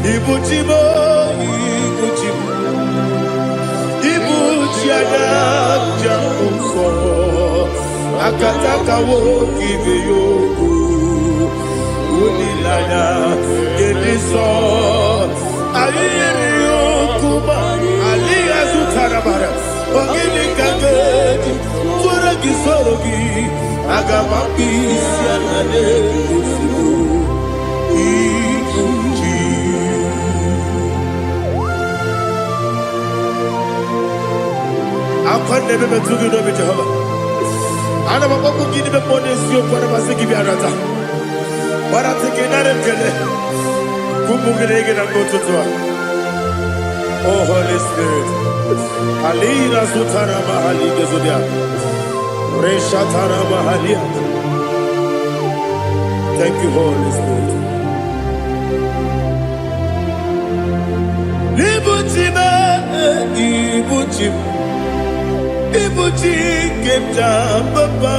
Ibuchimo, Ibuchimo, Ibuchiana, Jamuso, Akataka woki beyoku, Unilana, Gediso, Ayiriyokuba, Aliya Zutarabara, Ogini Kageti, Turagi Sorogi, Agamaki, Sianade, I can't never be too good over Jehovah. I never want to give the money to you for the Masiki Biarata. But I take another killer. Kumbukiregin and go to Tua. Oh, Holy Spirit. Alina Sutana Mahali Gezudia. Reshatana Mahalia. Thank you, Holy Spirit. Ibuchima, Ibuchim. Ibuchi kemja papa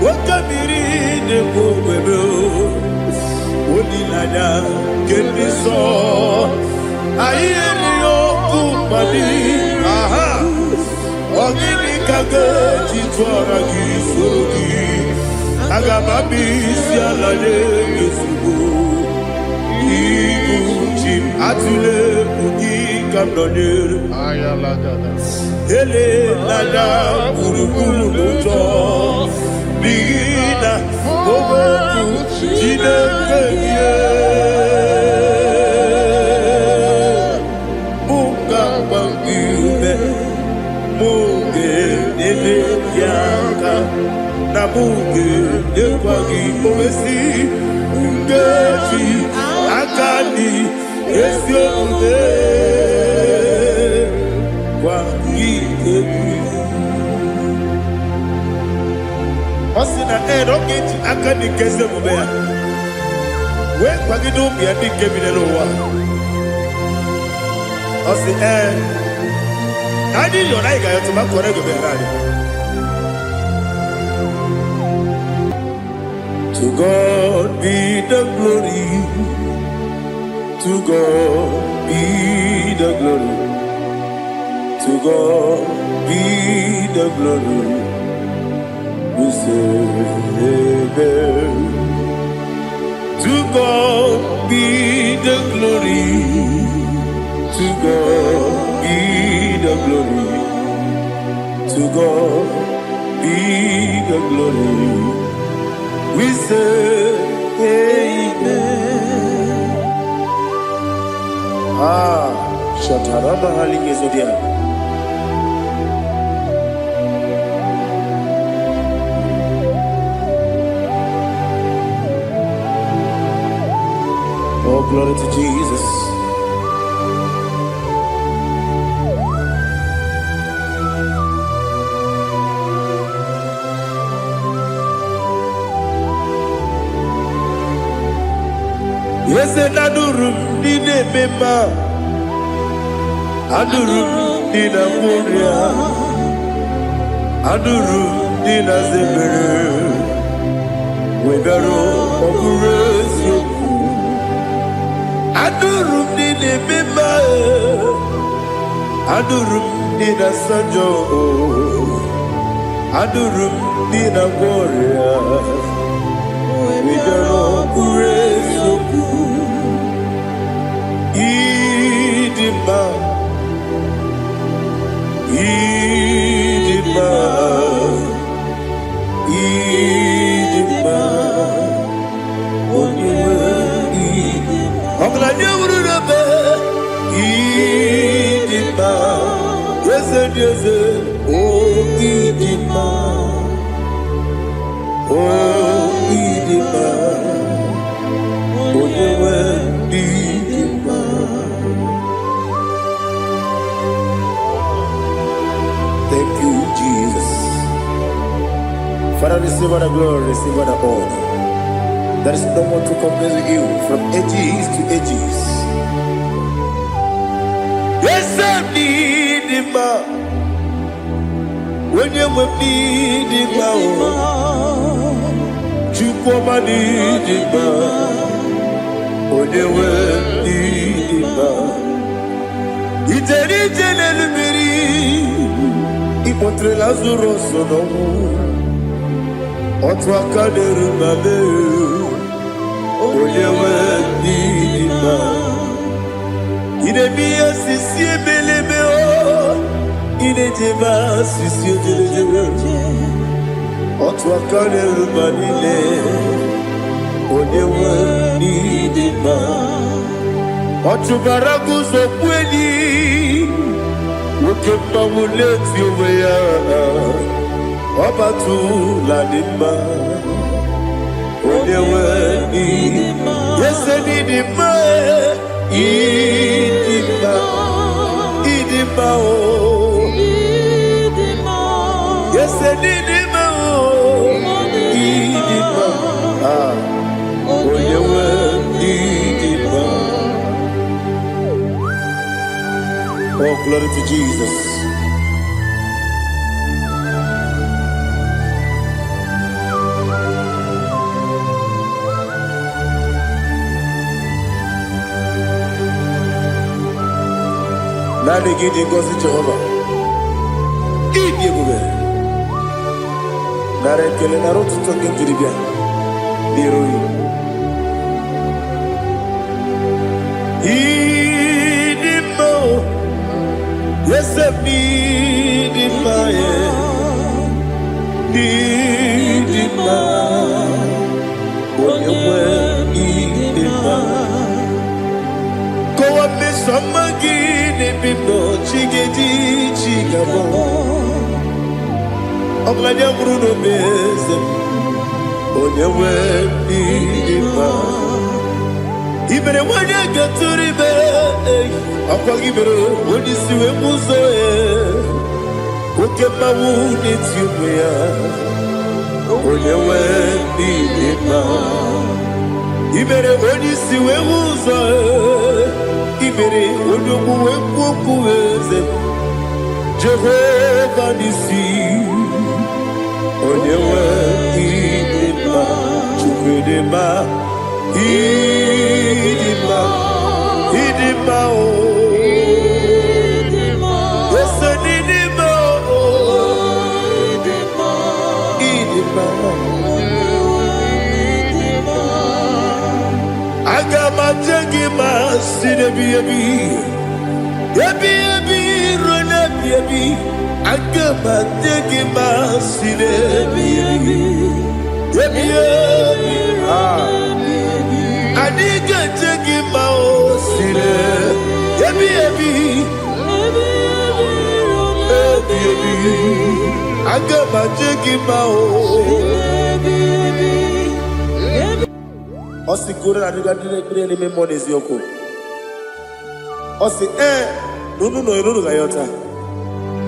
wakamiri ne bobebe onilanya kendiso ayeni okupani aha ogini kageti twara gisogi agamabi sialale yesugo Ibuchi atule ugi kamdonir ayalagada Ele nada buruburu muto Bina oboku jine kenye Munga bangiume Munge nene yaka Na munge nekwagi owesi Ngeji akani esyo ude Osina rocket akani kese mubea. We kwagido bia di kebine lowa. Osi nadi yo na iga yo tuma kore go berani. To God be the glory. To God be the glory. To God be the glory. We say amen. To God be the glory. To God be the glory. To God be the glory. We say amen. Shataraba Haligezodia. Oh, glory to Jesus. Yes, and Adurum did a member. Adurum did a Moria. Adurum did a Zimmer. We better operate you. Adurum did a member. Adurum did a Sanjo. Adurum did a Moria. We better operate you. Idima, Idima, Idima, Idima, yes, oh Idima, oh Idima, Thank you, Jesus. Father, receive all the glory, receive all the honor. There is no one to compare with you from ages to ages. Yes, I need him. When you need him, you come and need him. When you Ijenelumiri Ipotre Lazaro Sonomu Otwaka Nerumale Oyewe Nidima Idemia Sisi Belebeo Idejeva Sisi Ojelejeve Otwaka Nerumanile Oyewe Nidima Otubaraguzo Pweni Ukemba Muleti Uweya Obatu Ladima Oyewe Nidima Yes, Nidima Idima Idima oh Yes, Nidima oh Idima Oyewe Nidima. Oh, glory to Jesus. Nani gidi ngozi Jehovah. Idi bube. Nare kele naro tutoke jiribia. Diroi. Idi mo. Yes, idi maye. Idi ma. Oyewe idi ma. Kowa me samagi. Bimbo chigedi chigabo Ogladia Bruno Beze Onyewe Nidima Ibere wanya gaturibe Akwa gibere Onisiwe muzoe Ukema wuni tiumea Onyewe Nidima Ibere onisiwe muzoe Ibere odomu wekuweze Jehovah Nisi Onyewe Idima Chukwedema Idima Idima oh Yes, Idima oh Idima Agama Jagima Sidebi Yabi Rona Yabi Agama Jagima Sidebi Yabi Adiga Jagima Side Yabi Agama Jagima Osi kura na dire ni memonies yoko. Osi no gayota.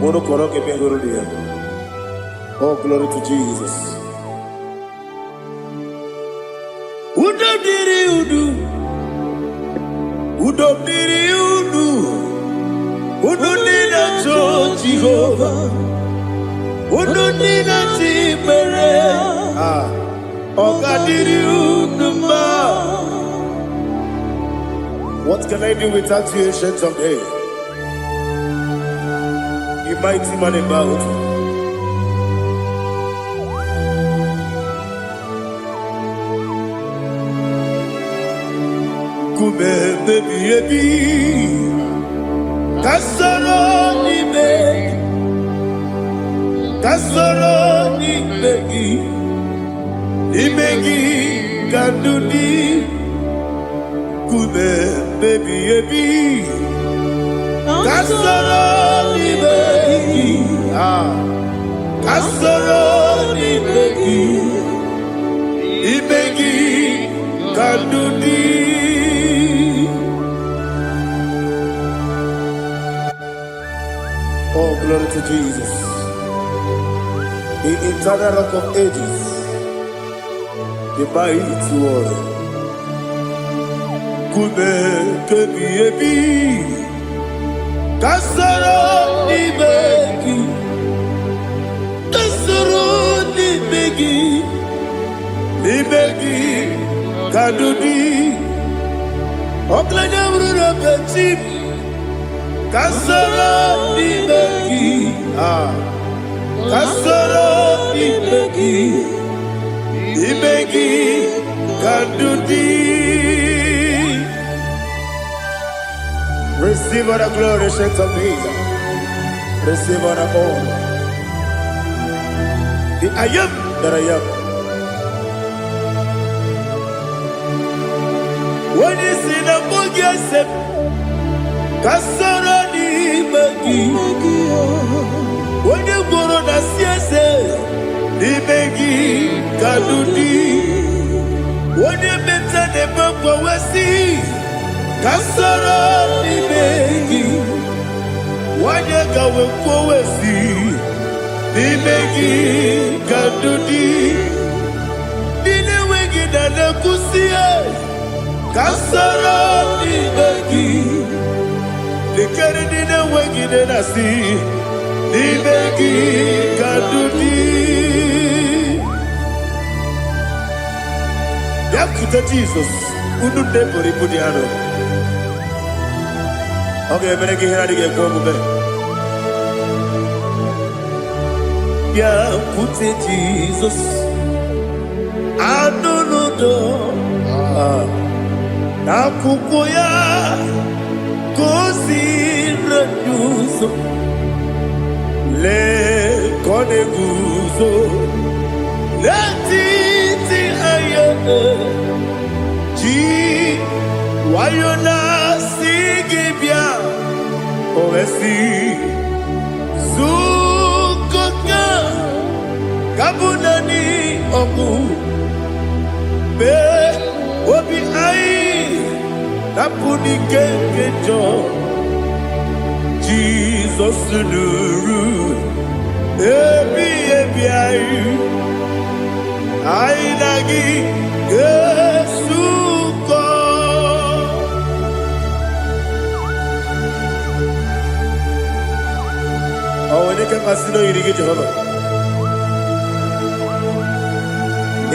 Mono koroke pengoro dia. Oh, glory to Jesus. Udo diri udu. Udo nina cho Jehovah. Udo nina tibere. What can I do without you, ancient of days? You mighty man about. Kume baby, kasoro ni begi. Imegi kanduni Kume baby Kasoro ni begi Kasoro ni begi Imegi kanduni Oh, glory to Jesus. The eternal rock of ages, the mighty one. Kume kebi kasoro ni begi kadudi oklanya bruna petit Kasoro Ibeki. Kasoro Ibeki. Ibeki Kadudi. Receive all the glory, shake of Jesus. Receive all the honor. The I am that I am. When you see the book, yes, Kasoro Ibeki. When you go on the CS, Ibeki Kadudi. When you mention the book, we see Kasoro Ibeki. When you go we see Ibeki Kadudi. Dine wegi na kusie Kasoro Ibeki. Dikere dine wegi na si Ibeki Kadudi. Yakuta Jesus, unu debori pudiano. Okay, I'm going to get home. Yakuta Jesus, I don't know. Nakukoya, kosi renuso, le koneguzo. Letiti ayane ji wayona sigibia oesi zukoka kabunani oku be obi ai napuni kengejo Jesus nuru ebi ai Ainagi Yesuko. Oh, when you can casino, you get Jehovah.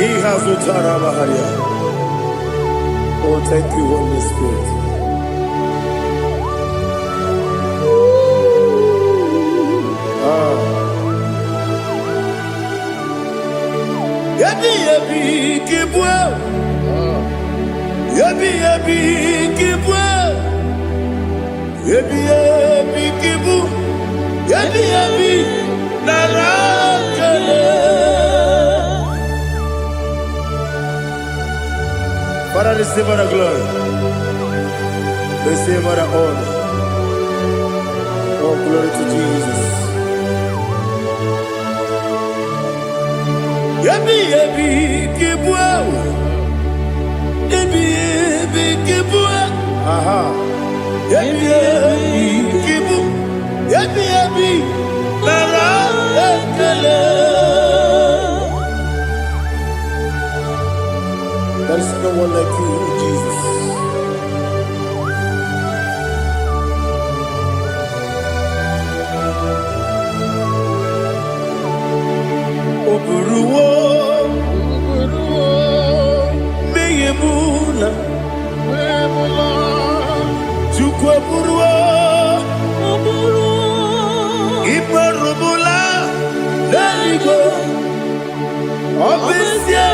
He has Utara Maharia. Oh, thank you, Holy Spirit. Yabi kibwa, yabi kibwa, yabi kibu, yabi narakale. Father, receive our glory, receive our honor. Oh, glory to Jesus. Yabi kibwa, yabi kibwa, aha. Yabi kibu, yabi nara ekele. There is no one like you, Jesus. Oburuwo, meyemula, chukwu oburuwo, imarubula, leligo, obesie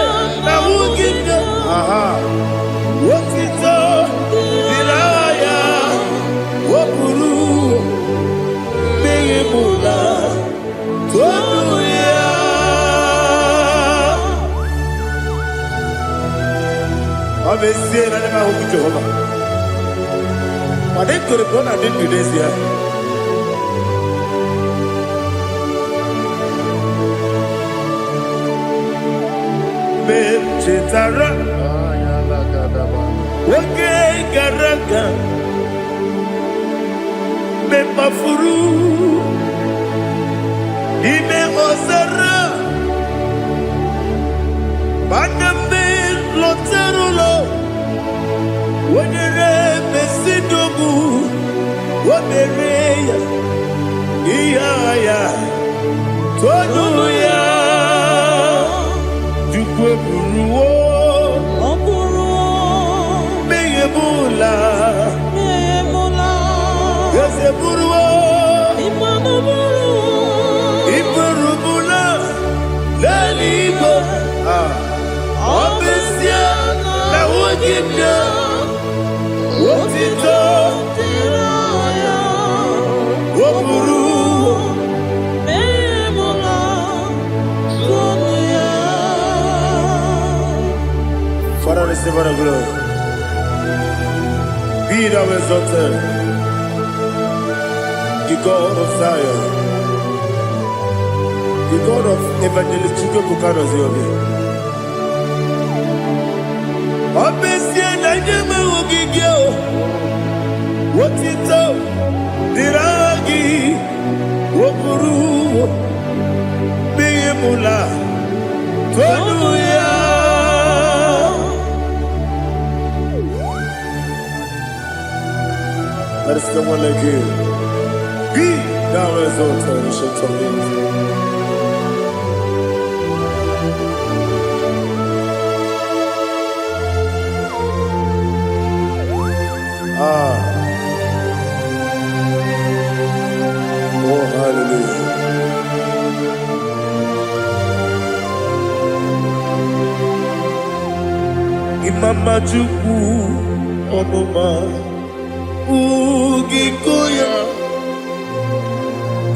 na wugide, wotito, dilaya, oburuwo, meyemula, tonuya. Obviously, I never hope Jehovah. But they could have gone and did today's year. Chetara, okay, Garaga, Mefuru, Ime Osara, Bandambe, Loterulo, when you Mesidobu, what the Rea, Iaya, Tonuya. Jukweburu, Meyebula, Buruo, Iburubula, Lalibo, Obesia, La Wogibia, Wotito, Woburu, Father, receive our glory. Be thou exalted, the God of Zion, the God of Evangelist Chico Bukanos Yobi. Obesia Najama Wogigio, Wotito, Diragi, Woburu, Beyemula, Tonuya. There is no one like you. Be thou exalted, ancient of days. Oh, hallelujah. Imama Juku, Onoma. Ugikoya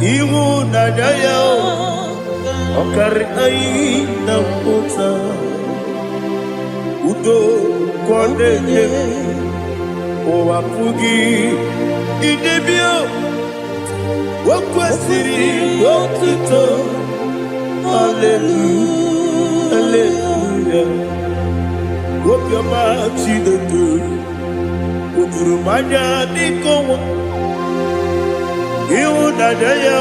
Iwu nadaya Okari aina mota Udo kondeye Owapugi Idebio Wakwasiri Wakito Hallelujah Hallelujah Wapyama Chidetu Ukurumanya nikowa Iwu nadaya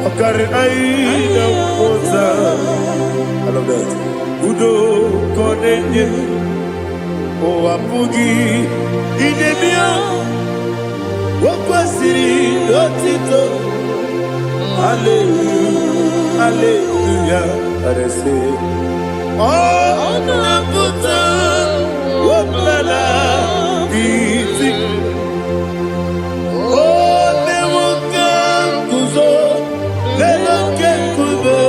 Okari aina mota I love that Udo konenye Owapugi Idebia Wakwasiri Lotito Hallelujah Hallelujah I say Oh Naputa Waplala Biti Oh Newoka Kuzo Leloke Kube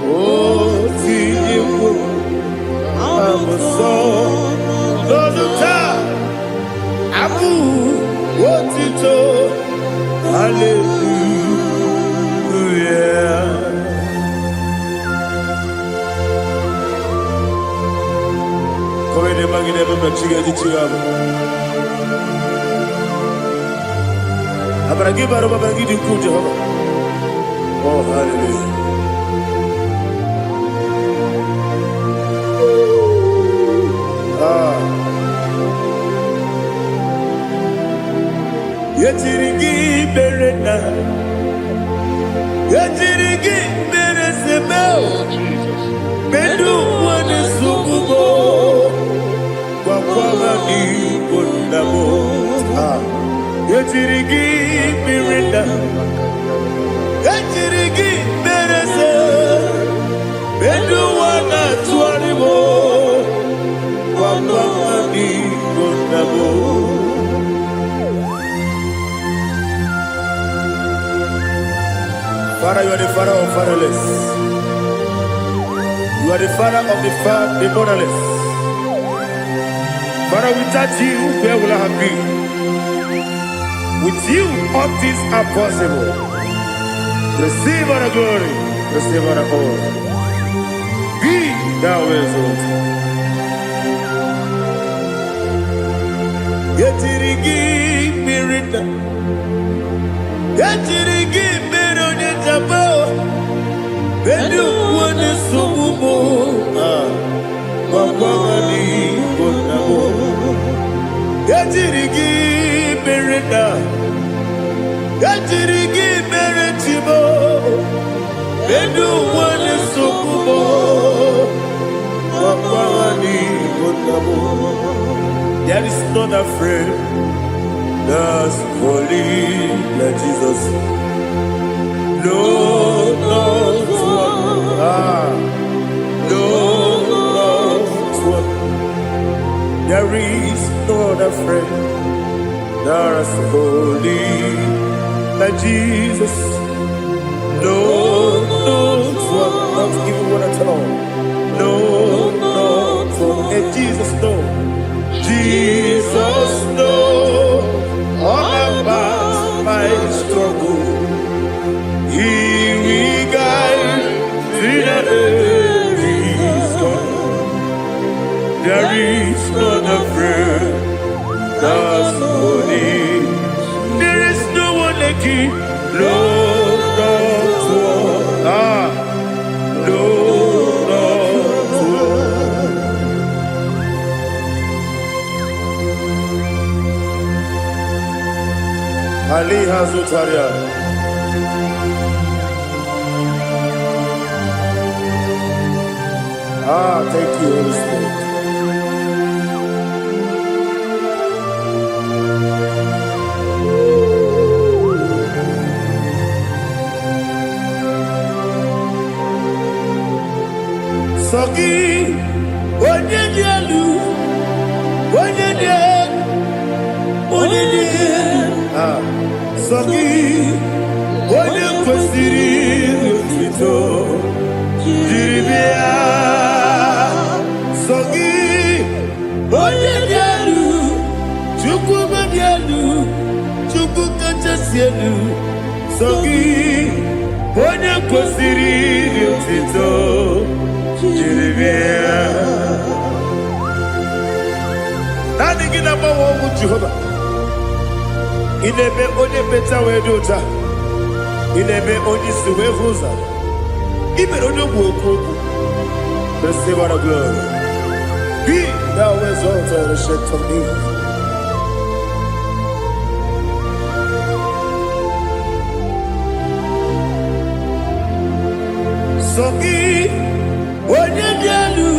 Oh Tiyiwo Amoso Loluta Abu Wotito Hallelujah Come ne magine per chiga di chigabo Abragi baro babagi di ku Jehovah Oh hallelujah Yachirigi berena Yachirigi beresebel Bedu wane sububo Wakwama ni kondamo Yachirigi berena Yachirigi berese Bedu wana tuaribo Wakwama ni kondamo Father, you are the father of fatherless. You are the father of the motherless. Father, without you, where will I have been? With you, all things are possible. Receive our glory, receive our honor. Be thou exalted. Yetirigi mirita, yetirigi mironye jabo, bedu wane sububo, wakwamani konamo. Yetirigi mirita, yetirigi miritibo, bedu wane sububo, wakwamani konamo. There is none afraid that's holy like Jesus. No, not one. No, not one. There is no other friend There's holy like Jesus. No, not even one at all. No, and Jesus, no. Jesus, no. All about my struggle. He will guide me that is gone. There is not a friend that's holy. There is no one like him. No, not one. No, not one. Ali Hazutaria. Thank you, Holy Spirit. Soki, Onyedielu, Soki, Onyekwesiri otito, jiribia. Soki, Onyedielu, Chukwu kachasielu. Soki, Onyekwesiri otito, jiribia. Nani gina mawa omu Jehovah. Inebe onye beta wedota. Inebe onye siwe huza. Ibe onye woku. Receive our glory. Be thou exalted and shed to me. Soki, Onyedielu,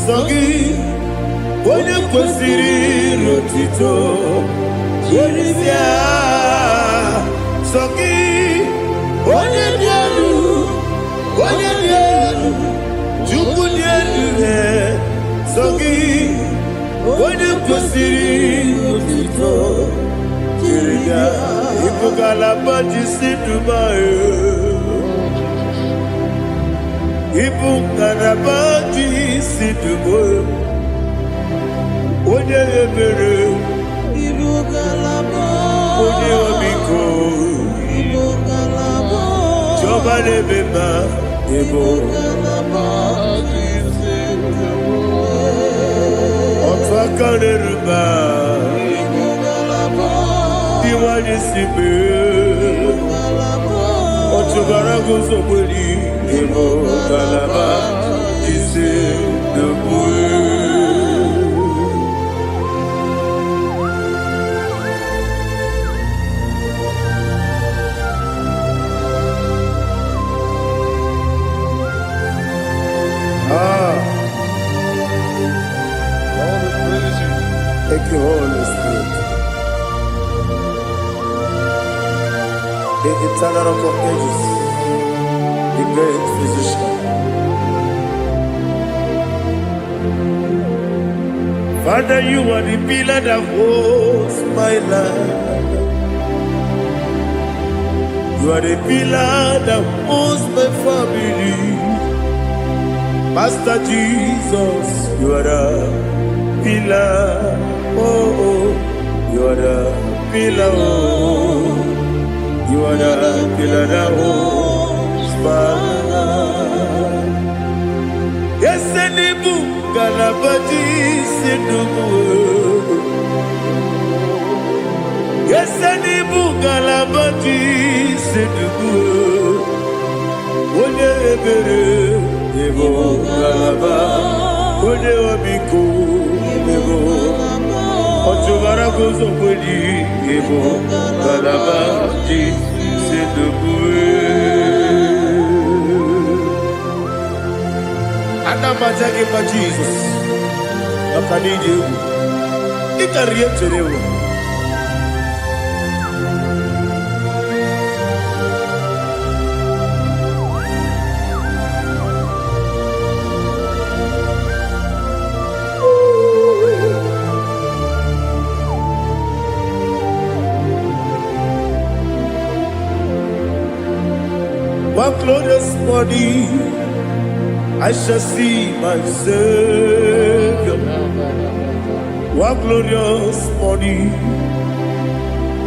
Soki, Onyekwesiri otito, jiribia. Soki, Onyedielu, Chukwu dielu. Soki, Onyekwesiri otito, jiribia. Ibugalaba jisidumae. Ibugalaba jisidumae. Onye ebere, onye omiko, Jọba n'ebeba, otu aka n'eruba, iwanye sibe, otu bara guzo kweli, Ibugalaba jisidumae. Thank you, Holy Spirit. The eternal rock of ages, the great physician. Father, you are the pillar that holds my life. You are the pillar that holds my family. Master Jesus, you are the pillar. Oh, you are the pillar. Oh, you are the pillar that holds my life. Yes, any book, Galabaji, Sidumu. Yes, any book, Galabaji, Sidumu. Onye ebere, Ebo Galaba, Onye Obiko, Ebo. Otubara gozo kweli, Ebo Galaba, Sidumu. Anamajage pa Jesus, Akanije, Ikariyeterewo. morning I shall see my Savior. What glorious morning,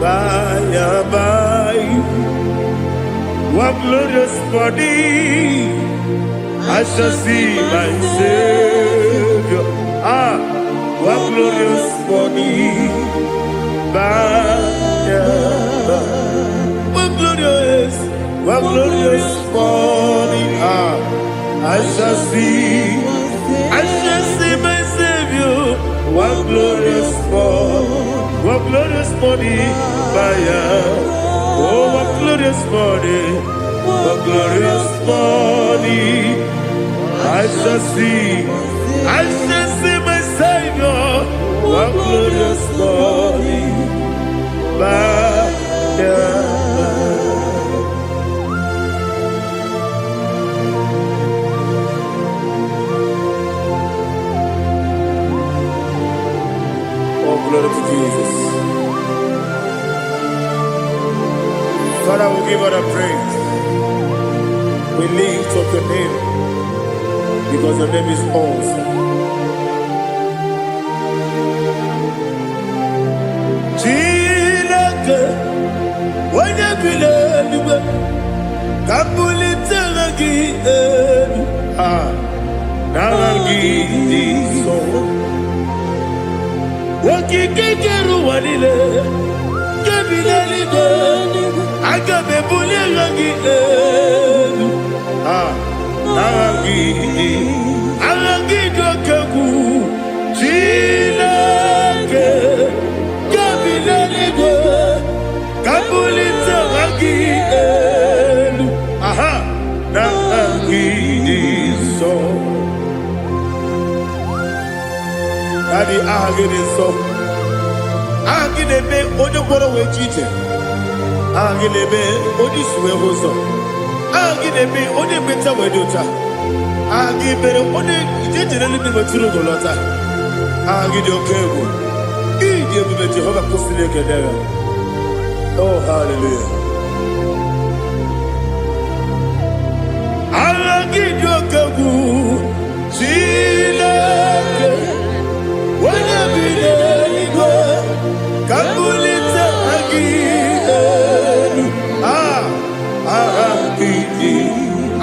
by and by. What glorious morning, I shall see my Savior. Ah, what glorious morning, by and by. What glorious morning, ah, I shall see my Savior. What glorious morning, by and oh, what glorious morning, I shall see my Savior. What glorious morning, by oh, glory to Jesus. Father, we give all the praise. We lift up your name because your name is awesome. Chilake, when you believe, Kabulitagi, Nagi, so. Wakikeru wanile, Kabilaligo, Agabe Bulelagi, Alagi Dokagu, Chilake, Kabilaligo, Kabulita Ragi, Nagi, so. Daddy, so. Agilebe, Odoboro we cheated. Agilebe, Odiswe Hoso. Agilebe, Odebeta Wedota. Agibere, Ode, generally be Maturo Golota. Agidio Kebu. Idiot Jehovah Postilic. Oh, hallelujah. Agidio Kebu. Chilake. When I be there, Kabulita again.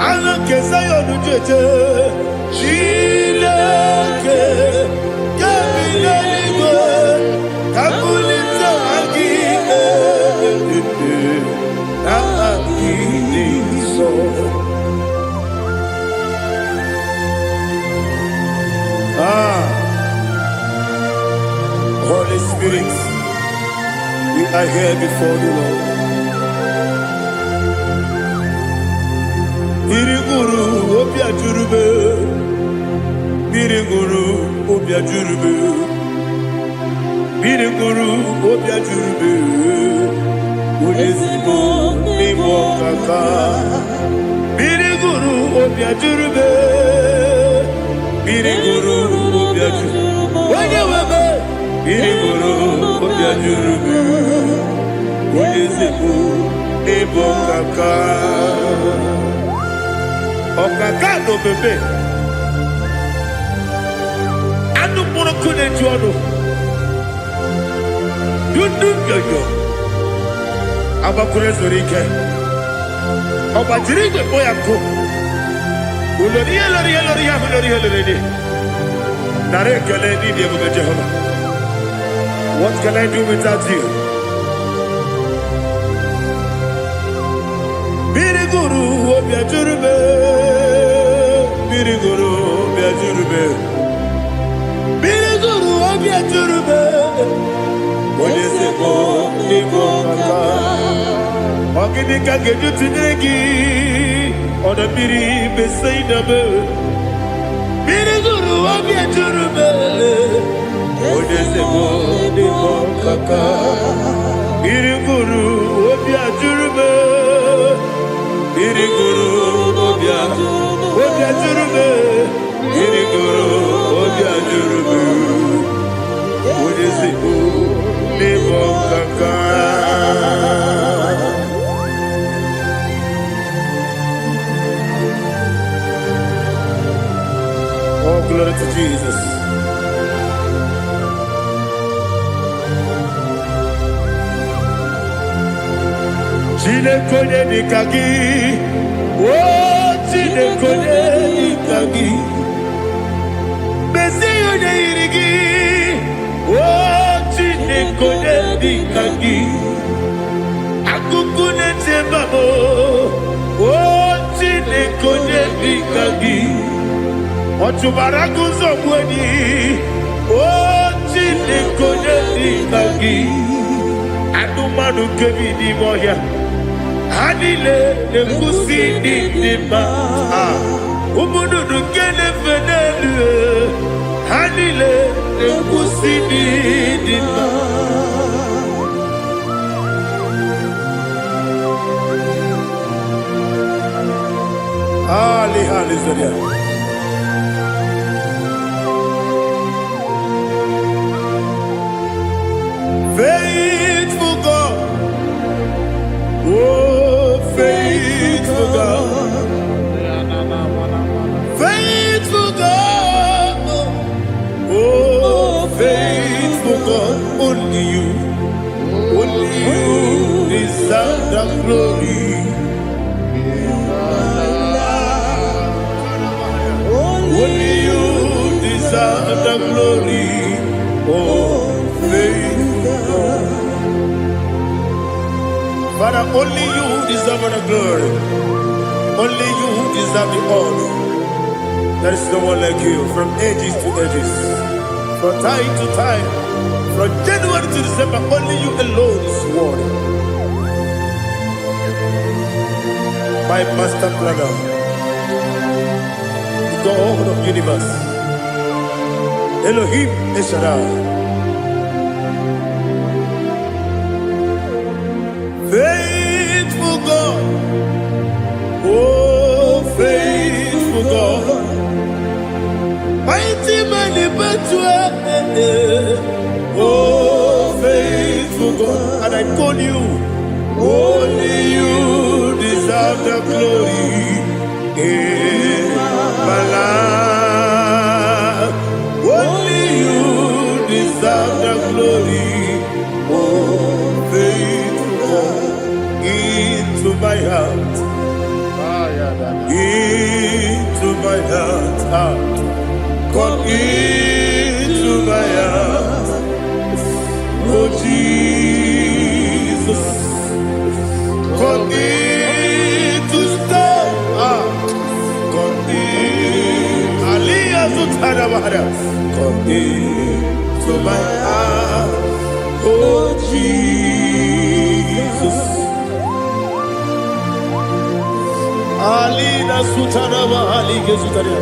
Alake Sayonu Jeje. Chilake. Kabilaligo. Kabulita again. So. Holy Spirit, we are here before you, Lord. Biriguru Obia Jurube, Biriguru Obia Jurube, Biriguru Obia Jurube, Udesibo Nimo Kaka, Biriguru Obia Jurube, Biriguru Obia Jurube. Biriguru Obia Jurube, Udesibo Nimo Kaka. Okaka no bebe. Anu mono kune juano. Yundu yoyo. Abakure zorike. Obajirige boyako. Uloria. Nare kele ni diye Jehovah. What can I do without you? Biriguru Obia Jurube, Biriguru Obia Jurube, Biriguru Obia Jurube. What is it for? Nimo Kaka. Oginika geju tinegi, oda biri besaida be. Biriguru Obia Jurube. What is it for? Nimo Kaka. Biriguru Obia Jurube. Biriguru Obia Jurube, Biriguru Obia Jurube, Udesibo Nimo Kaka. glory to Jesus. Chinekonye nikagi, oh chinekonye nikagi, besiyo ne irigi, oh chinekonye nikagi, akukune tebabo, oh chinekonye nikagi, otubaraguzo mweni, oh chinekonye nikagi, adumanu kebidi moya. Hanile ne kusidi dima, umudu kene fenelu. Hanile ne kusidi dima. Ali Zoria. Faithful God, oh faithful God, faithful God, oh faithful God, only you deserve the glory. Only you deserve the glory, oh faithful God. Father, only you deserve the glory. Only you deserve the honor. There is no one like you, from ages to ages, from time to time, from January to December. Only you alone is worthy. My master planner, the God of the universe, Elohim Eshadai. Faithful God, oh faithful God, mighty man in battle, oh faithful God, and I call you, only you deserve the glory in my life, only you deserve the glory, oh faithful God. Into my heart, into my heart, come into my heart, oh Jesus, come in to stay, come in, Aliyah Zutadabara, come into my heart, oh Jesus. Alina Sutanaba Ali Gezutaria.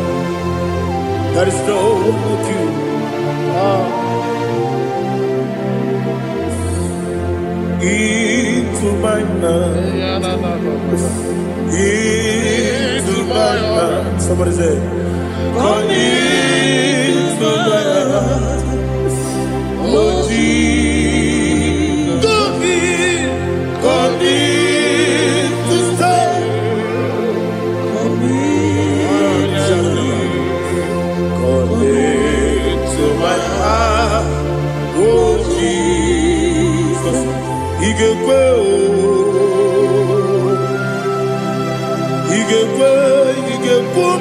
There is no one like you. Into my mind. Into my heart. Somebody say, come into my heart. Oh Jesus. Come in to stay. To my heart, oh Jesus, Igekwe,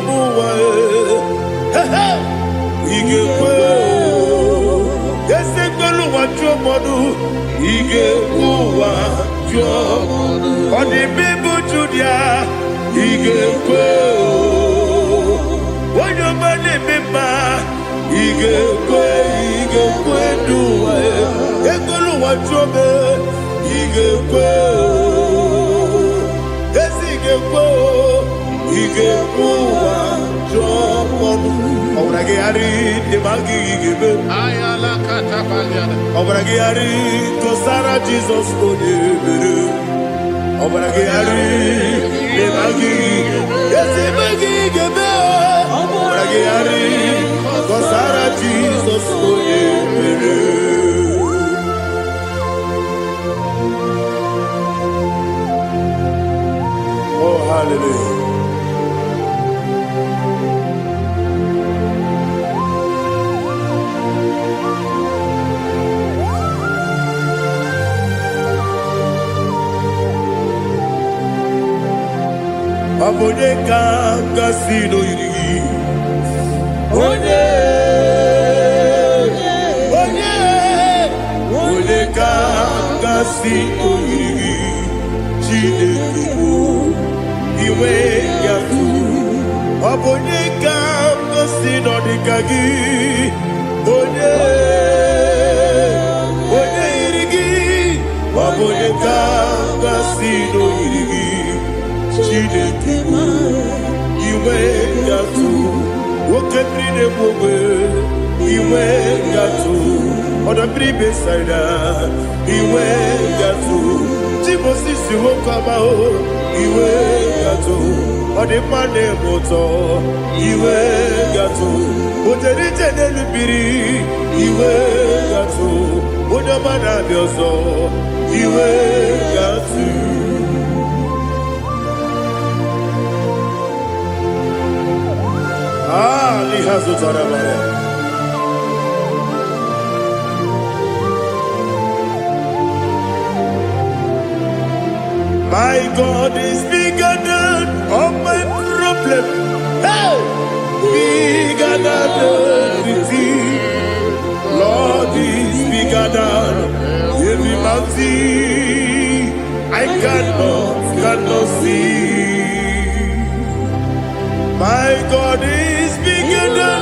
muwa, Igekwe, Esekolu wajomodu, Igekwe wajomodu, Odi bibu Judia, Igekwe, Wanyomane mema. Igekwe duwa, Ekolu wajobe, Igekwe, Igekwe wajomodu. Obrage ari demagi igebe. Ayala katapaliana. Obrage ari kosara Jesus odebere. Obrage ari demagi igebe. Obrage ari kosara Jesus odebere. Oh hallelujah. Onye kanga sino yiri. Onye kanga sino yiri. Chineke bụ iwe ya tu. Onye kanga sino dịka gị. Onye yiri gị. Onye kanga sino yiri gị. Chineke bụ iwe ya tu. Woke bride mwe iwe gatu oda bribe saida iwe gatu Timosi si wokama o iwe gatu ode mane moto iwe gatu ojeri tenelu biri iwe gatu oda mana biozo iwe gatu. Lihazo Tarabaya. My God is bigger than all my problem. Hey! Bigger than everything. Lord is bigger than every mountain. I cannot see. My God is bigger than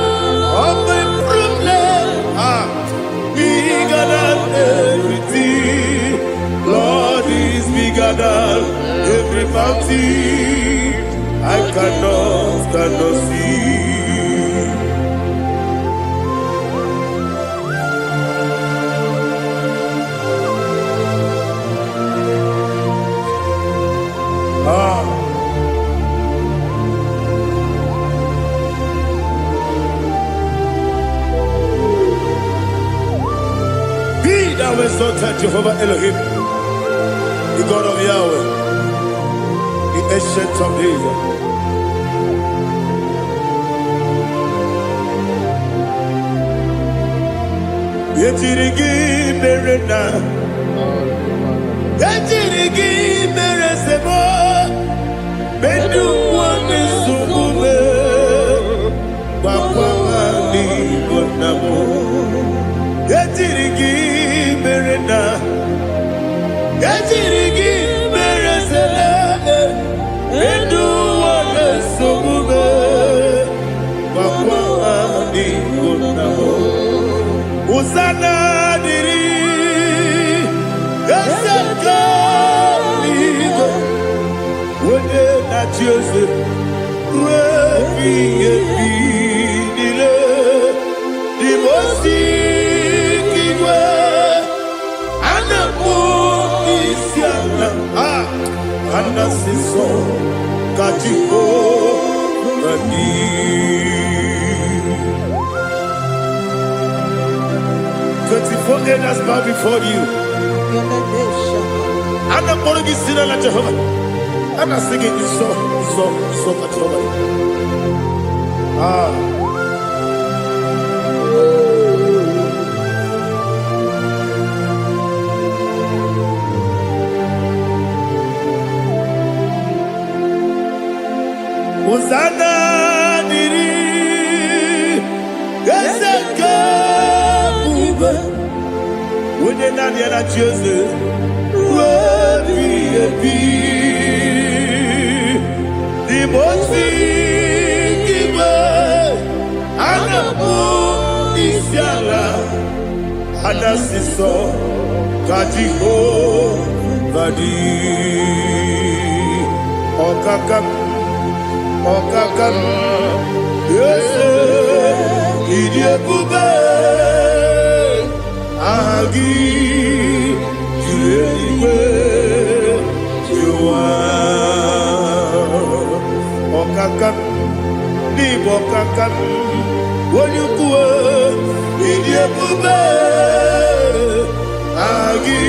all my problems. Bigger than everything. Lord is bigger than every mountain. I cannot see. Thou exalted Jehovah Elohim, the God of Yahweh, the ancient of days. Yetirigi merena, yetirigi meresemo, bedu wane subume, wakwa ni bonamo. Yetirigi merena, yetirigi meresele, bedu wane subume, wakwa ni bonamo. Usana diri, esaka ligo, wone na Jose, refi nile, dimosi kiwe, anamu isiana, anasiso kajiko gani. 24 elders bow before you. And I'm going to sing like Jehovah. And I'm singing this song like Jehovah. Hosanna diri, Ezeka. When you're not yet at Jesus, the most giver, and the moon is yala, and the sister, Kajiho, Vadi, Okakam, yes, Idiot Bube. Agi julewe juwa okakam ni bokakam wonyukwe idiebube agi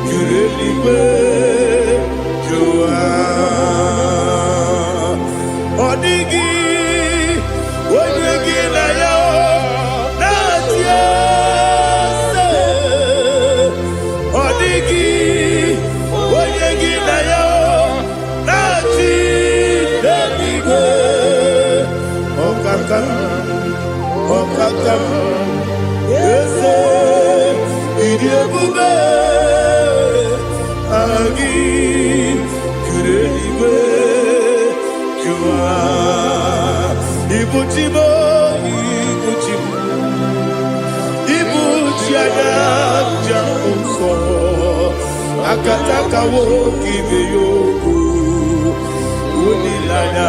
julewe juwa odigi wonyegi na yo natie. Odigi, oyegi na yo, nachi. Okatam Ese Idiabube Agi Kureliwe Jua Ibuchimo Ibuchimo Ibuchiana Jamuso Akataka woki beyoku Unilana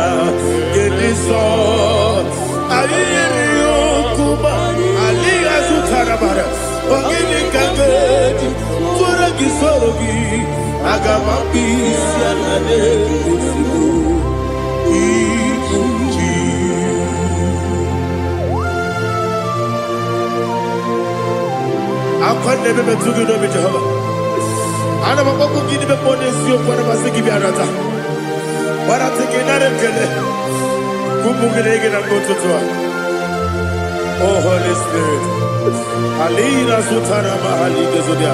Gediso Ayiri yokuba Aliya Zutarabara Ogini kagedi Tura gisorogi Agamabi Sianane Kusibu Ikunji Akwande bebe tugi no be Jehovah Ana maboko gini be pone siyo kwa na basiki bi arata. Wara teke na rekele. Kumugirege na mbototoa. Oh Holy Spirit. Alina sutara mahali gezodia.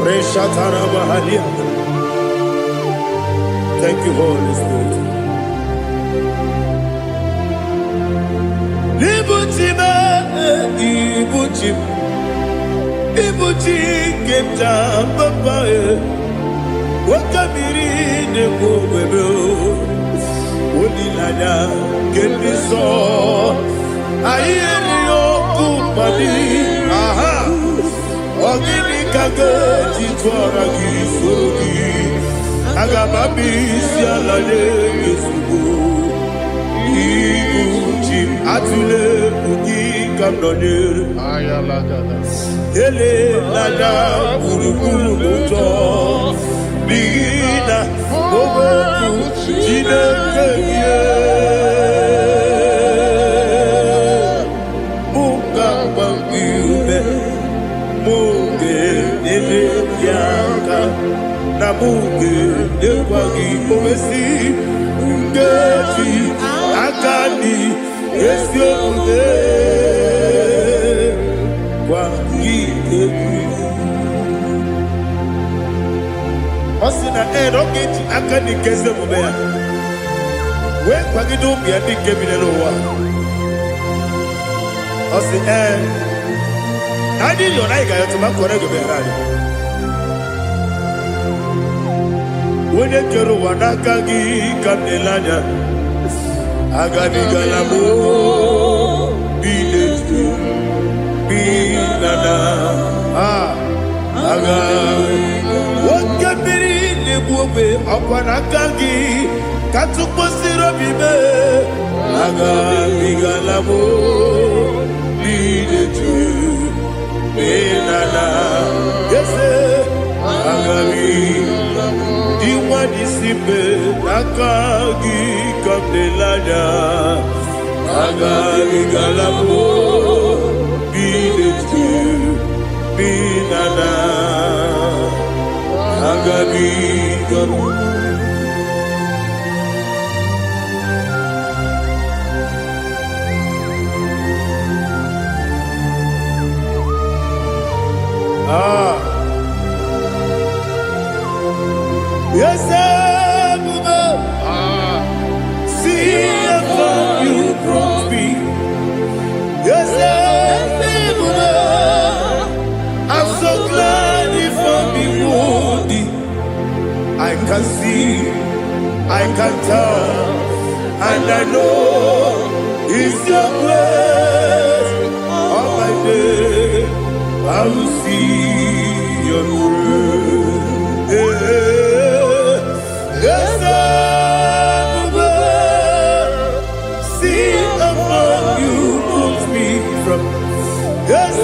Resha tara mahali. Thank you, Holy Spirit. Ibuchime, ibuchime. Ibuchi kemta papaye Wakamiri ne kubebe Unilanya kemiso Ayeri okupali Aha Ogini kage Jitwara gisogi Agamabi sialane Yesubu Ibuchi Atule Ugi kamdonir Ayalagada. Ele nada buruburu muto Bigina Ogoku Jine kenye Muka bangiume Muge nene yaka Na muge nekwagi omesi Ngeji akani Esyo ude Osina rogeji akani keze mubea We kwagido mbiadi kebile lowa Osi Nadi yona iga yotuma kore goberani Wene kero wanakagi kamnelanya Agabigalamu Biletu Binana Aga Wakabiri Nebuwe Akwanakagi Katuposiro Bibe Aga Bigalamo Bidetu Binana Yese Agami Diwani Simbe Nakagi Kamdelanya Aga Bigalamo Binana Agabi Garu Yes, see if you brought me. Yes, I'm so glad if I'm wounded. I can see, I can tell, and I know it's your grace. On my day, I will see your grace. Yes, see among you moves me from. Yes,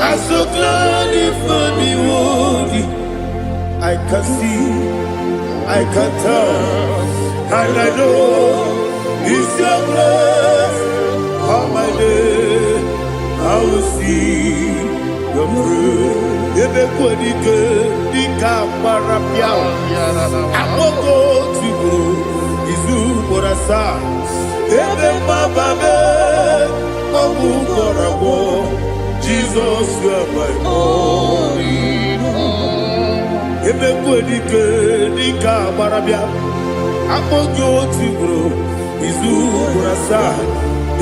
I'm so glad if me wounded. I can see, I can tell, and I know it's your grace. On my day, I will see your grace. Ebe kwenike dika marapia. Akoko tibu izu morasa. Ebe mababe obu korabo. Jesus, you are my only home. Ebe kwenike dika marapia. akpọghị otu ugboro izu ugboro asaa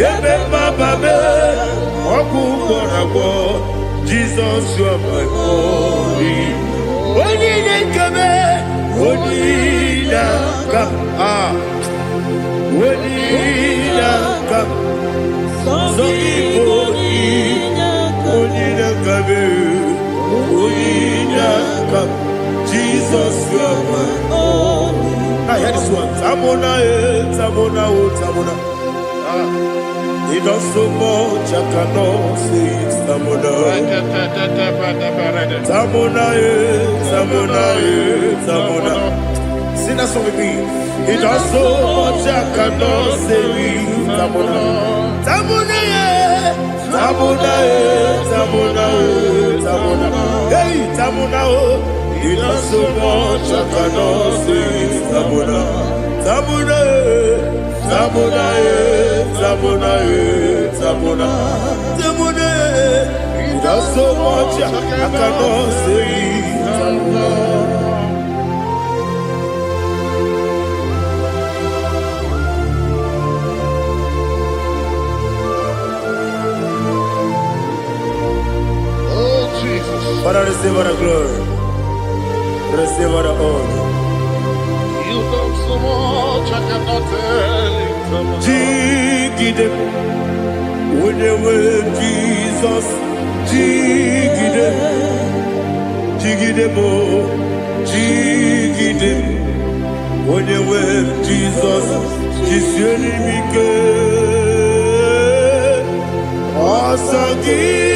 ebe mmababe ọgwụ gwọrọ agwọ Jizọs ọbụghị onye na-ekebe onye na-aka onye na-aka sọ Igbo onye na-akabe onye na-aka Jizọs ọbụghị. I hear this one. Tamona, Tamona, Tamona. He does so much, I cannot say it. Tamona, Tamona, Tamona, Tamona. Sing that song with me. He does so much, I cannot say it. Tamona, Tamona, Tamona, Tamona, Tamona. Hey, Tamona, he does so much, I cannot say it. Tamona, Tamona, Tamona, Tamona, Tamona, Tamona. He does so much, I cannot say it. Tamona. Oh, Jesus. Father, receive all the glory. Receive all the honor. You done so much, I cannot tell it. Jigide, when you were Jesus, Jigide, Jigide mo, Jigide, when you were Jesus, Jisyenimike, Asagi.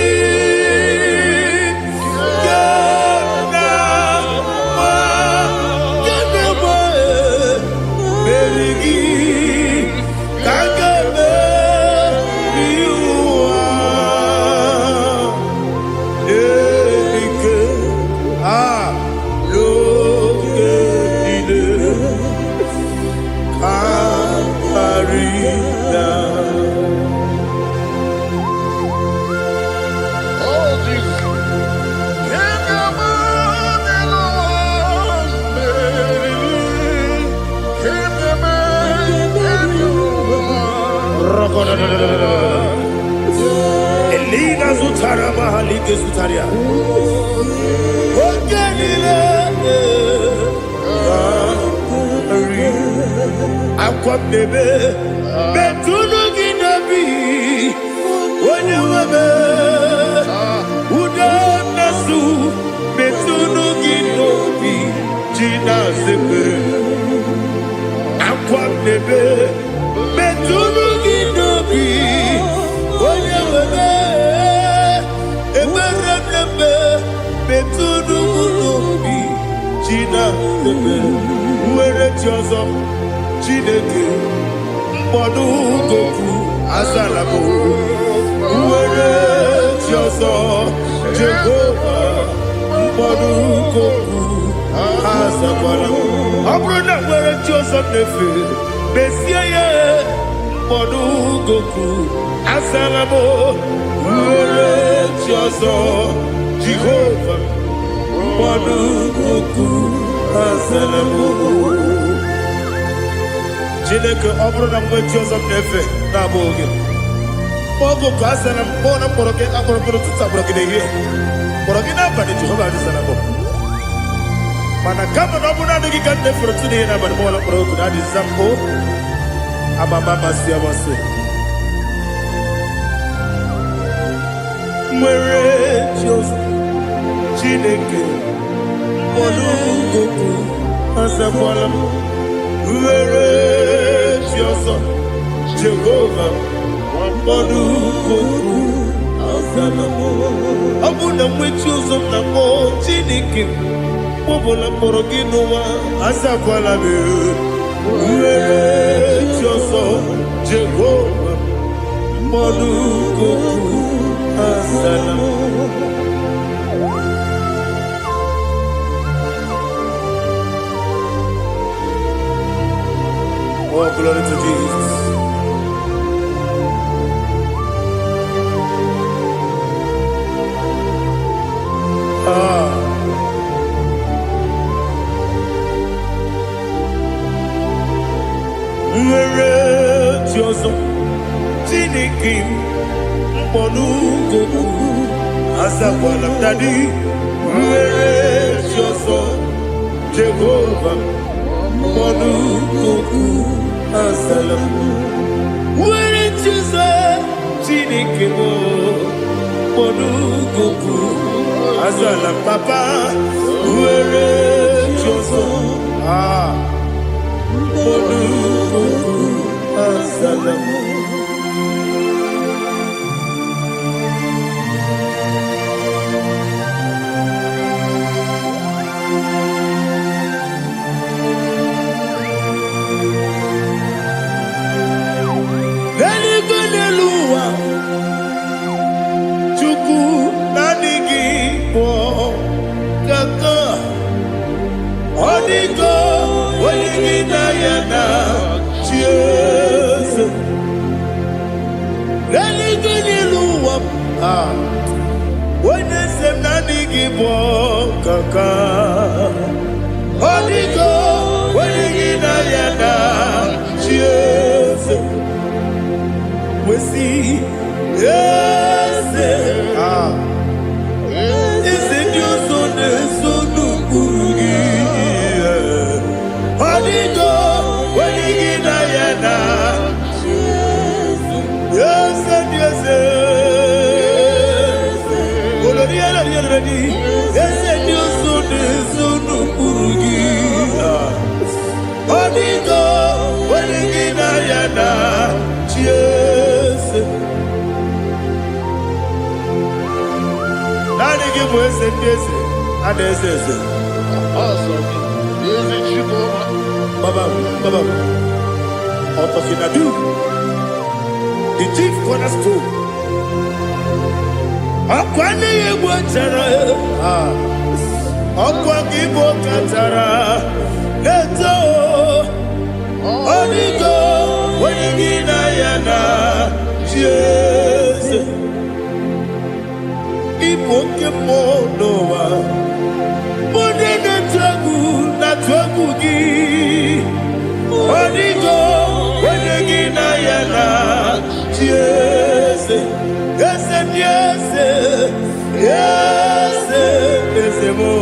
Elina Zutara Mahalike Zutaria. Ogenile Akwabebe Betunu Ginabi Onye Webe Uda Nasu Betunu Ginobi Jina Zepe Akwabebe Betunu Ginobi Onye Webe Eberebe Betunu Ginobi Jina Zepe Uwere Tiozo Chineke mkpọdụ goku azalabo uwere chi ọzọ Jehova mkpọdụ goku azakwala ọ bụrụ na nwere chi ọzọ na-efe mesie ya mkpọdụ goku azalabo uwere chi ọzọ Jehova mkpọdụ goku azalabo. Chineke ọ bụrụ na mgbe chi ọzọ na-efe na-abụ oge ọgụ ka a sara mkpọ na mkpọrọ gị akpọrọ mkpọrọ tutu akpọrọ gị n'ehihie mkpọrọ gị n'abalị Jehova adịsara bụ mana kama na ọ bụ naanị gị ka nne fere tụ n'ihe n'abalị mụọla mkpọrọ okwu na adịza mpụ amama amasị amasị nwere chi ọzọ Chineke mkpọrọ okwu azakwala m nwere chi ọzọ Jehova mkpọrọ okwu azala m ọ bụ na nwechi ụzọ na mkpọ Chineke kpọbụla mkpọrọ gị n'ụwa azakwala m nwere chi ọzọ Jehova mkpọrọ okwu azala m. Oh, glory to Jesus. Where Joso, Tinikim, Monugo, Azawana Daddy, where Joso, Jehovah, Monugo, Azalam, where Joso, Tinikim, Monugo, Azalam, Papa, where Joso, Azalam. Hallelujah, Chuku nanigi po kaka odigo waligi na yana cheers. Hallelujah, when sem nanigi po kaka odigo waligi na yana cheers. We see, yes, is it your son, son, Urugi? Holigo, when you get Diana, yes, and yes, yes, and your son, son, Urugi. Holigo, when you get Diana, cheers. Nani give us a kiss and this is it. Awesome. Is it IGBO? Baba, Otokinadu, the chief cornerstone. Akwani Watara, Akwagibo Katara, Leto, Onigo, Wenigina Yana, Jesus. Ipokemonoa Monene tragu na tragugi Onigo Wenegina yana Yes Yes Yes Yes Yes mo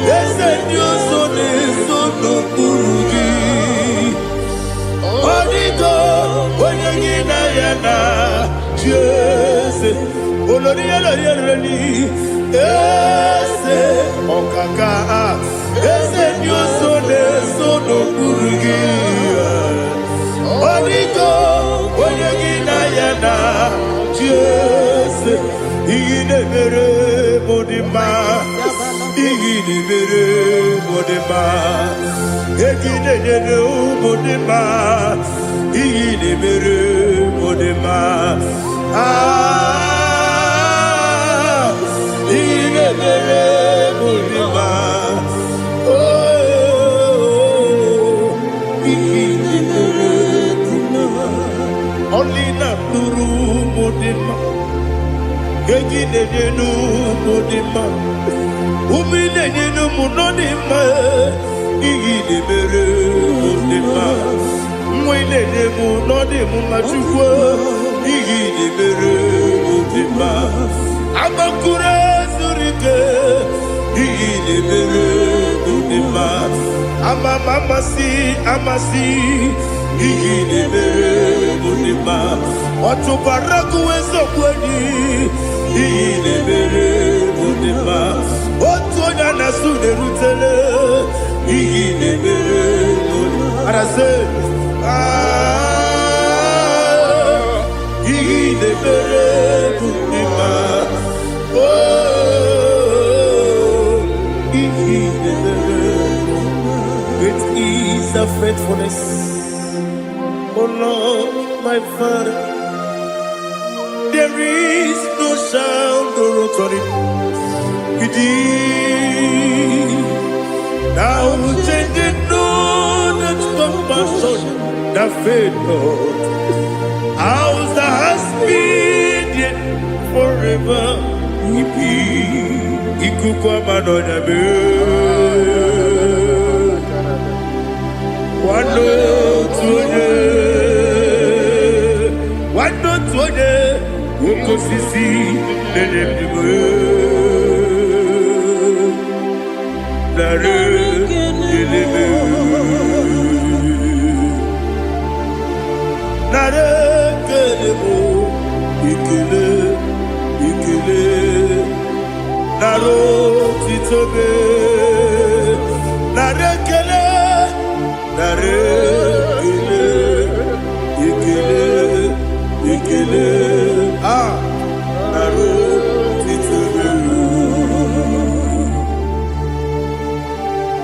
Yes Dios one sono kurugi Onigo Wenegina yana Yes Olori ese okaka ese nyosone sono kurugi Onigo oyegina yana Jese igine mere modima egine nene modima igine mere modima only na turu modima gegine nenu modima umine nenu munodima igine mere modima mwine nemu nodimu machukwo igine mere modima Amakure Zurike, Igine Mere Budima, Amasi, Igine Mere Budima, Otubaraku Ezokweni, Igine Mere Budima, Otoya Nasude Rutele, Igine Mere Budima, Arase, Igine Mere Budima. Great is the faithfulness, oh Lord, my Father. There is no sound or authority. Now changing no that compassion, the faith, Lord. How's the husband forever? Ikukwa manonya be wano tuonye kosisi nenebime nare kelebe nare kelebo ikele ikele naro titobe nare kele nare kele ikele ikele naro titobe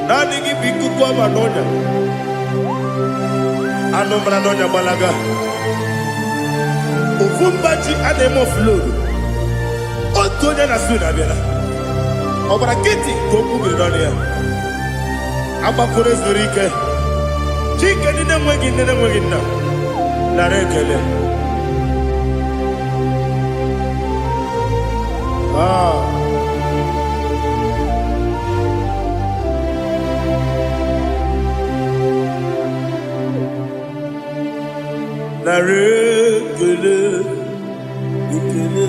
nani gibiku kwa manonya anombra nonya balaga ufumbaji anemo flow otonya na suna bela obra kiti koku bironia abakure zurike chike nine mwegi na narekele narekele ikele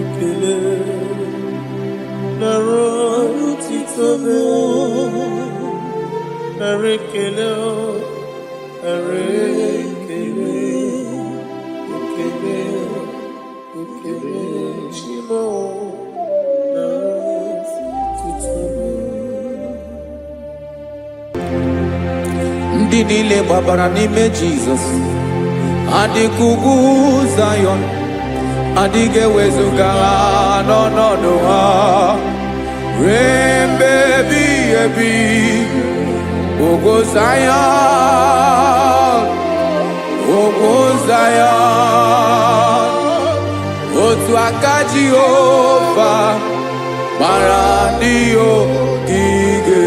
ikele naro titobe narekele narekele ikele ikele chimo naro titobe ndị niile gbabara n'ime Jizọs adịghị ugwu Zayọn adịghị ewezuga ha n'ọnọdụ ha ruo mgbe ebighị ebi. Ugwu Zayọn, ugwu Zayọn, otu aka Jehova gbara ndị ogige.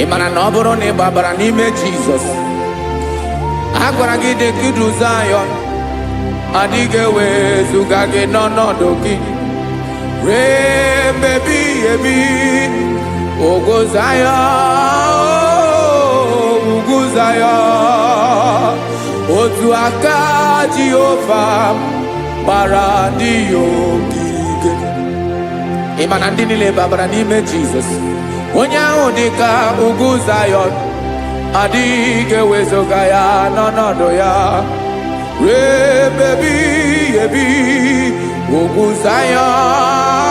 Ị mara na ọ bụrụ na ị gbabara n'ime Jizọs, a gwara gị dị ka Ugwu Zayọn adịghị ewezuga gị n'ọnọdụ gị ruo mgbe ebighị ebi. Ugwu Zayọn, ugwu Zayọn, otu aka Jehova gbara ndị ogige. Ị ma na ndị niile gbabara n'ime Jizọs, onye ahụ dị ka ugwu Zayọn adịghị ewezuga ya n'ọnọdụ ya ruo mgbe ebighị ebi. Ugwu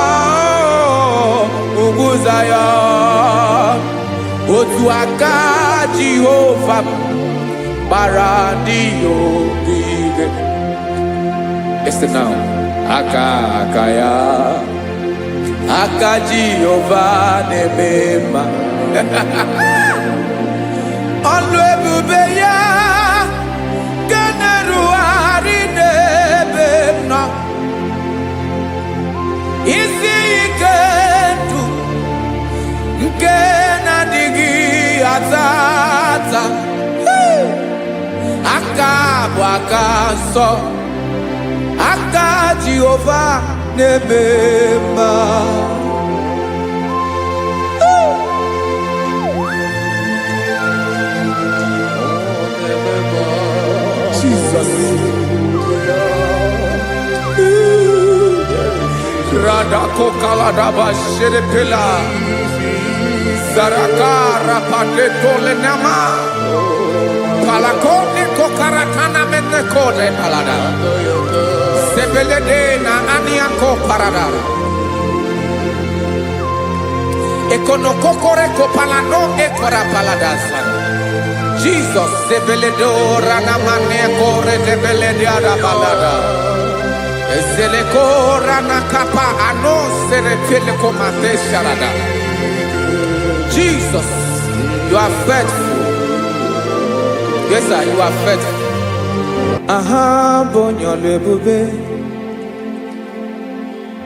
Zayọn, ugwu Zayọn, otu aka Jehova gbara ndị ogige. Listen now, aka ya, aka Jehova na-eme mma. Ọlụ ebube ya ga na-erugharị n'ebe m nọ. Isi ike ndụ nke na-adịghị ata ata. Aka bụ aka nsọ, aka Jehova na-eme mma. Jesus. Radako kaladaba sherepela zarakara patole nama palakone kokaratana mene kode palada sebelede na aniako parada ekono kokore kopalano ekora paladasa. Jesus sebeledo rana mane kore sebelede ada balada. Ezele kora na kapa ano sere pele komate sharada. Jesus, you are faithful. Yes, sir, you are faithful. Aha bonyo lebube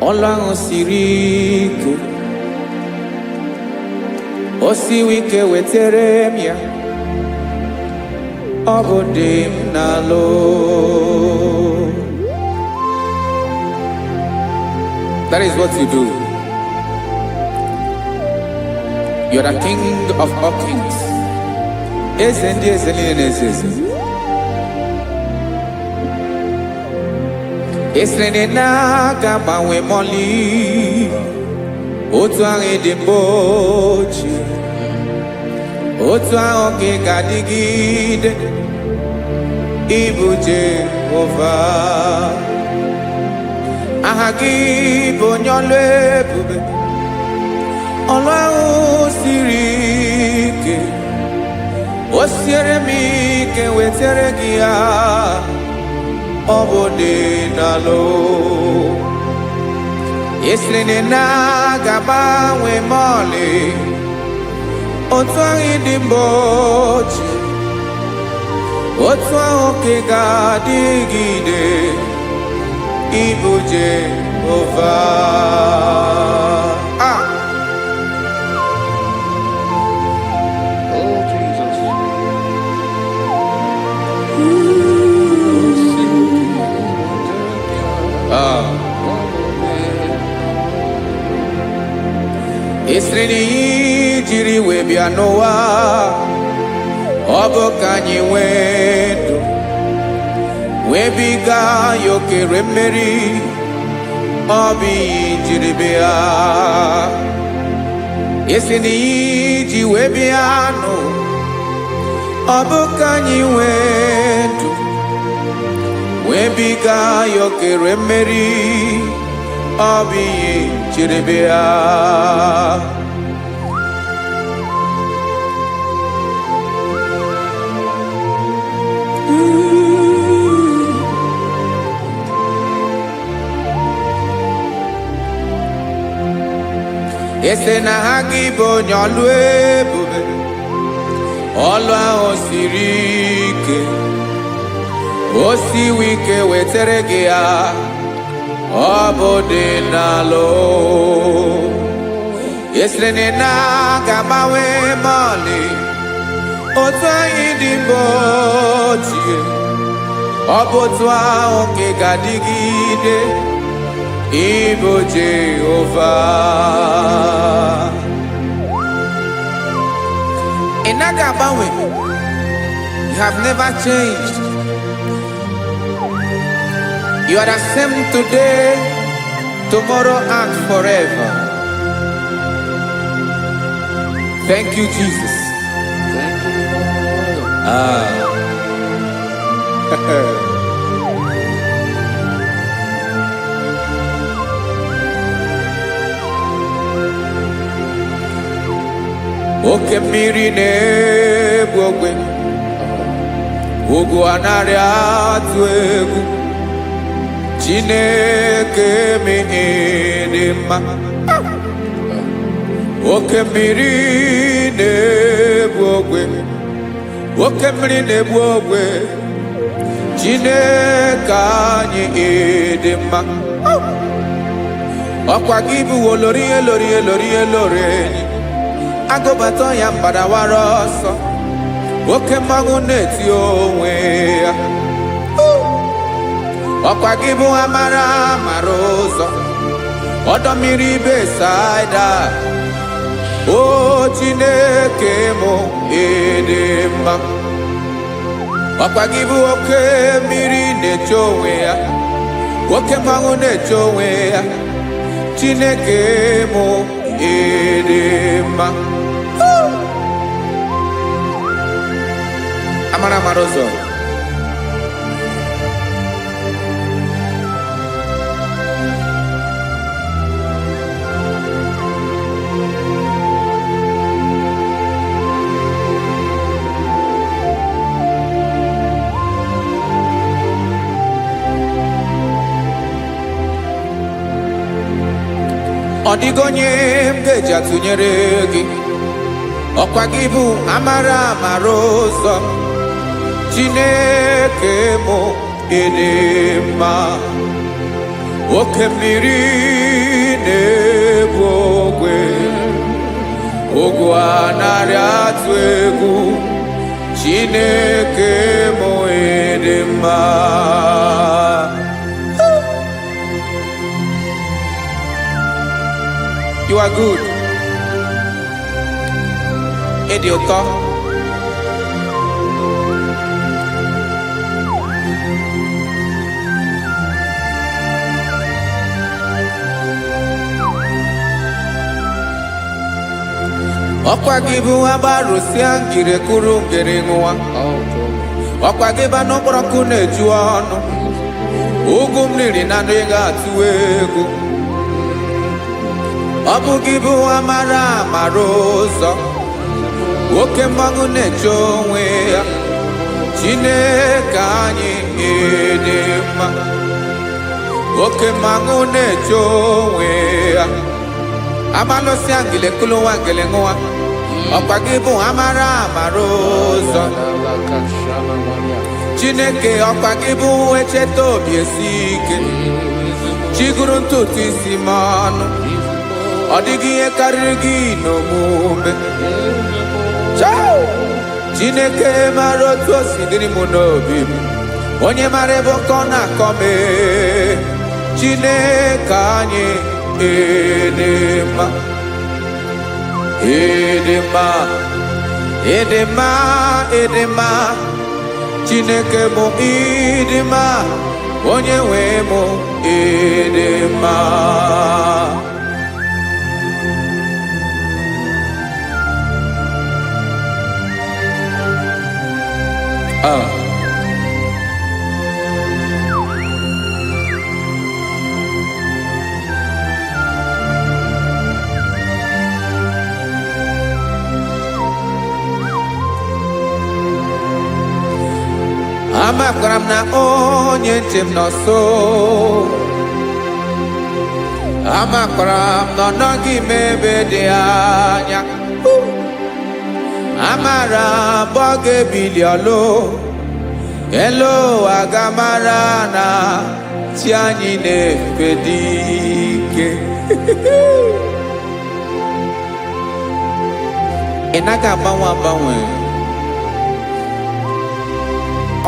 ọlụ ahụ siri ike o siwe ike wetere m ya ọ bụ dị m n'alụ. That is what you do. You are the king of all kings. Eze ndị eze niile na-eze eze. Esere na-aga gbanwe mọlị otu ahụ dị mgbe ochie, otu ahụ ka ị ga-adịgide ịbụ Jehova. Aha gị bụ onye ọlụ ebube, ọlụ ahụ siri ike o siere m ike wetere gị ya ọ bụ dị n'alụ. Esiri na-agbanwe mọlị otu ahụ dị mgbe ochie, otu ahụ ka ị ga-adịgide ịbụ Jehova. Oh, Jesus. Esiri na ihe jiri wee bịa n'ụwa ọ bụ ka anyị nwee ndụ wee biga ya okere mmeri, ọ bụ ihe jiri bịa. Esi na ihe ji wee bịa nụ ọ bụ ka anyị nwee ndụ wee biga ya okere mmeri, ọ bụ ihe jiri bịa. Ese na ha gị bụ onye ọlụ ebube, ọlụ ahụ siri ike o siwe ike wetere gị ya ọ bụ dị n'alụ. Esere na-agbanwe mọlị otu anyị dị mgbe ochie, ọ bụ otu ahụ ka ị ga-adịgide ịbụ Jehova. Ị naghị agbanwe. You have never changed. You are the same today, tomorrow and forever. Thank you, Jesus. Thank you, Lord. Oke mmiri na-egbu ogwe, ugwu anaghị atụ egwu. Chineke me dị mma. Oke mmiri na-egbu ogwe, oke mmiri na-egbu ogwe. Chineke anyị dị mma. Ọkwa gị bụ olori elori elori elori enyi, agụbata ya mbadawara ọsọ, oke mmanwụ na-eti onwe ya. Ọkwa gị bụ amara amara ụzọ, ọdọ mmiri Besaida. O Chineke mụ ịdị mma. Ọkwa gị bụ oke mmiri na-eche onwe ya, oke mmanwụ na-eche onwe ya. Chineke mụ ịdị mma. Amara amara ụzọ. Ọ dịghị onye m ga-eji atụnyere gị, ọkwa gị bụ amara amara ụzọ. Chineke mụ ịdị mma. oke mmiri na-egbu ogwe ogwu anarị atụ egwu Chineke m ịdị mma. You are good. Ịdị ụtọ. Ọkwa gị bụ agbarụsịa ngire kụrụ ngere nwa. Ọkwa gị bụ n'okporoko na-eju ọnụ. Ugwu mmiri na ndị ga-atụ egwu. Ọ bụ gị bụ amara amara ụzọ. Oke mmanwụ na-eche onwe ya. Chineke anyị ịdị mma. Oke mmanwụ na-eche onwe ya. Amalụsịa ngile kụrụ nwa ngele nwa. Ọkwa gị bụ amara amara ụzọ. Chineke ọkwa gị bụ echeta obi esi ike. Chigụrụ ntutu isi m ọnụ. Ọ dịghị ihe karịrị gị n'omume. Chineke mara otu o si dịrị m n'obi m. Onye mara ebe ọkọ na-akọ m. Chineke anyị ịdị mma. Ịdị mma. Ịdị mma. Ịdị mma. Chineke bụ ịdị mma. Onye nwe m ịdị mma. Amakwara m na onye nche m nọ nso. Amakwara m na ọ nọghị m ebe dị anya. Amara m ọ ga-ebili ọlụ. Elu aga mara na chi anyị na-efe dị ike. Ị naghị agbanwe agbanwe.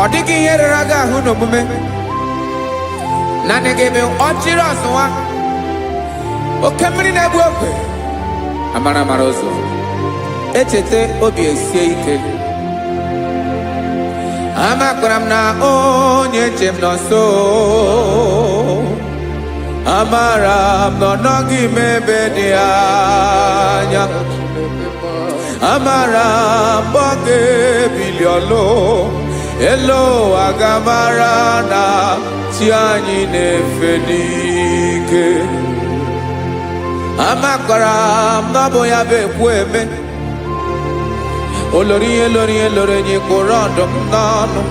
Ọ dịghị ihe rere gị ahụ n'omume. Naanị gị bụ ọchịrị ọzụwa. Oke mmiri na-egbu ogwe. Amara amara ụzọ. Echeta obi esie ike. Amakwara m na onye nche m nọ nso. Amara m na ọ nọghị m ebe dị anya. Amara m ọ ga-ebili ọlụ. Elu aga mara na chi anyị na-efe n'ike. Amakwara m na ọ bụ ya bụ ekwu eme. Olori ihe lori ihe lori enyi kwụrụ ọdụm n'ọnụ.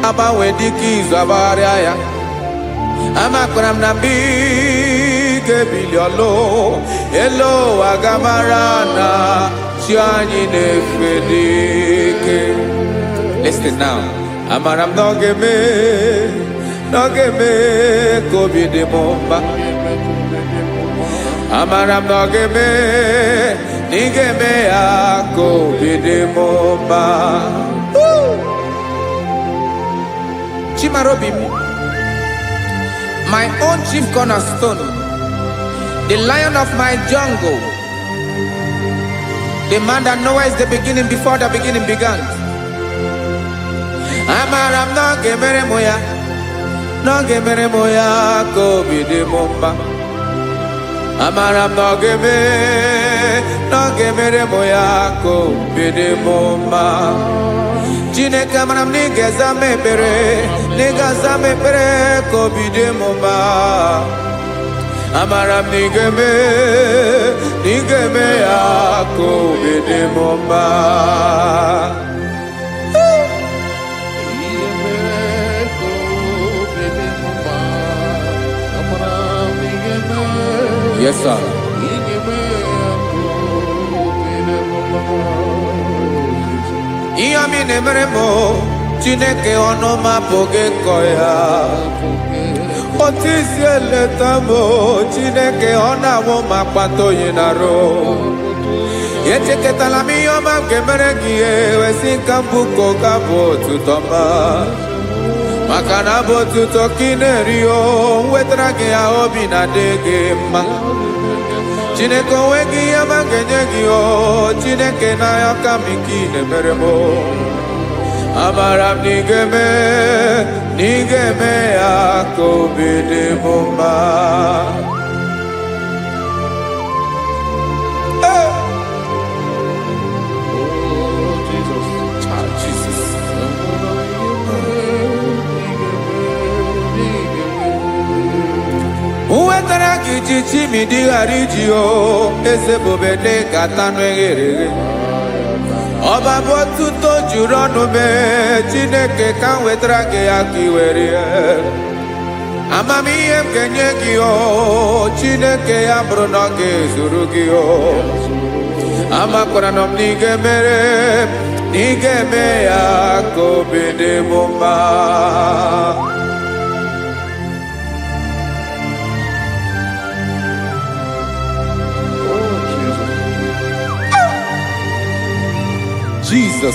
Agbanwe dịka izu agbagharịa ya. Amakwara m na mgbe ị ga-ebili ọlụ. Elu aga mara na chi anyị na-efe n'ike. Listen now. Amara m na ọ ga-eme ka obi dị m mma. Amara m na ọ ga-eme na ị ga-eme ya ka obi dị m mma. Chimara obi m. My own chief cornerstone. The lion of my jungle. The man that knows the beginning before the beginning began. Amara m na ọ ga-emere m ya. Na ọ ga-emere m ya ka obi dị m mma. Amara m na ọ ga-emere m ya ka obi dị m mma. Chineke amara m na ị ga-aza m ekpere. Na ị ga-aza m ekpere ka obi dị m mma. Amara m na ị ga-eme ya ka obi dị m mma. Yes, sir. Ihe mi na-emere m Chineke ọnụ m apụghị ịkọ ya. otisi eletamo Chineke ọ na-awụ ma kpata oyi na-arụ echeketala m ihe ọma nke mere gị ewesi nka mbụ ka ọ ga-abụ otuto ma maka na abụ otuto ka ị na-eri o wetara gị ya obi na-adị gị mma Chineke onwe gị ihe ọma ga-enye gị o Chineke n'anya ka m ike ị na-emere m amara m na ị ga-eme ya ka obi dị m mma wetara gị chichi ma ị dịghara iji o eze bụbede gata nụ eghere eghe ọba bụ otuto juru ọnụ mee Chineke ka m wetara gị ya ka ị were amamihe m ga-enye gị o Chineke ya bụrụ na ọ ga-ezuru gị o amakwara na m na ị ga-eme ya ka obi dị m mma Jesus.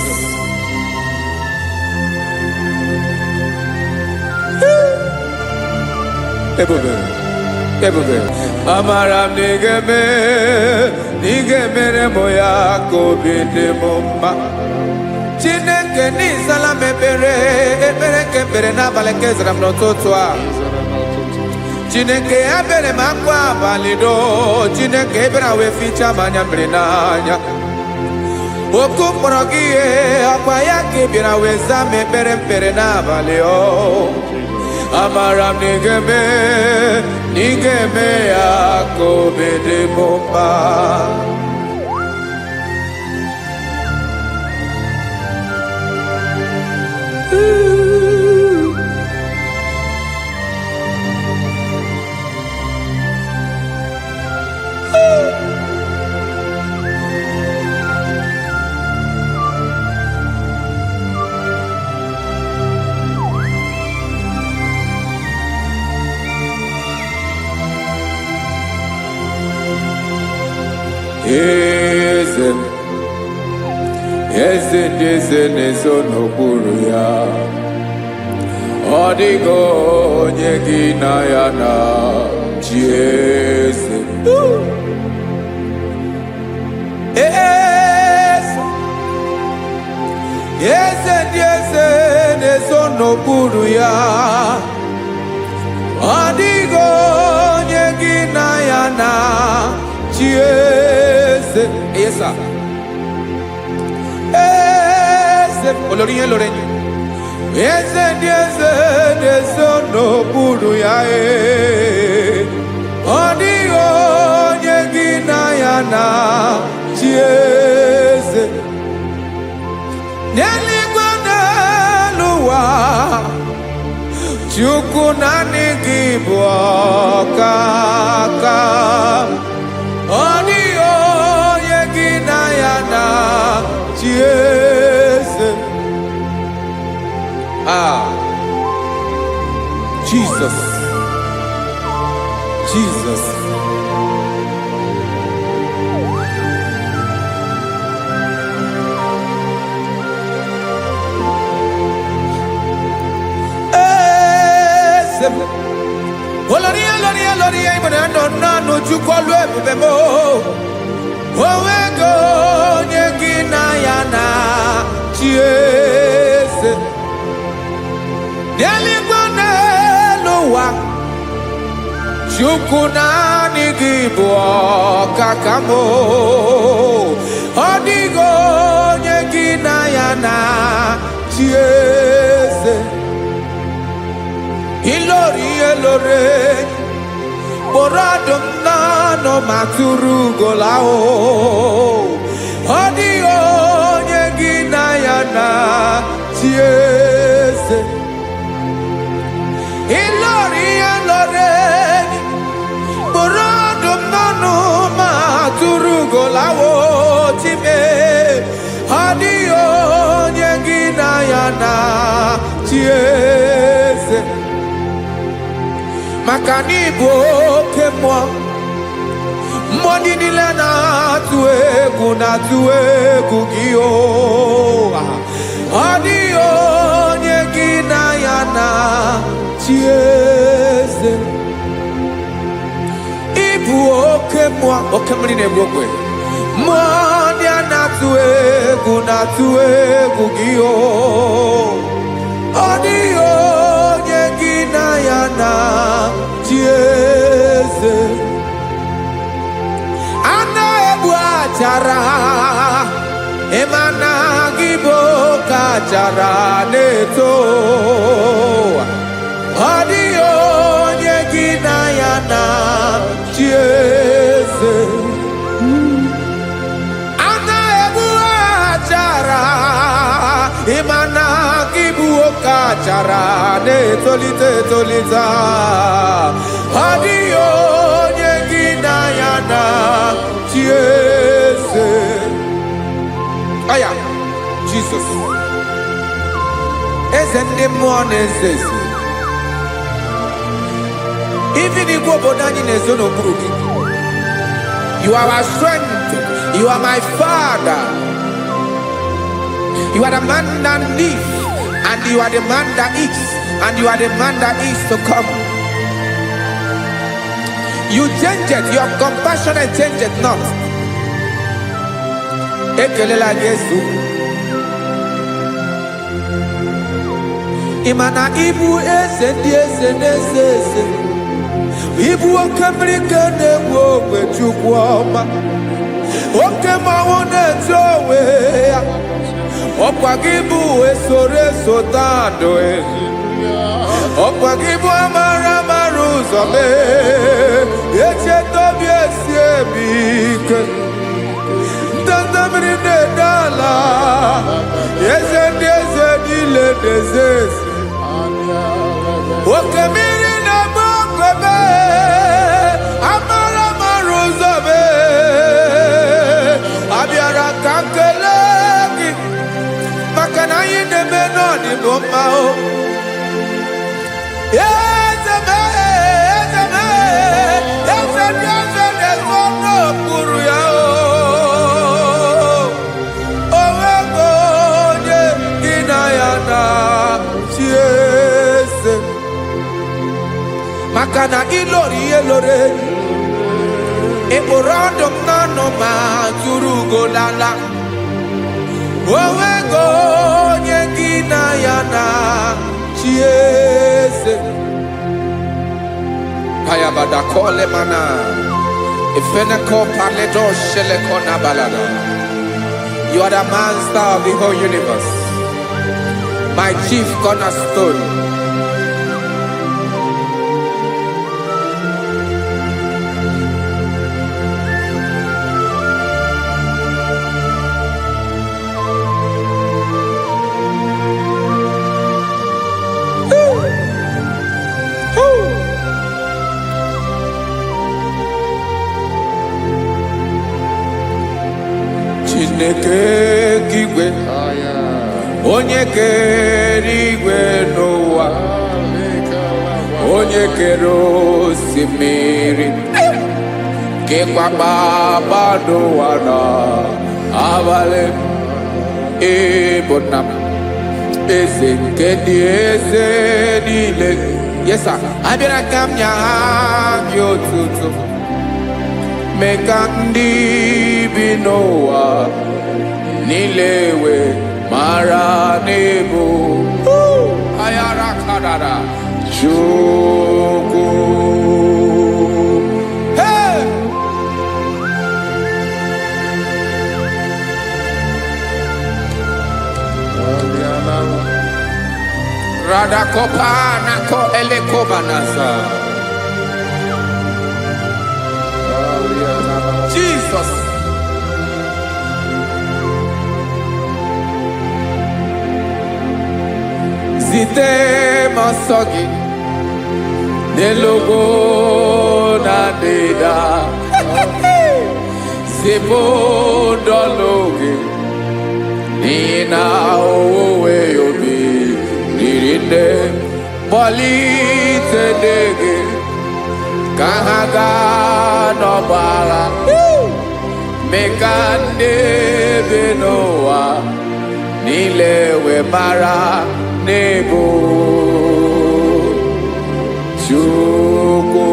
Ebube. Amara m na ị ga-emere m ya ka obi dị m mma Chineke n'ịzala m ekpere nke ekpere n'abalị nke zara m n'ụtụtụ a Chineke ya bere m akwa abalị do Chineke ebere wee ficha m anya mmiri n'anya oku mkpọrọ gị ihe akwa ya ka ị bịara wee zaa m ekpere n'abalị o amara m na ị ga-eme ya ka obi dị m mma eze ndị eze na-ezo n'okpuru ya ọ dịghị onye gị na ya na chi eze ndị eze na-ezo n'okpuru ya ọ dịghị onye gị na ya na chi eze olórí yẹn lórí eze ndị eze na-eso n'okpuru ya ọ dịghị onye gị na ya na chi eze n'eluigwe n'elu ụwa Chukwu naanị gị bụ ọkaka ọ dịghị onye gị na ya na chi eze Jesus olórí ìmọ̀nà nánú Chukwu ọlụ ebube m onwego onye gị na ya na chi eze n'eluigwe n'elu ụwa Chukwu naanị gị bụ ọkaka m ọ dịghị onye gị na ya na chi eze ilori kpọrọ ọdụm n'ọnụ ma tụrụ ugola ọ dịghị onye gị na ya na chi eze ilori kpọrọ ọdụm n'ọnụ ma tụrụ ugola time ọ dịghị onye gị na ya na chi eze maka na ịbụ oke mmụọ. Mmụọ niile na-atụ egwu gị o. Ọ dịghị onye gị na ya na-achị eze. Ịbụ oke mmụọ, oke mmiri na-egbu ogwe. Mmụọ ndị a na-atụ egwu gị o. Ọ dịghị onye gị na ya na-achị eze. A na-egbu achara, ịma na gị bụ ka achara na-eto. Ọ dịghị onye gị na ya na-achị eze. A na-egbu achara, ịma na gị bụ ka achara na-etolite etolite. Ọ dịghị onye gị na ya na-achị eze. Aya, Jesus. Eze ndị mmụọ na-eze eze. Even igwe obodo anyị na-ezo n'okpuru gị. You are our strength. You are my Father. You are the man that lives, and you are the man that eats, and you are the man that is to come. You change it. Your compassion change it not. Ekelela Yesu. Imana ibu eze ndị eze na-eze eze. Ibu oke mmiri ka na-egbu ogwe Chukwu ọma. Oke mmanwụ na-eti onwe ya. Ọkwa gị bụ esoro tando. Ọkwa gị bụ amara ụzọ mee. Echeta obi esi ebi ike. Ndanda mmiri na-ede ala. Eze ndị eze niile na-eze eze. Oke mmiri na-agba ogwe mee. Amara ụzọ mee. Abịara ka nkele gị. Maka na anyị na-eme n'ọdịbụ mma o. Eze mee, eze mee. Eze ndị eze na-ezo n'okpuru ya o. O nwego onye gị na ya na-achị eze. Maka na ịlọrọ ihe lọrọ ịkpụrụ ọdụm n'ọnụ ma tụrụ ugo lala. O nwego onye gị na ya na-achị eze. Payabada kole mana. Ifeneko paledo sheleko nabalada. You are the master of the whole universe. My chief cornerstone. Chineke kigwe, onye kere igwe n'ụwa, onye kere osimiri, kekwa kpakpando ụwa n'abalị. Ịbụ nna m, eze nke ndị eze niile. Yes sir, abịara ka m nye gị otuto. Mee ka ndị bi n'ụwa niile wee mara n'ebu ayara kadara Chukwu. Hey! Radakopa nako elekobanasa. Jesus. Zite masogi nelogo na deda. Zibo dologe nina owe yobi nirinde polite dege kahaga no bara mekande benoa nilewe mara nebo chuko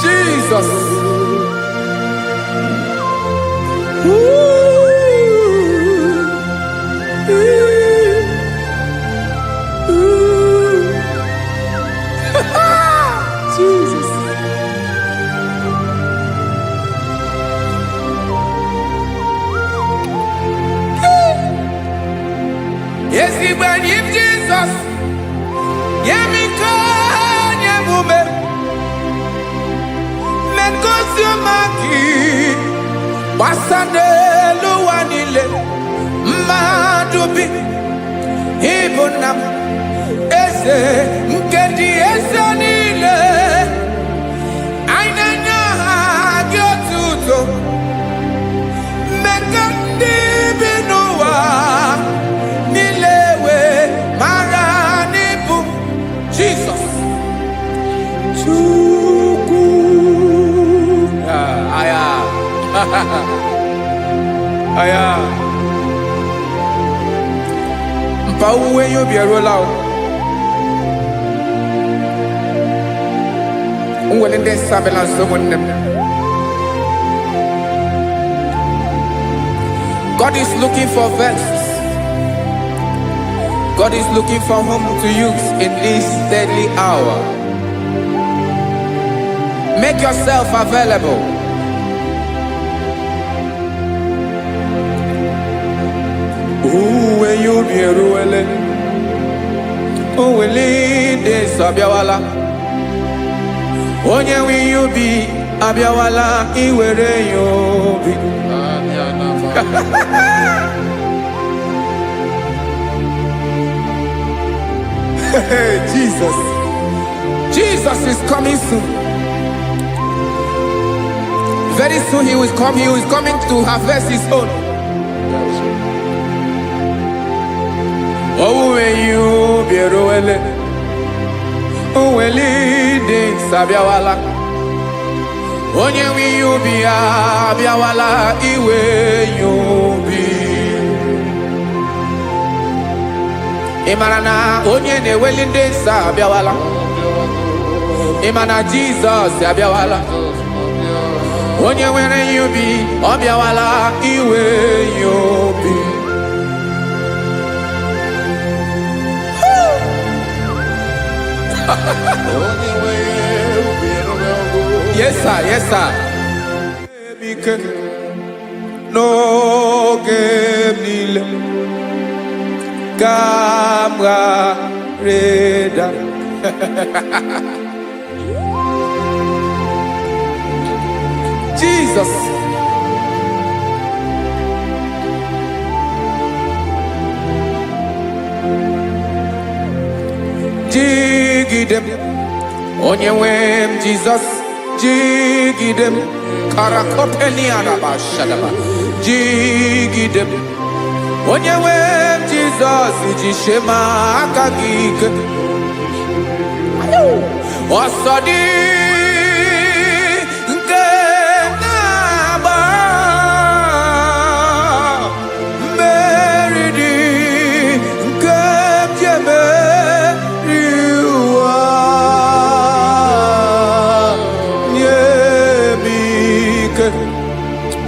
Jesus. Jesus. Yes, he when him Jesus. Yemiko nyemume. Men kosumaki. Wasande luwanile. Madubi. Ibunam. Ese nkedi ese nile. Ainanya hagyotuto. Mekandi binuwa. Nilewe maranibu. Jesus. Chuku. Aya. Aya. Mpauwe yo bierolao. Unwelende sabela someone. God is looking for vessels. God is looking for whom to use in this deadly hour. Make yourself available. Uwe you be ruele. Uwe de sabiawala. Onye wi you be abiawala iwere you be. Jesus. Jesus is coming soon. Very soon he will come. He is coming to harvest his own. Oh, when you be roele, oh, when leading sabiawala, onye wi you be abiawala, iwe you be. Imarana onye ne welinde sabiawala, imana Jesus sabiawala, onye were you be abiawala, iwe you be. Yes, sir. Yes, sir. No game nile camera reda. Jesus. Jigidem, onye wem Jesus, jigidem, karakopeni araba shadaba, jigidem, onye wem Jesus, jishema akagike, osodi nke naba, meridi nke jeme.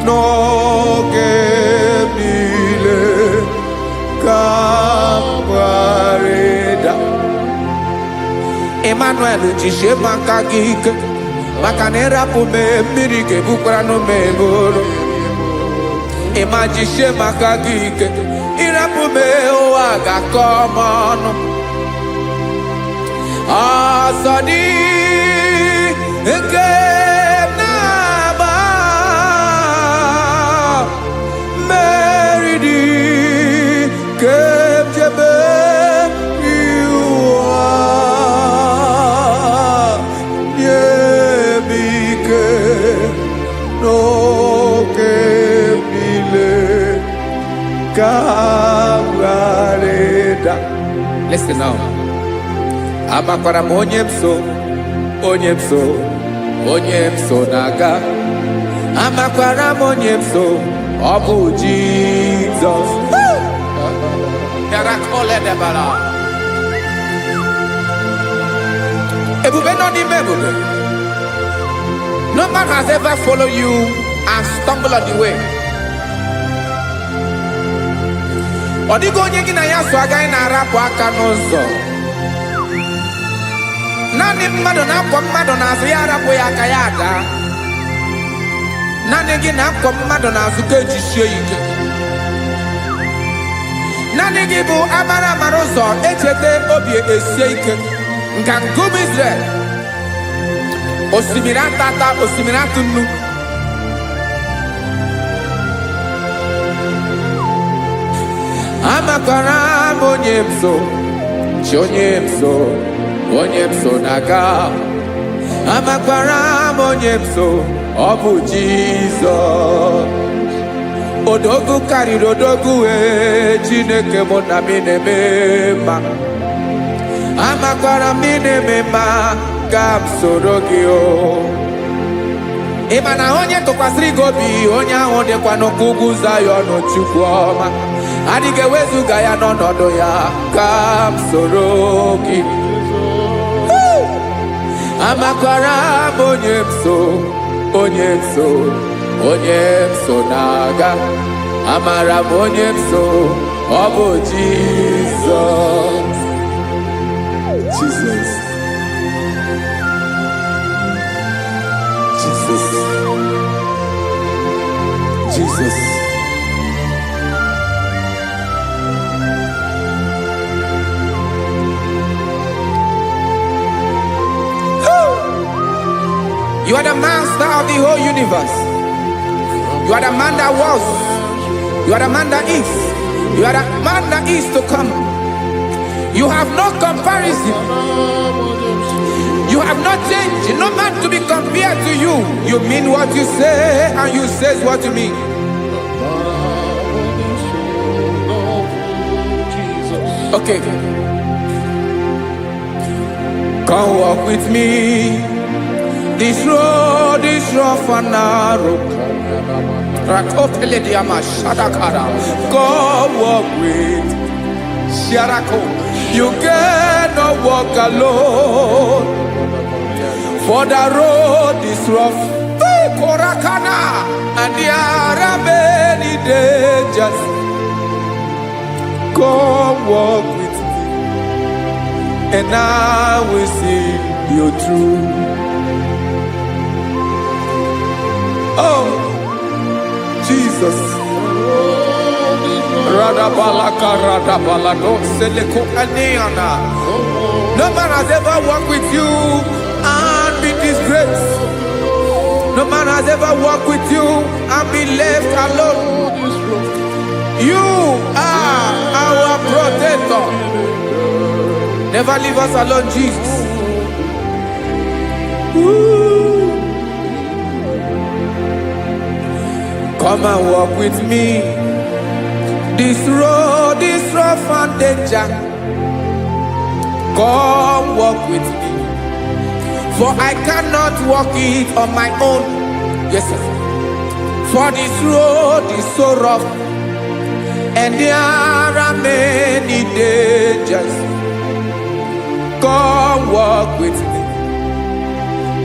No gemile camarada Emmanuel jishe makagike makanera pume mirike bukrano meboro Ema jishe makagike irapume oaga komono asadi eke no que Kawareda. Listen now. Amakwara monyemso, onyemso, onyemso naga. Amakwara monyemso, Obu Jesus. Yarakole debala. Ebube no di mebube. No man has ever followed you and stumbled on the way. Odigo onye gị na ya so agaghị na-arapụ aka n'ụzọ. Naanị mmadụ na-akwọ mmadụ n'azụ ya arapụ ya aka ya ada. Naanị gị na-akwọ mmadụ n'azụ ka ejisie ike. Naanị gị bụ amara amara ụzọ echete obi esie ike. Nka ngụm Israel. Osimiri atata, osimiri atụ nnu. Amakwara monyemso, chonyemso, onyemso naga. Amakwara monyemso, Obu Jesus. Odogu karịrị odogu Chineke mụ na mi na-eme mma. Amakwara mi na-eme mma ka m soro gị o. Ị ma na onye tụkwasịrị gị obi, onye ahụ dịkwa n'ụkwụ ugwu Zayọn Chukwu ọma. Adịghị ewezuga ya n'ọnọdụ ya ka m soro gị. Amakwara m onyemso, onyemso, onyemso na-aga. Amara m onyemso, ọ bụ Jizọs. Jesus. Jesus. Jesus. You are the master of the whole universe. You are the man that was. You are the man that is. You are the man that is to come. You have no comparison. You have not changed. No man to be compared to you. You mean what you say and you say what you mean. Okay. Come walk with me. This road is rough and narrow. Come walk with Sharako. You cannot walk alone. For the road is rough. Korakana. And there are many dangers. Come walk with me. And I will see you through. Oh, Jesus. No man has ever walked with you and been disgraced. No man has ever walked with you and been left alone. You are our protector. Never leave us alone, Jesus. Woo. Come and walk with me. This road is rough and danger. Come walk with me. For I cannot walk it on my own. Yes, sir. For this road is so rough. And there are many dangers. Come walk with me.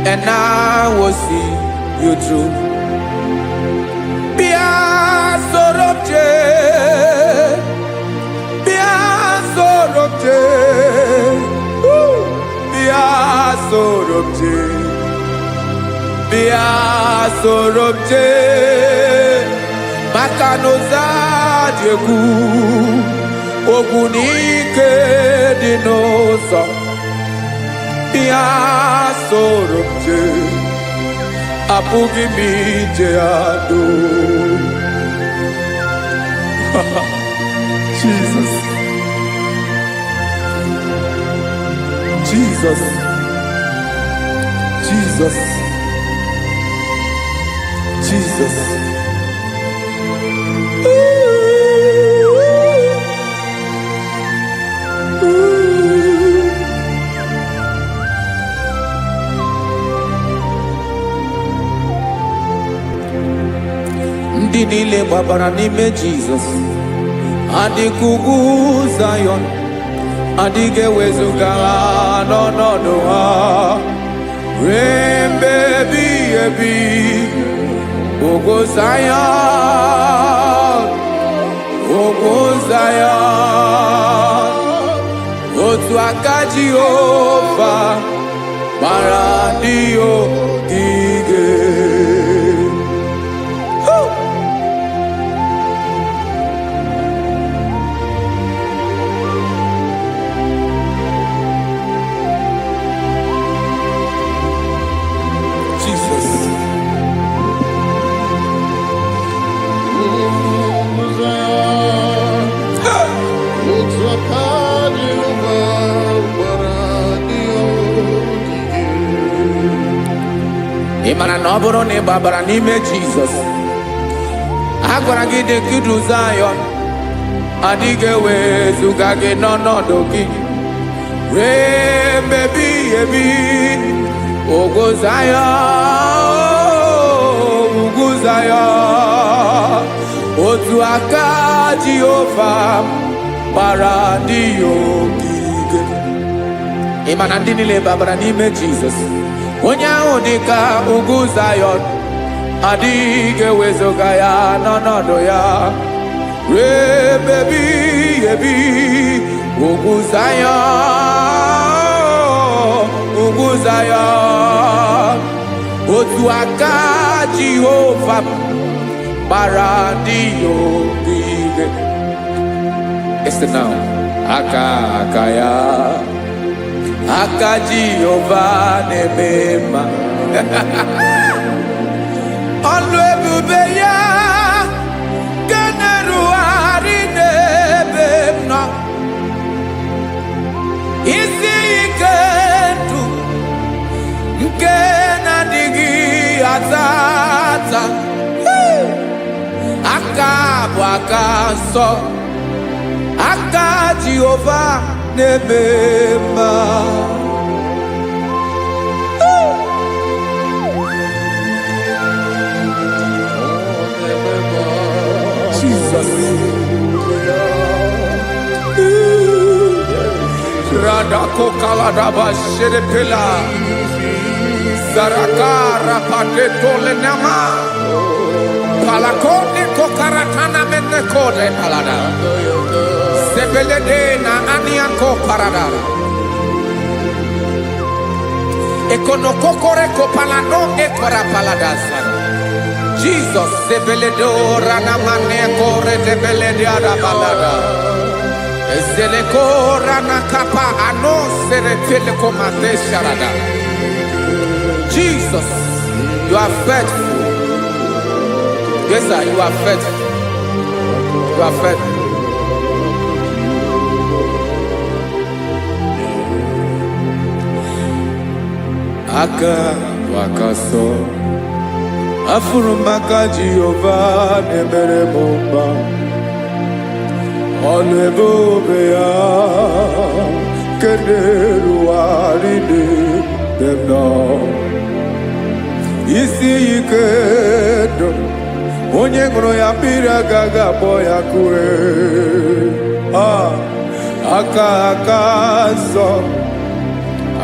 And I will see you through. Sorobje Makanoza Diegu Ogunike Dinosa Bia Sorobje Apugi Mijeado. Jesus. Jesus. Jesus. Jesus. Ooh. ndị niile gbabara n'ime Jizọs adịghị ugwu Zayọn, adịghị ewezuga ha n'ọnọdụ ha ruo mgbe ebighị ebi. Ugwu Zayọn, ugwu Zayọn, otu aka Jehova gbara ndị ogige. Ị mara na ọ bụrụ na ị gbabara n'ime Jizọs, a gwara gị dị ka Zayọn, adịghị ewezuga gị n'ọnọdụ gị ruo mgbe ebighị ebi. Ugwu Zayọn, ugwu Zayọn, otu aka Jehova gbara ndị ogige. Ị ma na ndị niile gbabara n'ime Jizọs, onye ahụ dị ka ugwu Zayọn, adịghị ewezuga ya n'ọnọdụ ya ruo mgbe ebighị ebi. Ugwu Zayọn, ugwu Zayọn, otu aka Jehova gbara ndị ogige. Listen now, aka ya, aka Jehova na-eme mma. Ọlụ ebube ya ga na-erugharị n'ebe m nọ. Isi ike ndụ nke na-adịghị ata ata, aka bụ aka nsọ, aka Jehova na-eme mma. Jesus. Radako kaladaba sherepela zarakara pateto lenama palakone kokaratana menne kode palada sebelede na aniako paradara ekono kokore kopalano ekora paladasa. Jesus sebeledo rana mane kore debelede ada balada ezele kora na kapa ano sere tele komate sharada. Jesus, you are faithful. Yes sir, you are faithful. You are faithful. Aka so afuru maka Jehova na-emere m mma. Ọlụ ebube ya nke na-erugharị n'ebe m nọ. Isi ike ndụ onye ṅụrụ ya mmiri agaghị akpọ ya kue. Aka nsọ,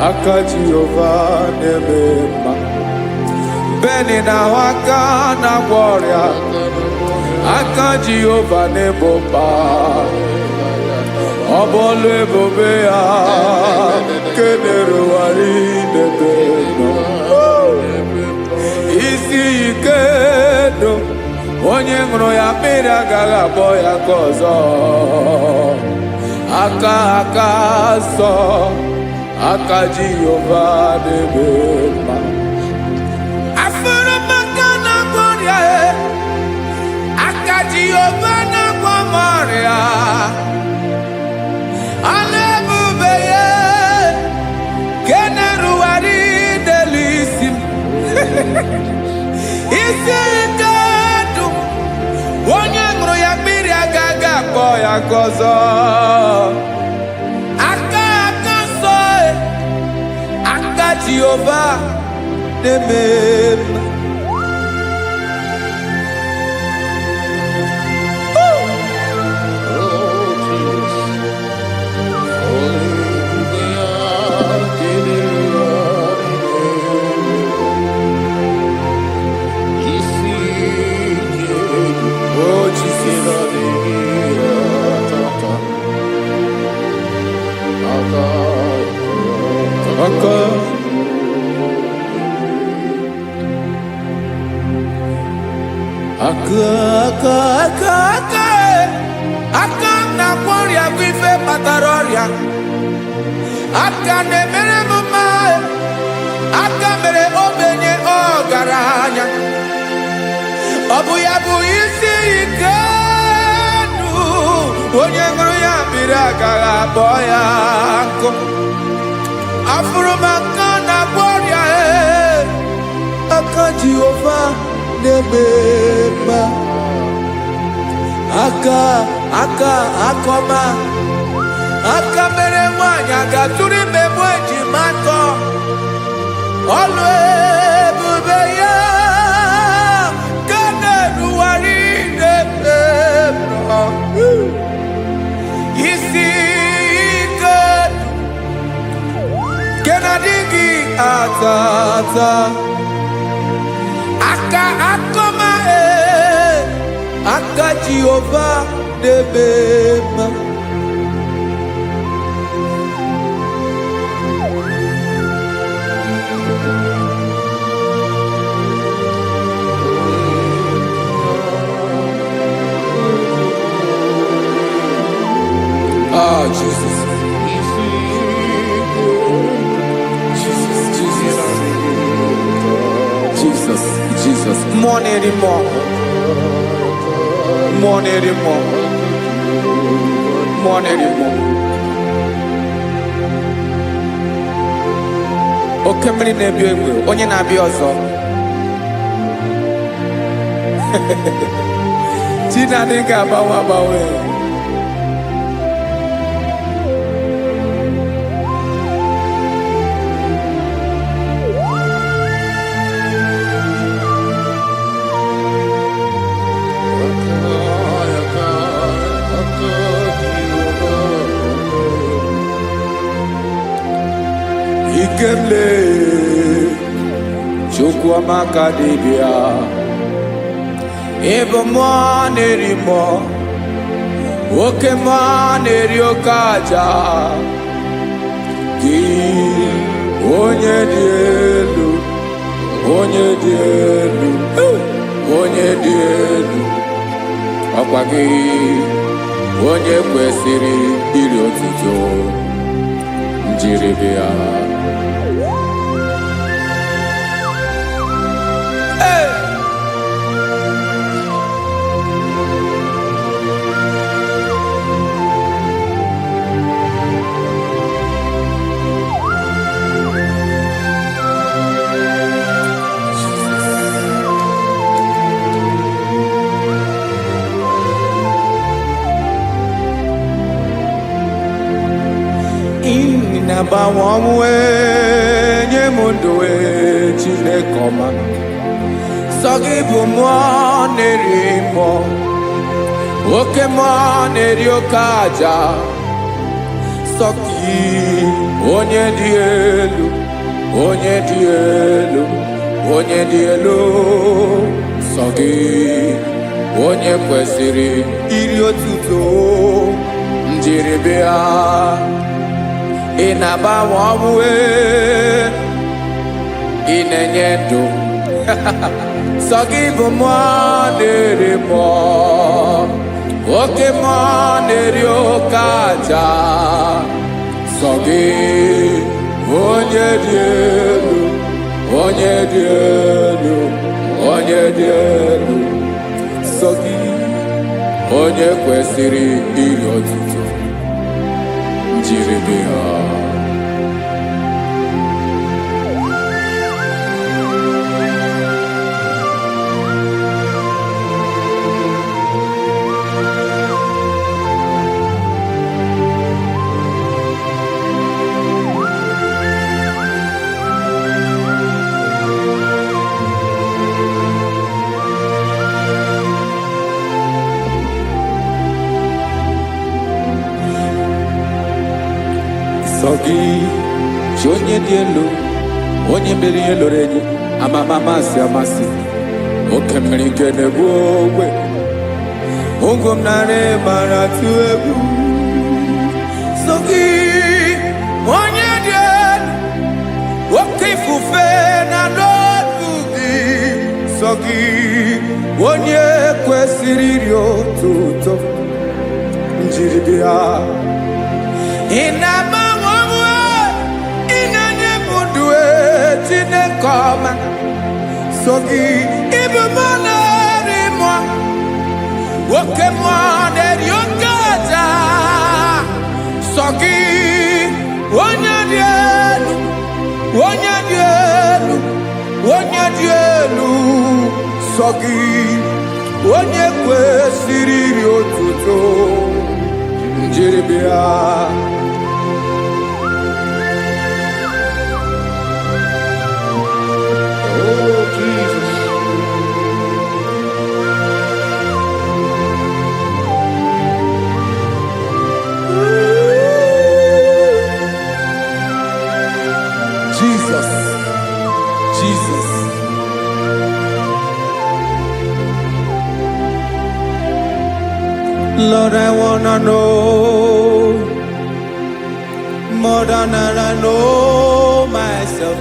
aka Jehova na-eme mma. Beni na ahụ aka na-agwọ ọrịa, aka Jehova na-ebo mma. Ọ bụ ọlụ ebube ya nke na-erugharị n'ebe m nọ. Isi ike ndụ onye ṅụrụ ya mmiri agaghị akpọ ya ka ọzọ. Aka nsọ, aka Jehova na-eme mma. Afụrụ m aka na-agwọ ọrịa, aka Jehova na-agwọ m ọrịa. Ọlụ ebube ya nke na-erugharị n'elu isi m. Isi ike ndụ onye ṅụrụ ya mmiri agaghị akpọ ya ka ọzọ. Aka nsọ, aka Jehova na-eme mma. aka na kwọrịa bụ ife kpatara ọrịa, aka na-emere m mma, aka mere ogbenye ọgaranya, ọ bụ ya bụ isi ike ndụ, onye ṅụrụ ya mmiri agaghị abụọ ya nkụ. Afụrụ m aka na kwọrịa, aka Jehova na-eme mma, aka akọma, aka mere nwanyị ga-atụrụ ime mụ ejima atọ, ọlụ ebube ya ka na-erugharị n'ebe nọ, isi ike nke na-adịghị ata ata, aka akọma, aka Jehova na-eme mma. Oh, Jesus. Jesus. More anymore. More anymore. More anymore. Oke mmiri na-ebi egbe, onye na-abịa ọzọ. Chinadị ga-agbanwe agbanwe. Ikemle Chukwamaka dibia, ebe mmụọ na-eri mmụọ, oke mmụọ na-eri oke aja, gị onye dị elu, onye dị elu, onye dị elu, ọkwa gị onye kwesịrị iri otuto, njiribịa. Inabawamwe nyemundowe Chineke ọma, sọ gị bụ mmụọ na-eri mmụọ, oke mmụọ na-eri oke aja, sọ gị onye dị elu, onye dị elu, onye dị elu, sọ gị onye kwesịrị iri otuto, njiribịa. Ị na-agbanwe ọnwụ, ị na-enye ndụ, sọ gị bụ mmụọ na-eri mmụọ, oke mmụọ na-eri oke aja, sọ gị onye dị elu, onye dị elu, onye dị elu, sọ gị onye kwesịrị iri otuto, njiribịa. Sogi, onye dị elu, onye mere ihe lụrụ enyi, amama amasị amasị, oke mmiri nke na-egbu ogwe, ụgwọ m narị mara tụ egwu. Sogi, onye dị elu, oke ifufe na n'ọdụ gị, sọ gị onye kwesịrị iri otuto njiri bịa. Ị na-agbanwe onwe, ị na-enye m ndụ Chineke ọma, sọ gị ịbụ mmụọ na-eri mmụọ, oke mmụọ na-eri oke aja, sọ gị onye dị elu, onye dị elu, onye dị elu, sọ gị onye kwesịrị iri otuto njiri bịa. Oh, Jesus. Jesus, Jesus. Lord, I wanna know more than I know myself.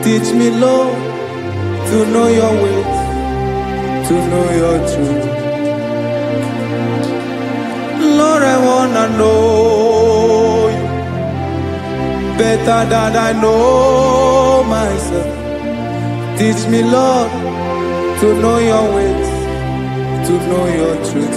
Teach me, Lord, to know your ways, to know your truth. Lord, I wanna know you better than I know myself. Teach me, Lord, to know your ways, to know your truth.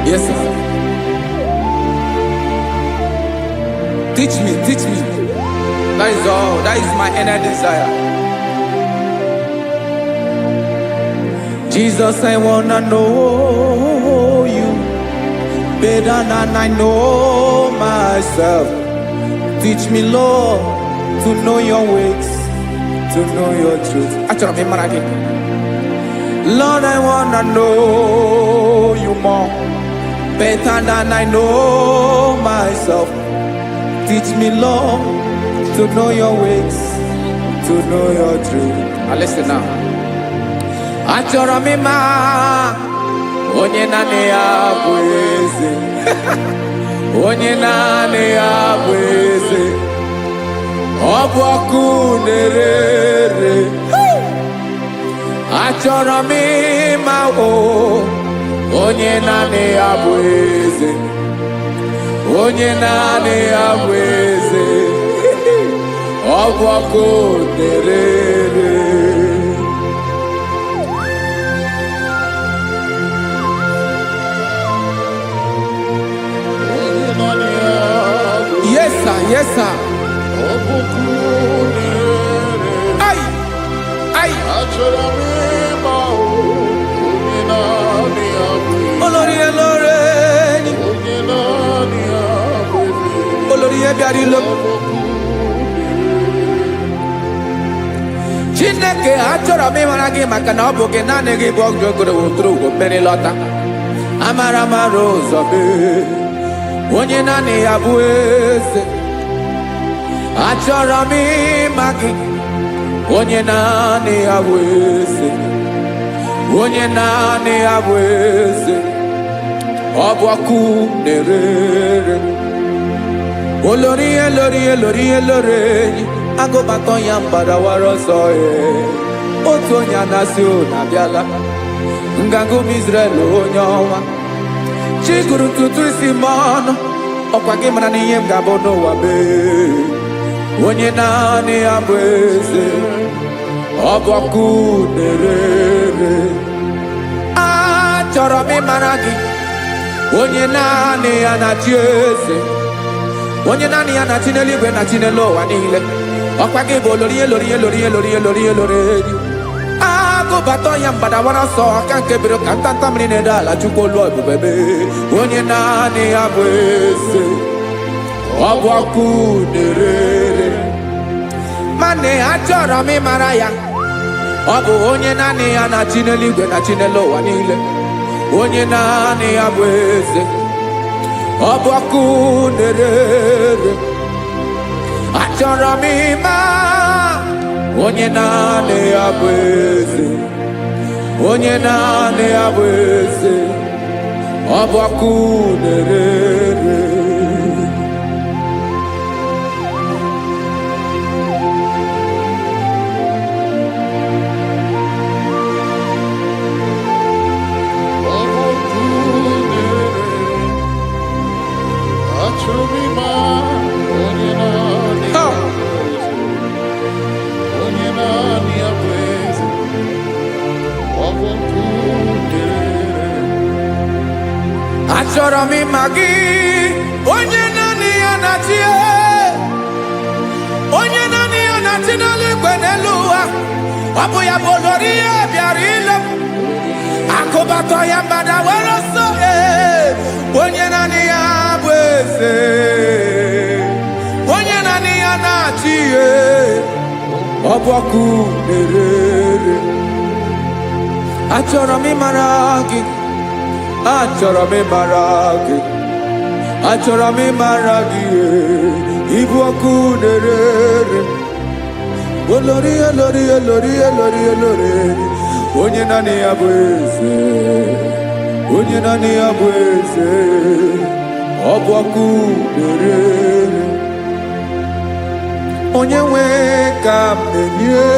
Yes, sir. Teach me, teach me. That is all. That is my inner desire. Jesus, I wanna know you better than I know myself. Teach me, Lord, to know your ways, to know your truth. Actually, I'm again. Lord, I wanna know you more, better than I know myself. Teach me, Lord, to know your ways, to know your truth. Now listen now. Achọrọ m ịma onye naanị ya bụ eze, onye naanị ya bụ eze, ọ bụ ọkụ na-ere. Achọrọ m ịma onye naanị ya bụ eze, onye naanị ya bụ eze, ọ bụ ọkụ na-ere. Yes, sir. Yes, sir. Ay, ay. Olórí ẹlọ́rẹ́, olórí ẹbí àdìlọ́. Chineke achọrọ m ịmara gị maka na ọ bụ gị naanị gị bụ ọgụ ogologo wotoro ugwo mmeri lọta. Amara mara ụzọ mee, onye naanị ya bụ eze. Achọrọ m ịma gị, onye naanị ya bụ eze, onye naanị ya bụ eze, ọ bụ ọkụ na-ere. Olórí elórí elórí elórí enyi, agụbatọ ya mgbadawara ọsọ ya. Otu onye anasị na-abịala, nganga ụmụ Izrel onye ọma. Chi gụrụ ntutu isi m ọnụ, ọkwa gị mara na ihe m ga-abụ n'ụwa mee. Onye naanị ya bụ eze, ọ bụ ọkụ na-ere. Achọrọ m ịmara gị, onye naanị ya na-achị eze, onye naanị ya na-achị n'eluigwe na chi n'elu ụwa niile. Ọkwa gị bụ olórí elórí elórí elórí elórí elórí enyi. Agụbatọ ya mgbadawara ọsọ, aka nke biri ka ntanta mmiri na-ede ala, Chukwu olu ebube mee. Onye naanị ya bụ eze, ọ bụ ọkụ na-ere. Mane achọrọ m ịmara ya, ọ bụ onye naanị ya na-achị n'eluigwe na chi n'elu ụwa niile. Onye naanị ya bụ eze, ọbọkụ nerere achọrọ m ịma onye naanị ya bụ eze, onye naanị ya bụ eze, ọbọkụ nerere. Achọrọ m ịma gị, onye naanị ya na-achị, onye naanị ya na-achị n'eluigwe n'elu ụwa. Ọ bụ ya bụ olori ya bịara ile m, akụbatọ ya mgbada were ọsọ. Onye naanị ya bụ eze, onye naanị ya na-achị ihe, ọbọkụ nerere. Achọrọ m ịmara gị, achọrọ m ịmara gị, achọrọ m ịmara gị, ịbụ ọkụ nerere. Olori olori olori olori olori, onye naanị ya bụ eze, onye naanị ya bụ eze, ọ bụ ọkụ nerere. Onye nwe ka m na-enye,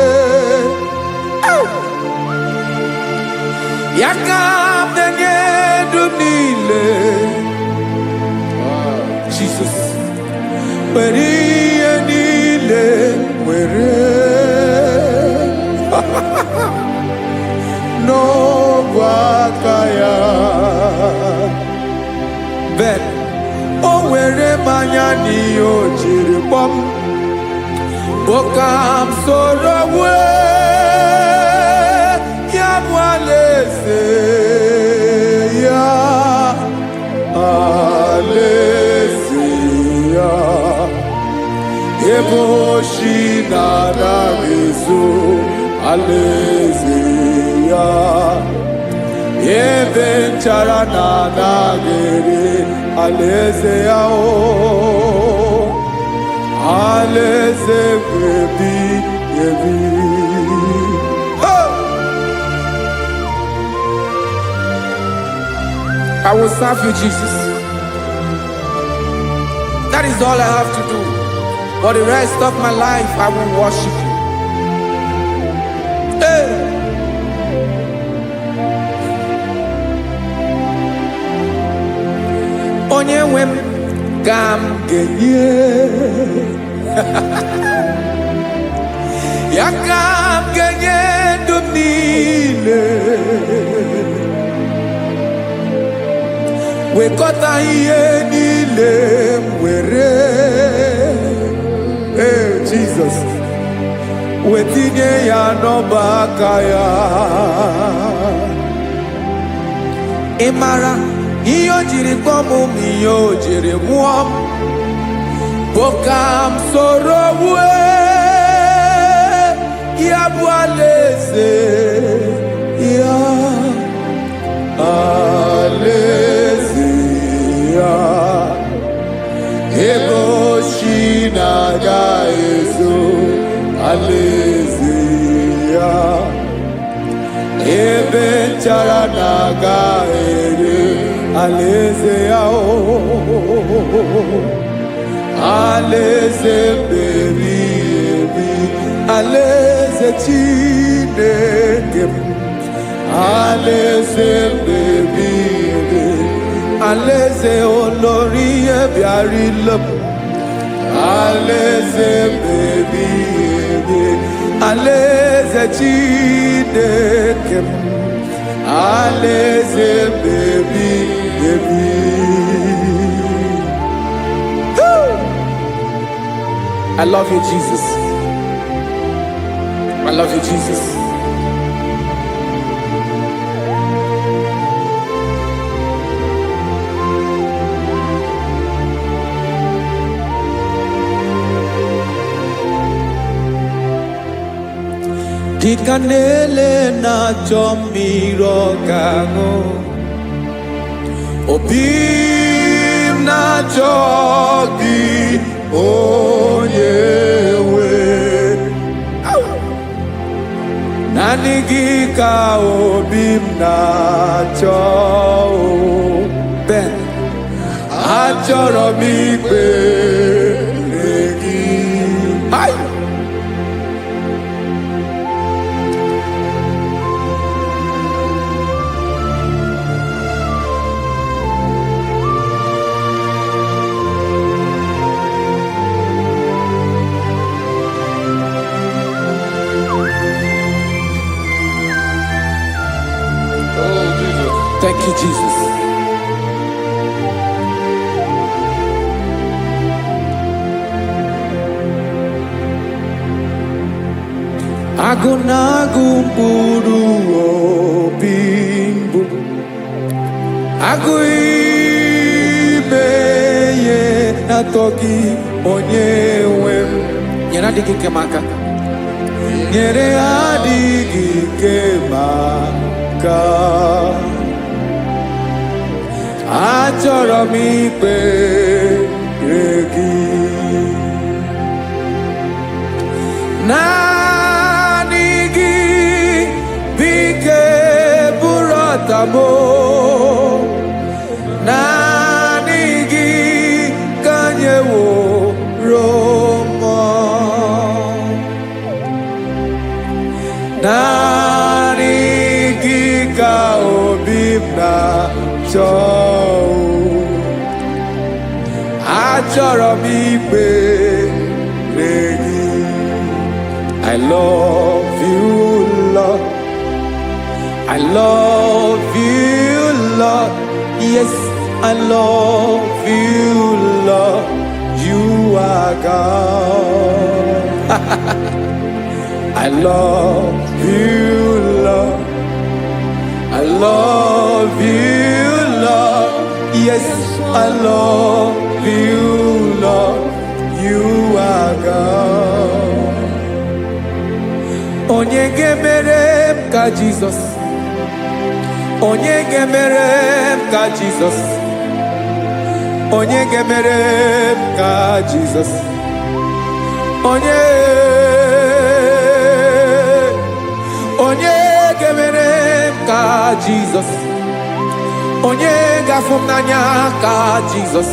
ya ka m na-enye ndụ niile. Jesus, were ihe niile were n'ọbụ aka ya. Ben, o were mmanya n'ihe o jiri kpọọ m, bụ ka m soro wee ya bụ alaeze ya, alaeze ya, ebe oshi na-anaghị ezo, alaeze ya, ebe nchara na-anaghị ere, alaeze ya. Alaeze ebi ebi. I will serve you, Jesus. That is all I have to do. For the rest of my life, I will worship you. Hey. Onye nwe m ka m ga-enye, ya ka m ga-enye ndụ m niile, wekọta ihe niile m were, Jesus, wetinye ya n'ọba aka ya. Ị mara ihe o jiri kpọọ m, ihe o jiri mụọ m, bụ ka m soro wee ya bụ alaeze ya, alaeze ya, ebe oshi na-agaghị ezo, alaeze ya, ebe nchara na-agaghị ere, alaeze ya. Alaeze ebi ebi, alaeze Chineke m, alaeze ebi ebi, alaeze olori ya bịara ile m, alaeze ebi ebi, alaeze Chineke m, alaeze ebi ebi. I love you, Jesus. I love you, Jesus. Dikanele na chomiro kago, obi na-achọ gị onye nwe naanị gị ka obi m na-achọ Ben achọrọ m ikpere gị Thank you, Jesus. Agụ na-agụ mkpụrụ obi mbụ, agụ ime ihe na-atọ gị onye nwe m. Nyere adịghị ike m aka, nyere adịghị ike m aka. Achọrọ m ikpere gị naanị gị bike bụrụ ọtabo naanị gị ka nyeworo m naanị gị ka obi m na-achọ achọrọ m ikpere gị. I love you, Lord. I love you, Lord. Yes, I love you, Lord. You are God. I love you, Lord. I love you, Lord. Yes, I love you, Lord. You are God. Onye ga-emere m ka Jizọs, onye ga-emere m ka Jizọs, onye ga-emere m ka Jizọs, onye ga-emere m ka Jizọs, onye ga-afụ m n'anya ka Jizọs,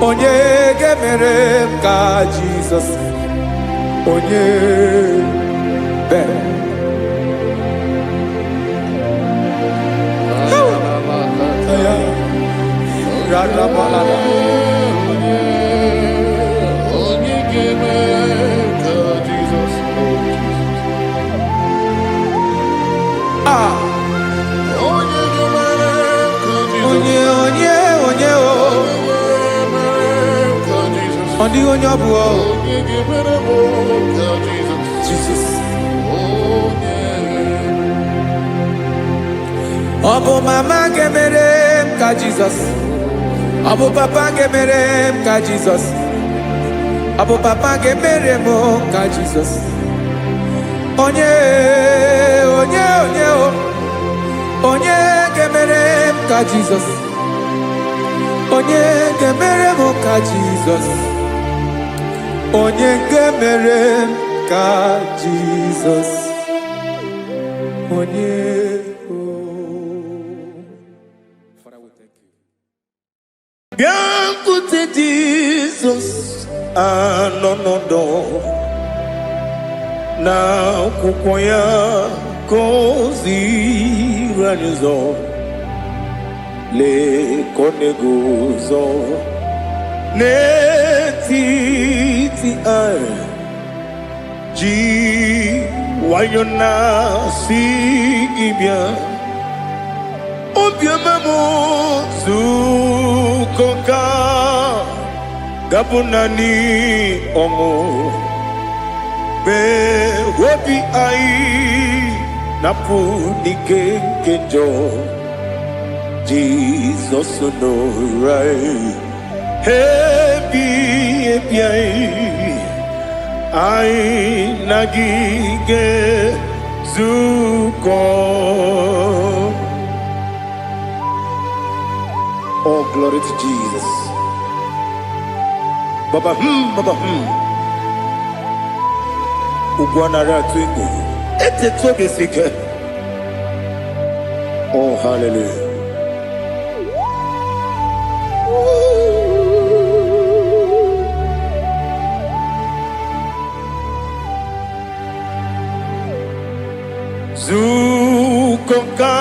onye ga-emere m ka Jizọs, onye Jesus. Obu mama gemere m ka Jesus, obu papa gemere m ka Jesus, obu papa gemere m ka Jesus. Onye gemere m ka Jesus, onye gemere m ka Jesus, onye gemere m ka Jesus, onye. Biancote Jesus anonodo na kukoya kozi ranizo le konegozo netiti ai ji wayona sigibia obiamamo zukoka gabunani omo be wobi ai napu nikenkejo Jesus no right happy ai nagige zuko Oh, glory to Jesus. Baba, Baba, Ugwanara twingo. Ete tobe sike. Oh, hallelujah. Zukoka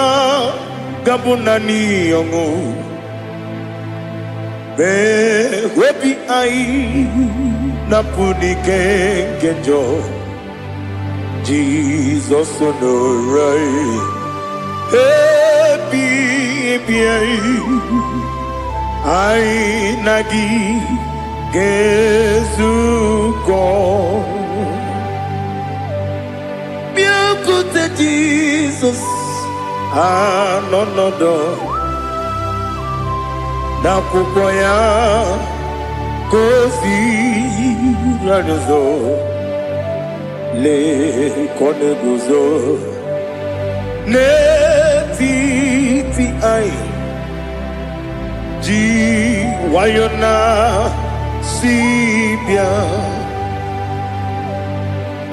gabunani yongo. Be webi ai napuni kenjo. Jesus onorai. Happy ai nagi gezuko. Biakute Jesus anonodo. Nakukoya kosi ranuzo le koneguzo ne ti ai ji wayona sibia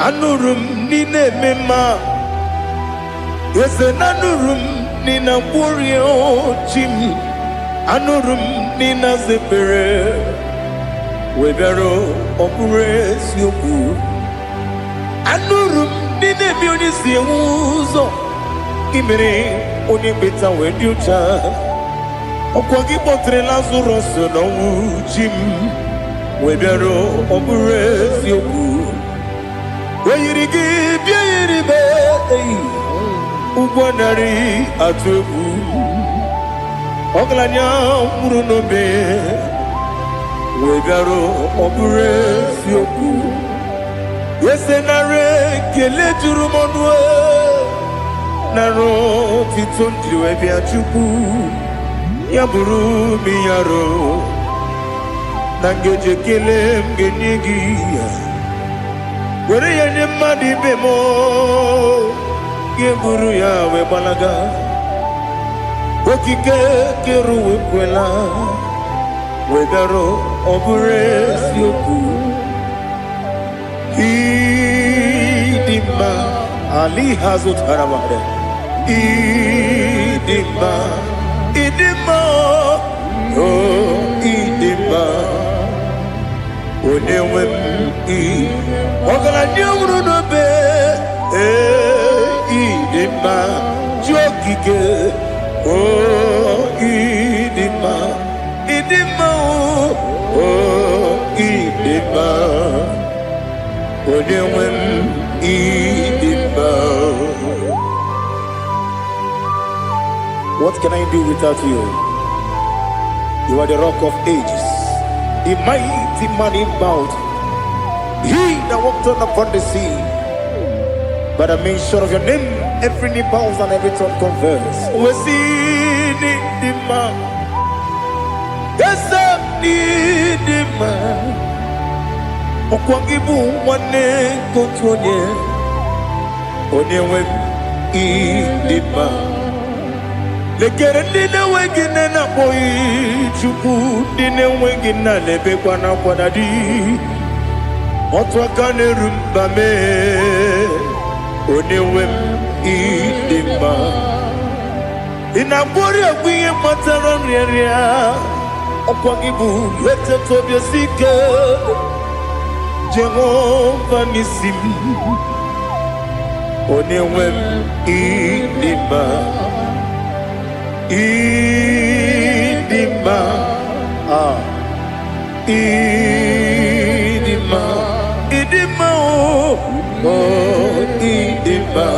anurum nine mema yese nanurum nina burio chim anurum nina zepere webero opure sioku anurum nine bioni siuzo imere oni beta wediucha okwagi potre Lazarus no chim webero opure sioku weyirigi biiribe ugwanari atubu oglanya murunobe wegaro obure sioku yesenare kele jurumonwe naro titondriwe biachuku yaburu miyaro nangeje kele mgenigi were yenye madi bemo geburu ya we balaga okike keru wekwela wedaro obure sioku idima ali hazut haramade idima oh idima onewem ogala nyamru no be idima jokike oh idima oh idima onewem idima. What can I do without you? You are the rock of ages, the mighty man in mountain. He that walked on upon the sea. By the mention of your name, every knee bows and every tongue confess. We see the man. Yes, the man. Okwangibu wane kotonye. Onyewe idima. Lekere nina wengine na boy chuku nina wengine lebe kwa na kwadadi. Otwakane rumbame onewem idima inabori agwiye matara nyeria okwagibu lete tobye sike Jehova nisim onewem idima idima idima idima oh idima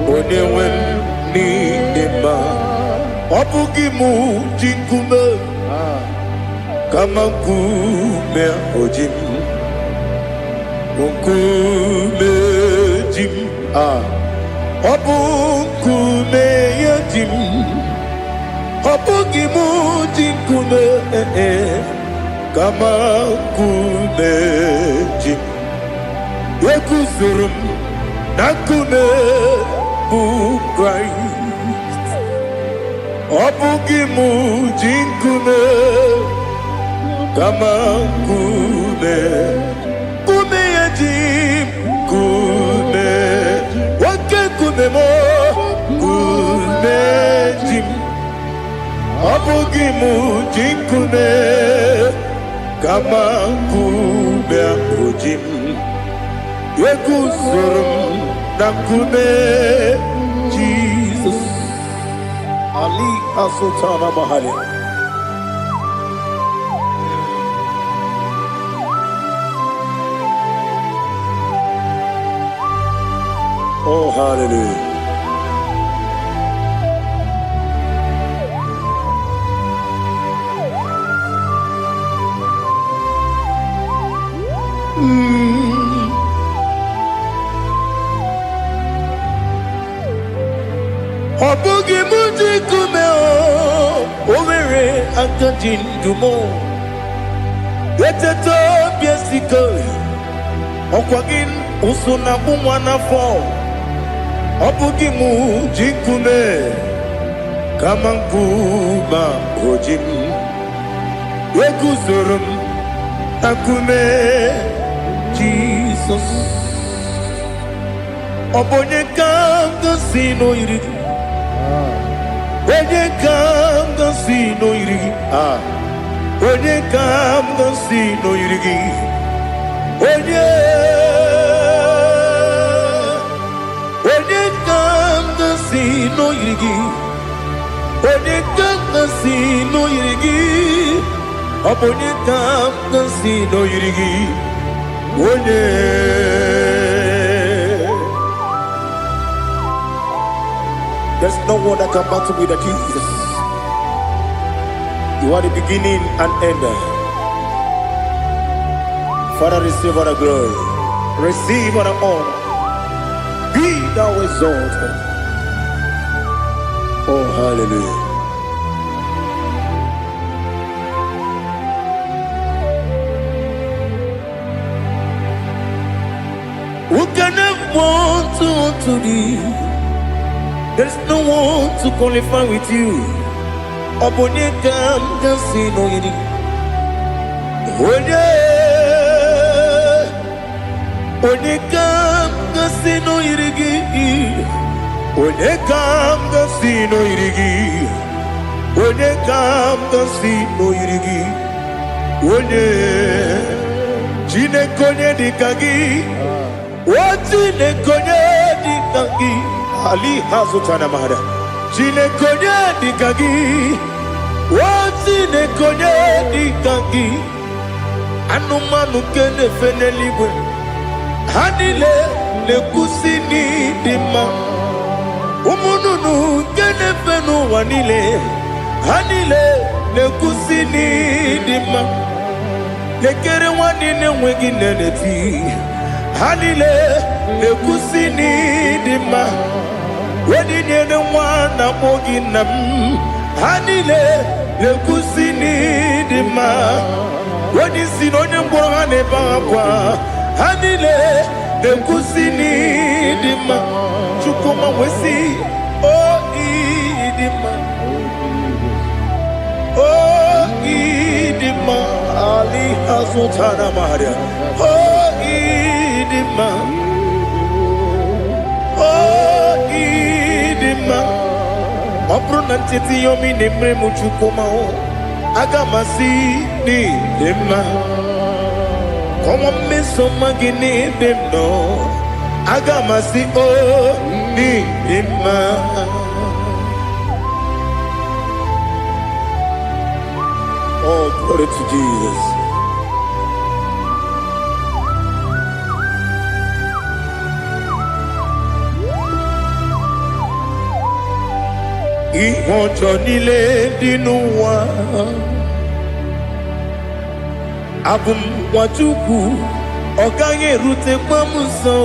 onewem idima obugimu jinkume kama kume ojim kume jim obukume yajim obugimu jinkume kama kumeji yekuzurum nakume bu Christ Obugi mujinkume kama kume kume yajim kume wake kume mo kume jim Obugi mujinkume kama kume ujim Yekuzurum na kume Jesus Ali Asultana Mahali. Oh, hallelujah. Obugi muji kume o Owere akadin dumo Yeteto biesiko Okwagin usuna umwana fo Obugi muji kume Kamankuma ojim Yekuzurum akume Jesus Obonye kanga sino irigi Onye kam gansi no irigi Onye kam gansi no irigi Onye kam gansi no irigi Onye kam gansi no irigi Onye kam gansi no irigi Onye There's no one that can battle with Jesus. You are the beginning and end. Father, receive all the glory. Receive all the honor. Be thou exalted. Oh, hallelujah. Who can have one to thee? There's no one to qualify with you. Obonye kam gansi no yiri. Onye kam gansi no yirigi. Onye kam gansi no yirigi. Onye kam gansi no yirigi. Onye chine konye dikagi. Chine konye dikagi. Ali Hazutana Mahada. Chine konye dikagi. Chine konye dikagi. Anumanu kene feneliwe. Hanile le kusini dima. Umununu kene fenu wanile. Hanile le kusini dima. Lekere wanine wegi neneti. Hanile le kusini dima. Wedi nyene wana mogi nam Hanile le kusini dima Wedi sinonye mbwana bakwa Hanile le kusini dima Chukuma wesi oh idima Oh idima Ali Hazutana Maria Oh idima Obruna titi yomi nemre muchukoma o Agamasi ni dema Komo meso magini demno Agamasi o ni dema Oh, glory to Jesus. Ìwọ̀njọ́ nílé nínú wa Abumwachukwu ọ̀gá yẹn rute pọ́mùsọ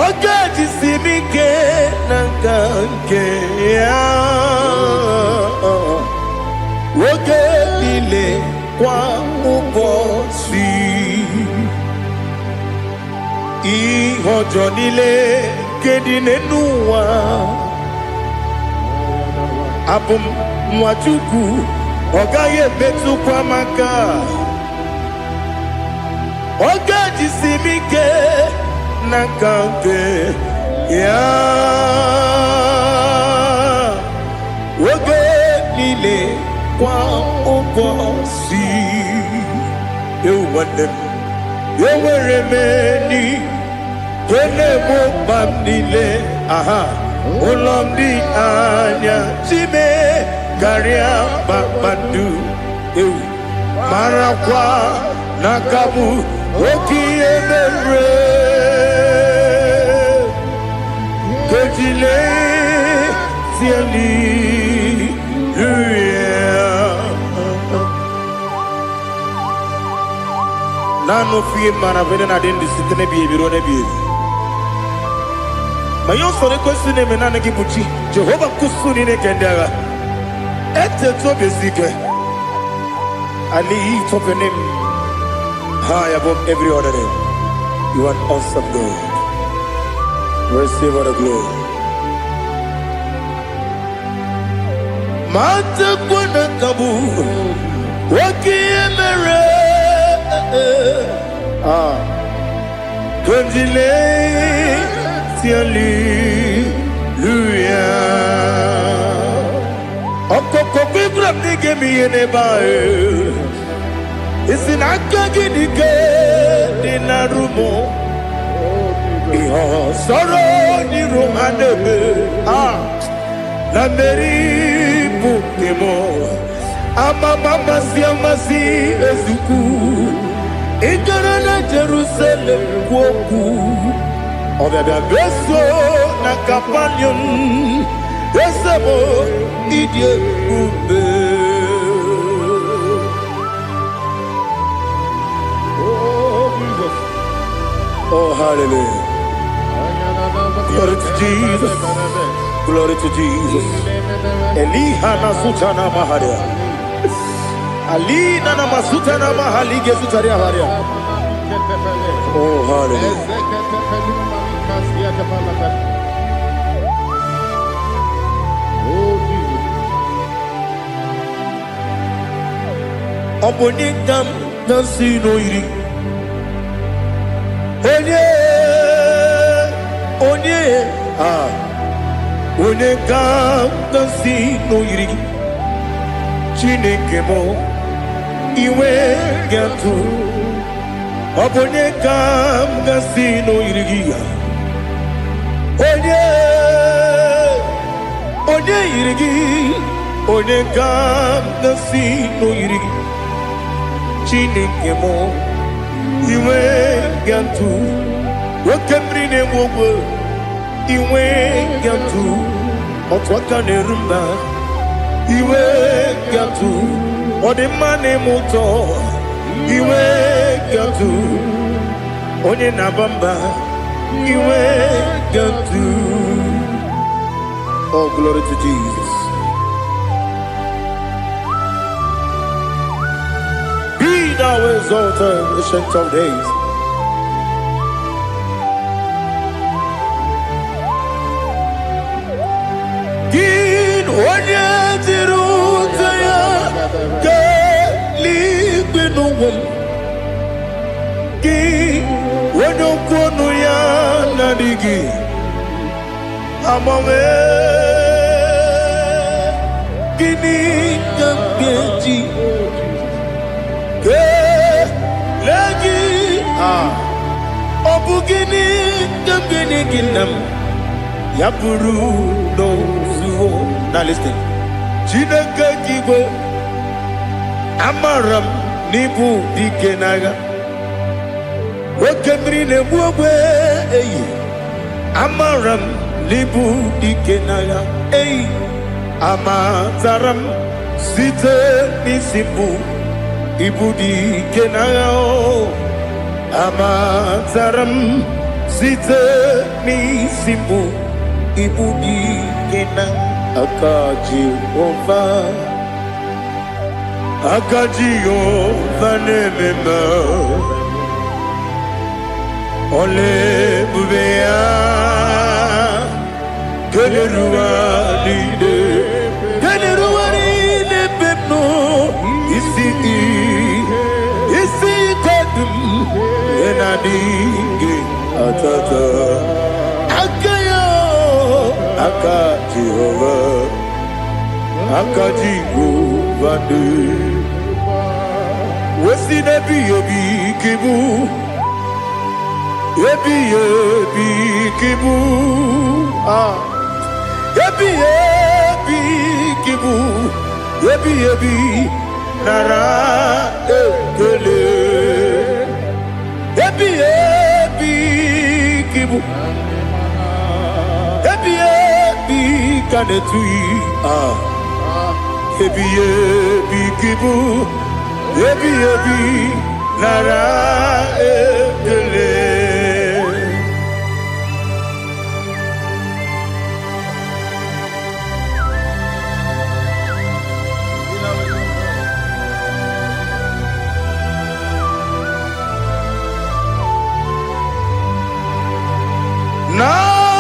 ọ̀gá jisi mi ké na nke ya Oge nílé kwa ụbọchị Ìwọ̀njọ́ nílé kedine n'ụwa abum mwachuku ogaye betu kwa maka ogaji simike nakanke ya oge nile kwa obosi ewandem yeweremeni kene mo pamnile aha Olomdi anya chime garia babandu marakwa nakabu okiemere kejile tieli nano fiye maravene na dendi sitene biye birone biye Mayon sore kusune menane kibuchi Jehovah kusuni ne kendera Ete to besike I lift up your name high above every other name. You are an awesome God. Receive all the glory. Mata kuna kabu Wakiemere Kundile Hallelujah. Okoko bibra nige mi enebae. Isin akagi nige dinarumo. Iho soro ni romanebe. Na meri pukemo. Ama mama si amasi ezuku. Ikarana Jerusalem woku. Obia beso na kapanion Esebo idie ube Oh Jesus Oh hallelujah Glory to Jesus Glory to Jesus Eliha na sutana maharia Alina na masutana mahalige sutaria haria Oh hallelujah Obonikam nasino iri Onye Onekam nasino iri Chineke mo iwe gatu Obonekam nasino iri Onye irigi Onekam nasino iri Chineke mo iwe gatu Wakemri ne wogo iwe gatu Otwaka ne rumba iwe gatu Odemane moto iwe gatu Onye nabamba iwe gatu Oh glory to Jesus. Thou exalted, ancient of days. Gin onye tirutaya ke libinuwum. Gin onye kwonu ya nadigi. Amame gini kambeji. Lagi Obugini Gambini Ginam Yapuru no Zuho. Now listen Chinaka Kibo Amaram Nibu Dikenaga Wakemri Nebuwe Amaram Nibu Dikenaga Amazaram Site Nisibu Ibudi kenao Amazaram Sita ni simbu Ibudi kenang Akaji ova nemema Ole bubea Gene rua lide Gene adigi atata akayo aka Jehovah aka Jehovah wesi nebi ebi kibu ebi kibu ebi kibu ebi nara ekele ebi kibu ebi kanetui ebi kibu ebi nara ekele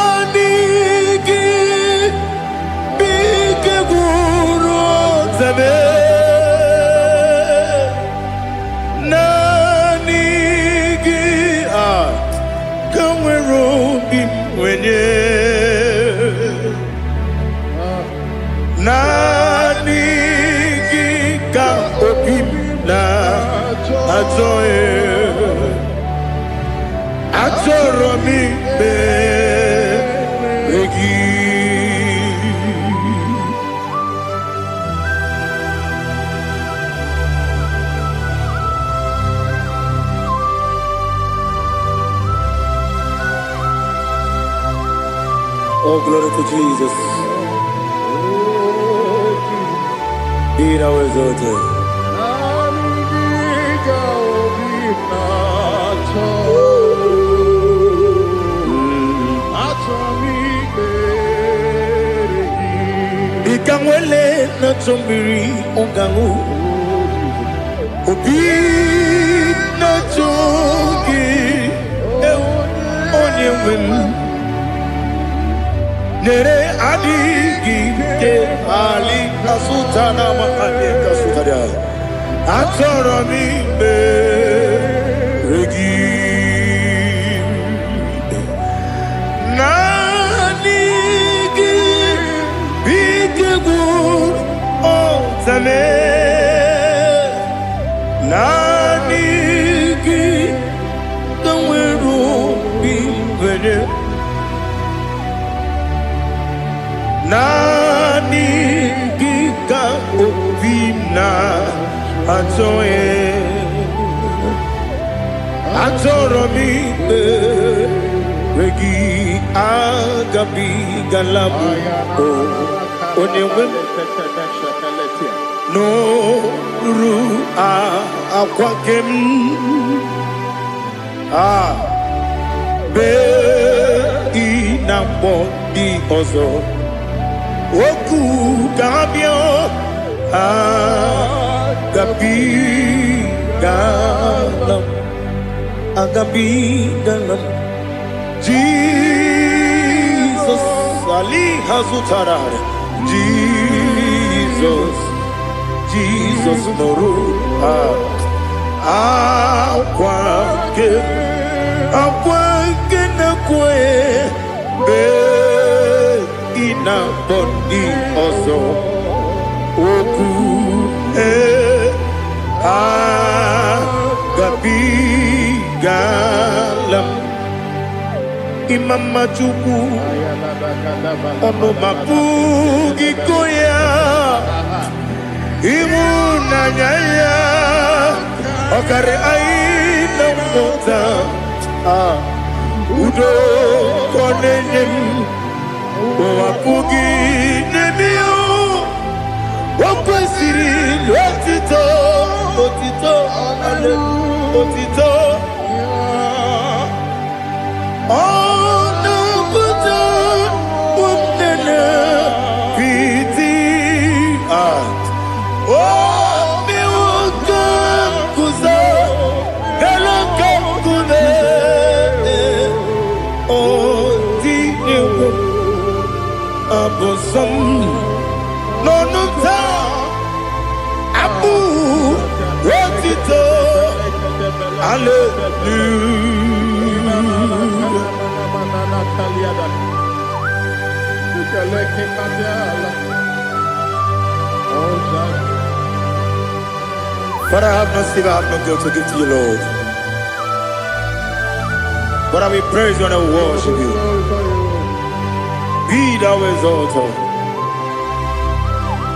Nanigi bige guru zabe Nanigi kamwero bimwenye Nanigi ka opim na ajoe Atoro mi beregi Oh, glory to Jesus. Be thou exalted. Ikamwele na chombiri ongangu Obi na chogi onye wem Nere adigi ke ali kasutana ma ali kasutaria Atoro mi beregi Nanigi kamweru bimwenye Nanigi ka opina atoye Atoro mi regi agabi galabu onyewe no ru akwakem be inambo di ozo oku kabio agabi galam Jesus ali hazutarare Jesus noru akwake na kwe be ina bondi ozo oku gabi galam imama chuku ono mapugi koya imuna nyaya okare aina mota udo konenyem wapugi nemio wakwesiri lotito ale otito no ta abu rotito Father, I have no silver, I have no gold to give to you, Lord. But I will praise you and I will worship you. Be thou exalted.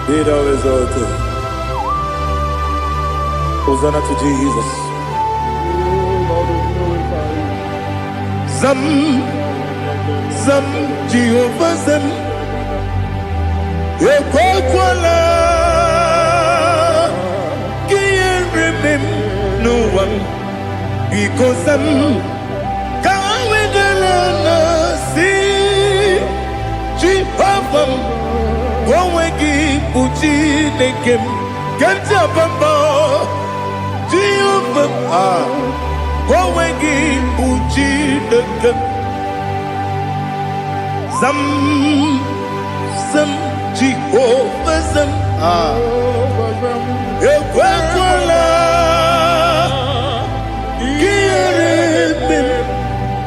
Be thou exalted. Hosanna to Jesus. Zam, Zam, Jehovah Zam. Ekwakwala. Kiyerimim. No one. Because I'm Kawedalana. See. Jehovah. Gowegi Uchi Nekem. Kajabamba. Jehovah. Gowegi Uchi Nekem. Zam. Zam. Jehovah Zam. Ekwakwala. Kiyerimim.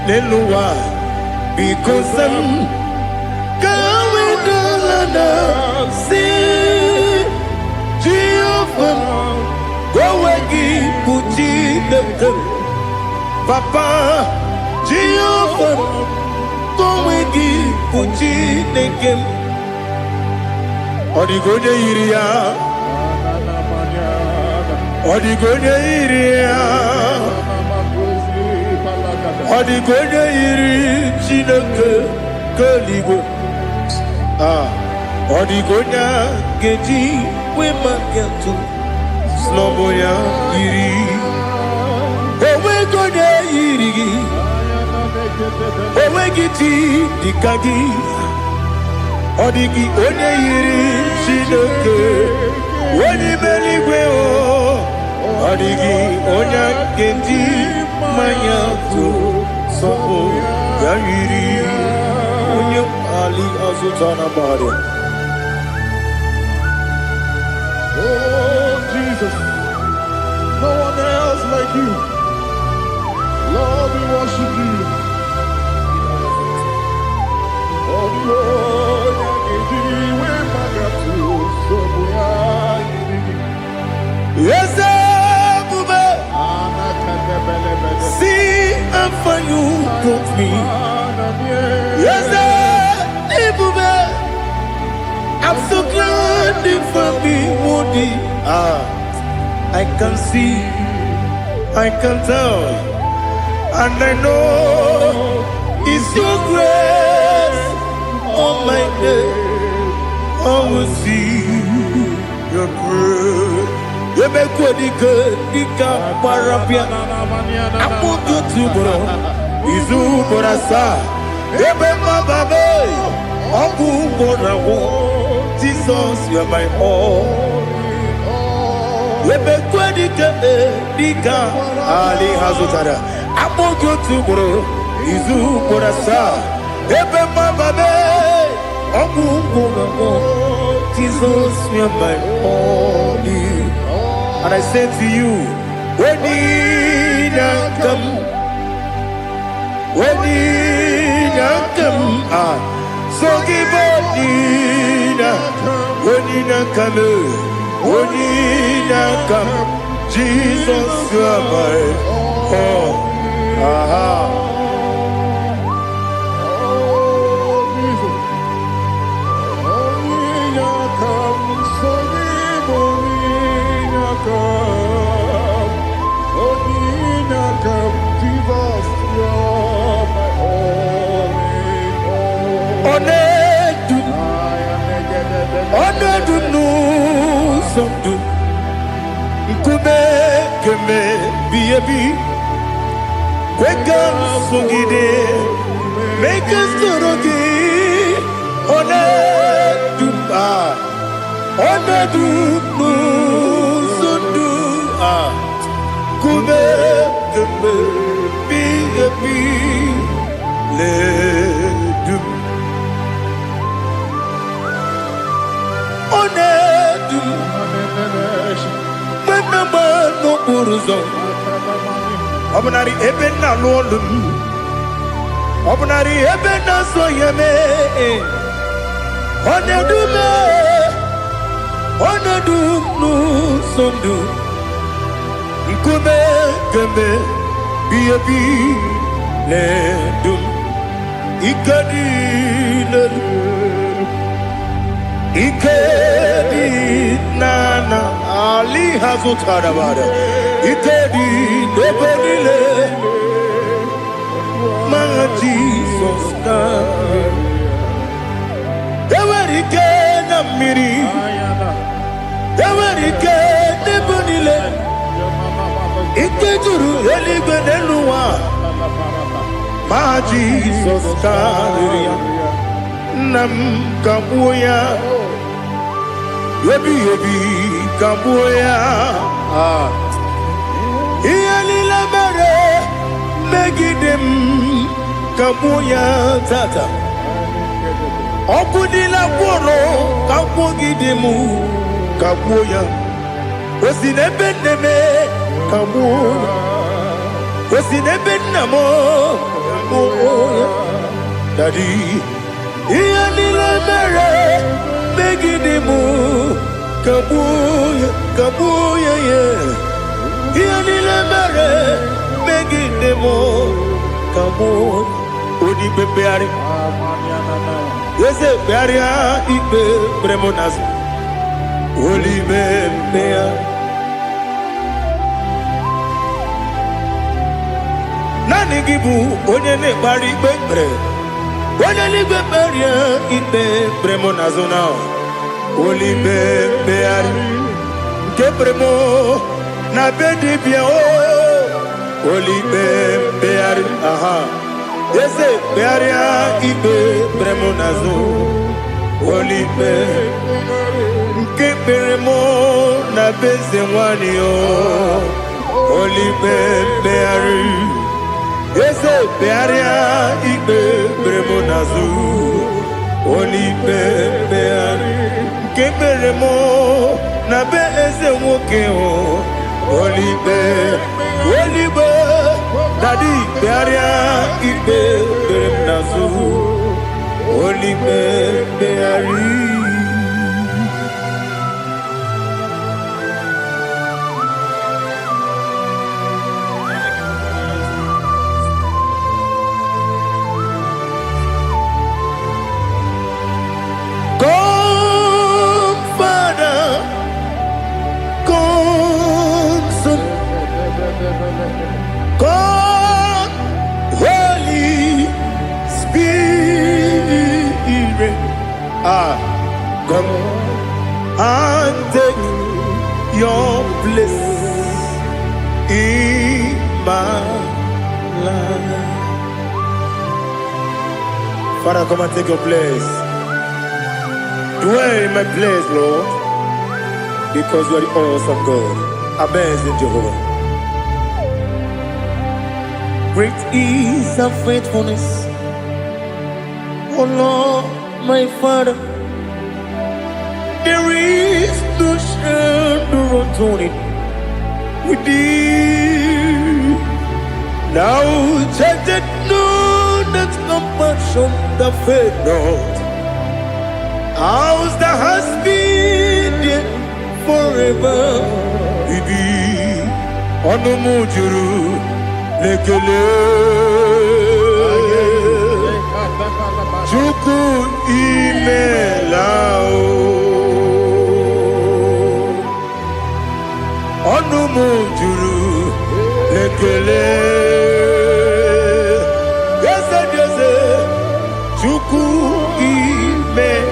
Neluwa. Because I'm Kawedalana. See. Jehovah. Gowegi Uchi Nekem. Papa. Jehovah. Gowegi Uchi Nekem. Odigoje iria. Odigoje iria. Odigoje iri Chineke keligo. Odigonya geji we magentu sloboya iri. Owe goje iri. Owe giti dikagi. Odigi onye yiri Chineke onye meligwe o. Odigi onye kendi manya to sopo ya yiri onye ali azutana bari. Oh Jesus, no one else like you. Lord, we worship you. Oh Lord, yes, Bube. See how far you brought me. Yes, Bube. I'm so glad for me, Woody. I can see, I can tell, and I know it's your grace. Oh my God, I will see your grace. You make good, Dika Parapia. I put you to bro. Izu Borasa. You make my baby. Oku Borawo. Jesus, you are my all. You make good, Dika Ali Hazutara. I put you to bro. Izu Borasa. You make my baby. Oku Borawo. Jesus, you are my all. And I say to you, when did I come? When did I come? So give up, when did I come? When did I come? Jesus, you are my all. Make us Obunari ebe na lolu. Obunari ebe na so yeme. Onedume. Onedunu sondu. Ikume kembe. Biyebi ledum. Ikadi ledum. Ikedi nana Ali hazutara bada. Ikedi nebonile. My Jesus name. Ewerike na miri. Ewerike nebonile. Ikejuru eligwe neluwa. My Jesus name. Nam kabuya. Yebi yebi kabuya. Iyalila mere megidem kabuya tata. Okudila kworo kabugidemu kabuya. Osinebendeme kabuya. Osinebennamo kabuya. Daddy. Iyalila mere megidemu kabuya kabuya yeah. Iyalila mere megidemu kabuya. Odi bebeari. Yese bearia ibe bremonas. Oli bebea. Nani gibu onye ne bari bebre. Onye ligwe beria ibe bremonazona. Oli bebeari. Ke bremo na bedi bia o. Oli bebeari. Aha. Yese bearia ibe bremonazo. Oli be. Ke bremo na beze wani o. Oli bebeari. Yese bearia ibe bremonazo. Oli bebeari. Ke bremo na beze woke o. Oli be. Oli be. Daddy bearia ibe bremonazo. Oli beari. Come, Father, come, Son, come, Holy Spirit. Come and take your place in my life. Father, come and take your place. Dwell in my place, Lord, because you are the awesome God. Amazing Jehovah. Great is thy faithfulness, oh Lord, my Father. There is no shadow unto it with thee. Now check that no, that compassion that faith not. Ours that has been there forever. Bibi, Onomujuru, Lekele, Chuku Imelao, Onomujuru, Lekele, yes, Chuku Imelao.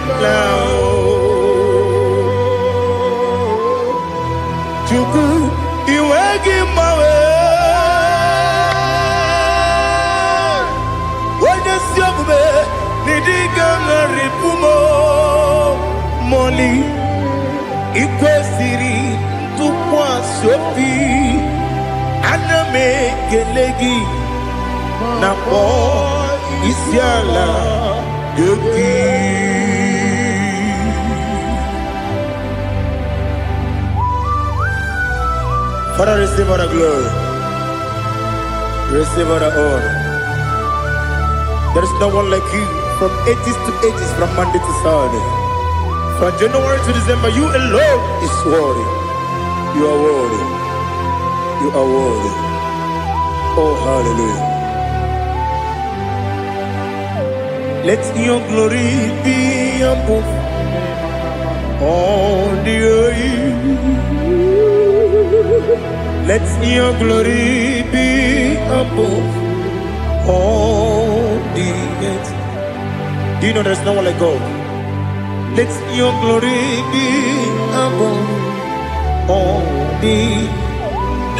Chuku iwegi mawe. Wanya siogube nidiga ngaripumo. Moli ikwesiri tukwa sopi. Aname kelegi na po isiala yoki. Father, receive all the glory. Receive all the honor. There is no one like you. From ages to ages, from Monday to Sunday. From January to December, you alone is worthy. You are worthy. You are worthy. Oh, hallelujah. Let your glory be above all the earth. Let your glory be above all the earth. Do you know there's no one like God? Let your glory be above all the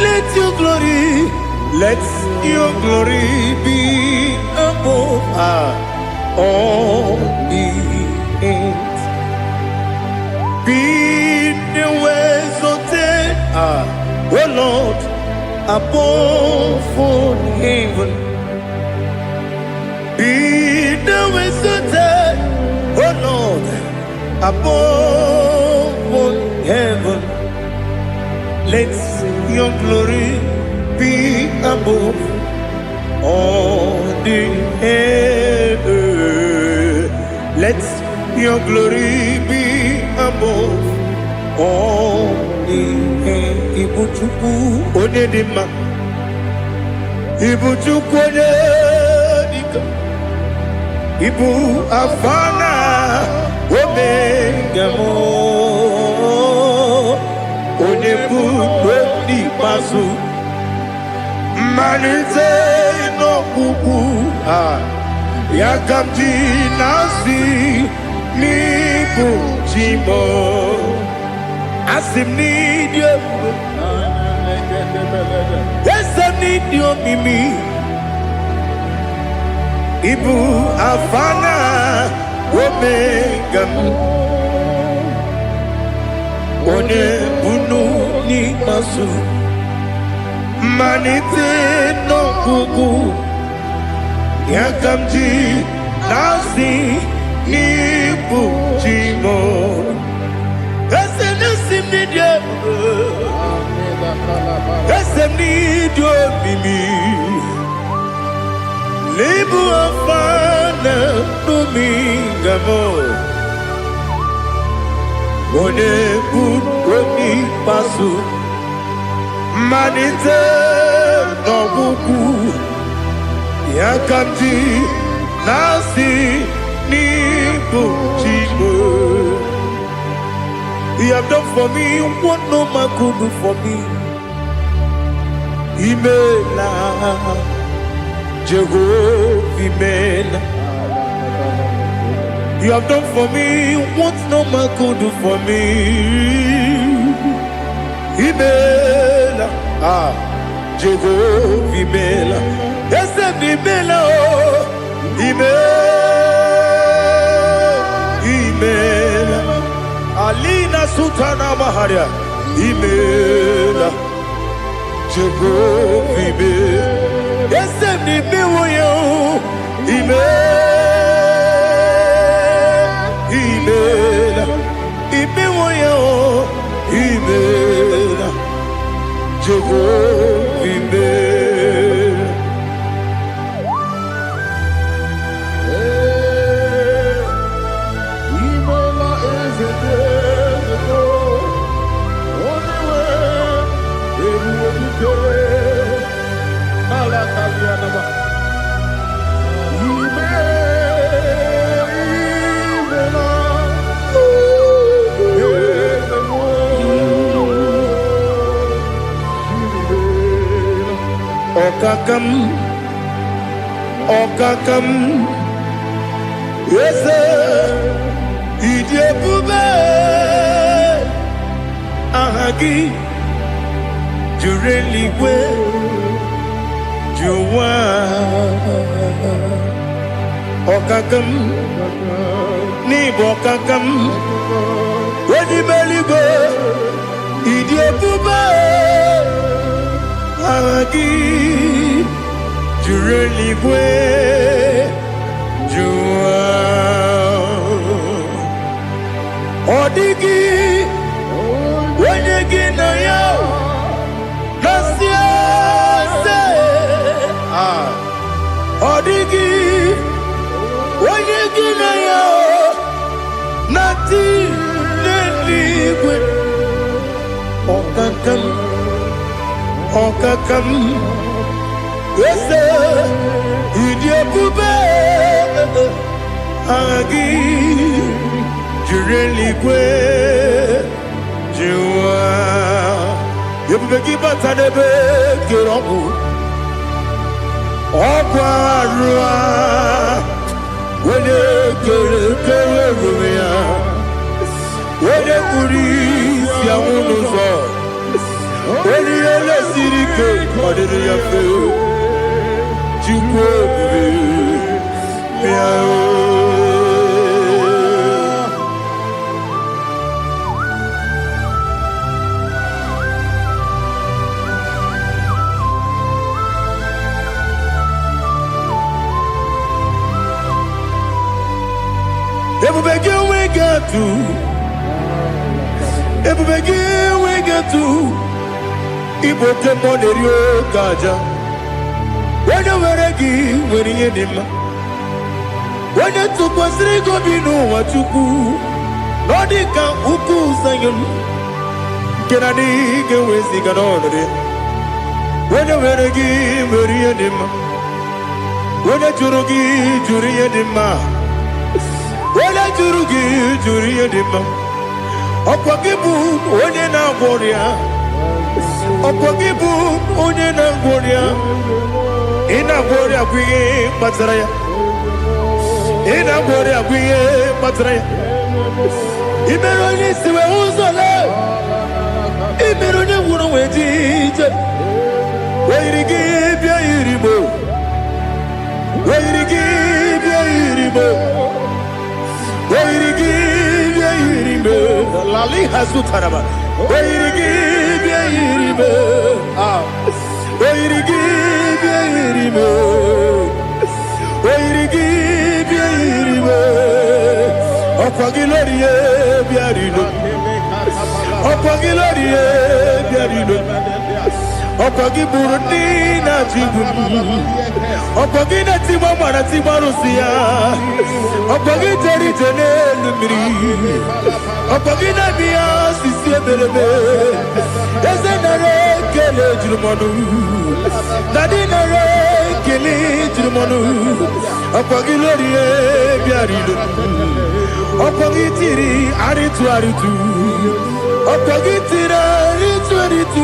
earth. Let your glory be above all the earth. Be the ways of death, oh Lord, above all heaven. Be the ways of death, oh Lord, above all heaven. Let your glory be above all the earth. Let your glory be above all the earth. Ibuchuku onedima, Ibuchuku onedika, Ibu afana omega mo. Onebu di pasu manite no kuku ya kamji nasi ni bujimo asim ni dio asim ni dio mimi ibu afana omega one bunu ni masu manite no kuku ya kamji nasi ni bujimo ese nasi media ese nidio mimi lebu afana numingamo one buni pasu manite no buku ya kamji nasi ni bujimo. You have done for me what no man could do for me. Imela Jehovah Imela. You have done for me what no man could do for me. Imela, Jehovah Imela. Yes, Imela, Imela, Alina Sutana Maharia. Imela, Jehovah Imela. Yes, Imela, Imela, Imela, Jehovah Imela. Imela is a day only way everyone can. Alakalianaba. Okakam, yes, Idiabube, Ahagi, Jureli, Juwa, Okakam, Nibokakam, Wedi Beligo, Idiabube, Ahagi. Jureligwe Jua Odigi Wenegi na yo Nasia se Okakam, yes, idiot, Agi, Jureligwe, Jua, you begin but I never get on. Okwarua, when you get when you police, Yamuno, when you see the cake, what did you feel? You we get to Ibo Temonerio Gaja. When you were a give, when you did when you took was Rigo Bino, what you do, Nodika Uku Sayon. Can I dig away Siganone? When you were a give, when you did when you Jurugi, Juria Dima. When I Jurugi, Juria Dima. Okwagibu onye na-agwọrịa Okwagibu onye na-agwọrịa Ị na-agwọrịa bụ ihe kpatara ya Ị na-agwọrịa bụ ihe kpatara ya Ị mere onye isi wee ụzọ lee Ị mere onye gwụrụ wee dị ije Wee yiri gị bịa yiri mo Wee yiri gị bịa yiri mo Wee yiri gị bịa yiri mo Lali Hazutaraba. Where give ye, where give ye, where give ye, Opagilorie, Biarino, Opagilorie, Biarino, Opagiburdina, Opagina Timamana Timarusia, Opagiteri Tenelumri. Opagina Bia, Sissia Belebe, Ezenare, Kele Jumanu, Nadinare, Kele Jumanu, Opagilorie, Biarido, Opagitiri, Aritu Aritu, Opagitira, Ritu Aritu,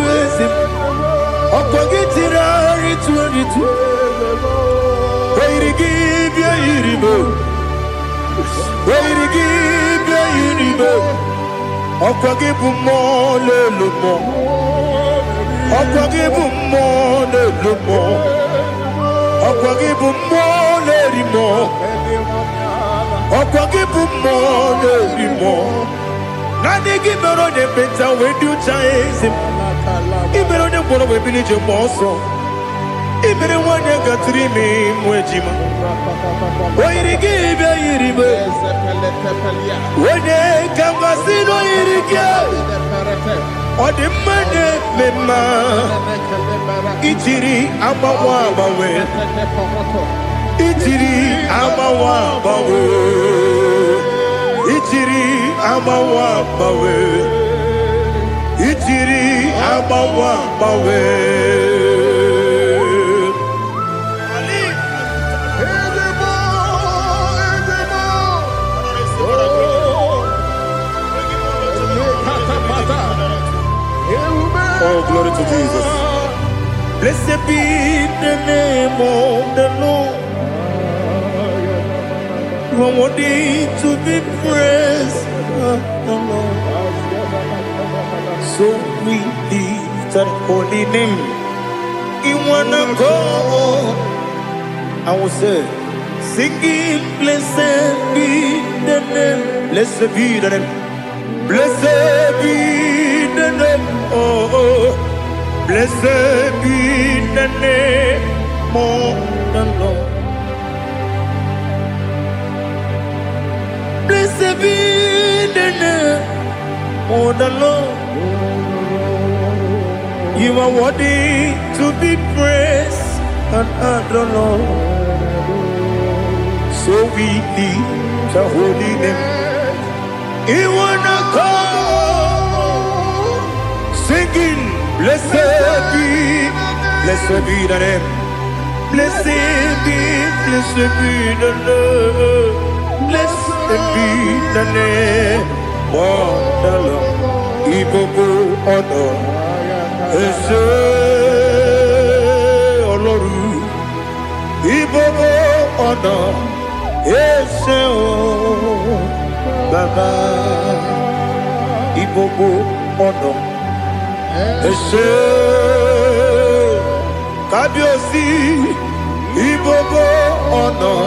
Opagitira, Ritu Aritu, Where give ya Iribo, Where give ya Iribo. Okwagibu mo le lumo, Okwagibu mo le lumo, Okwagibu mo le rimo, Okwagibu mo le rimo. Nani gimero de beta we do chase him. Imero de bono we bilije moso. Imere wane gatrimi mwejima. Oiri gibe iribe. Wene kambasino irike. Ode mane mema. Itiri amawa bawe. Itiri amawa bawe. Itiri amawa bawe. Itiri amawa bawe. Oh, glory to Jesus. Blessed be the name of the Lord. You are worthy to be praised, the Lord. So we lift that holy name. You wanna go? I will say, singing, blessed be the name. Blessed be the name. Blessed be the name. Oh, blessed be the name of the Lord. Blessed be the name of the Lord. You are worthy to be praised and adored, Lord. So we lift the holy name. You wanna call singing. Blessed be the name. Blessed be the name. Blessed be the name of the Lord. IGBO honor. Ese Oloru. IGBO honor. Ese Baba. IGBO honor. Ese Kabiosi. IGBO honor.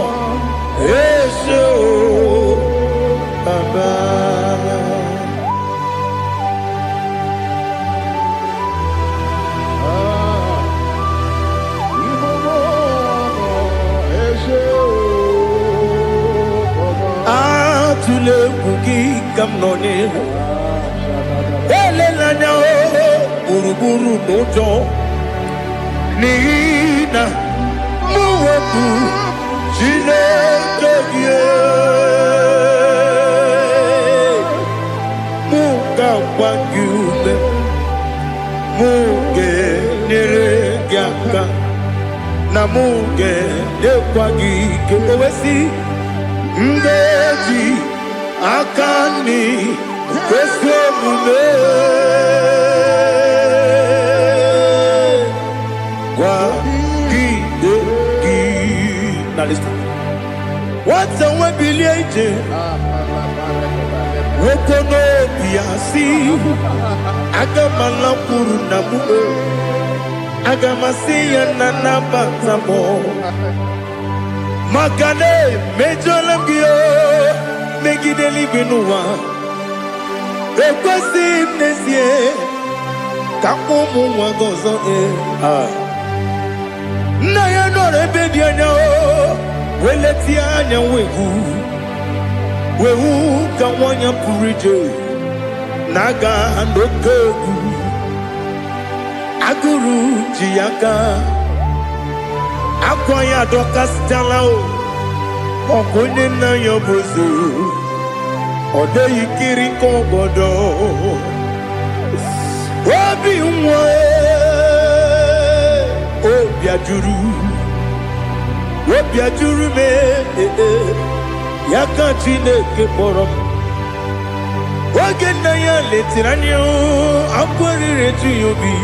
Ese Baba. Tule kuki kamnoni ele lanya buruburu nojo nina muwetu jine keye muka wagyume muge neregyaka na muge dekwagike owesi ndeji akani kwesomume kwa gidegi. Now listen. What's a webileje? Wokono biasi agamalampuru namu agamasiya nanabatamo Makane mejolamgio megideli binuwa ekwesi nesie kamumu wagozo na ya nore bedi anya weleti anya wehu kawanya purije naga nokegu aguru jiyaka akwanya doka stalao okonye na yobozo ode yikiri kogodo obi nwa obi ajuru me yaka Chineke kpọrọ oge na ya letirani akwarire tu yobi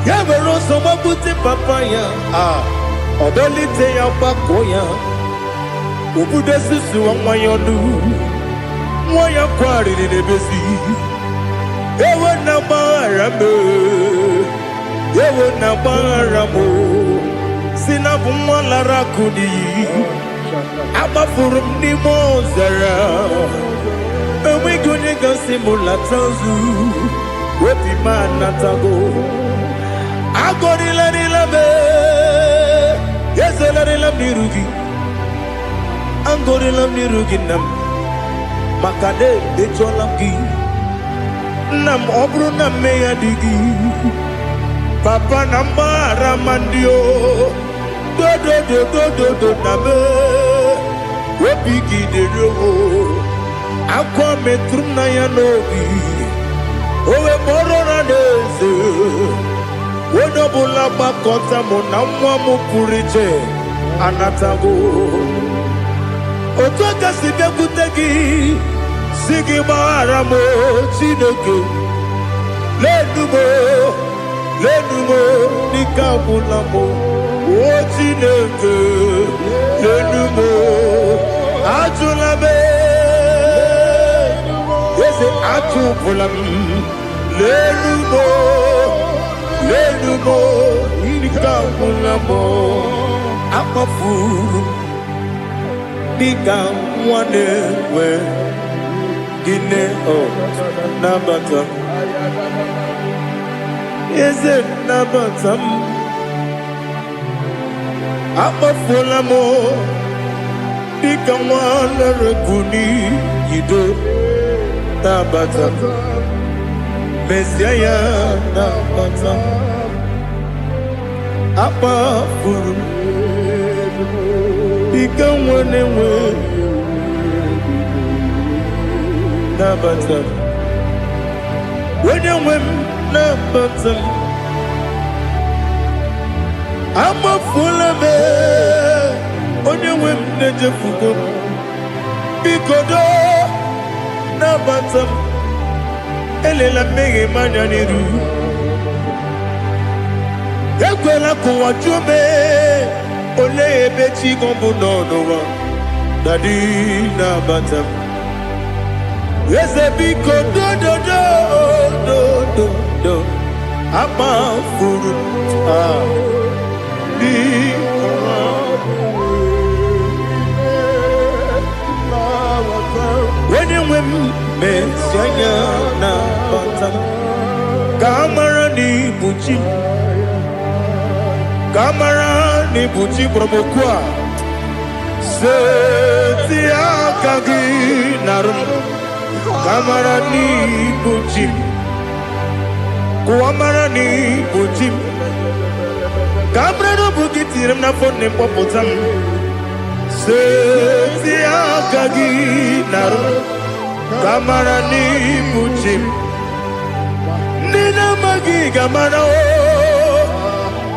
ya bero so mabute papa ya odolite ya gbako ya obude susu nwa ya ọdụ nwa ya kwariri n'ebezi ewe na gbaghara m si na bụ nwa lara kudi agbafuru m n'ime ọzara enweghị onye gasị m lata nzu obi m anatago agọrịlarịla m ezelarịla m n'iru gị angorila miru gị nna m maka na emejuola m gị nna m ọ bụrụ na mmehie dị gị papa na mgbaghara ma ndị o dodododododo na me obi gị dịrị owo akwa metụrụ m na ya n'obi owe kpọrọ na n'eze onye ọbụla gbakọta mụ na nwa m pụrụ iche anatago otu aka si bịakwute gị si gị gbaghara m Chineke lenumo dịka agwụla m o Chineke lenumo ajụla m eze achụpụla m lenumo dịka agwụla m akpafuru dịka nwa na-enwe gịnị nabata m eze nabata m akpafuola m dịka nwa na-erekwu n'iyido nabata m mezie ya nabata m akpafuru dịka nwa na-enwe nabata m onye nwe m nabatam amafula me onye nwe m na-ejefugo bikodo nabatam elela mmehie m anya n'iru ekwela ka ụwa jụọ m olee ebe chi gị bụ n'ụwa dadi nabata m eze biko do amafuru onye nwe m mesi anya nabata m ka amara n'ibu chi kamara ni buchi promokua seti akagi narum kamara ni buchi kuamara ni buchi kamara no bukitirim na phone popotam seti akagi narum kamara ni buchi nina magi kamara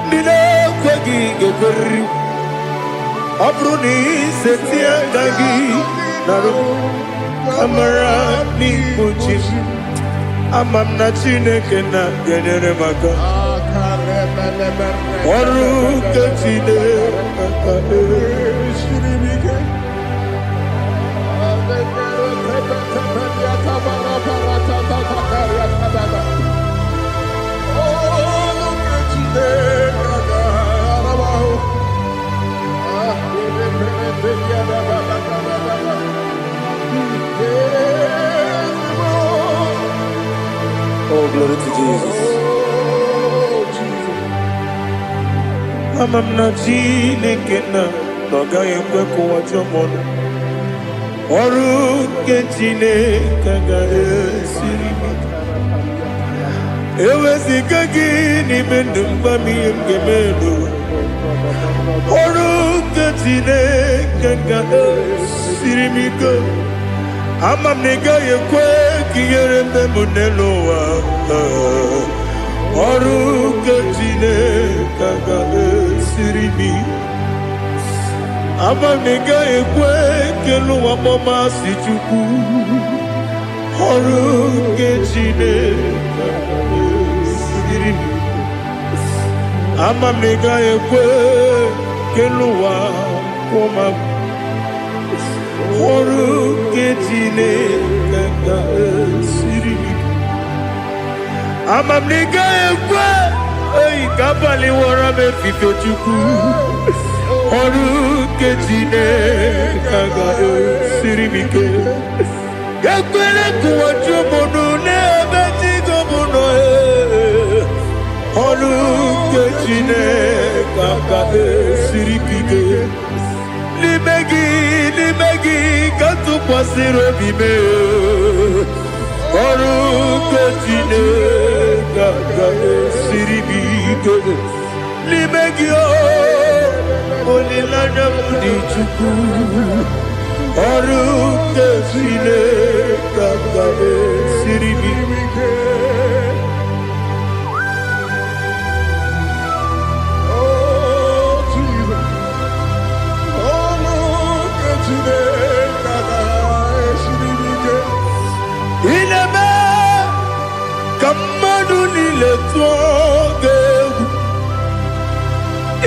nina kwagi gobri abruni setia gagi naru kamara ni buchi amam na chineke na genere maka oru kachide maka shiribike Oh, glory to Jesus. Amam na chineke na gaghị ekwe ka ụwa jọọ m ọrụ nke chineke ga-esiri m eweziga gị n'ime ndụ mgba m ihe m ga-eme n'ụwa ọrụ nke chineke ga-esiri m ike ama m na ị gaghị ekwe ka ihere mbe m n'elu ụwa ọrụ nke chineke ga-esiri m ama m na ị gaghị ekwe ka elu ụwa mọmasị chukwu ọrụ nke chineke ga-esiri m ama m na ị gaghị ekwe ka elu ụwa kwụma ọrụ nke chineke ga-esiri m ama m na ị gaghị ekwe oyi ka abalị wara m efife chukwu ọrụ nke chineke ga-esiri m ike ekwere ka ụwa jụọ m n'ebe chi gị bụ nọ ọrụ nke chineke ga-esiri m ike n'ime gị ka tụkwasịrị obi m ọrụ nke chineke ga-esiri m ike n'ime gị olileanya m dị chukwu ọrụ nke chineke ga-esiri m ike Kamadu nile tuogegu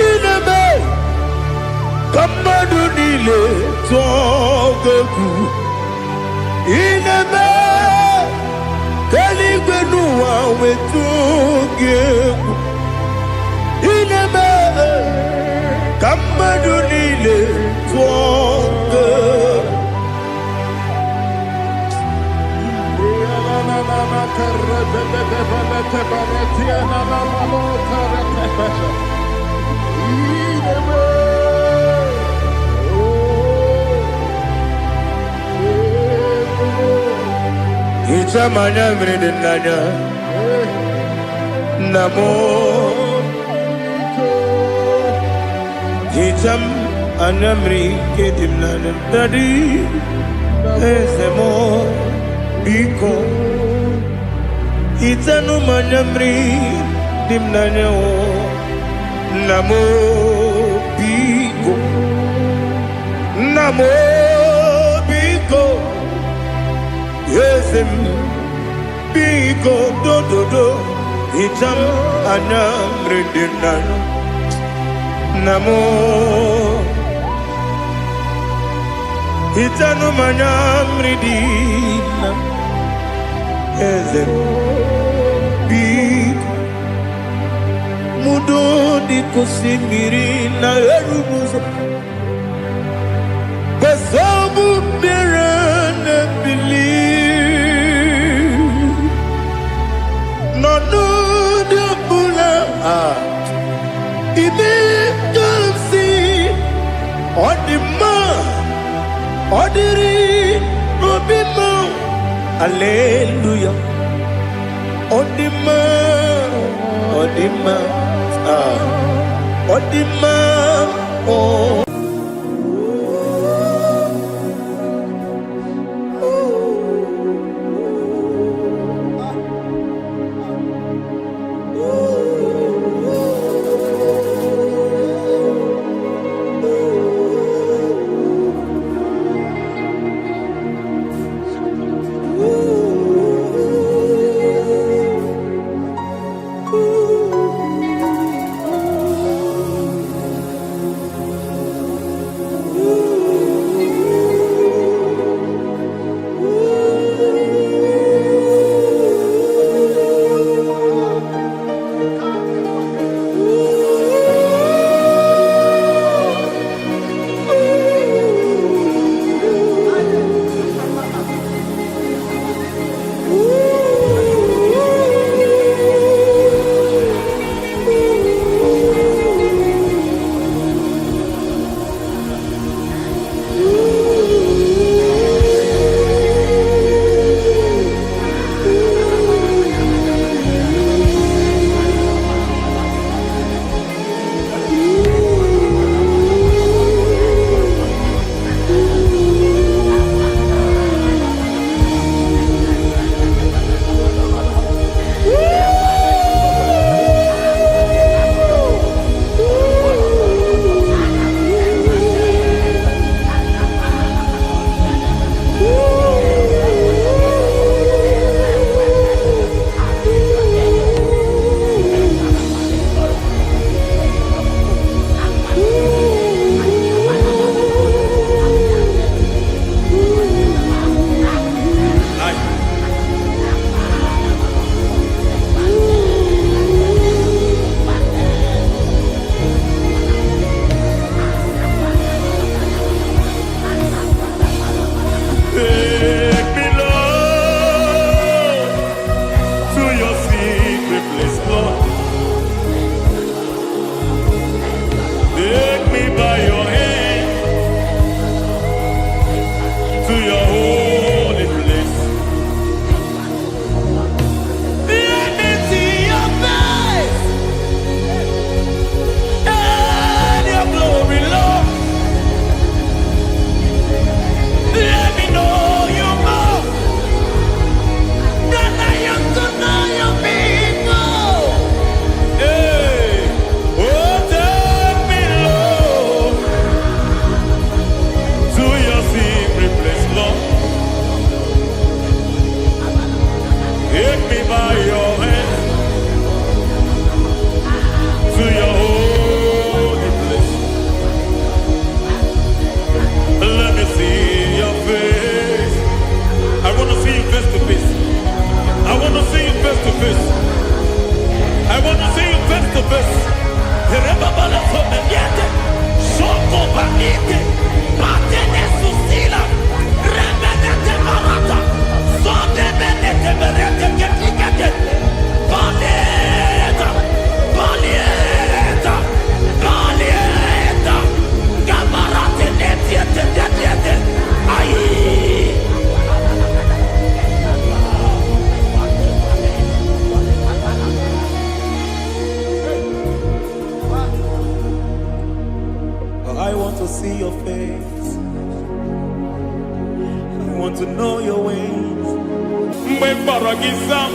inebe Kamadu nile tuogegu inebe Keligwe nuwa wetugegu inebe Kamadu nile tuogegu Ichamanya mridinanya Namo Icham anamri kedimnana Dadi Ezemo Biko Itanu manyamri dimnanyo namo biko yesem biko do itam anyamri dimnanyo namo itanu manyamri dimnanyo yesem mudo di kusimiri na erubuzo besobu mirane believe no de bula ibe kansi odima odiri obima hallelujah odima oh. want to know your ways. Mgbe mkpọrọ gị zam,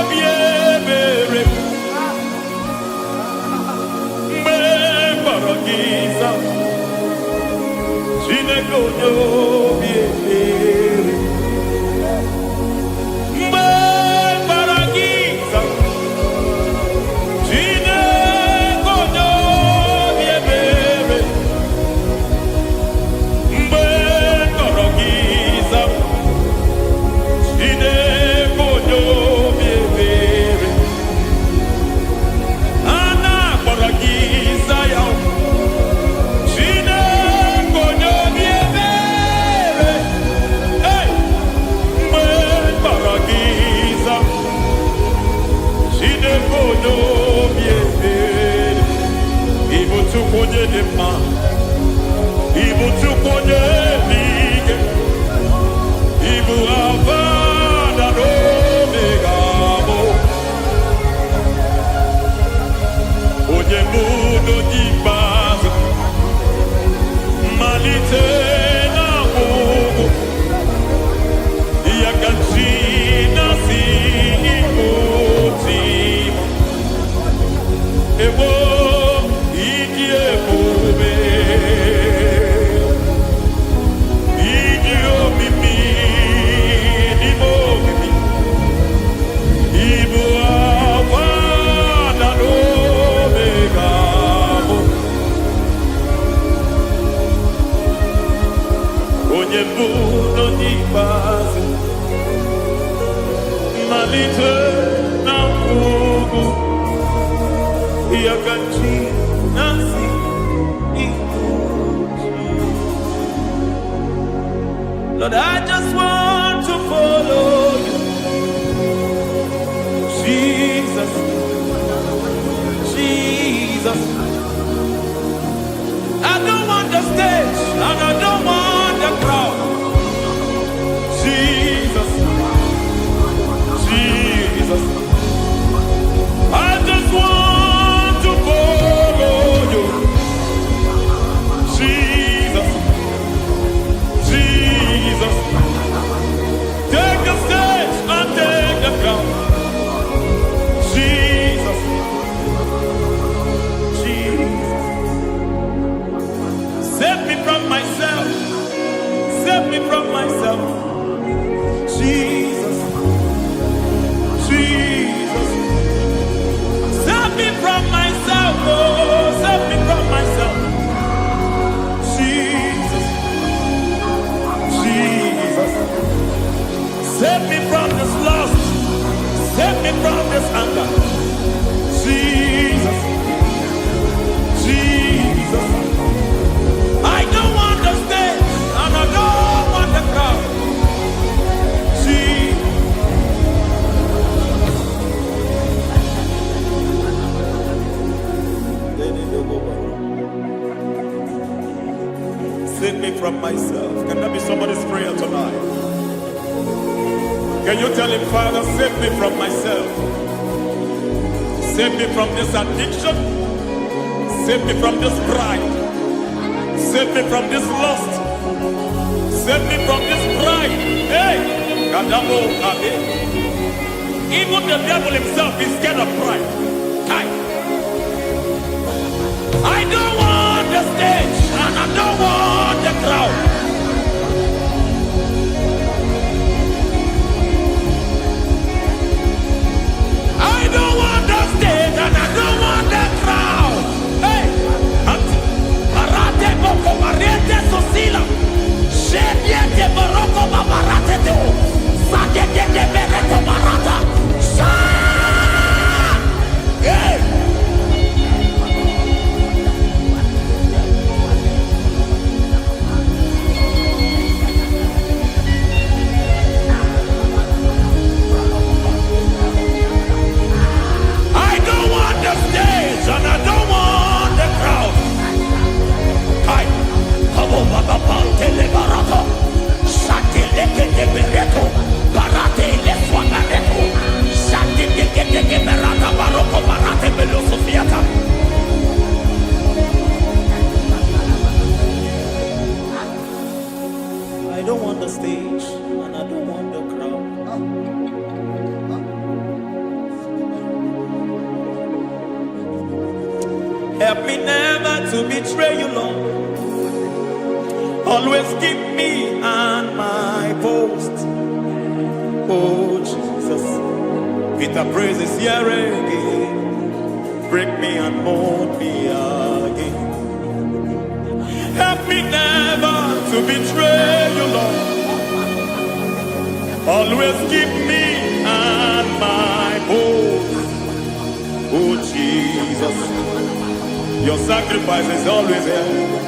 biebere. Me baragiza. Chine konyo biebere. Me baragiza. Chine konyo biebere. Me baragiza. Chine konyo biebere. Ana baragiza yao. Chine konyo biebere. Hey, me baragiza. Chine konyo biebere. Ibu tu konye dema. Ibu tu konye lige. Ibu avada no megamo. Onye muno di base. Malite na mugu. Yakachina si imuti. Ewo ikie mube. Idio mimi. Ibo mimi. Ibu avada no megamo. Onye muno di base. Malite na mugu. Yakachina si imuti. Lord, I just want to follow you, Jesus, Jesus. I don't want the stage and I don't want the crowd. Jesus, Jesus. I just want to follow you, Jesus, Jesus. Take the stage and take the crown. Jesus, Jesus. Save me from myself. Save me from myself. Jesus, Jesus. Save me from myself. Oh, save me from myself. Jesus, Jesus. Save me from this lust. Save me from this anger. Jesus, Jesus. I don't want the stage and I don't want the crowd. Jesus. Save me from myself. Can that be somebody's prayer tonight? Can you tell him, Father, save me from myself? Save me from this addiction. Save me from this pride. Save me from this lust. Save me from this pride. Hey! Kadamo Kabe. Even the devil himself is scared of pride. Hi. I don't want the stage and I don't want the crowd. I don't want the stage and I don't want the crowd. Hey, Marate Boko Mariete Sosila. Shediete Baroko Babarate Teo. Sadete de Bereto Barata. Sa Help me never to betray you, Lord. Always keep me on my post. Oh Jesus, with the praises here again, break me and mold me again. Help me never to betray you, Lord. Always keep me on my post. Oh Jesus, your sacrifice is always here.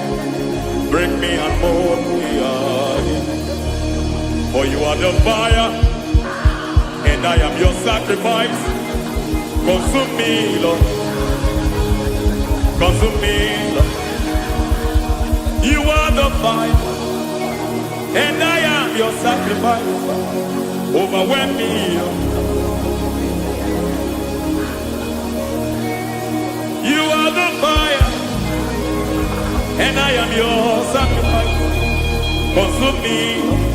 Break me and mold me again. For you are the fire, and I am your sacrifice. Consume me, Lord. Consume me, Lord. You are the fire, and I am your sacrifice. Overwhelm me, Lord. You are the fire, and I am your sacrifice. Consume me.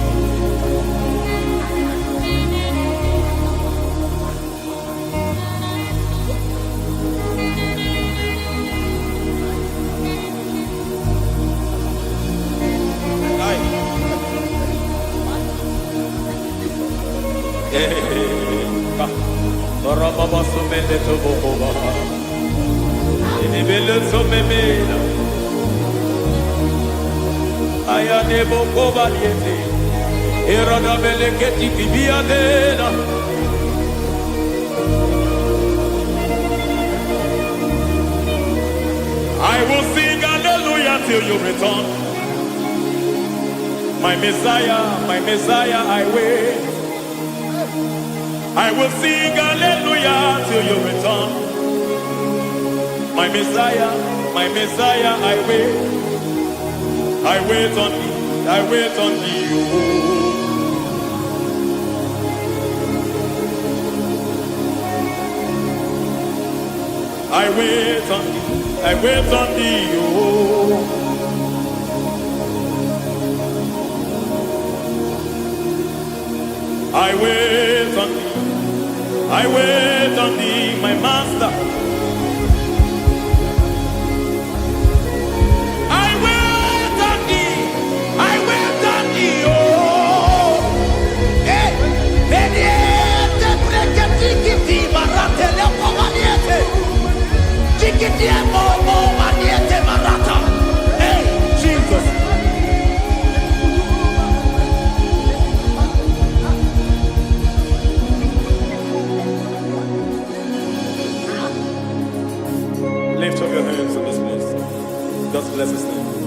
I will sing hallelujah till you return. My Messiah, I wait. I will sing hallelujah till you return. My Messiah, I wait. I wait on thee, I wait on thee. Oh. I wait on thee, I wait on thee. Oh. I wait on thee, I wait on thee, my master. I wait on thee, I wait on thee, oh. Hey, mediete, breketiki, marate, lepo maniete. Tikiti, mo, maniete, marata. Hey, Jesus. Lift up your hands in this place. Just bless his name.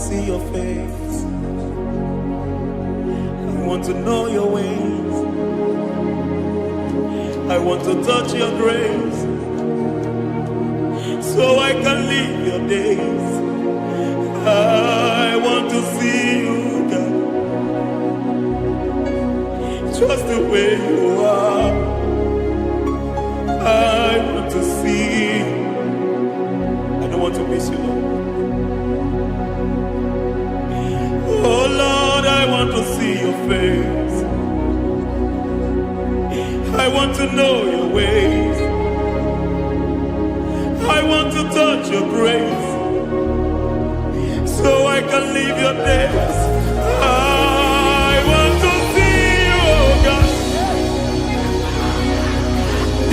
see your face. I want to know your ways. I want to touch your grace, so I can live your days. I want to see you, God, just the way you are. I want to see you. I don't want to miss you, Lord. Oh Lord, I want to see your face. I want to know your ways. I want to touch your grace, so I can live your days. I want to see you, oh God.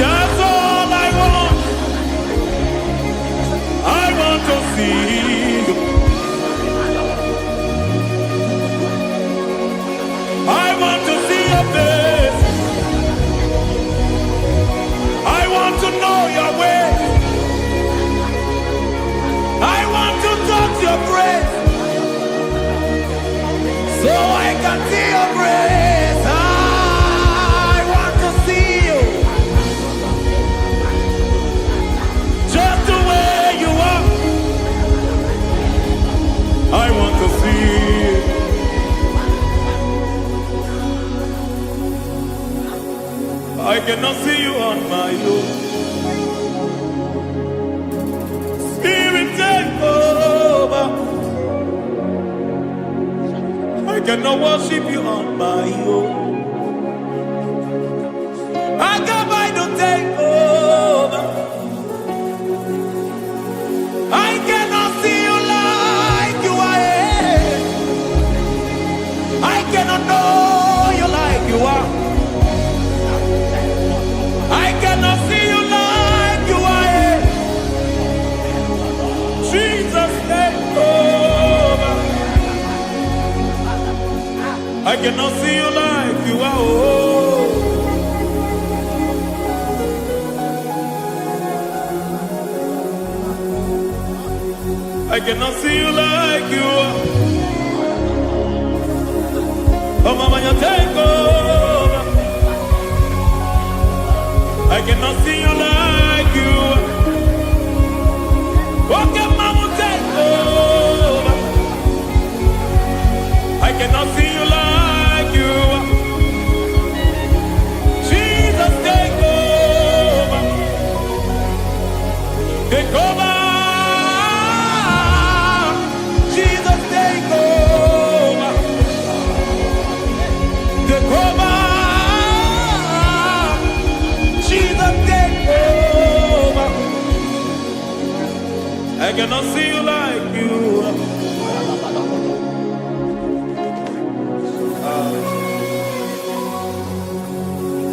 That's all I want. I want to see you. I want to see your face. I want to know your ways. I want to touch your grace, so I can see your grace. I want to see you, just the way you are. I want to see you. I cannot see you on my own. Spirit, take over. I cannot worship you on my own. I come by to take over. I cannot see you like you are. I cannot know you like you are. I cannot see you like you are. Jesus, take over. I cannot see you like you are. Oh. I cannot see you like you are. Oh, Mama, you take over. I cannot see you like you are. Okay, Mama, take over. I cannot see you like you are. Jesus, take over. Take over. Jesus, take over. Take over. Jesus, take over. I cannot see you like you are.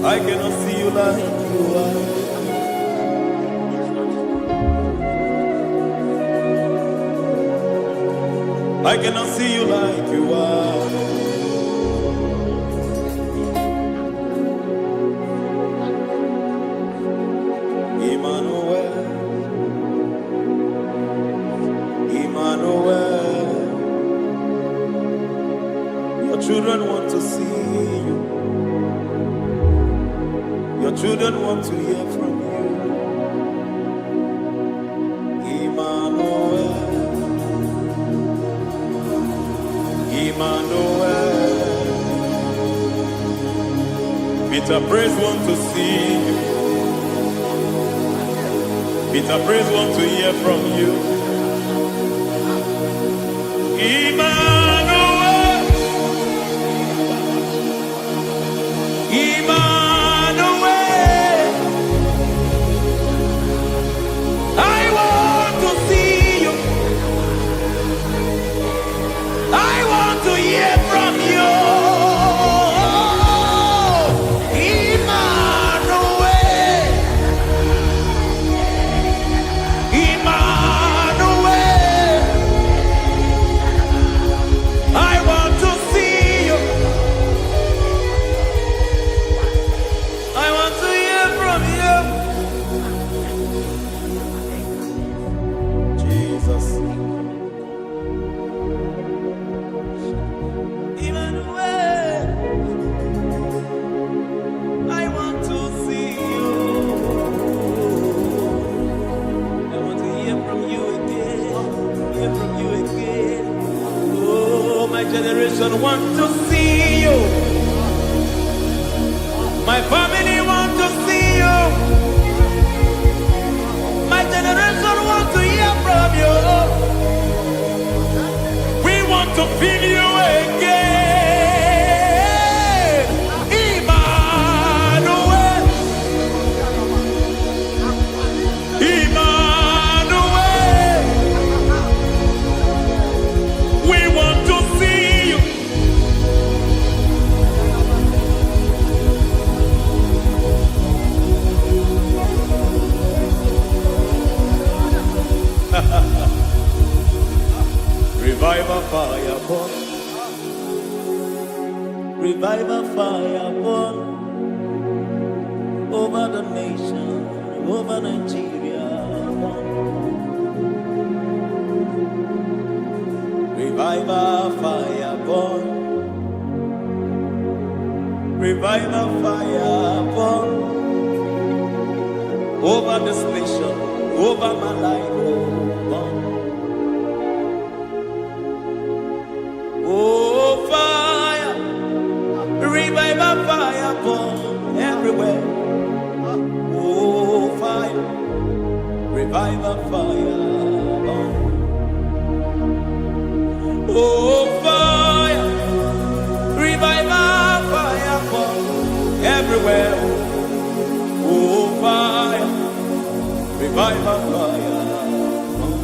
I cannot see you like you are. I cannot see you like you are. Emmanuel, Emmanuel, your children want to see you. Your children want to hear from you. Emmanuel, Emmanuel. Peter Praise want to see you. Peter Praise want to hear from you. Emmanuel, Emmanuel. I want to see you. I want to hear from you. Emmanuel, Emmanuel. generation want to see you. My family want to see you. My generation want to hear from you. We want to feel you again. Emmanuel. Emmanuel. We want to see you. Revival fire burn. Revival fire burn over the nation, over Nigeria. Burn. Revival fire burn. Revival fire burn over this nation, over my life. Burn. Oh, fire, revival fire burn everywhere. Oh, fire, revival fire burn. Oh, fire, revival fire burn everywhere. Oh, fire, revival fire burn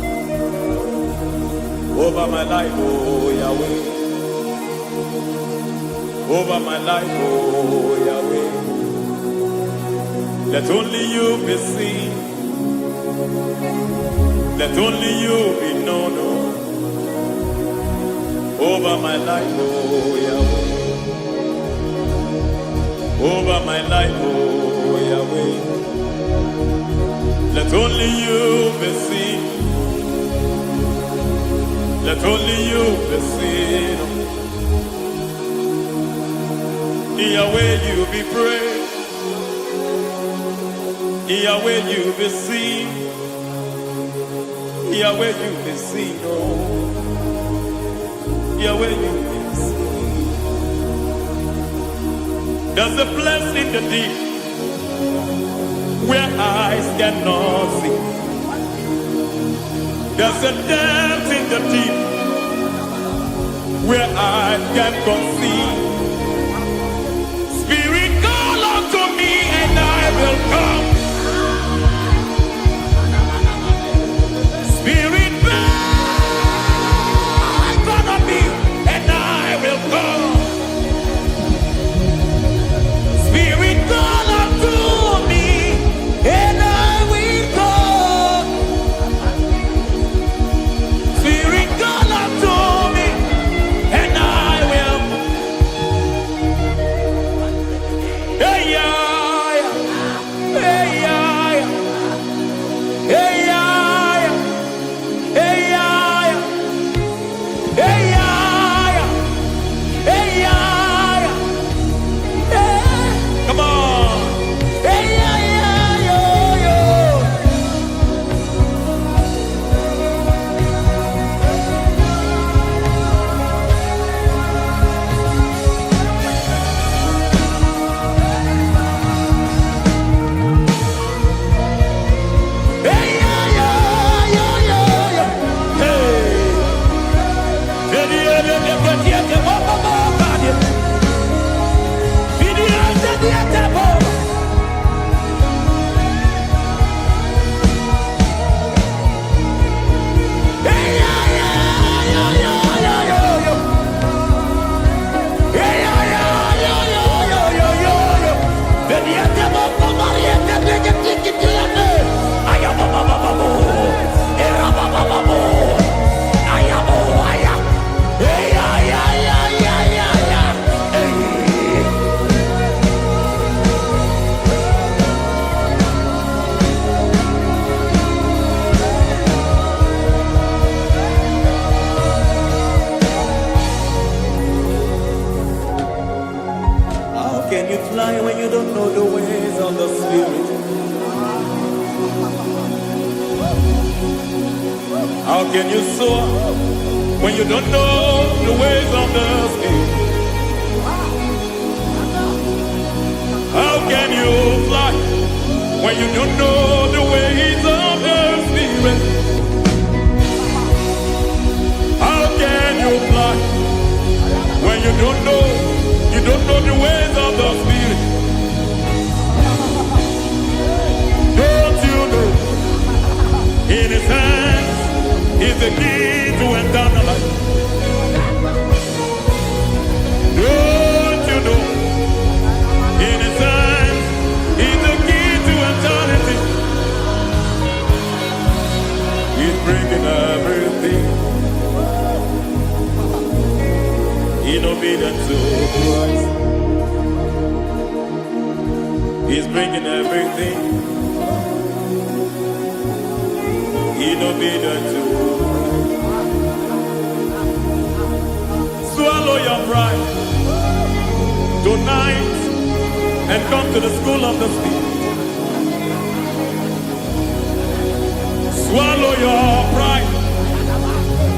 over my life, oh Yahweh. Over my life, oh Yahweh. Let only you be seen. Let only you be known. Over my life, oh Yahweh. Over my life, oh Yahweh. Let only you be seen. Let only you be seen. Yahweh, you be praised. Yahweh, you be seen. Yahweh, you be seen. Oh, Yahweh, you be seen. There's a place in the deep where eyes cannot see. There's a depth in the deep where eyes cannot see. Spirit, call unto me and I will come. Spirit, beg unto me and I will come. Spirit, call unto me and I will come. Spirit, call unto me and I will. Hey, yeah, hey, yeah, hey, yeah, hey, yeah, hey, yeah, hey, yeah, hey. Come on. Hey, yeah, yo, yo. Hey, yeah, yo, yo, yo, yo. Hey. How can you fly when you don't know the ways of the Spirit? How can you soar when you don't know the ways of the Spirit? How can you fly when you don't know the ways of the Spirit? How can you fly when you don't know the ways of the Spirit? Don't you know in His hands is the key to eternal life? Don't you know in His hands is the key to eternity? He's bringing everything in obedience to Christ. He's bringing everything in obedience to Christ. Swallow your pride tonight and come to the school of the Spirit. Swallow your pride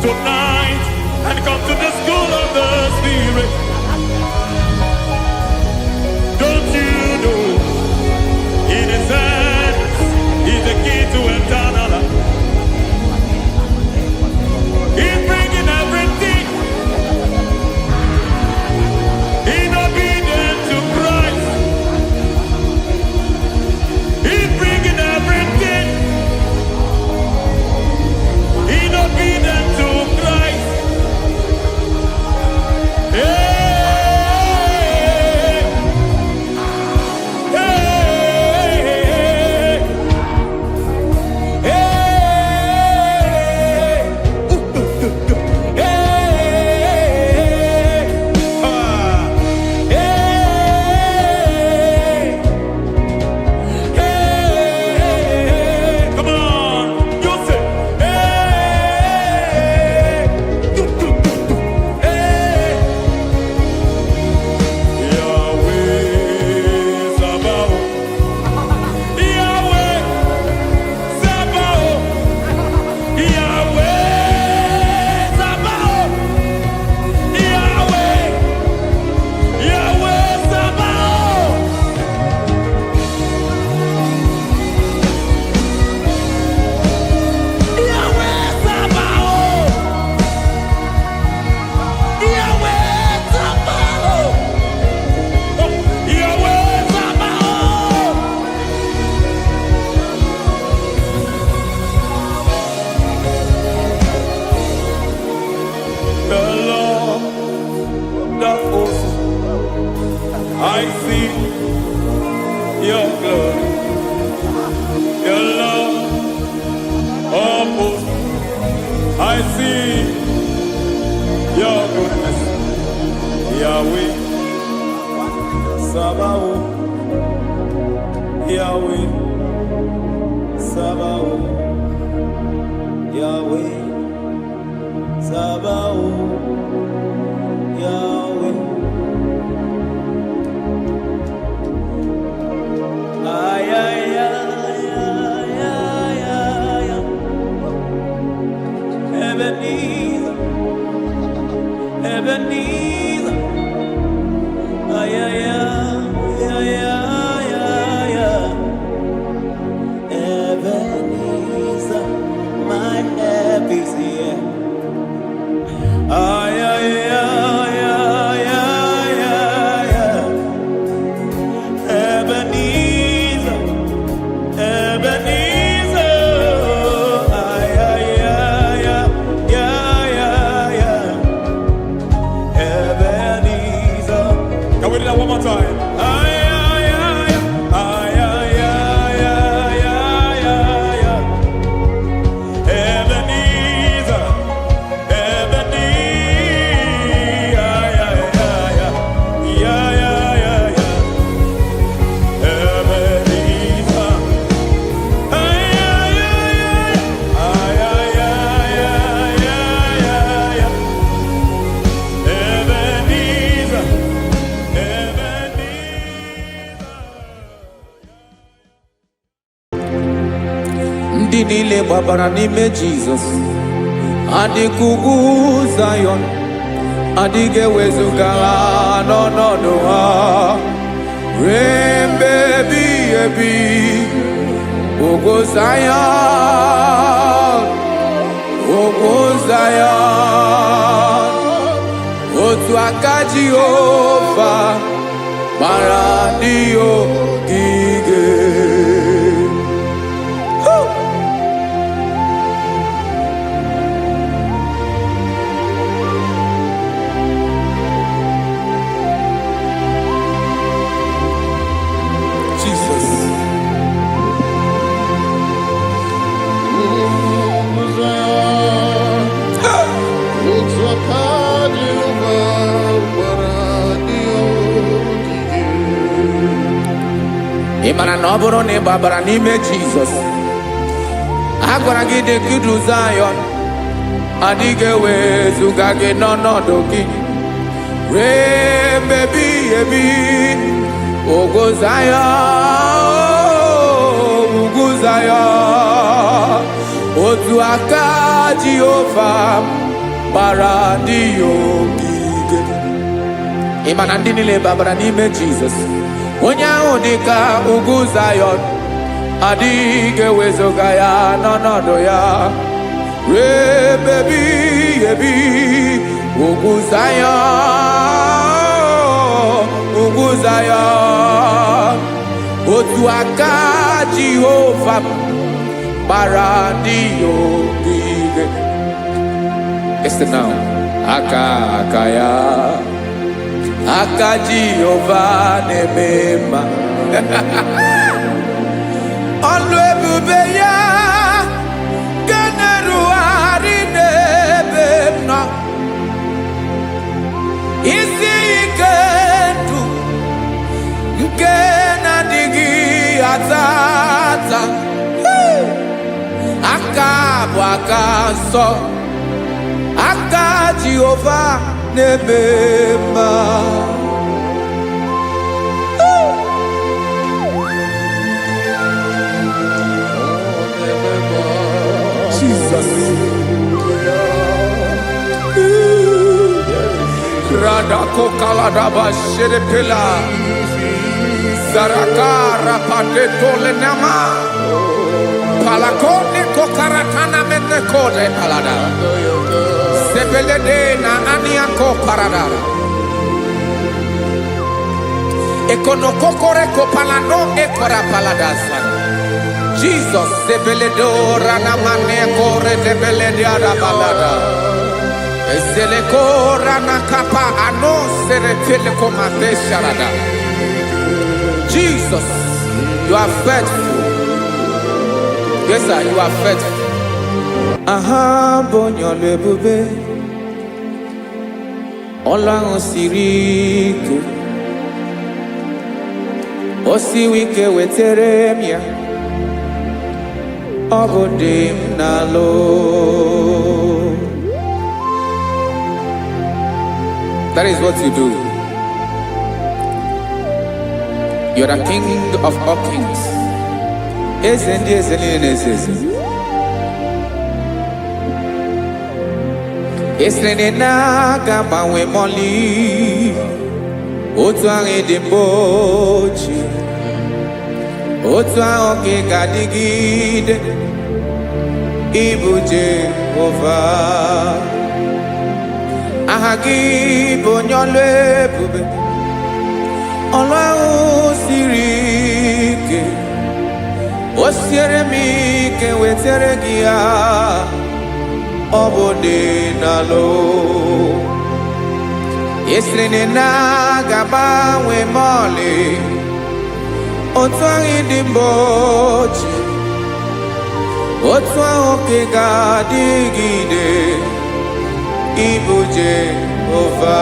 tonight and come to the school of the Spirit. Don't you know in His hands is the key to eternal life? He's bringing everything in obedience to Christ. He's bringing everything in obedience to Christ. Hey, hey, hey, hey, come on, you say, Yahweh Sabaoth, Yahweh Sabaoth, Yahweh Sabaoth, Yahweh, Yahweh Sabaoth. Yahweh Sabaoth, Yahweh Sabaoth, Yahweh Sabaoth. The Lord of hosts, I see your glory. The Lord of hosts, I see your goodness. Yahweh Sabaoth, Yahweh Sabaoth, Yahweh Sabaoth, Yahweh. Ay, ay, ay, ay, ay, ay, ay. Ebenezer, Ebenezer. Ay, ay, ay, ay, ay, ay, ay. Ebenezer, my help is here. Ay, ay, ay, ay, ay, ay, ay. Ebenezer, Ebenezer. Ay, ay, ay, ay, ay, ay, ay. Ebenezer. Can we do that one more time? Ay, ay, ay, ay, ay, ay, ay, ay, ay, ay. Ebenezer, Ebenezer. Ay, ay, ay, ay, ay, ay, ay, ay. Ebenezer. Ay, ay, ay, ay, ay, ay, ay, ay, ay, ay. Ebenezer, Ndị niile gbabara n'ime Jizọs adikugu Zion adige wezuga n'ọnọdụ ha rembe bi ebi ogo Zion otu aka Jehova mara ndị ogige. Ịmara na ọ bụrụ na ị gbabara n'ime Jizọs, a gwara gị dị kudu Zion adịghị ewezuga gị n'ọnọdụ gị rembe bi ebi ugwu Zion otu aka Jehova gbara ndị ogige. Ịma na ndị niile gbabara n'ime Jizọs, onye ahụ dị ka ugwu Zion adịghị ewezuga ya n'ọnọdụ ya rembe bi ebi ugwu Zion otu aka Jehova gbara ndị ogige. Listen now, aka ya aka Jehova na-eme mma ọlụ ebube ya ga-erugharị n'ebe m nọ, isi ike ndụ nke na-adịghị ata ata aka bụ aka nsọ aka Jehova na-eme mma. Jesus. Radako kaladaba sherepela zarakara pateto lenama palakone kokaratana mene kode palada sebelede na aniako paradara ekonokokore kopalano ekora paladasa. Jesus sebeledo rana mane kore debelede arabalada eseleko rana kapa ano serepele komate sharada. Jesus, you are faithful. Yes sir, you are faithful. Aha bonyo lebube Ọlọ́run siri ike o siwe ike wetere m ya ọ bụ dị m n'alụ. That is what you do. You are the King of all kings. Eze ndị eze niile na-eze eze. Esere na-aga gbanwe mọlị otu ahụ dị mgbe ochie, otu ahụ ka ị ga-adịgide ịbụ Jehova. Aha gị bụ onye ọlụ ebube, ọlụ ahụ siri ike o siere m ike wetere gị ya ọ bụ dị n'alụ. Esiri na ga-agbanwe ma ọlị otu ahụ dị mgbe ochie, otu ahụ ka ị ga-adịgide ịbụ Jehova.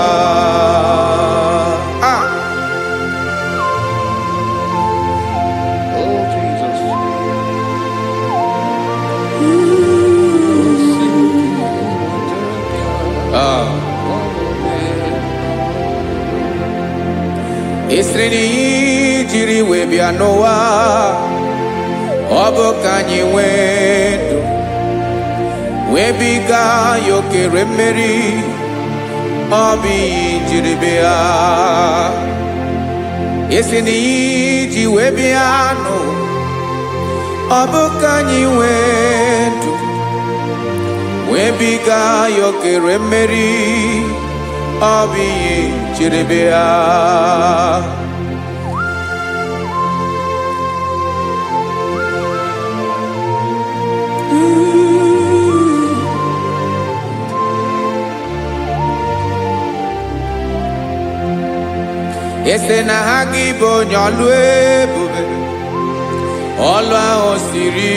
Esiri na jiri wee bịa n'ụwa ọ bụ ka anyị nwee ndụ webiga yokere mmeri obi jiribia esi na iji webia no obukanyi wendu webiga yokere mmeri obi jiribia ese na IGBO nyolu ebube olu ahụ siri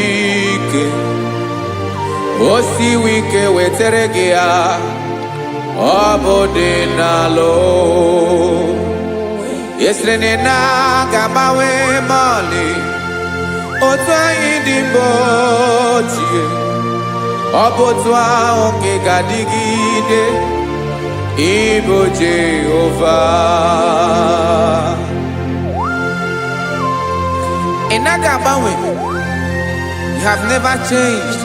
ike o siwe ike wetere gị ya ọ bụ dị n'alụ esere na ga-agbanwe mọlị otu anyị dị mgbe ochie ọ bụ otu ahụ nke ga-adịgide Ibo Jehovah Inagabawe, you have never changed.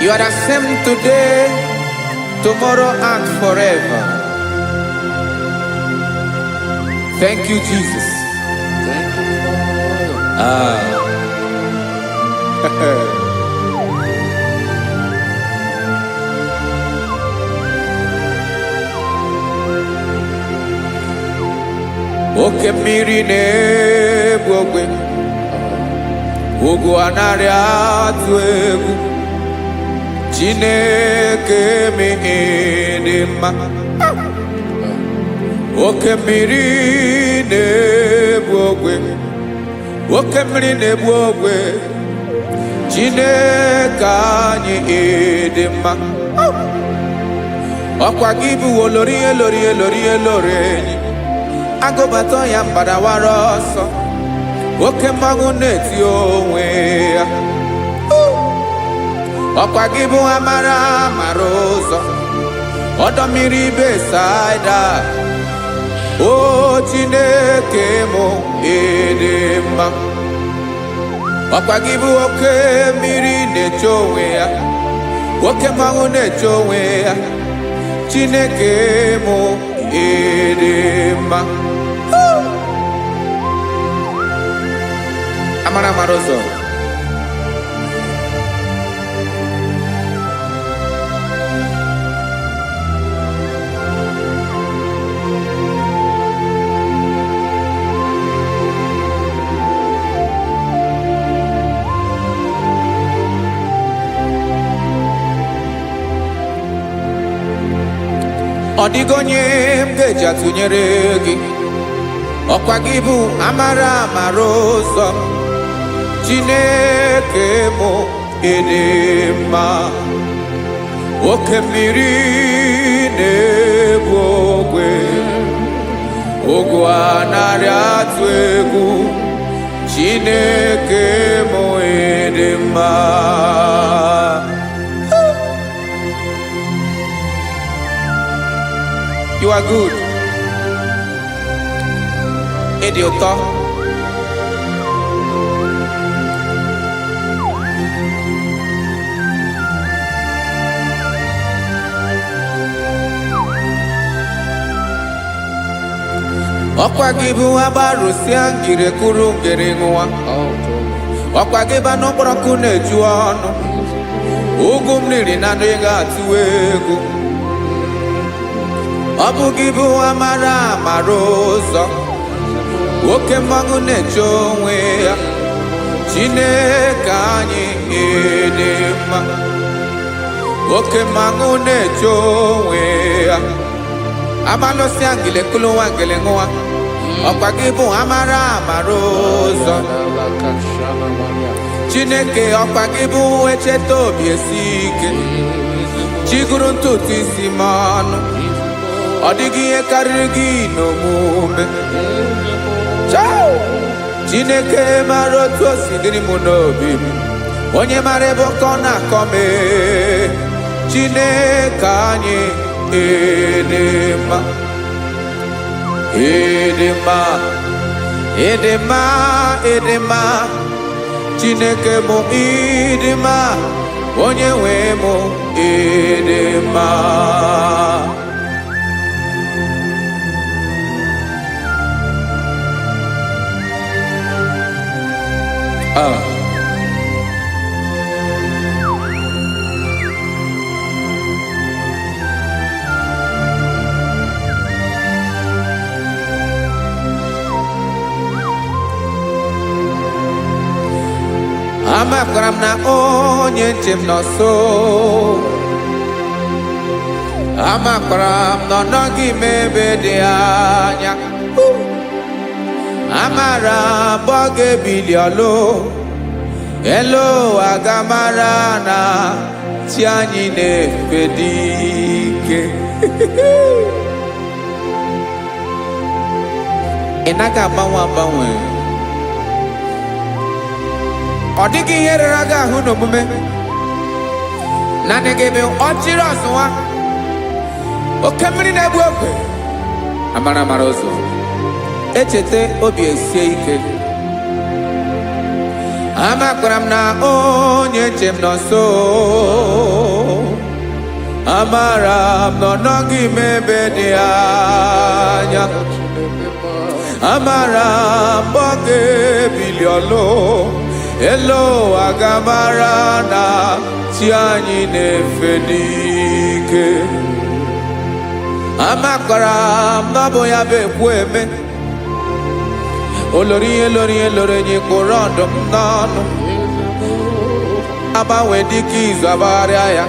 You are the same today, tomorrow and forever. Thank you, Jesus. Thank you, Lord. Oke mmiri na-egbu ogwe ugwu anarị atụ egwu Chineke dị mma oke mmiri na-egbu ogwe oke mmiri na-egbu ogwe Chineke anyị dị mma ọkwa gị bụ olori enyi agụbata ya mbadawara ọsọ oke mmanwụ na-eti onwe ya ọkwa gị bụ amara ụzọ ọdọ mmiri Besaida o Chineke mụ dị mma ọkwa gị bụ oke mmiri na-eche onwe ya oke mmanwụ na-eche onwe ya Chineke mụ dị mma amara ụzọ ọ dịghị onye m ga-eji atụnyere gị ọkwa gị bụ amara ụzọ Chineke mụ dị mma oke mmiri na-egbu ogwe ugwu anarị atụ egwu Chineke mụ dị mma You are good. Ịdị ụtọ. Ọkwa gị bụ agbarụsịa ngiri kụrụ ngiri nwa. Ọkwa gị bụ n'okporoko na-eju ọnụ. Ugwu mmiri na adịghị atụ egwu. Ọ bụ gị bụ amara ụzọ oke mmanwụ na-eche onwe ya Chineke anyị dị mma oke mmanwụ na-eche onwe ya amalụsị ngile kụlụ nwa ngile nwa ọkwa gị bụ amara ụzọ Chineke ọkwa gị bụ echeta obi esi ike chigụrụ ntutu isi m ọnụ ọ dịghị ihe karịrị gị n'omume Chineke mara otu o si dịrị m n'obi m onye mara ebe ọkọ na-akọ m Chineke anyị dị mma dị mma dị mma dị mma Chineke mụ ịdị mma, onye nwe mụ ịdị mma. Amakwara m na onye nche m nọ nso. Amakwara m na ọ nọghị m ebe dị anya. Amara m ọ ga-ebili ọlụ. Elu agamara na chi anyị na-efe dị ike. Ị naghị agbanwe agbanwe. Ọ dịghị ihe rere aga ahụ n'omume. Naanị gị bụ ọchịrị ọsụwa. Oke mmiri na-egbu ogwe. Amara mara ụzọ. Echete obi esie ike. Amakwara m na onye nche m nọ nso. Amara m na ọ nọghị m ebe dị anya. Amara m ọ ga-ebili ọlụ. Elu agamara na chi anyị na-efe n'ike. Amakwara m na ọ bụ ya bụ ekwu eme. Olori ihe lori ihe lori enyi kpụrụ ọdụm n'ọnụ. Agbanwe dịka izu agbagharịa ya.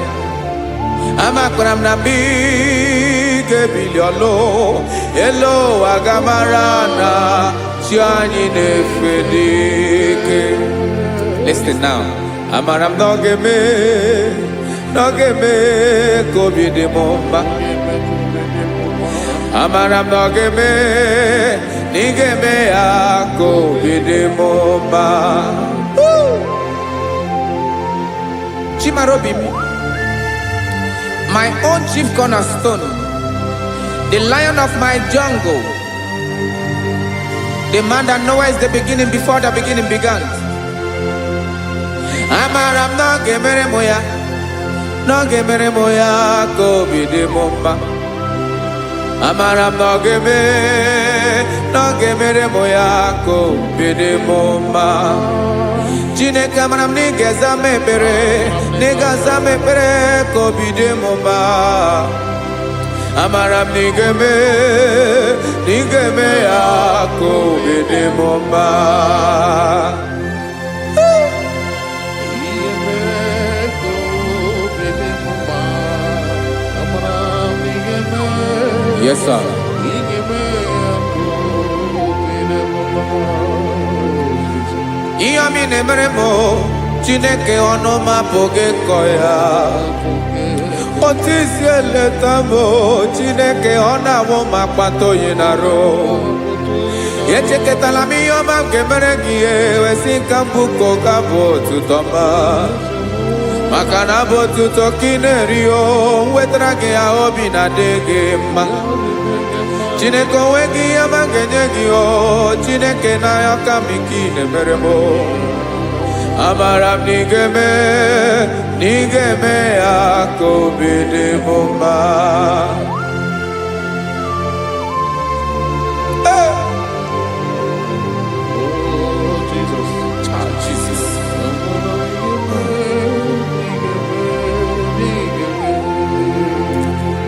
Amakwara m na mgbe ị ga-ebili ọlụ. Elu agamara na chi anyị na-efe n'ike. Listen now. Amara m na ọ ga-eme ka obi dị m mma. Amara m na ọ ga-eme na ị ga-eme ya ka obi dị m mma. Chimara obi m, my own chief cornerstone, the lion of my jungle, the man that knows the beginning before the beginning began. Amara m na ọ ga-emere m ya, na ọ ga-emere m ya ka obi dị m mma. Amara m na ọ ga-emere m ya ka obi dị m mma. Chineke amara m na ị ga-aza m ekpere, na ị ga-aza m ekpere ka obi dị m mma. Amara m na ị ga-eme ya ka obi dị m mma. Yes, sir. Ihe ọmị na-emere m Chineke ọnụ m apụghị ịkọ ya. Otu isi eleta m Chineke ọ na-awụ m akpata oyi n'arụ. Echeketala m ihe ọma m ga-emere gị ewesị ka m bụkọ ga bụ otuto mma. Maka na bụ otuto ka ị na-eri o wetara gị ya obi na-adị gị mma. Chineke onwe gị ihe ọma ga-enye gị o Chineke n'anya ka m ike ị na-emere m. Amara m na ị ga-eme ya ka obi dị m mma.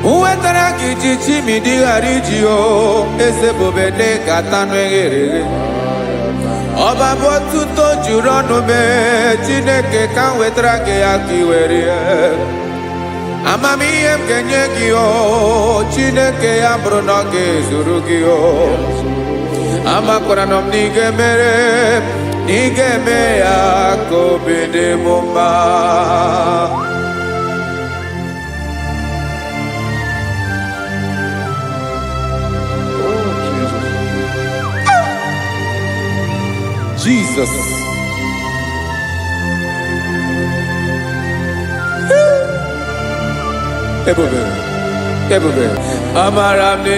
Uwetara gị ji chimidi ghara iji o eze bobede gata n'eghere eghe. Ọba bụ otuto juru ọnụ mee Chineke ka m wetara gị ya ka ị were ya. Amamihe m ga-enye gị o Chineke ya bụrụ na ọ ga-ezuru gị o. Amakwara na m na ị ga-eme ya ka obi dị m mma. Jesus. Ebube. Amara m na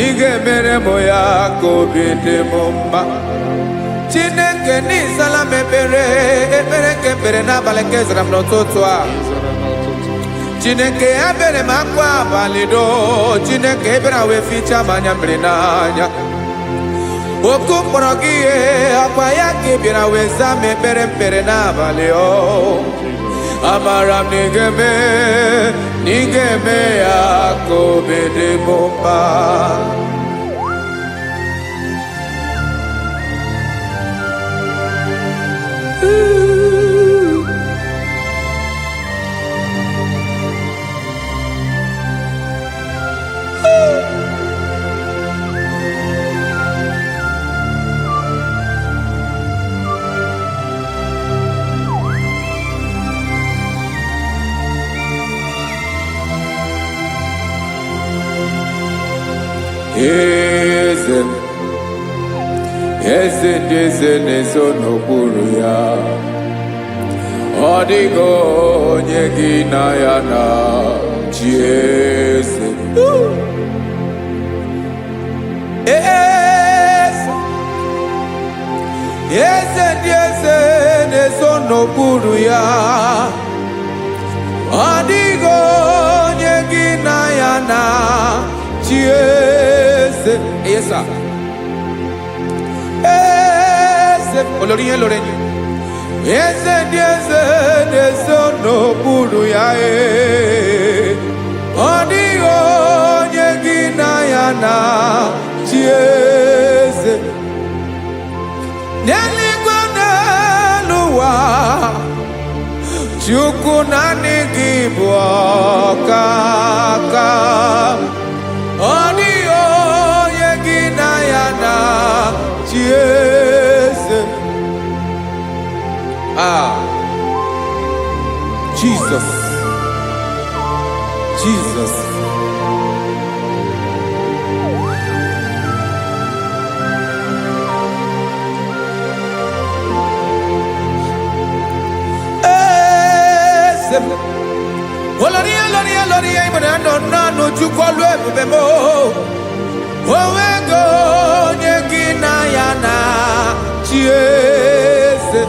ị ga-emere m ya ka obi dị m mma. Chineke n'ịzala m ekpere nke ekpere n'abalị nke zara m n'ụtụtụ a. Chineke ebere m akwa abalị do. Chineke ebere wee ficha m anya mmiri n'anya. Oku mkpọrọ gị ihe akwa ya ka ị bịara wee zaa m ekpere n'abalị o. Amara m na ị ga-eme ya ka obi dị m mma. Eze ndị eze na-ezo n'okpuru ya. Ọ dịghị onye gị na ya na-achị eze. Eze ndị eze na-ezo n'okpuru ya. Ọ dịghị onye gị na ya na-achị eze. Yes, sir. Olórí yẹn lórí yẹn. Eze ndị eze na-ezo n'okpuru ya. Ọ dịghị onye gị na ya na-achị eze. N'eluigwe n'elu ụwa, Chukwu naanị gị bụ ọkaka. Ọ dịghị onye gị na ya na-achị eze. Jesus. Olórí ìmọ̀nà nánú Chukwu ọlụ ebube m. Onwego onye gị na ya na-achị eze.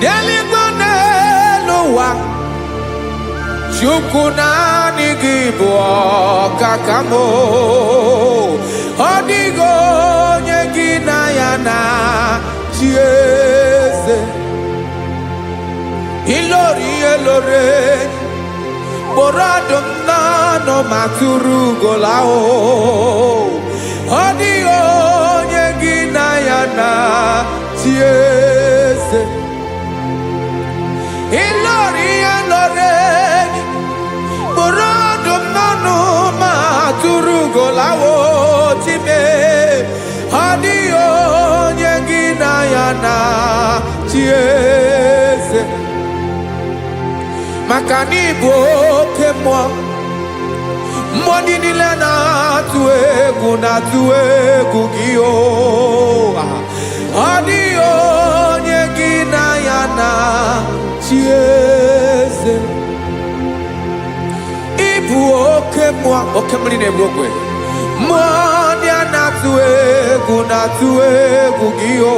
N'eluigwe n'elu ụwa, Chukwu naanị gị bụ ọkaka m. Ọ dịghị onye gị na ya na-achị eze. Ilori kpọrọ ọdụm n'ọnụ ma tụrụ ugola o. Ọ dịghị onye gị na ya na-achị eze. Ilori kpọrọ ọdụm n'ọnụ ma tụrụ ugola o. Chime, ọ dịghị onye gị na ya na-achị eze. Maka na ị bụ oke mmụọ, mmụọ ndị niile na-atụ egwu gị o. Ọ dịghị onye gị na ya na-achị eze. Ị bụ oke mmụọ, oke mmiri na-egbu ogwe. Mmụọ ndị a na-atụ egwu gị o.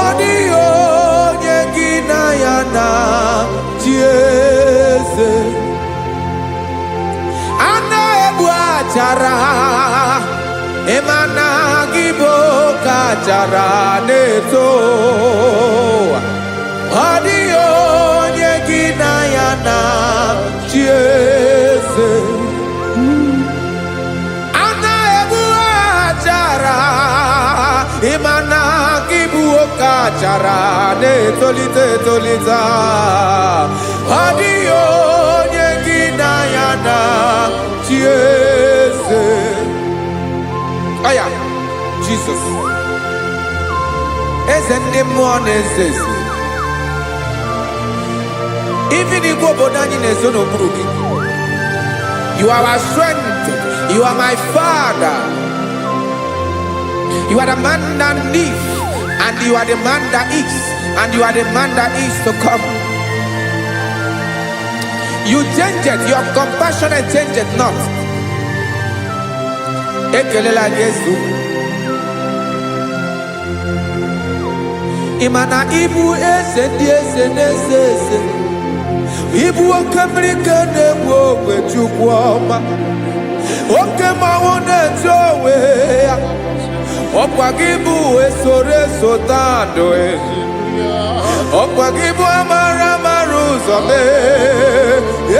Ọ dịghị onye gị na ya na-achị eze. A na-egbu achara, ịma na gị bụ ka achara na-eto. Ọ dịghị onye gị na ya na-achị eze. A na-egbu achara, ịma na gị bụ ka achara na-etolite. Ọ dịghị onye gị na ya na-achị eze. Aya, Jesus. Eze ndị mmụọ na-eze eze. Even igwe obodo anyị na-ezo n'okpuru gị. You are our strength. You are my Father. You are the man that lives, and you are the man that is, and you are the man that is to come. You change it, your compassion change it not. Ekelela Jesu. Imana ibu ese di ese nese ese. Ibu okamrika nebu okwechukwoma. Okema wone jowe. Okwagibu esore sotando e. Okwagibu amara maruzome.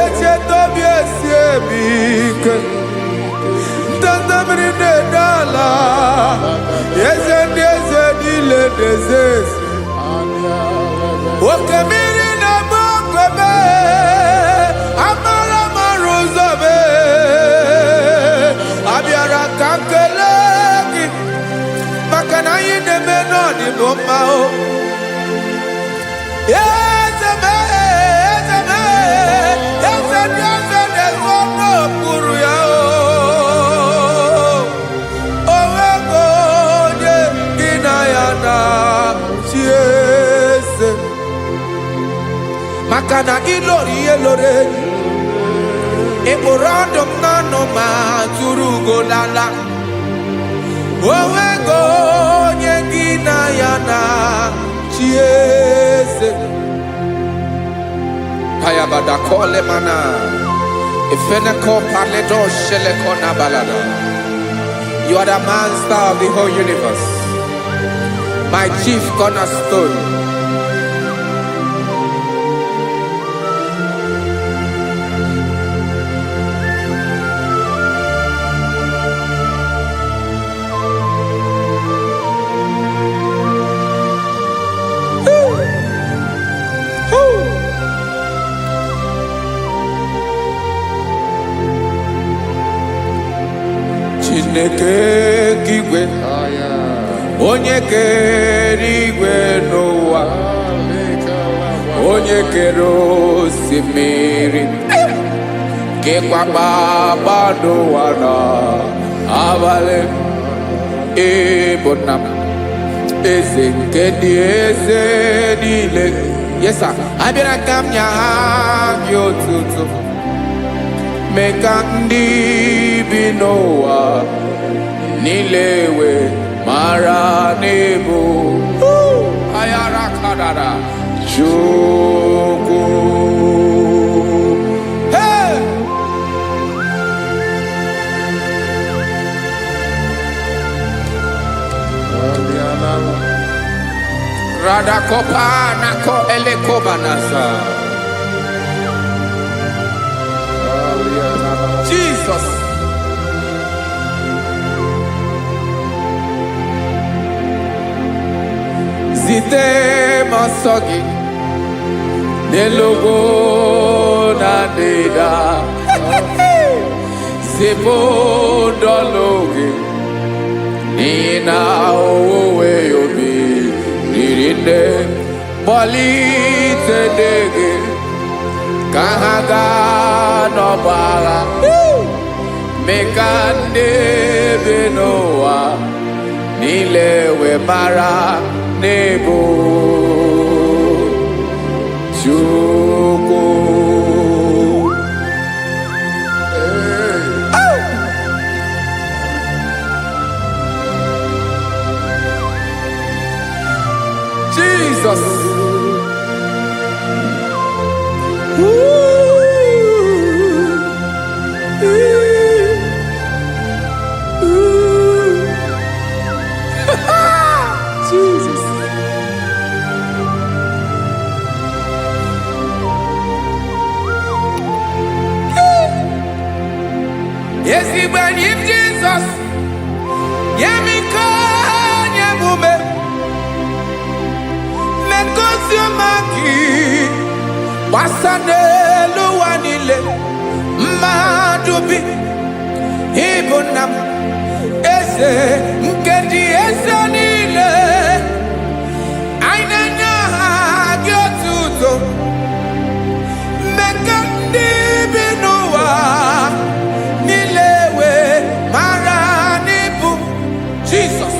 Eche tobi esiebike. Tandamri ne dala. Yeze dile dezes. Okemiri na mokebe. Amara maruzome. Abiara kankelegi. Makana yine menoni bomao. Yezeme. Yeze dezono puru yao. Owego ye ginayana chiese. Makana ilori elore. Eborandom nano ma turugo lala. Owego ye ginayana chiese. Hayabada kole mana. Ifeneko paledo sheleko na balada. You are the master of the whole universe. My chief cornerstone. Chineke kigwe onye kere igwe n'ụwa onye kere osimiri kekwa kpakpando ụwa n'abalị ịbụ nna m eze nke ndị eze niile. Yes sir, abịara ka m nye gị otuto mee ka ndị bi n'ụwa niile wee mara n'ebu ayara kadara Chukwu. Hey! Radakopa nako elekobanasa. Jesus. Zite masogi nelogo na deda. Zipo dologe nina owe yobi nirinde bolite dege kahaga no bala. Mekande benoa nilewe mara nebo Chukwu. Jesus. Jesus. Yes, he when him Jesus. Yemiko yemume. Mekosio maki. Wasane luwanile. Madubi. Ibunam. Ese nkedi ese nile. Ainanya gyotuto. Mekandi binuwa. Nilewe maranibu. Jesus.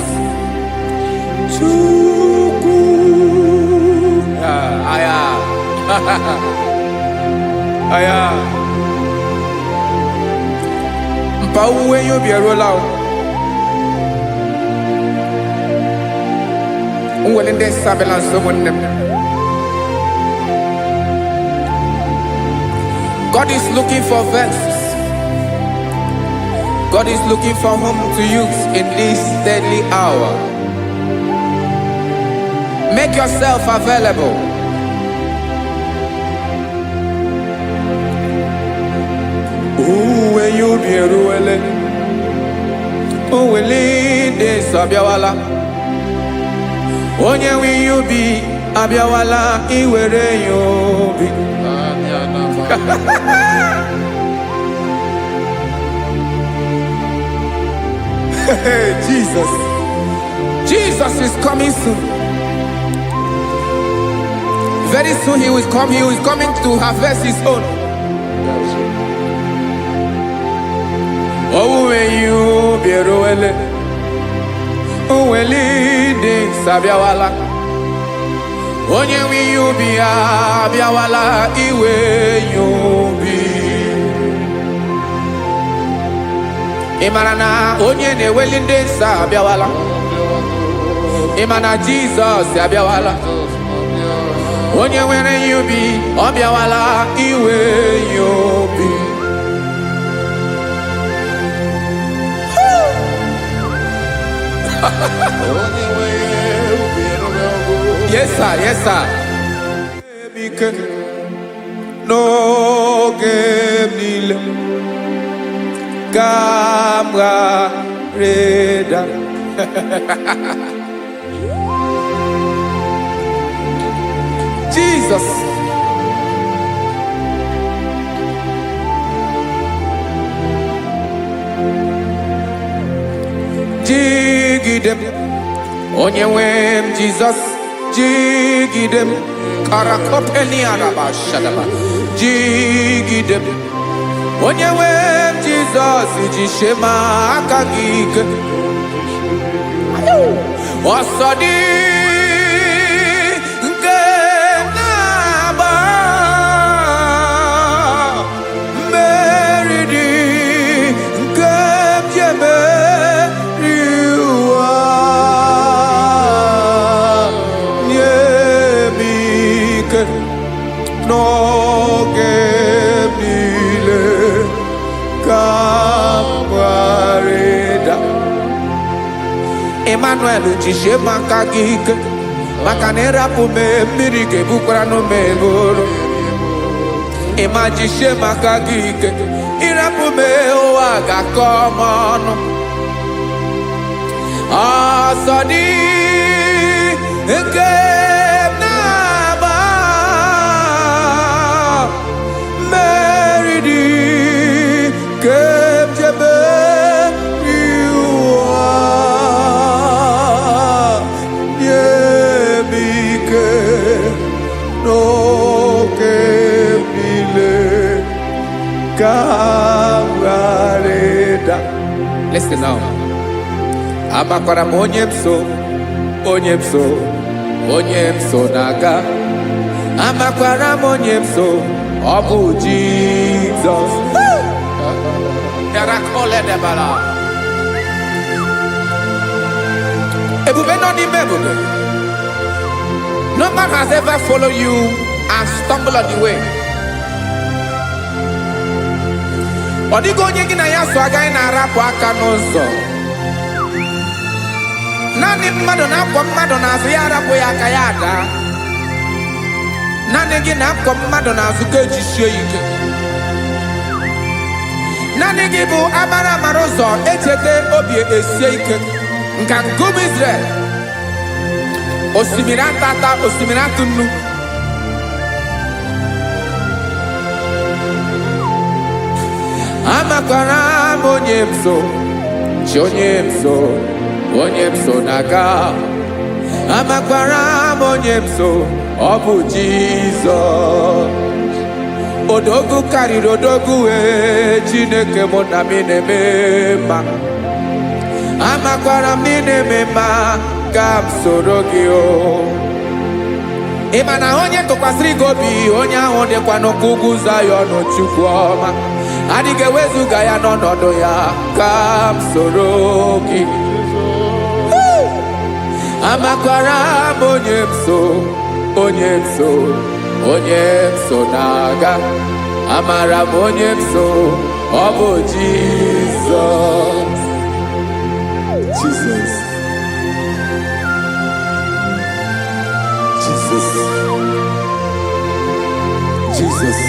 Chukwu. Aya. Aya. Mpa uwe yo bierola o. Willing this surveillance someone them. God is looking for vessels. God is looking for whom to use in this deadly hour. Make yourself available. When you be ruele, will lead this abiawala. Onye will you be abiawala? Iwere you be. Jesus. Jesus is coming soon. Very soon he will come. He is coming to harvest his own. Oh, when you be ruele, oh, will lead sabiawala. Onye will you be abiawala? Iwe you be. Imarana onye ne welinde sabiawala. Imana Jesus sabiawala. Onye were you be abiawala? Iwe you be. Yes, sir. Yes, sir. No game Camera Reda. Jesus. Jigidem. Onye wem Jesus. Jigidem. Karakopeni araba shadaba. Jigidem. Onye wem Jesus. Jishema akagig. Osodi. Emmanuel jishe makagik makanera pume mirike bukrano meboro ema jishe makagik irapume oaga komono asadi nke naba meridi kemjebe Listen now. Amakwara onyemso naga. Amakwara onyemso obu Jesus. Yarakole debala. Ebube no ni mebube. No man has ever followed you and stumbled on the way. Odigo onye gị na ya so agaghị na-arapụ aka n'ụzọ. Naanị mmadụ na-akwọ mmadụ n'azụ ya arapụ ya aka ya ada. Naanị gị na-akwọ mmadụ n'azụ ka ejisie ike. Naanị gị bụ amara ụzọ echete obi esie ike. Nka ngụm Israel. Osimiri atata, osimiri atụ nnu. Amakwara onyemso naga. Amakwara onyemso obu Jesus. Odogu karịrị odogu Chineke mụ na mi na-eme mma. Amakwara m na-eme mma ka m soro gị o. Ị ma na onye tụkwasịrị gị obi onye ahụ dịkwa n'ugwu Zayọn Chukwu ọma. Adịghị ewezuga ya n'ọnọdụ ya ka m soro gị. amakwara m onye m so na-aga, amara m onye m so, ọ bụ Jizọs. Jesus. Jesus. Jesus.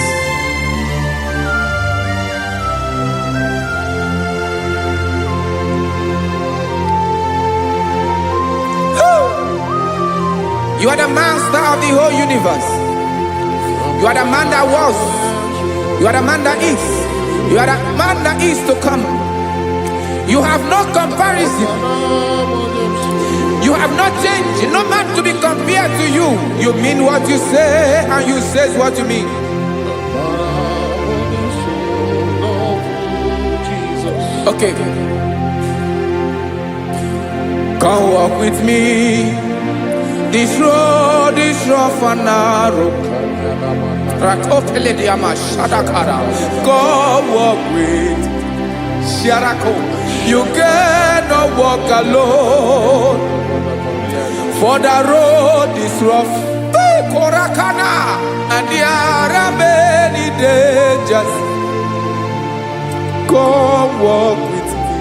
You are the master of the whole universe. You are the man that was. You are the man that is. You are the man that is to come. You have no comparison. You have not changed. No man to be compared to you. You mean what you say, and you say what you mean. Okay. Come walk with me. This road is rough and narrow. Come walk with Sharako. You cannot walk alone, for the road is rough. Korakana, and there are many dangers. Come walk with me,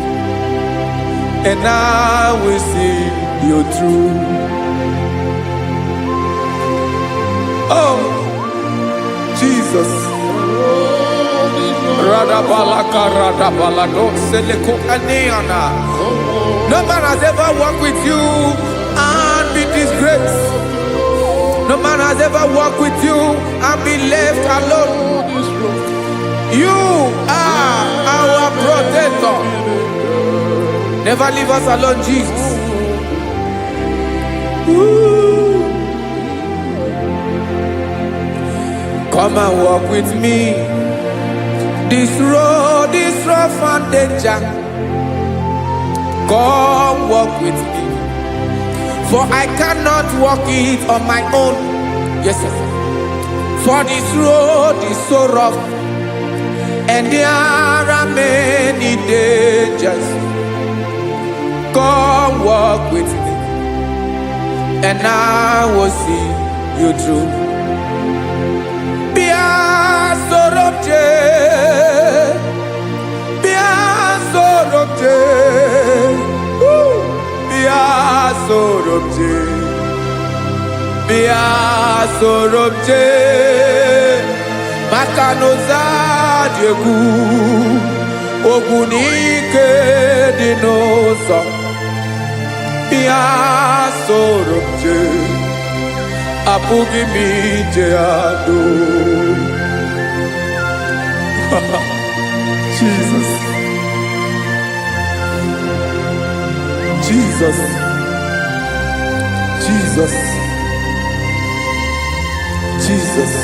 and I will see you through. Oh, Jesus. No man has ever walked with you and be disgraced. No man has ever walked with you and be left alone. You are our protector. Never leave us alone, Jesus. Ooh. Come and walk with me. This road is rough and danger. Come walk with me, for I cannot walk it on my own. Yes, sir. For this road is so rough, and there are many dangers. Come walk with me, and I will see you through. Sorobje makanoza diegu ogunike dinosa bia sorobje apugi mije ado. Jesus. Jesus. Jesus. Jesus.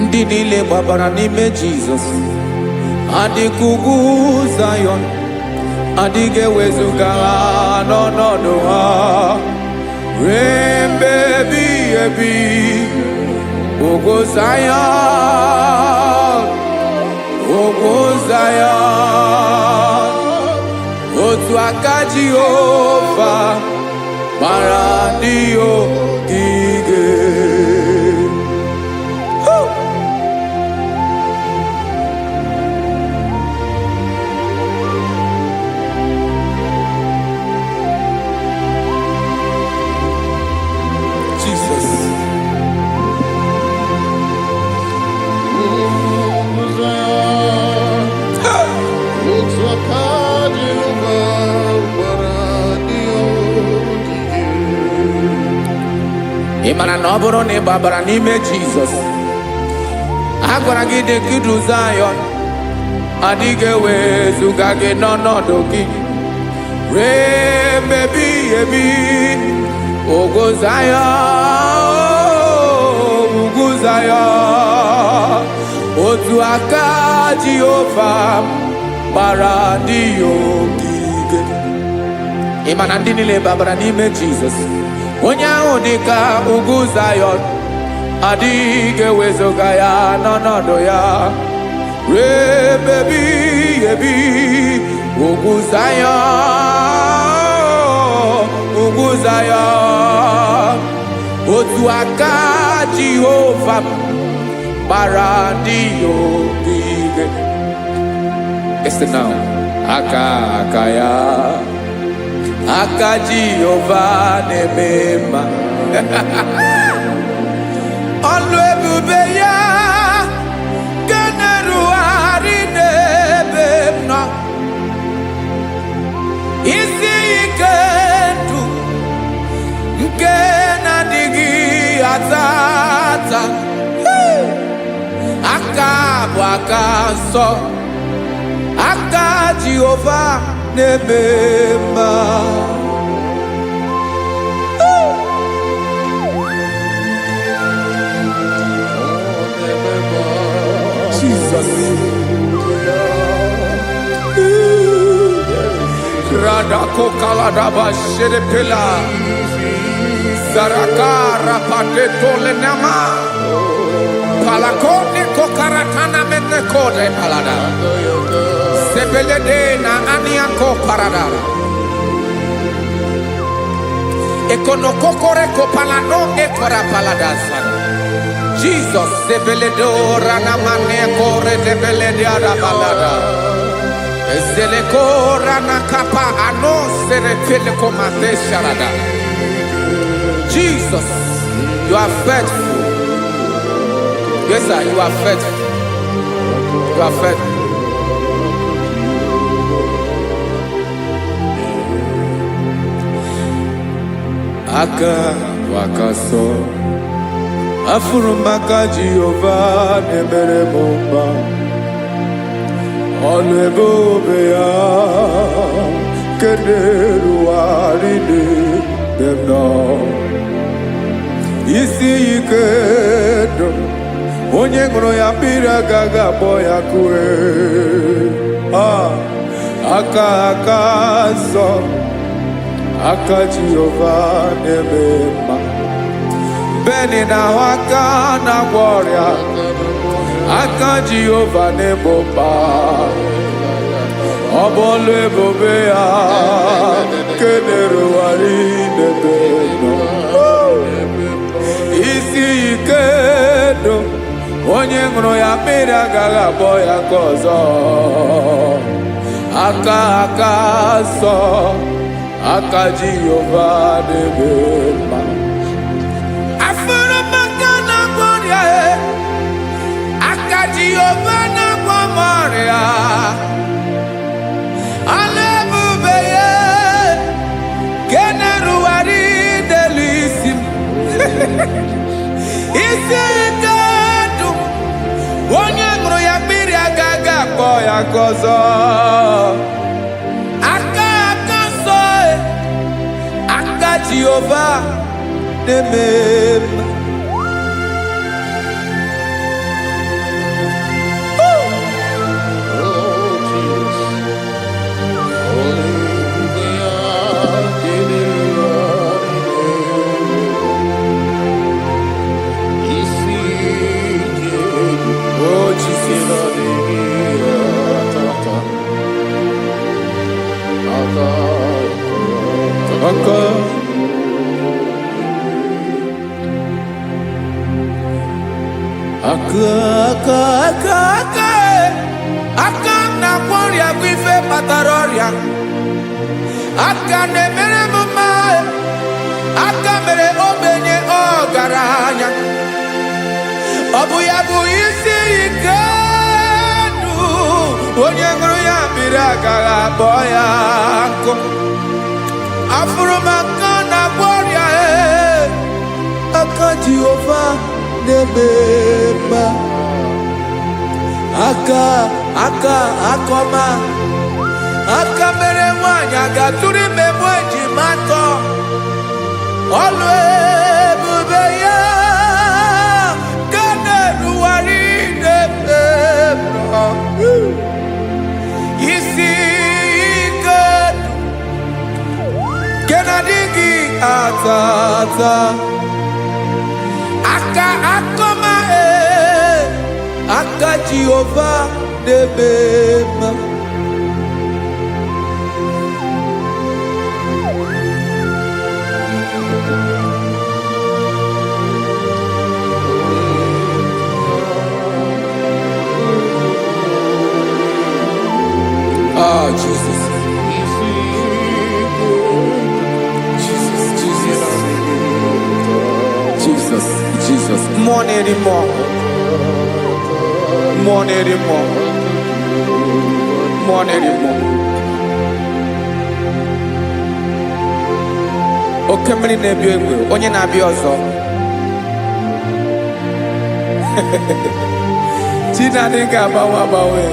Ndị niile gbabara n'ime Jizọs adịghị ugwu Zion, adịghị ewezuga ha n'ọnọdụ ha ruo mgbe ebighị ebi. Ogo Zion, otu aka Jehova mara ndị ogige. Imana na ọ bụrụ na ị gbabara n'ime Jizọs, a gwara gị dị kudu Zion, adịghị ewezuga gị n'ọnọdụ gị ruo mgbe ebighị ebi. Ogo Zion, otu aka Jehova gbara ndị ogige. Imana ndị niile gbabara n'ime Jizọs Odika ugwu Zion, adịghị ewezuga ya n'ọnọdụ ya. Rebebi ebi ugwu Zion, ugwu Zion. Otu aka Jehova gbara ndị ogige. Listen now. Aka ya, aka Jehova na-eme mma. Ọlụ ebube ya ka na-erugharị n'ebe m nọ. Isi ike ndụ nke na-adịghị ata ata. Aka bụ aka nsọ, aka Jehova na-eme mma. Jesus. Radako kaladaba shedepela Zarakara pateto lenama Palakone kokaratana mene kode palada Sebelede na aniako paradara Ekonokokore kopalano ekora paladasa Jesus sebeledo ranamane kore debelede arabalada Ezeleko ranakapa ano serepele komate sharada. Jesus, you are faithful. Yes, sir, you are faithful. You are faithful. Aka wakaso afurumaka Jehova nemere mumba. Ọlụ ebube ya kenerughari n'ebe m nọ. Isi ike ndụ onye ṅụrụ ya mmiri agaghị akpọ ya kue. Aka nsọ, aka Jehova na-eme mma. Beni na-ahụ aka na-agwọ ọrịa, aka Jehova na-egbo mkpa. Ọ bụ ọlụ ebube ya kenerughari n'ebe m nọ. Isi ike ndụ onye ṅụrụ ya mmiri agaghị akpọ ya nke ọzọ. Aka nsọ, aka Jehova na-eme mma. Jehova na-agwọ m ọrịa, ọlụ ebube ya ka na-erugharị n'elu isi m. Isi ike ndụ onye ṅụrụ ya mmiri agaghị akpọ ya nke ọzọ. Aka nsọ, aka Jehova na-eme mma. Aka na-agwọ ọrịa bụ ife kpatara ọrịa. Aka na-emere m mma, aka mere ogbenye ọgaranya. Ọ bụ ya bụ isi ike ndụ onye ṅụrụ ya mmiri agaghị akpọ ya nkụ. Afụrụ m aka na-agwọ ọrịa, aka Jehova na-eme mma. Aka ọma, aka mere nwanyị ga-atụrụ ime mụ ejima atọ. Ọlụ ebube ya ka na-erugharị n'ebe m nọ. Isi ike nke na-adịghị ata ata. aka akoma aka Jehovah debema. Ah, Jesus. Jesus, more anymore. More anymore. More anymore. Okay, many nebi onye na bi ozo. Tina ninga bawe.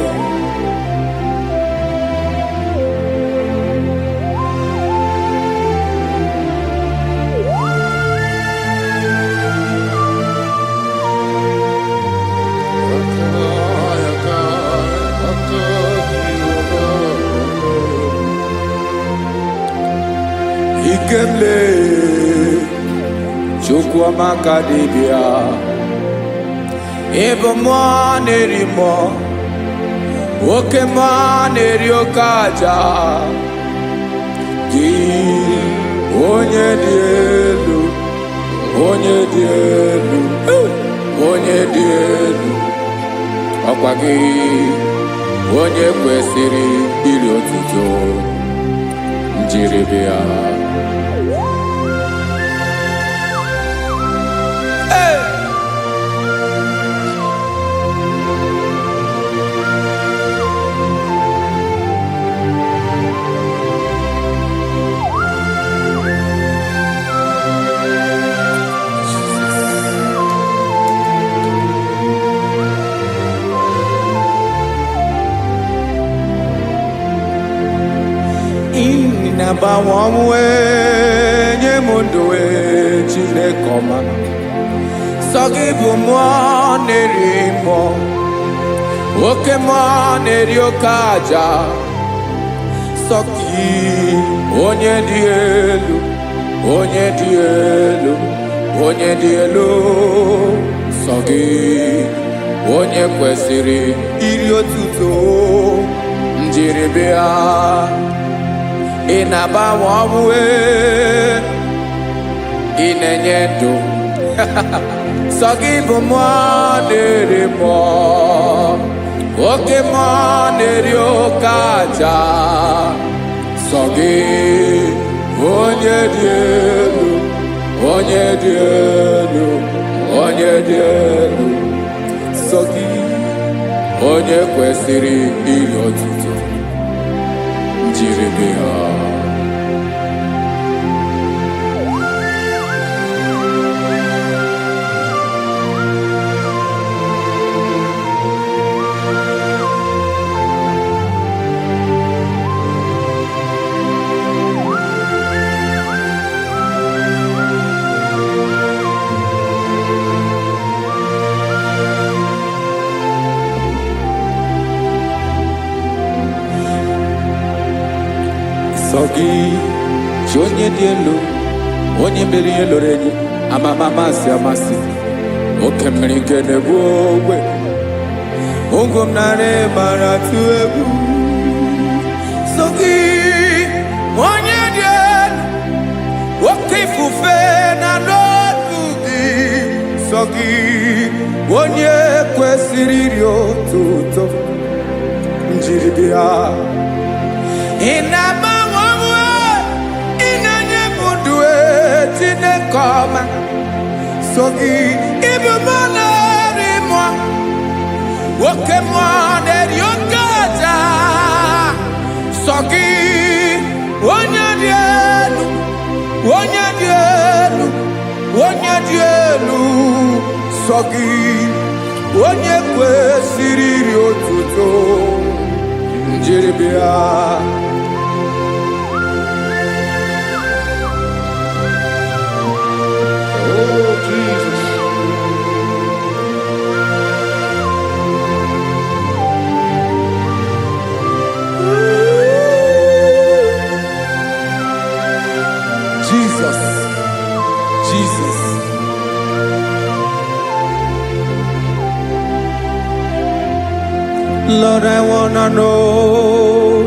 Ikemle chukwa makadibia ebo nerimo oke neriokaja gi onye dị elu ọkwa gị onye kwesịrị iri otuto njiribia. Bawamwe nyemundoe chinekoma sogibu nerimo oke neriokaja soki onye dị elu sogi onye kwesịrị iri otuto njiribia. Inabawawe inenyedo sogibu nerimo oke neriokaja sogi onye dị elu sogi onye kwesịrị iri otuto njiribia. Sogi onye dị elu onye mmeri eloro enyi amasị oke mmiri nke na-egbu ogwe ụgwọ m narị mara tụ egwu. Sogi onye dị elu oke ifufe na n'ọdụ gị. Sogi onye kwesịrị iri otuto njiribia. Inabawawe inanyemundue tinekoma sogi ibu nerimo oke neriokaja sogi onye dị elu sogi onye kwesịrị iri otuto njiribia. Lord, I wanna know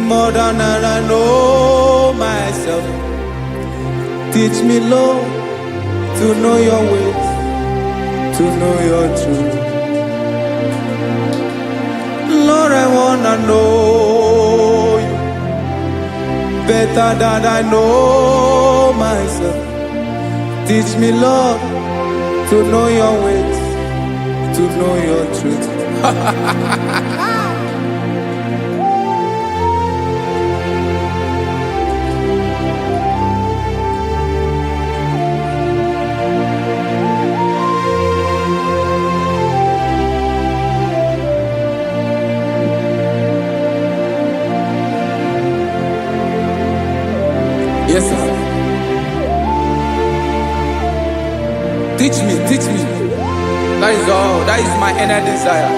more than I know myself. Teach me, Lord, to know your ways, to know your truth. Lord, I wanna know you better than I know myself. Teach me, Lord, to know your ways, to know your truth. Yes, sir. Teach me, teach me. That is all. That is my inner desire.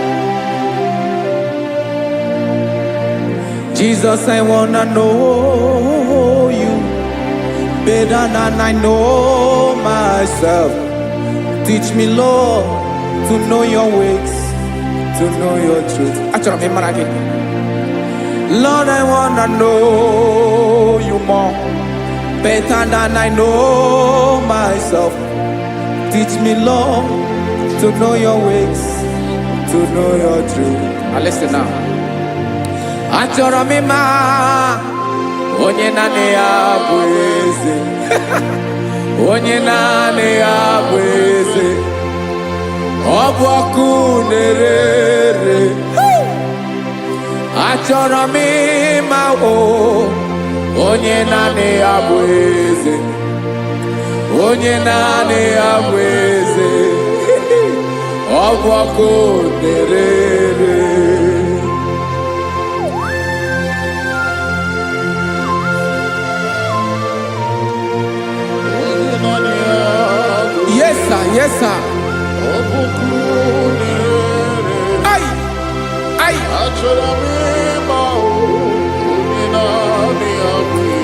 Jesus, I wanna know you better than I know myself. Teach me, Lord, to know your ways, to know your truth. Lord, I wanna know you more better than I know myself. Teach me, Lord, to know your ways, to know your truth. Now listen now. Achọrọ m ịma onye naanị ya bụ eze. Onye naanị ya bụ eze. Ọ bụ ọkụ na-ere. Achọrọ m ịma onye naanị ya bụ eze. Onye naanị ya bụ eze. Ọ bụ ọkụ na-ere. Yes, sir. Yes, sir. Ay, ay.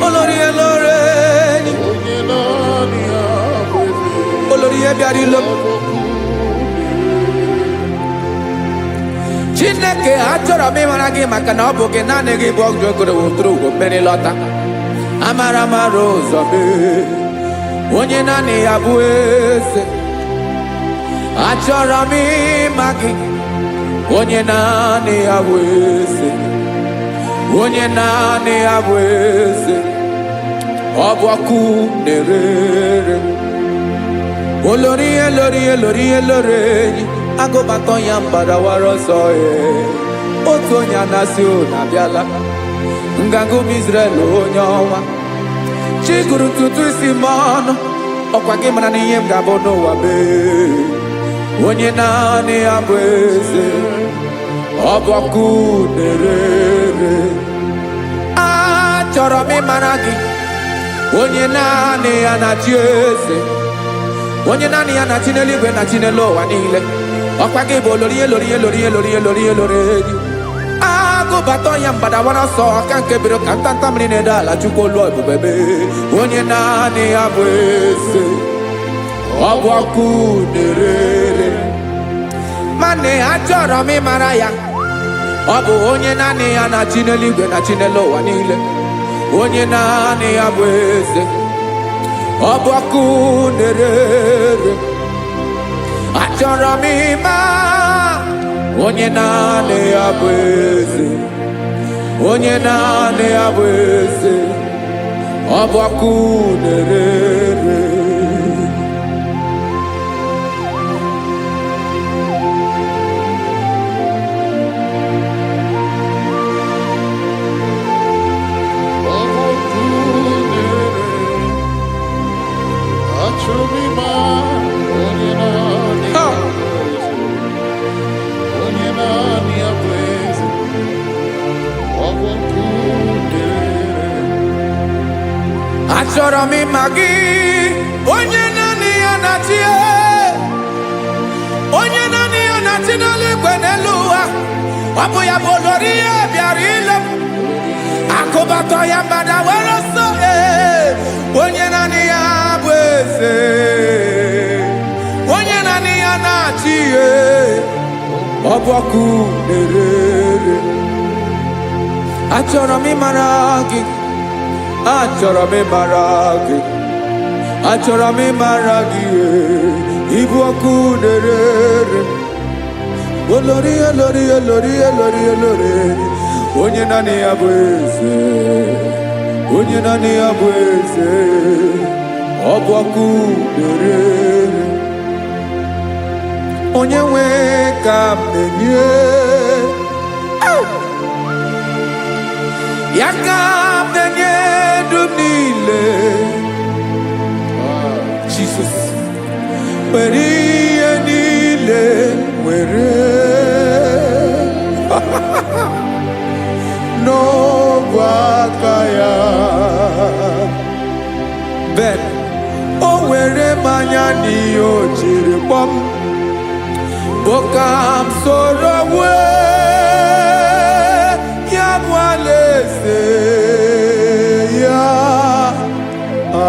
Olórí elóore ni. Olórí ebiari lo. Chineke achọrọ m ịmara gị maka na ọ bụ gị naanị gị bụ ọgụ egoro wotoro ugwo mmeri lọta. Amara mara ụzọ mee. Onye naanị ya bụ eze. Achọrọ m ịma gị. Onye naanị ya bụ eze. Onye naanị ya bụ eze. Ọ bụ ọkụ na-ere. Olórí elórí elórí elóore enyi. Agụbatọ ya mbadawara ọsọ ya. Otu onye anasị ụna abịala. Nganga ụmụ Izrel onye ọnwa. Chi gụrụ ntutu isi m ọnụ. Ọkwa gị mara na ihe m ga-abụ n'ụwa mee. Onye naanị ya bụ eze. Ọ bụ ọkụ na-ere. Achọrọ m ịmara gị. Onye naanị ya na-achị eze. Onye naanị ya na-achị n'eluigwe na-achị n'elu ụwa niile. Ọkwa gị bụ olórí elórí elórí elórí elórí elóore enyi. Agụbatọ ya mbadawara ọsọ ọka nke biro ka ntanta mmiri na-ede ala Chukwu olu ebube mee. Onye naanị ya bụ eze. Ọ bụ ọkụ na-ere. Mane achọrọ m ịmara ya. Ọ bụ onye naanị ya na-achị n'eluigwe na-achị n'elu ụwa niile. Onye naanị ya bụ eze. Ọ bụ ọkụ na-ere. Achọrọ m ịma onye naanị ya bụ eze. Onye naanị ya bụ eze. Ọ bụ ọkụ na-ere. Achọrọ m ịma gị. Onye naanị ya na-achị. Onye naanị ya na-achị n'eluigwe n'elu ụwa. Ọ bụ ya bụ olórí ya bịara ile m. Akụbatọ ya mbadawara ọsọ. Onye naanị ya bụ eze. Onye naanị ya na-achị. ọbọkụ na-erere. Achọrọ m ịmara gị, achọrọ m ịmara gị, achọrọ m ịmara gị, ịbụ ọkụ na-erere. Olori olori olori olori olori, onye naanị ya bụ eze, onye naanị ya bụ eze, ọbọkụ na-erere. Onye nwe ka m na-enye, ya ka m na-enye ndụ m niile. Jesus, were ihe niile were n'ọbụ aka ya. Ben, o were mmanya n'ihe o jiri kpọm, Bokam soro ya bụ alaeze ya,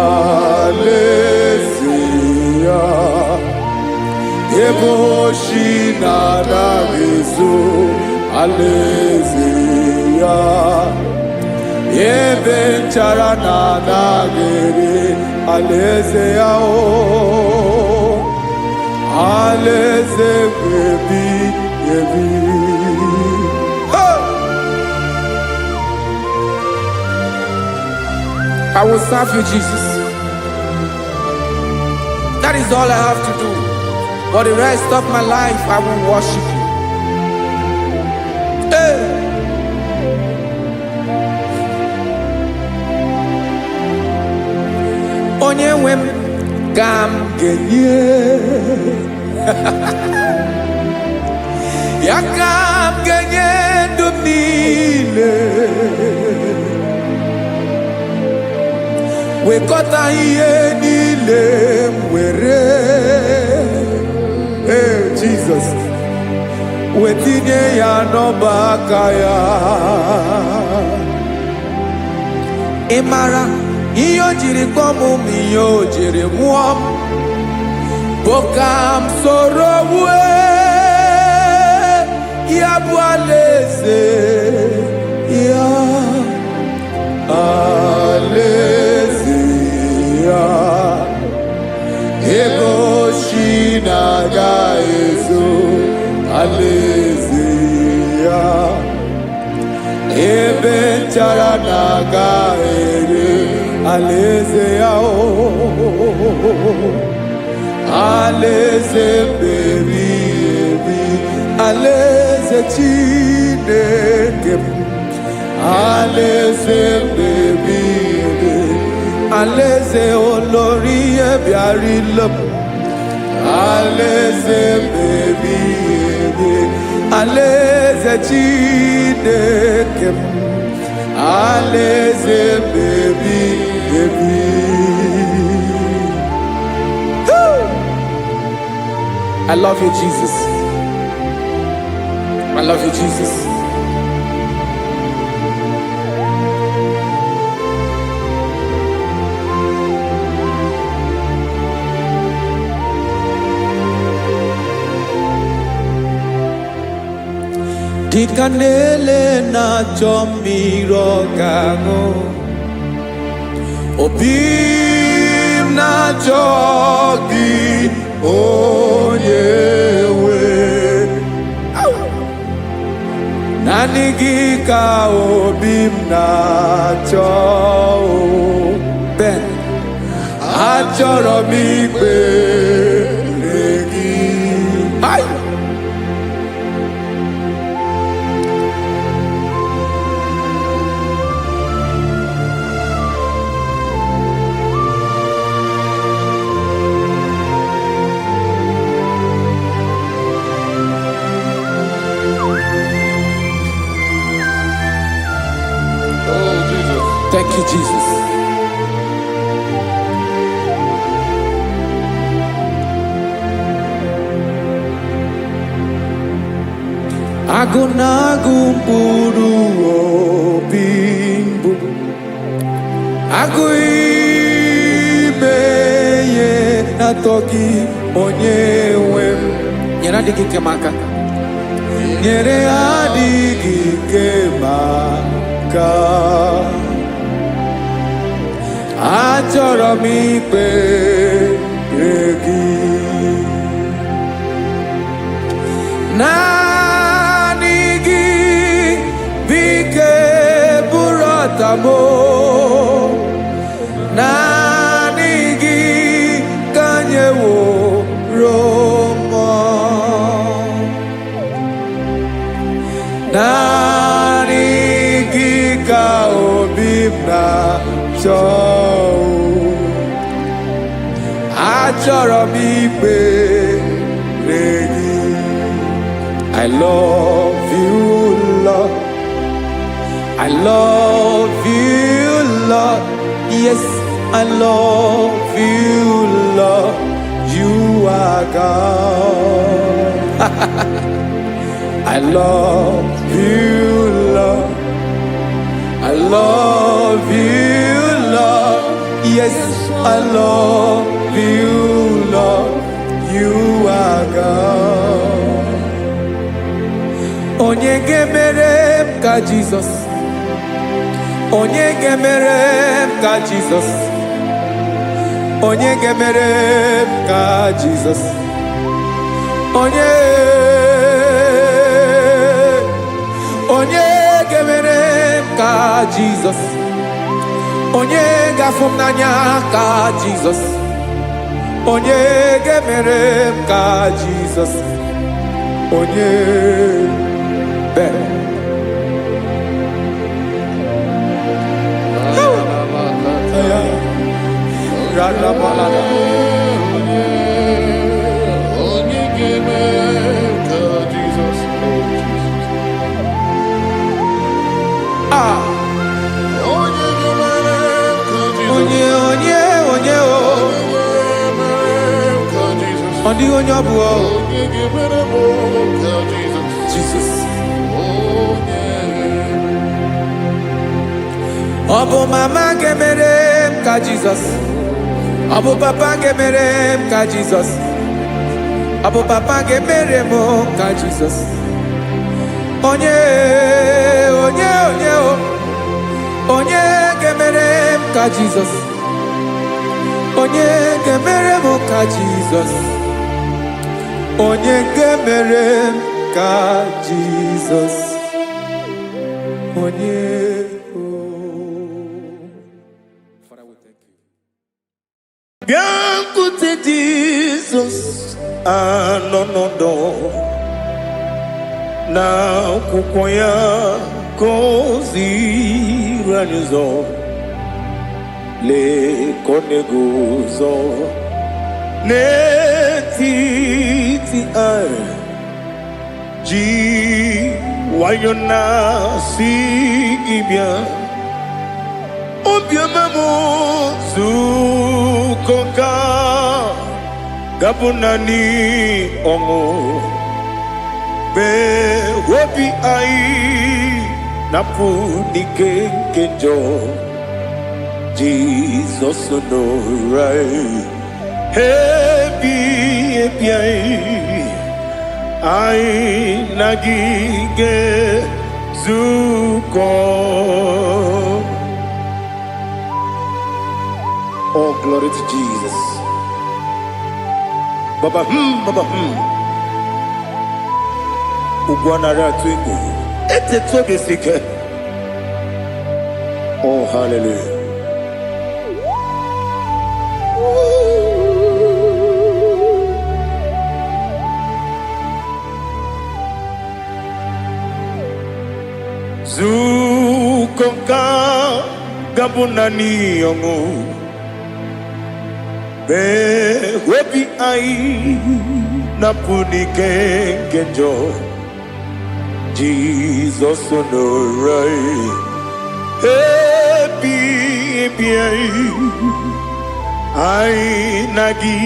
alaeze ya, ebe oshi na-anaghị ezo, alaeze ya, ebe nchara na-anaghị ere, alaeze ya o. Alaeze ebi ebi. I will serve you, Jesus. That is all I have to do. For the rest of my life, I will worship you. Hey. Onye nwe m ka m ga-enye, ya ka m ga-enye ndụ m niile. Wekọta ihe niile m were, Jesus, wetinye ya n'ọba aka ya. Ị mara ihe o jiri kpọọ m, ihe o jiri mụọ m, Bokam soro ya bụ alaeze ya, alaeze ya, ebe oshi na-agaghị ezo, alaeze ya, ebe nchara na-agaghị ere, alaeze ya o. Alaeze ebi ebi, alaeze Chineke m, alaeze ebi ebi, alaeze olori ebiarila m, alaeze ebi ebi, alaeze Chineke m, alaeze ebi ebi. I love you, Jesus. I love you, Jesus. Dịka na-ele na-achọ mmiri ọ ga-aṅụ, obi m na-achọ gị, onye nwe. Naanị gị ka obi m na-achọ. Ben, achọrọ m ikpere gị. Thank you, Jesus. Agụ na-agụ mkpụrụ obi mbụ, agụ ime ihe na-atọ gị, onye nwe m. Nyere adịghị ike m aka. nyere adịghị ike maka achọrọ m ikpere gị naanị gị bike bụrụ ọtamo naanị gị ka nyeworo m naanị gị ka obi m na-achọ achọrọ m ikpere gị I love you, Lord. I love you, Lord. Yes, I love you, Lord. You are God. I love you, Lord. I love you, Lord. Yes, I love you, Lord. You are God. Onye gemere m ka Jesus. Onye gemere m ka Jesus. Onye gemere m ka Jesus. Onye gemere m ka Jesus. Onye gafum n'anya ka Jesus. Onye gemere m ka Jesus. Onye Jesus. Obu mama gemere m ka Jesus. Obu papa gemere m ka Jesus. Obu papa gemere m ka Jesus. Onye gemere m ka Jesus. Onye gemere m ka Jesus. Onye gemere m ka Jesus. Onye Biancote Jesus anonodo na kukoya kozi ranizo le koneguzo netiti ai ji wayona sigibia obiamamu zukoka gabunani omo be wobi ai napunike kenjo Jesus no right hebi ai nagige zuko. Oh, glory to Jesus. Baba, Baba, Ugwana Ratwingu. Ete toge sike. Oh, hallelujah. Zukonka gabunani yongu. Be webi ai napunike kenjo Jesus no right happy ai nagi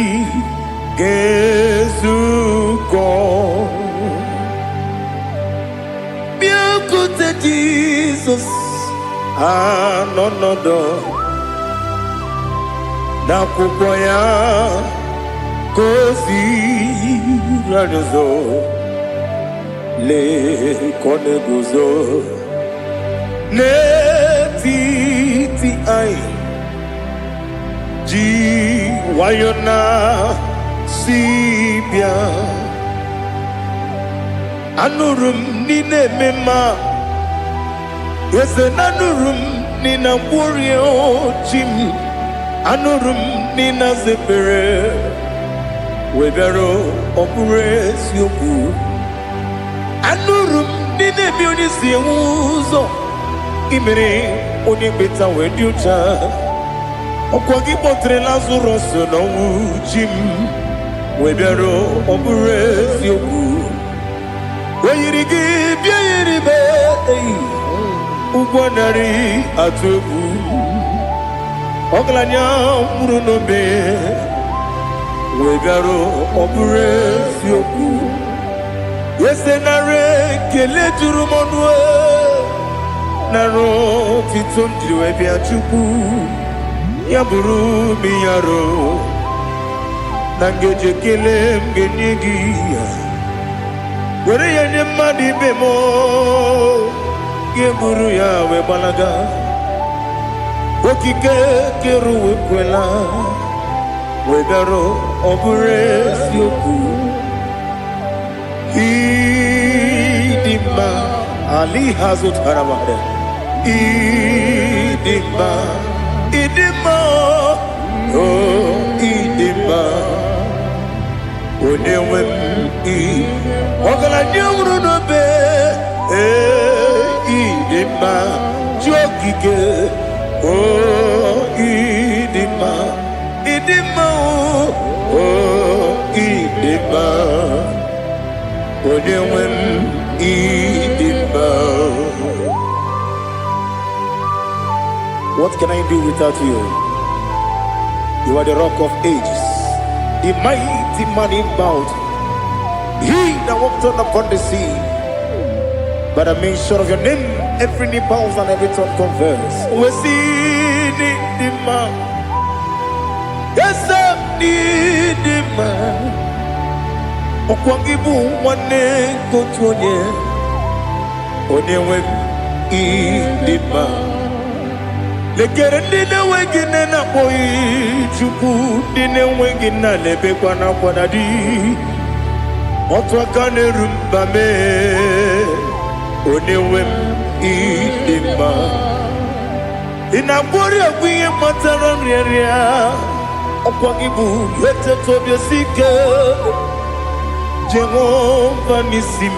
gezuko biakote Jesus anonodo na kukoya kozi ranizo le kone guzo ne ti ai ji wayona sibia anurum ni ne mema yese nanurum ni na burio chim anurum ni na zepere webero opures yoku anurum ni ne bioni si uzo imere oni beta weducha okwagi potre Lazarus no chim webero opures yoku weyirigi biiribe ugwanari atubu oglanya murunobe wegaro oburesi oku yesenare kele turumonwe naro titondriwe biachuku yaburu miyaro nangeje kele mgenigia were yenye madi bemo geburu ya we balaga okike keru we kwela wegaro obure sioku idima ali hazut haramade idima oh idima onewe ogala nyumru no be idima jogige oh idima oh idima onewe idima. What can I do without you? You are the rock of ages, the mighty man in battle. He that walked on upon the sea. By the mention of your name, every knee bows and every tongue confess. We see the man. Yes, I need the man. Okwangibu wane kotuonye. Onewe the man. Lekere ndine wengine na boyi chuku ndine wengine lebe kwa na kwa dadi. Otwakane rumbame onewem idima inabori agwiye matara nriaria okwangibu yete tobye sike Jehova nisim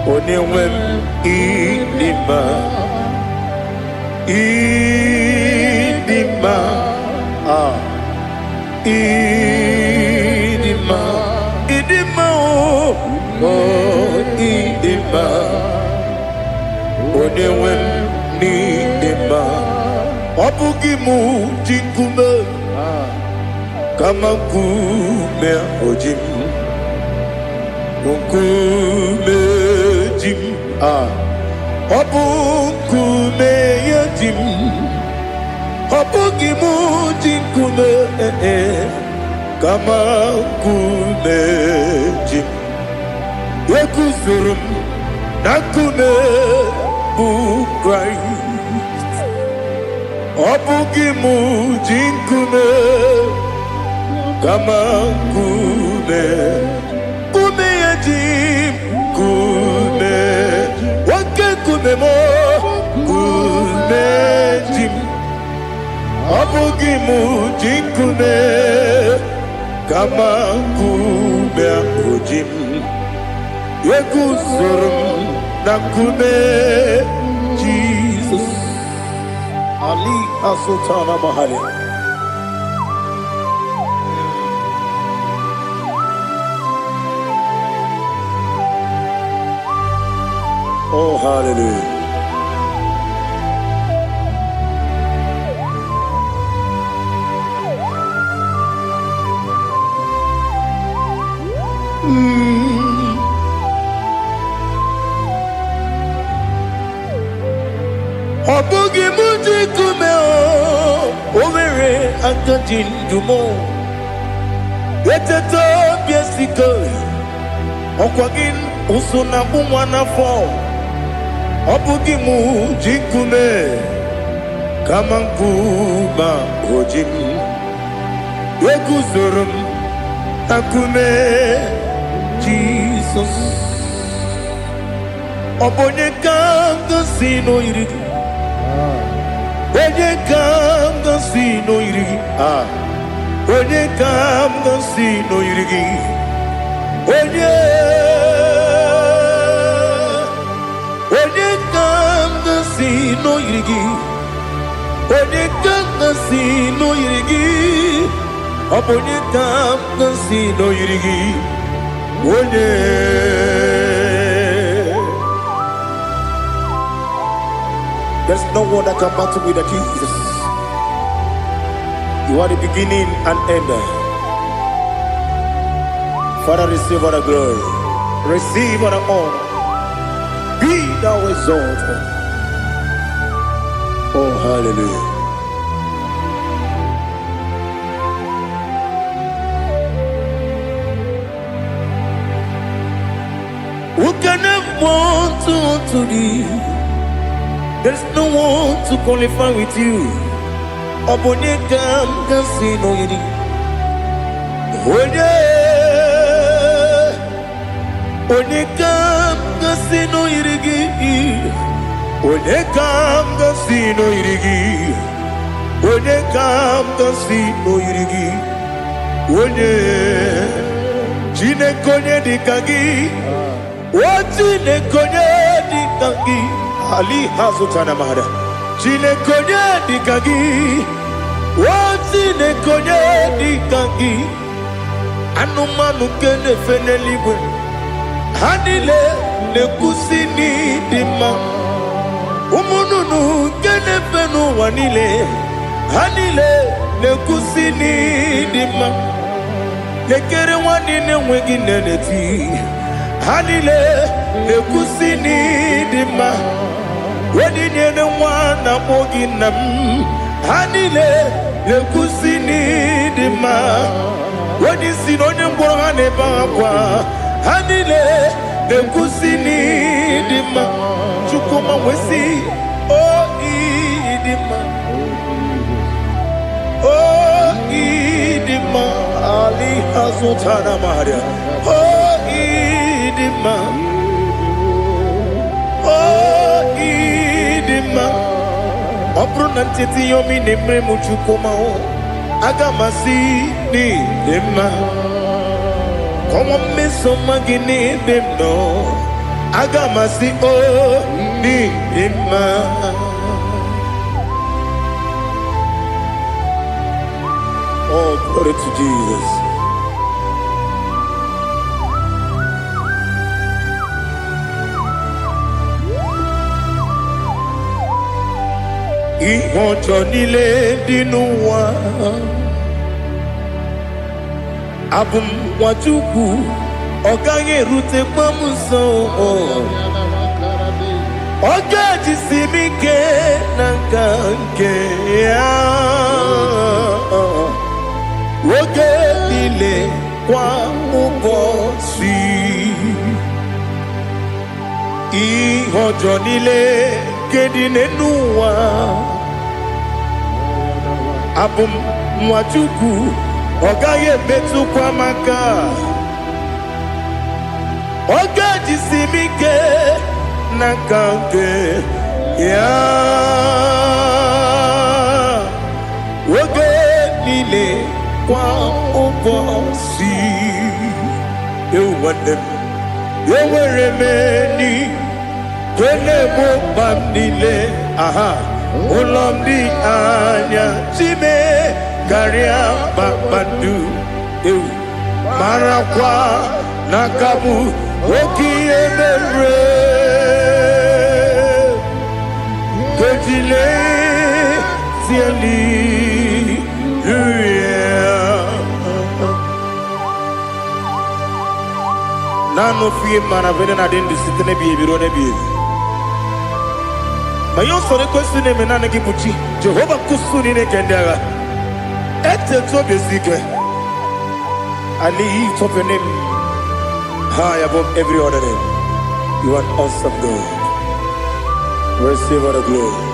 onewem idima idima idima idima oh idima onewe ni idima obugimu jinkume kama kume ojim kume jim obukume yajim obugimu jinkume kama kumeji yekuzurum nakume bukrai obugimu jinkume kama kume yajim kume wake kume mo kume jim obugimu jinkume kama kume ojim yekuzurum nakume Jesus Ali Asultana Mahali. Oh hallelujah. Obugi muji kume o overe akajin dumo yeteto biesiko Okwagin usuna umwana fo Obugi mu jikume Kamankuma ojim Weguzurum akume Jesus Obonye kanga sino irigi Onye kanga sino irigi Onye kanga sino irigi Onye kanga sino irigi Onye kanga sino irigi Onye kanga sino irigi Onye There's no one that can battle with Jesus. You are the beginning and end. Father, receive all the glory. Receive all the honor. Be thou exalted. Oh, hallelujah. Who can have one to thee? There's no one to qualify with you. Obonye kam kasino yidi. Onye kam kasino yidi. Onye kam kasino yidi. Onye kam kasino yidi. Onye chine konye dikagi. Chine konye dikagi. Ali hazutana mahada. Chine konye dikagi. Chine konye dikagi. Anumanu kene feneliwe. Hanile ne kusini dima. Umununu kene fenu wanile. Hanile ne kusini dima. Nekere wanine wengi neneti. Hanile ne kusini dima. Wedi nyene wana mogi nam Hanile le kusini dima Wedi sinonye mbora ne bakwa Hanile le kusini dima Chukuma wesi oh idima Oh idima Ali hazutana maria Oh idima Obruna titi yomi nemre muchukoma o Agamasi ni dema Komo meso magini demno Agamasi o ni dema Oh, glory to Jesus. Ihojo nile dinuwa Abum wajuku Oganye rute pamuso Oga jisimike nangange Oge nile kwa ubosi Ihojo nile kedinenuwa Abum mwachuku Ogaye betu kwa maka Oga jisimike Nakange Ya Oge nile kwa ubosi Ewanem Eweremeni Kene mo bamnile Aha Ulomdi anya Chime Karia babandu Marakwa Nakamu Oki emere Kejile Tiali Nano fiye mana vene na dendi sitene biye birone biye Mayon sore kwesi ne menane kipuchi Jehova kusuni ne kendera Ete tobe zike Ali lift up your name high above every other name. You are awesome, God. Receive all the glory.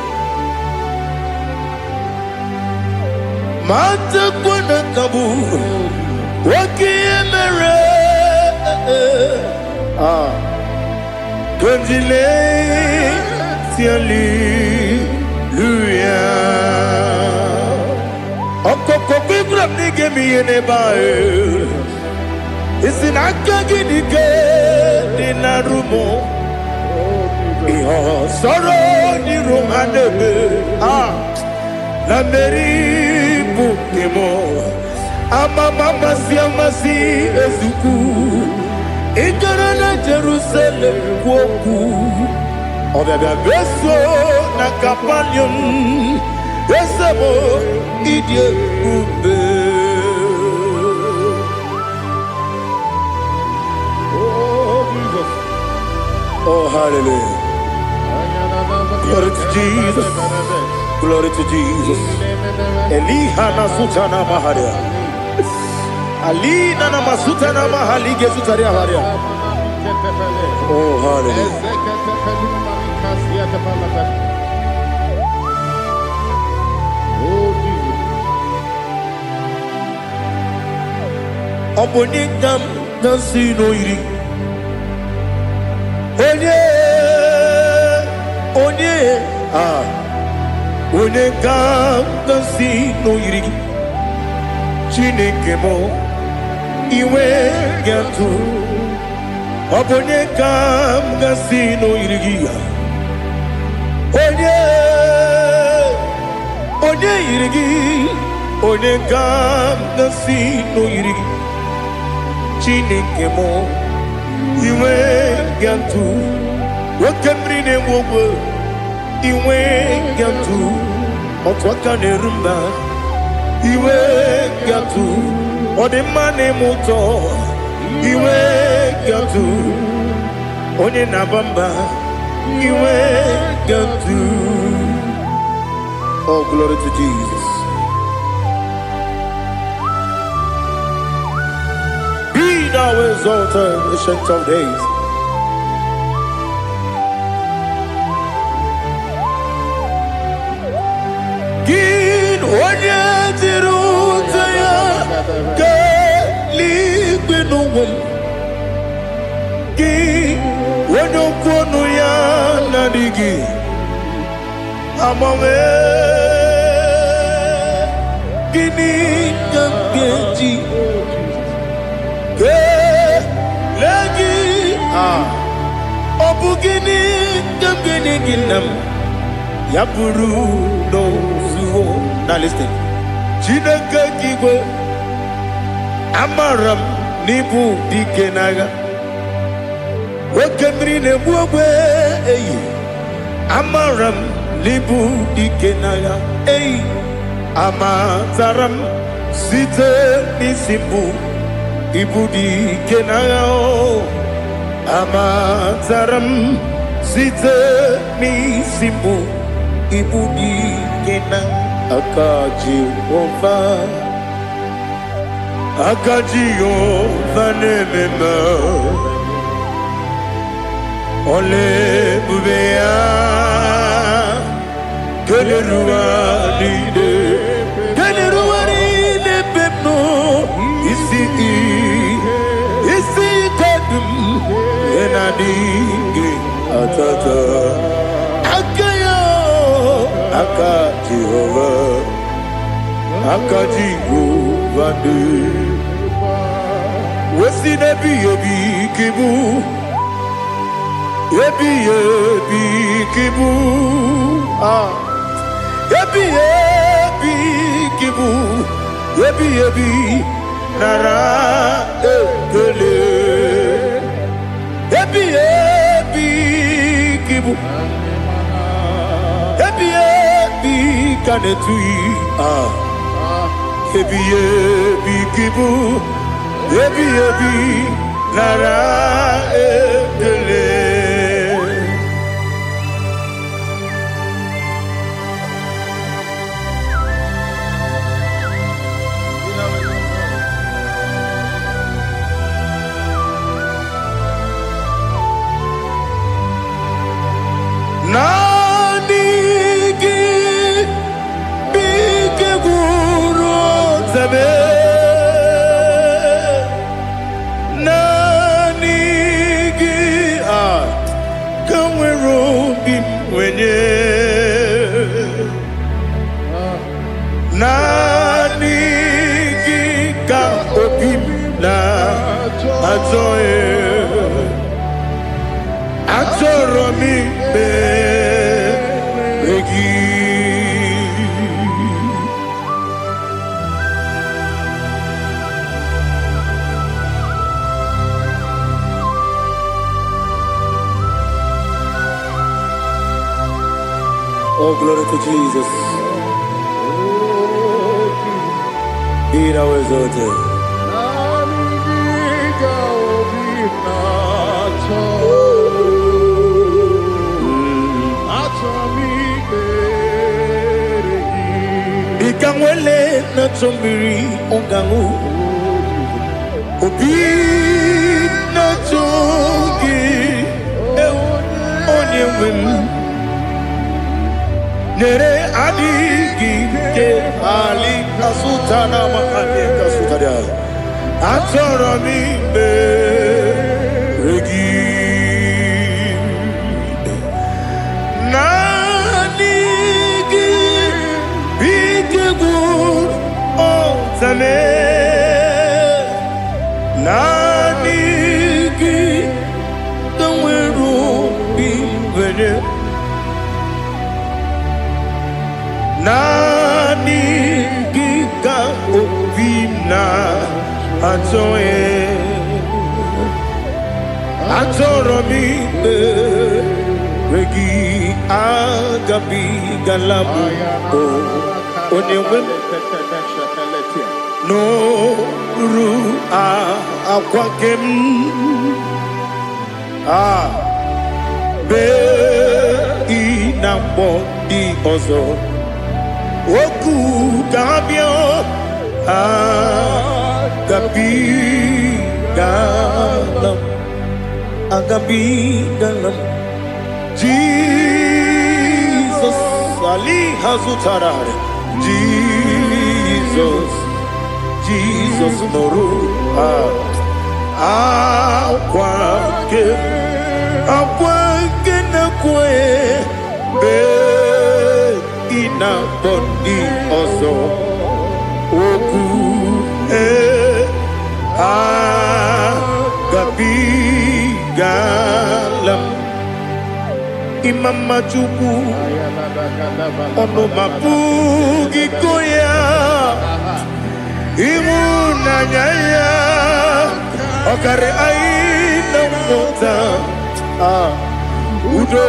Mata kuna kabu, waki emere. Konjile, tiali, luya. Okoko kikram nige mi ene bae. Isinaka gidike dina rumo. Iho soro ni romanebe. La meri bukemo. Ama mama siamasi ezuku. Ikarana Jerusalem woku. Obebe beso na kapanium. Esemo idie ube. Oh, hallelujah. Glory to Jesus. Glory to Jesus. Elihana sutana maharia. Alina na masutana mahali gesutaria haria. Oh, hallelujah. Obonikam nasino iri. Onye ka nasi no yiri Chineke mo iwe gatu Onye ka nasi no yiri Onye yiri Onye ka nasi no yiri Chineke mo iwe gatu Wakemri ne mwogo iwe gatu Otwaka ne rumba iwe gatu Odemane moto iwe gatu Onye nabamba iwe gatu. Oh, glory to Jesus. Be thou exalted, ancient of days. Gin onye tiruta ya ke ligbenu Gin onye kwonu ya na digi Amame Gini kamgeji ke lagi Obu gini kamgeni ginam Yapuru no zuo. Now listen. Chineke kigwe Amaram nibu dikenaga Wekemri ne buogwe Amaram nibu dikenaga Amataram site nisimbu Ibu dikenaga Amataram site nisimbu Ibu dikenaga Akaji Ova nemema Ole bubea Keleruari de pepno Isi kadum Enadinge atata Akaji Ova Wesi nebi yebi kibu Yebi kibu Yebi kibu Yebi nara ekele Yebi kibu Yebi kanetui Yebi kibu Yebi nara ekele Nanigi Kawerobi Wenye Nanigi Ka Obim Na Ajoye Ajoromi Begi. Oh, glory to Jesus. Be thou exalted. Ikangwele na chombiri ongangu. Obi na chogi. Onye wim. Nere adigi ke ali asutana makane kasutaria atoro mi be regi nanigi bigegu o zame nanigi tanweru bi vene Nani giga obina atoe atoromi regi agabi galabu onyewe no ru akwakem be inambo di ozo Oku gabio agabi galam Jesus Ali Hazutarare Jesus Noru akwake na kwe be ina boni ozo oku gabi galam imama chuku ono mapugi koya imuna nyaya okare aina mota udo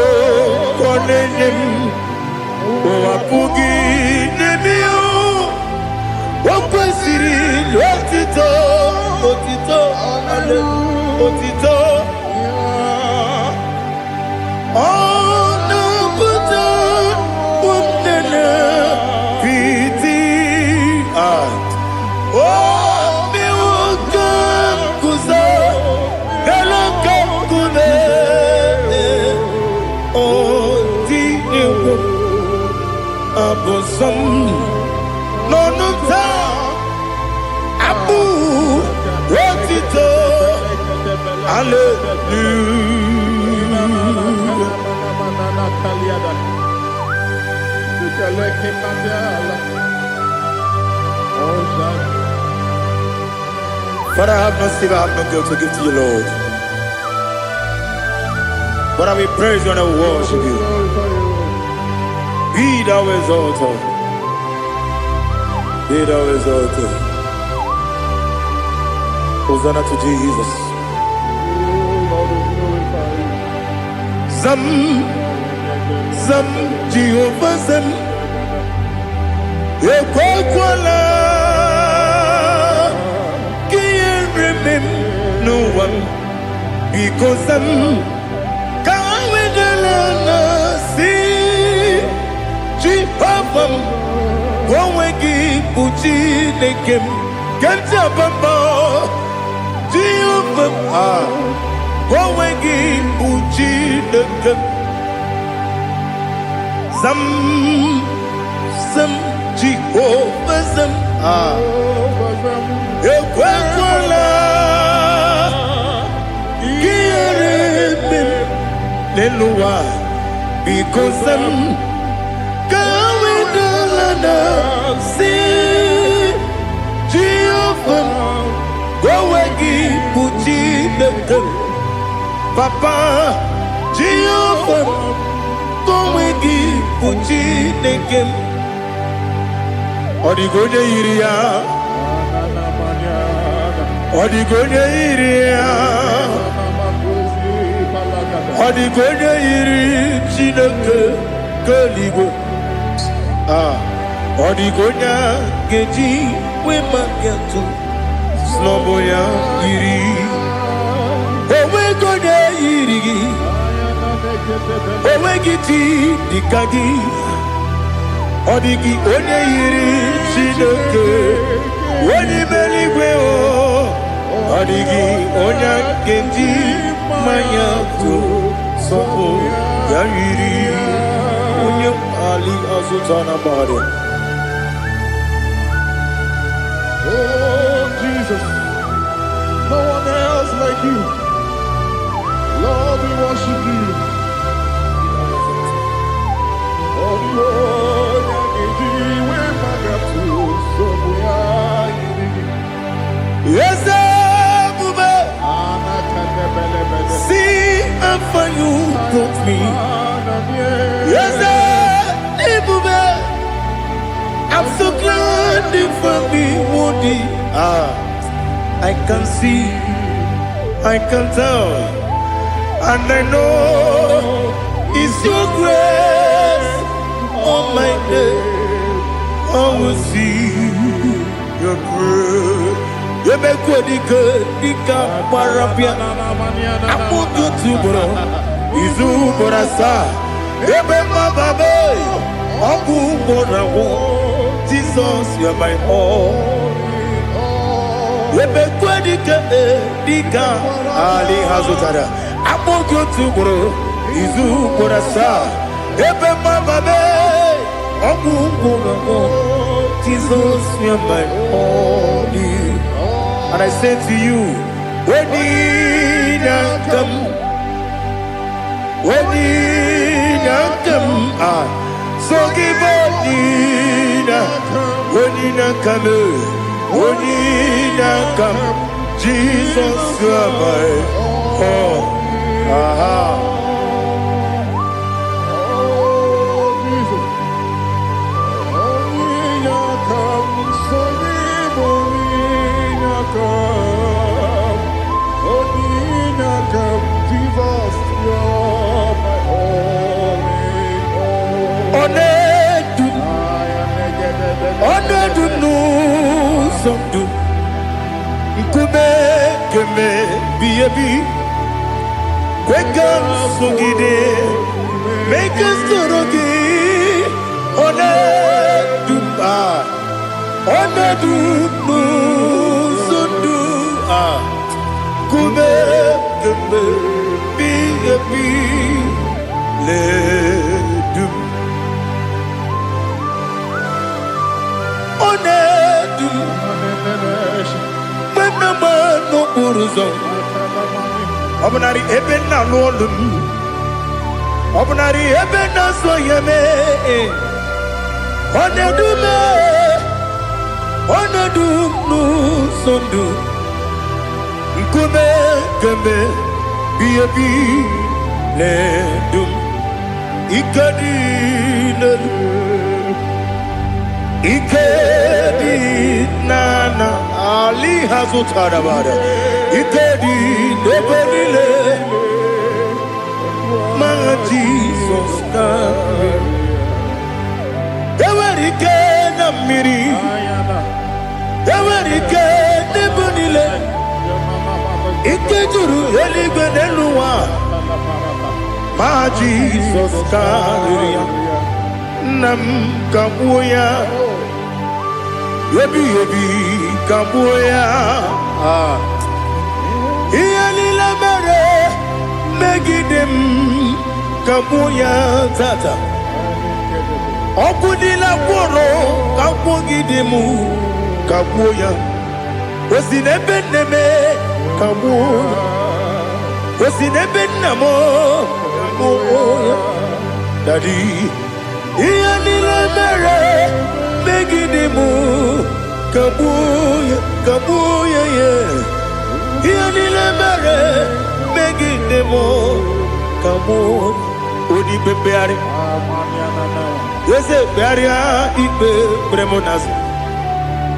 konenyem Wapugi nemio Wakwesiri Otito Ale Otito Ono puto Umnene Piti Miwaka Kuza Galaka Kune Otini Abosam Nonuta Abu Otito Father, I have no silver, I have no gold to give to you, Lord. But I will praise you and I will worship you. Be thou exalted. Be thou exalted. Hosanna to Jesus. Zam Jehovah Zam Ekwakwala Kiyeremim no one because Zam Kawedalana see Jehovah Wawegi Puchi Nekem Kenta Bamba Jehovah Wawegi Puchi Nekem Zam Jehovah Zam Ekwakwala Neluwa because I'm going to London. See Jehovah, go away, Puchi the Papa Jehovah, go away, Puchi the game. Odigonya iria, Odigonya iria. Odigonya iri Chineke keligo. Odigonya geji wemagetu Sloboya iri. Owegonya iri. Owegiti dikagi. Odigi onye iri Chineke Oni meligwe o. Odigi onya geji maya tu. Sopo Yayiri Unya Ali Azutana Bade. Oh Jesus, no one else like you. Lord, we worship you. Yes, see how far you brought me. Yes, I'm so glad you found me worthy. I can see, I can tell, and I know it's your grace on my day. I will see your grace. You make what you could, you can't parapia. I'm going to bro. Izu borasa. You make my baby. I'm going to Jesus, you're my all. You make what you could, you can't. Ali Hazutara. I'm going to bro. Izu borasa. You make my baby. I'm going to Jesus, you're my all. And I say to you, when you come, so give up, when you come, Jesus, you are my all. Make us Obnari ebena lolum Obnari ebena soyeme Onedu sondu Nkume kembe Biyebi ledum Ikedi nana Ali Hazutara Bada Ikedi nebenile My Jesus come Ewerike na miri Ewerike nebenile Ikejuru eligwe neluwa My Jesus come Nam kabuya Yebi kabuya Iyalila mere Megidem kabuya tata Okudila kworo kabugidemu kabuya Osinebe kabuya Osinebe namo Daddy, Ianila Mere, Megidimu, Kabuya, Kabuya, yeah. Ianila Mere, Megidimu, Kabuya, Udi Bebeari, yes, Bearia, Ibe, Bremonas,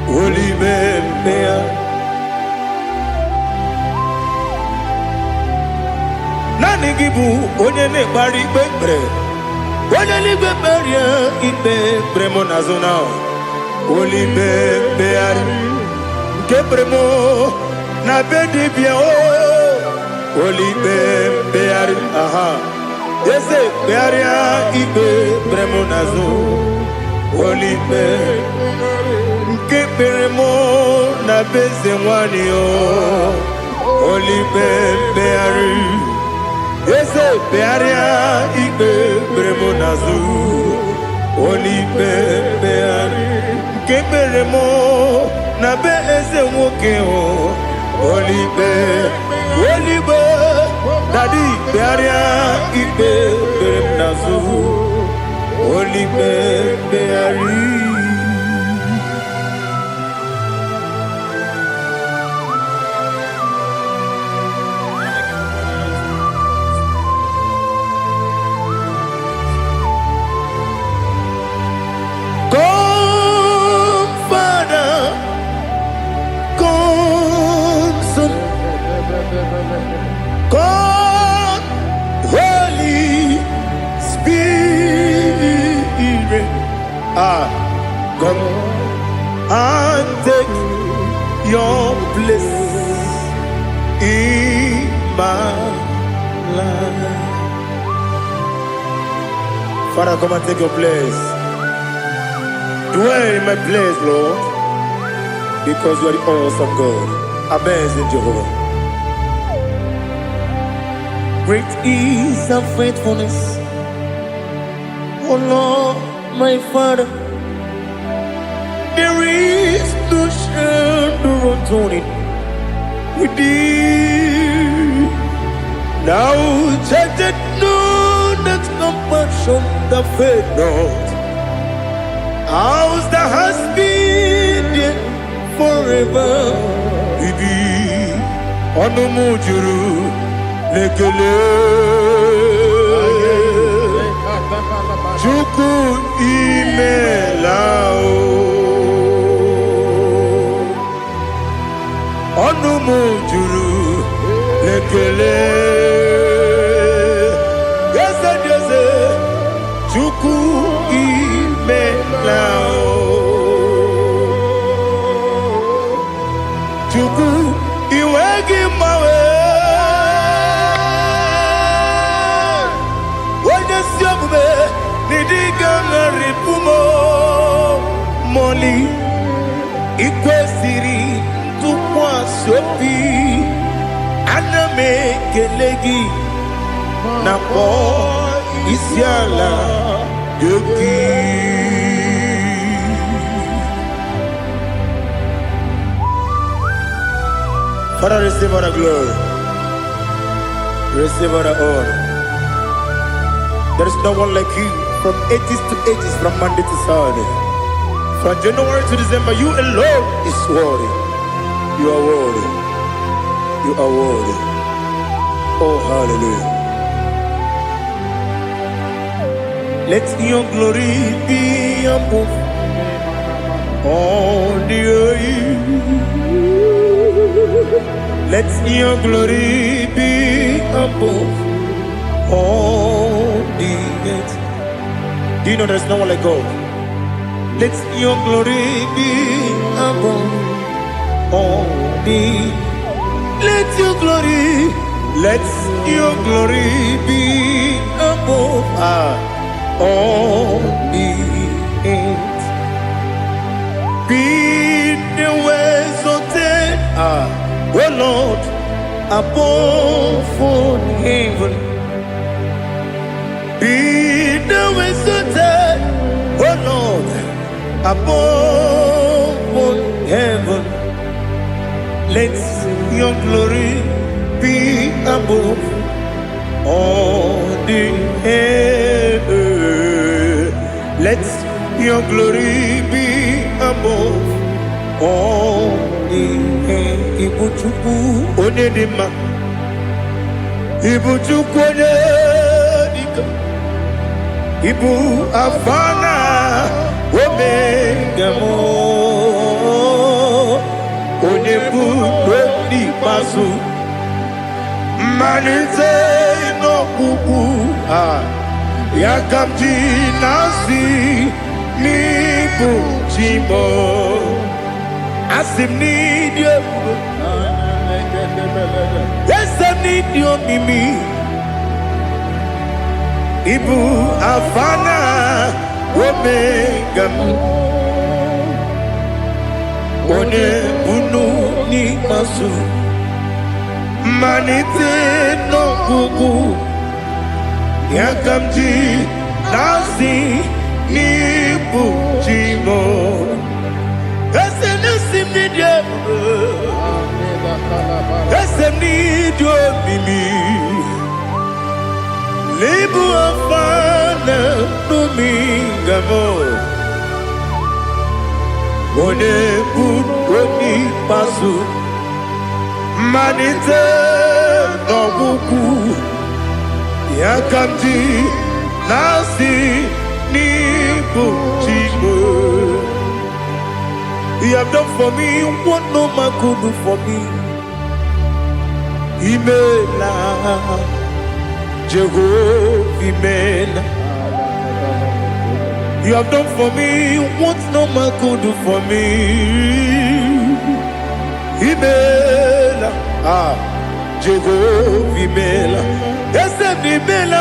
Uli Bebeari. Nani gibu onye ne-gbara ikpe kpere onye n'igwe kperie ikpe bremo na zona olibe mkpegharị nke bremo na be dibịa olibe mkpegharị aha eze kpegharịa ikpe bremo na zo olibe nke bremo na be eze nwanyị olibe mkpegharị eze bearia ikpe bremo nazu olibe beari nke bremo na be eze nwoke olibe dadi bearia ikpe bremo nazu olibe beari. God, Holy Spirit, come and take your place in my life. Father, come and take your place. Dwell in my place, Lord, because you are the awesome God. Amazing Jehovah. Great is thy faithfulness, O Lord, my Father. There is no shadow of turning with thee. Now judged know that compassion that faith not. Ours that has been there forever with thee. Onomujuru lekele Chuku imelao Onumujuru lekele Yese yese Chuku imelao Chuku iwegi mawe Moli ikwesiri tụkwasị obi ana m ekele gị na kpọ isi ala gị. Father, receive all the glory, receive all the honor. There is no one like you. From ages to ages, from Monday to Saturday, from January to December, you alone is worthy. You are worthy. You are worthy. Oh, hallelujah. Let your glory be above all the earth. Let your glory be above all the earth. Do you know there's no one like God? Let your glory be above all the. Let your glory be above all the earth. Be the ways of death, oh Lord, above all heaven. Be the ways of death, oh Lord, above all heaven. Let your glory be above all the the earth. Let your glory be above all the earth. Ibuchukwu onedima, Ibuchukwu onedika, Ibu Afana Omega mo, Onebu Odi Pasu, Manite no Kuku, Yakamji Nasi, Nibu Jimbo, Asim need you, yes, I need you, Mimi. Ibu Afana Omega One Bunu Ni Masu Manite no Kuku Yakamji Nasi Nibu Jimo Esenesim Nidio Esem Nidio Mimi Libu Afana Numingamo One Buni Pasu Manite Nobuku Yakamji Nasi Nibu Chibu. You have done for me what no man could do for me. Imela Jehovah, Amen. You have done for me what no man could do for me. Amen. Jehovah, Amen. Yes, Amen.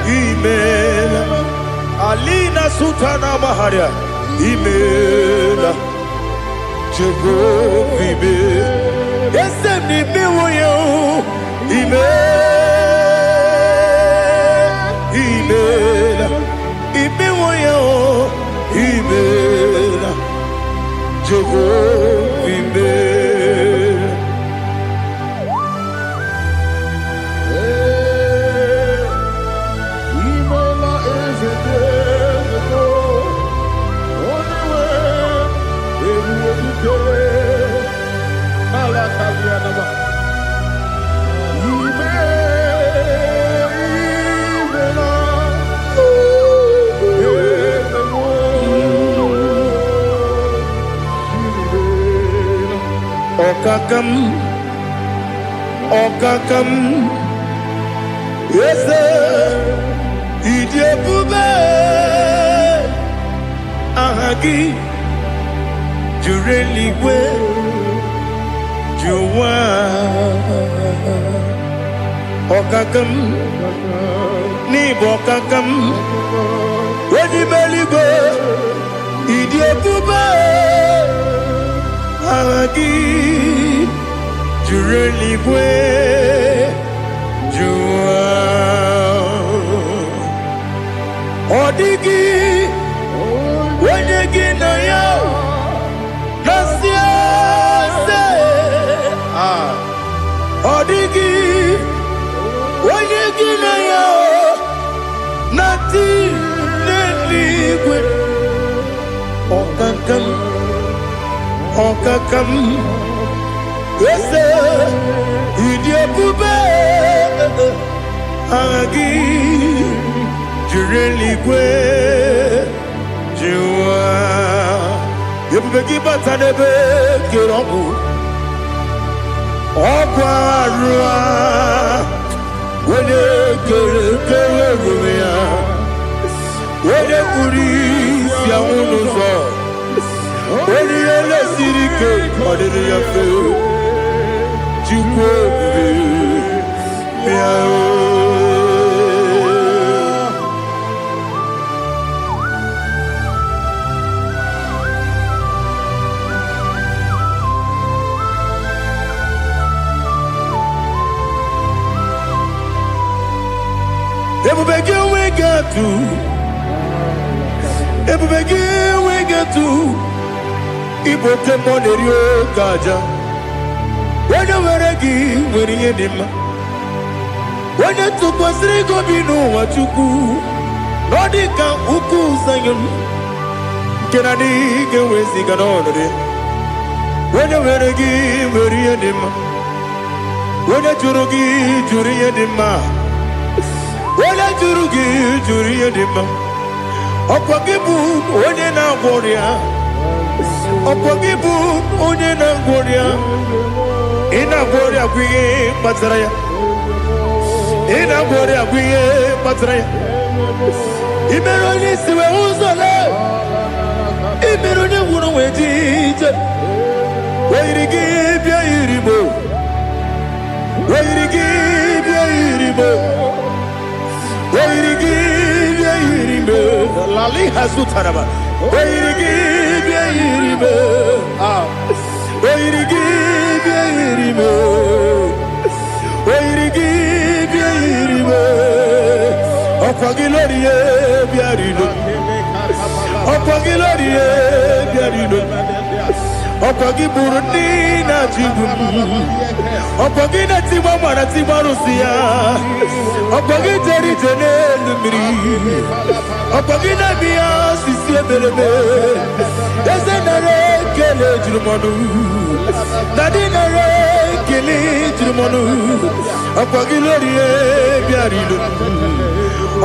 Amen. Alina Sutana Maharia. Amen. Jehovah, Amen. Yes, Amen. Jehovah, Amen. Imela is a day ago. Only way, Alakalianaba. Okakam, yes, Idiabube, Ahagi, Jureli, Juwa, Okakam, Nibokakam, Wedi Beligo, Idiabube, Ahagi. Jureligwe Jua Odigi Wenyegi na yo Nasia se Odigi Wenyegi na yo Nati Neligwe Okakam Okakam Yes, Idiabube Agi Jureligwe Jua Yebubeki Batanebe Kiromu Okwarua Wene Kere Rumia Wene Kuri Siamunuzo Wene Ele Sirike Odini Yafe When you were again, when you did when you took was Rigo Bino, what you cool, Nordica, Uku, Sayon, Kennedy, get with the order. When you were again, when you did when you Jurugi, Juria Dima, when you Jurugi, Juria Dima, Opagibu, when you now warrior, Opagibu, when you now warrior. Ina boria kuye patraya. Ina boria kuye patraya. Imeroni siwe uzole. Imeroni wunu wejije. Wairigi bia iribo. Wairigi bia iribo. Wairigi bia iribo. Lali hasutaraba. Wairigi bia iribo. Ah. Wairigi bia iribo. Wairigi bia iribo. Okwagilorie bia iribo. Okwagilorie bia iribo. Okwagiburundi na jibu. Okwagina tiwa mwana tiwa rusia. Okwagiteri jene lumiri. Okwagina bia sisi ebelebe. Ezenare kele jurumonu. Nadinare kele jurumonu. Okwagilorie bia iribo.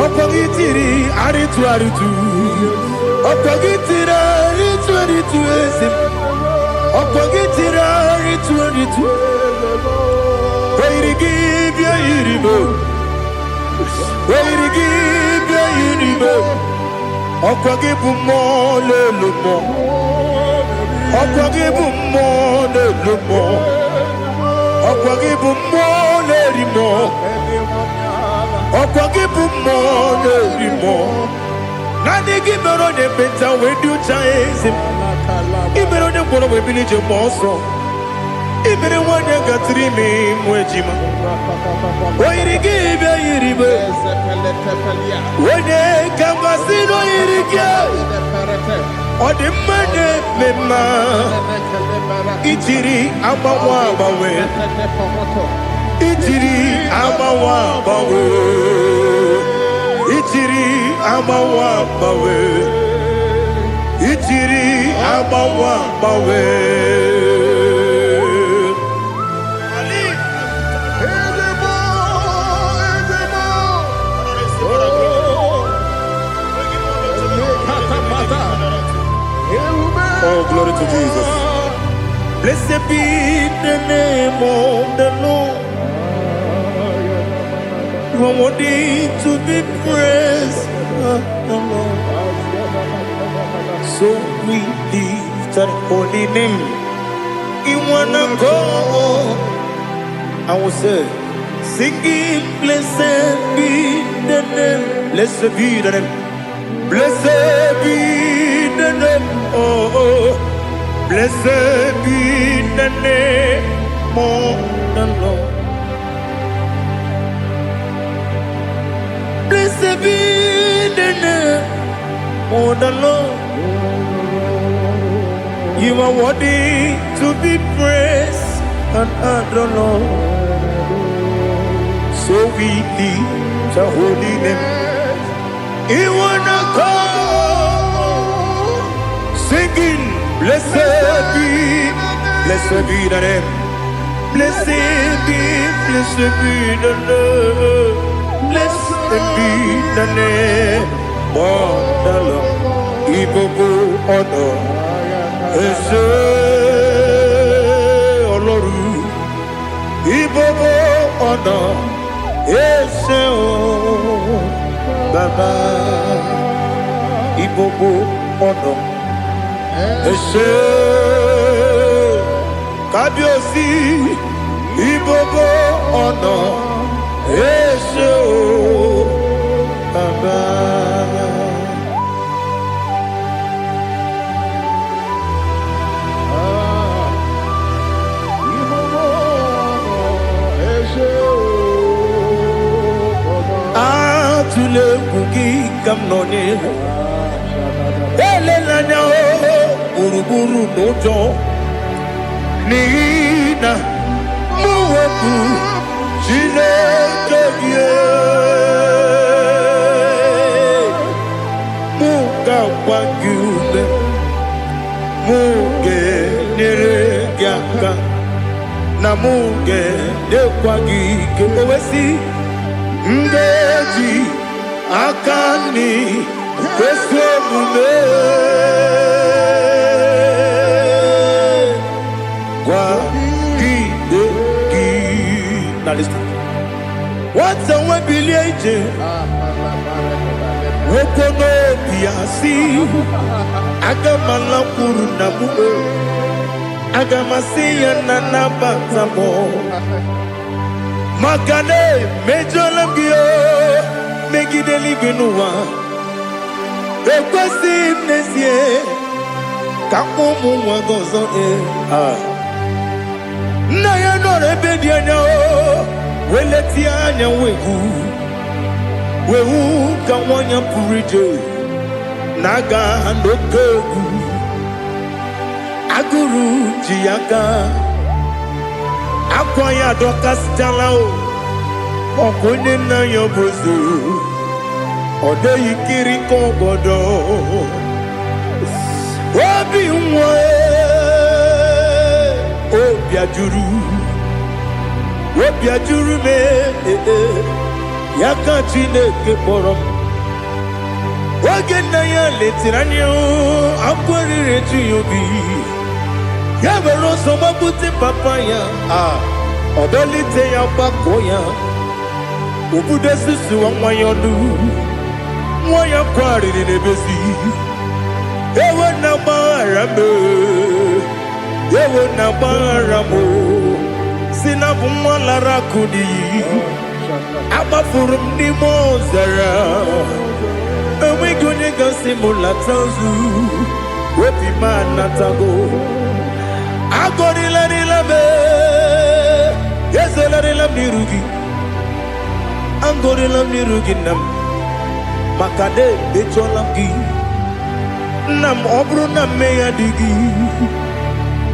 Okwagitiri aritu aritu. Okwagitiri aritu aritu esim. Okwagitira aritu. Wairigi bia iribo. Wairigi bia iribo. Okwagibu mo lelumo. Okwagibu mo lelumo. Okwagibu mo lerimo. Okwagibu mo lerimo. Nani gimero ne benta wedu chaezim. Ibero ne kono we bilije moso. Ibere wanya gatrimi mwejima. Wairigi bia iribo. Wene kamasino irigia. Odimane mema. Itiri amawa bawe. Itiri amawa bawe. Itiri amawa bawe. Itiri amawa bawe. Oh, glory to Jesus. Blessed be the name of the Lord. You are worthy to be praised, the Lord. So we lift that holy name. You wanna go? I will say, singing, blessed be the name. Blessed be the name. Blessed be the name. Oh, blessed be the name of the Lord. Blessed be the name of the Lord. You are worthy to be praised and adored, Lord. So we lift the holy name. You wanna call, singing, blessed be the name. Blessed be the Lord. Blessed be the name of the Lord. Ibobo honor, Ese Oloru. Ibobo honor, Ese Baba. Ibobo honor, Ese Kabiosi. Ibobo honor, Ese Baba. Tule kuki kamnoni ele lanya o buruburu nojo nina muwepu Chineke gị muga gwa gị ume muge nyere gị aka na muge dekwa gị ike owesi ngeji aka ni kwesị omume gwa gị gị na listen what's the way bilie ije woko n'obi asị agamala kwuru na mụ agamasị ya na nabata m maka na emejọla m gị megide eluigwe n'ụwa ekwesịghị m n'ezie ka ụmụ nwa gị ọzọ nna ya nọrọ ebe dị anya weletie anya wehu ka nwanyị pụrụ ije na-aga n'oke egwu agụrụ ji ya gaa akwa ya dọkasịtala ọkwa onye nna ya bụzo ọ dịghị kiri ka ọgọdọ obi nwa obi ajuru m ya ka Chineke kpọrọ m oge nna ya letiri anya akwa riri eju ya obi ya were ọsọ gbapute papa ya ọ dọlite ya gbakọ ya obodo susuwa nwa ya ọnụ nwa ya kwarịrị n'ebezi ewe na gbaghara m si na bụ nwa lara akụ n'iyi agbafuru m n'ime ọzara enweghị onye gasị m lata ozu obi m anatago agọrịlarịla m ezelarịla m n'iru gị agọrịla m n'iru gị nna m maka na emejọla m gị nna m ọ bụrụ na mmehie dị gị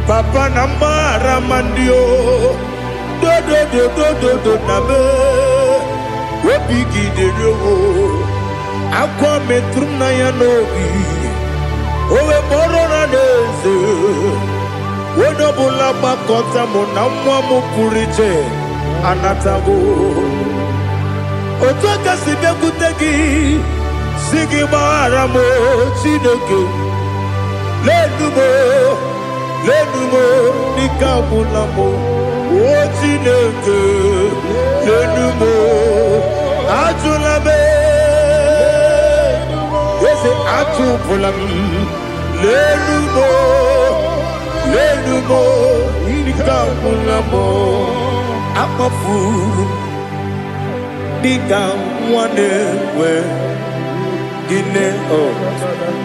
papa na mgbaghara ma ndị dodododododo na me obi gị dere akwa metụrụ m na ya n'obi owe kpọrọ na n'eze onye ọbụla gbakọta mụ na nwa m pụrụ iche anatago otu aka si bịakwute gị si gị gbaghara m Chineke lenumo dịka agwụla m o Chineke lenumo ajụla m eze atụpụla m lenumo dịka agwụla m akpafuru dịka nwa na-enwe gịnị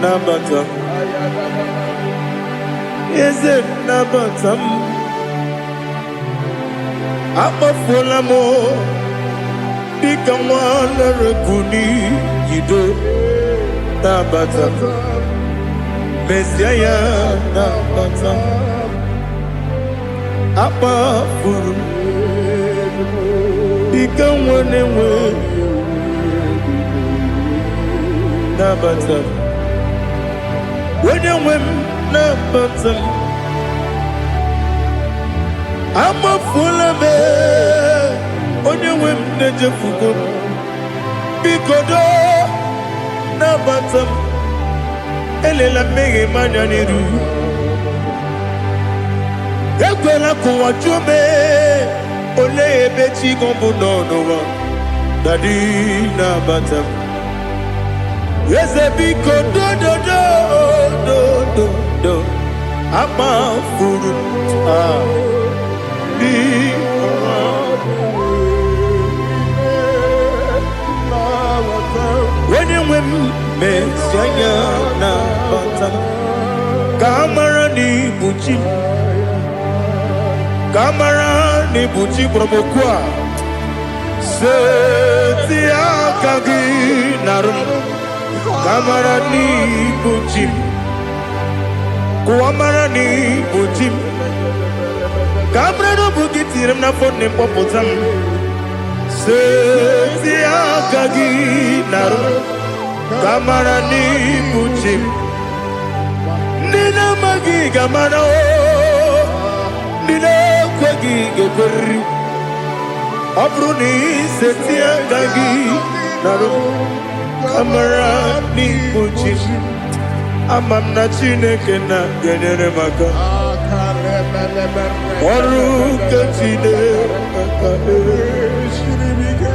nabata eze nabata m akpafuola m dịka nwa na-erekwu n'iyido nabata mesia ya nabata akpafuru dịka nwa na-enwe nabata onye nwe m nabata m amafuola m onye nwe m na-ejefugo m biko do nabata m elela mmehie m anya n'iru ekwela ka ụwa jụọ m olee ebe chi gị bụ n'ụwa dadi nabata m eze biko do amafuru di onye nwe m mesi anya na bata ka amara n'ibu chi ka amara n'ibu chi kpọrọmokwu a seti aka gị narụ kamara n'ibu chi kuamara n'ibu chi kamara n'obu gị tirim na phone popotam. Seti akagi naru kamara ni muchim. Nina magi kamara o nina kwagi gekori. Abruni seti akagi naru kamara ni muchim. Amam na Chineke na genyere maka. Ọrụ nke Chineke Shiribike.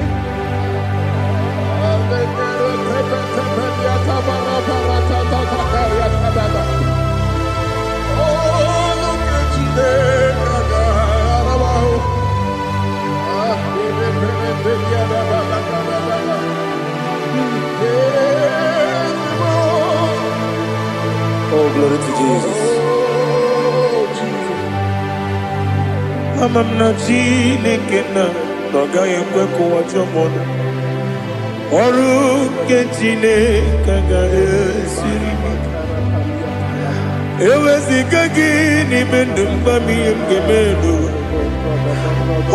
Oh, glory to Jesus. Amam na Chineke na n'ọgaghị ekwe ka ụwa jọọ m. Ọrụ nke Chineke ga-esiri m ike. Eweziga gị n'ime ndụ mgbam ihe m ga-eme n'ụwa.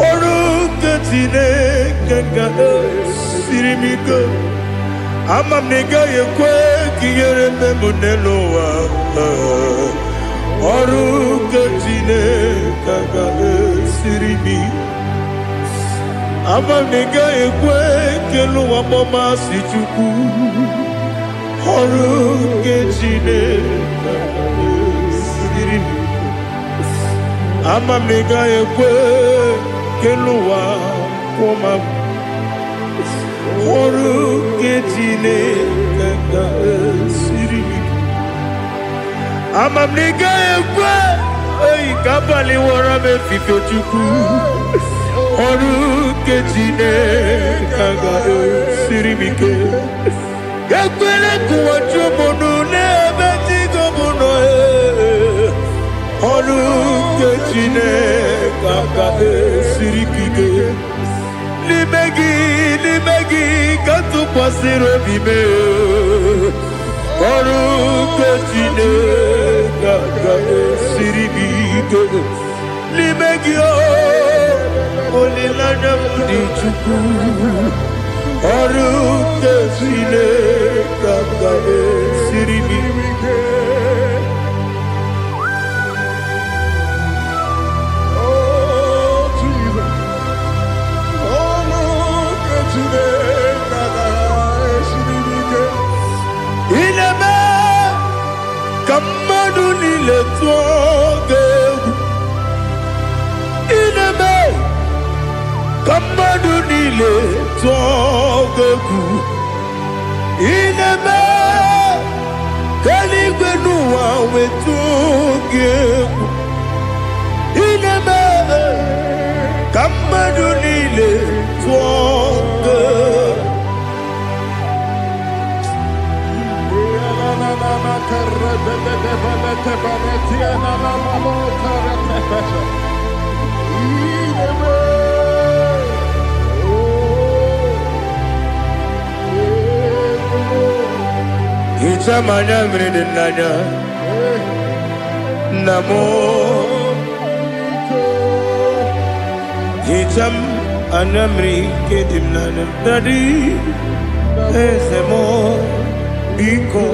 Ọrụ nke Chineke ga-esiri m ike. Amam na ị gaghị ekwe ka ihere mee m n'elu ụwa. Ọrụ nke Chineke ga-esiri m ike. Amam na ị gaghị ekwe ka elu ụwa gbamasị Chukwu. Ọrụ nke Chineke ga-esiri m ike. Amam na ị gaghị ekwe ka elu ụwa kwụma m. Ọrụ nke Chineke ga-esiri m ike. Amam na ị gaghị ekwe ka abalị wara m efife Chukwu. Ọrụ nke Chineke ga-esiri m ike. Ekwela ka ụwa jụọ m ọnụ n'ebe Chigo m nọ. Ọrụ nke Chineke ga-esiri m ike. N'ime gị ka tụkwasịrị obi m. Ọrụ nke Chineke ga-esiri m ike. N'ime gị olileanya m dị Chukwu. Ọrụ nke Chineke ga-esiri m ike. Ineme ka mmadụ niile tụọ gị egwu. Ineme ka mmadụ niile tụọ gị egwu. Ineme ka eluigwe n'ụwa wee tụọ gị egwu. Ineme ka mmadụ niile tụọ gị egwu. Ichamanya mrede nanya namo. Icham anamri kedim nanya dadi esemo biko.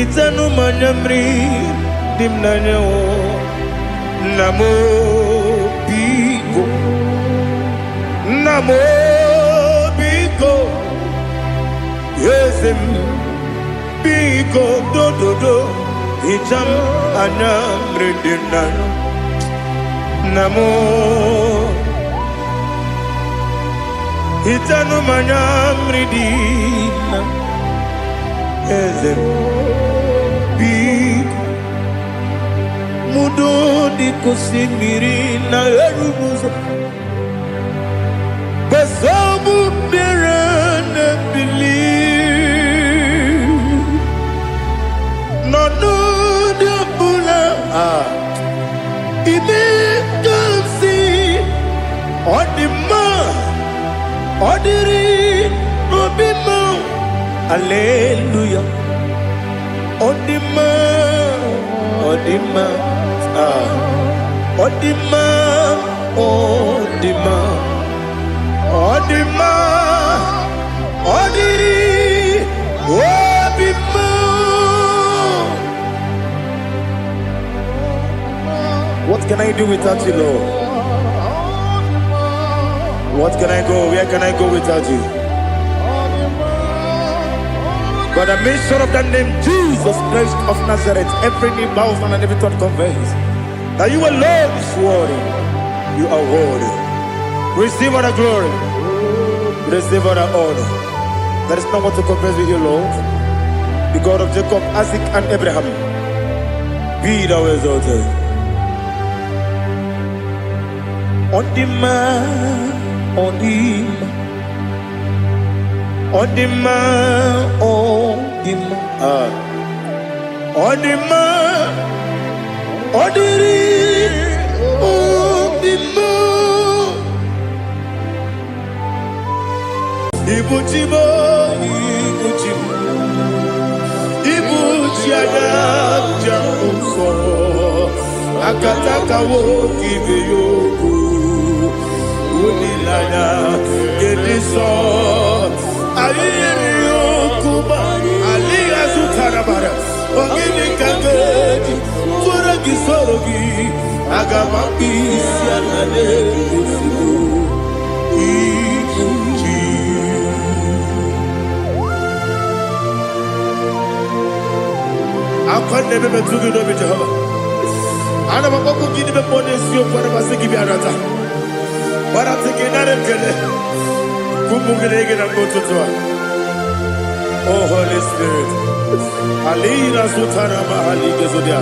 Itanu manyamri dimnanya o namo biko. Namo biko. Yesem biko do do do. Icham anamri dimnanya namo. Itanu manyamri dimnanya. Yesem biko. Mudo di kusimiri na erumuzo. Basabu birane believe. No de bula. Ibe kansi. Odima. Odiri. Obima. Hallelujah. Odima. Odima. Odima, Odima, Odima, Odiri, Odima. What can I do without you, Lord? What can I go? Where can I go without you? By the mention of that name, Jesus Christ of Nazareth, every knee bows down and every tongue confesses that you alone is worthy. You are worthy. Receive all the glory. Receive all the honor. There is no one to compare with you, Lord. The God of Jacob, Isaac, and Abraham. Be thou exalted. On the man. On the man, on the man, on the man, on the man. Ibuchibo, Ibuchiaya, Akataka wo kibeyoku. Unilaya, Gediso, Aliyo Kuba, Aliya Zutarabara, Ogini Kagedi, Furagi Sorogi, Agamapi, Sianade, Ikuchi. I'll never to the Novi Jehovah. I never go to give the bonus you for the Masiki Arata. But I'm thinking that I'm oh, Holy Spirit. Alina Sutara Mahali Gezodia.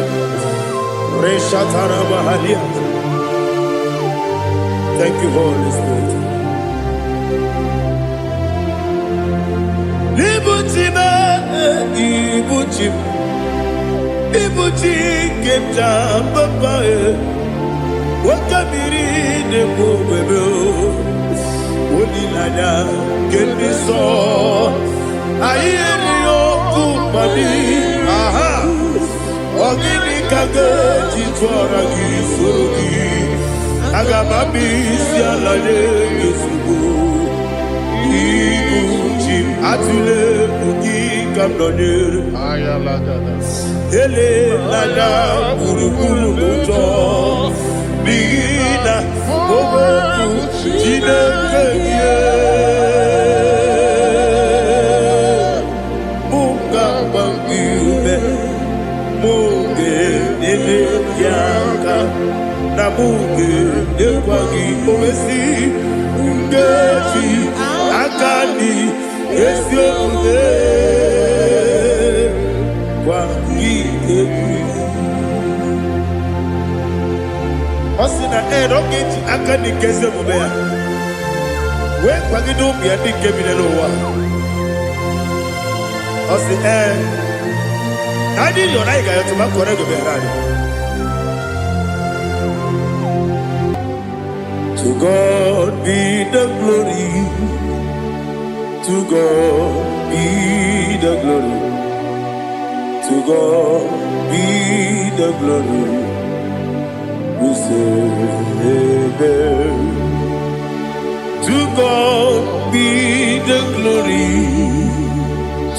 Reshatara Mahalia. Thank you, Holy Spirit. Ibuchima, Ibuchim. Ibuchim came down, Papa. Wakamiri de Bobebo, Unilaya, Gediso, Ayerio Kupadi, aha, Ogini Kageti Twaragi Sugi, Agamabi Sialade Yusubu, Iguchim Atule Ugi Kamdonir, Ayalagada, Ele Lada, Urukulu Muto. Bigina, Bobo, Gina, Munga, Bangume, Munge, Nene, Yaka, Namuge, Nekwagi, Omesi, Ungeji, Akani, Esyode, Kwagi, Osina Rocket Akani Kesemubea. When Pagido be a big cabin lower. Osi I did your like to my correct to God be the glory. To God be the glory. To God be the glory. We say, to God be the glory.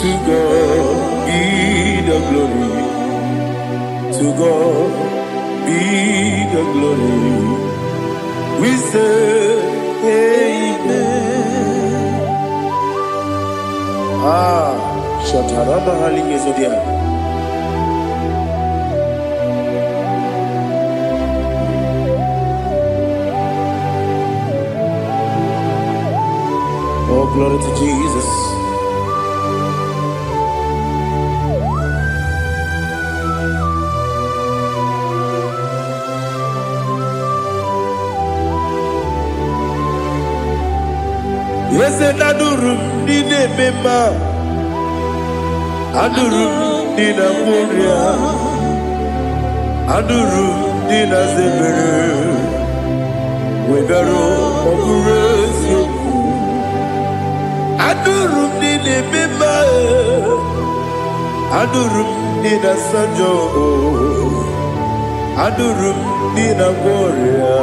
To God be the glory. To God be the glory. We say, Amen. Shatarama Halingezodia. Oh, glory to Jesus. Yes, adurum dine mema, adurum dina muria, adurum dina zebere, webero oburezio, adurum dine mema, adurum dina sanjo, Adurum Nina Gloria.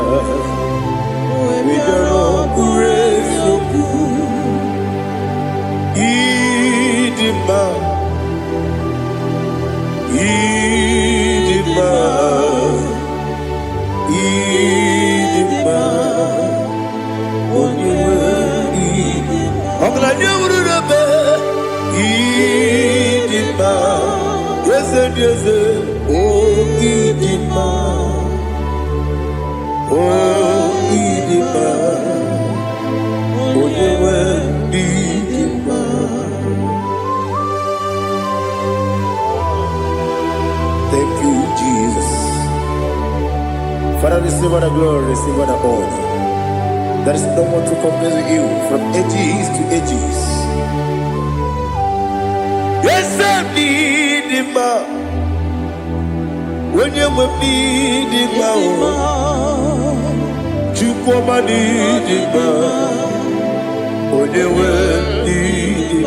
We don't praise you. Idima. Idima. Idima. I'm glad you would have been. Idima. Yes, yes, oh, Idima. Oh, Idima. Oh, Idima. Thank you, Jesus. Father, receive all the glory, receive all the honor. There is no one to compare with you from ages to ages. Yes, I need him. When you need him, you come and need him. When you need him,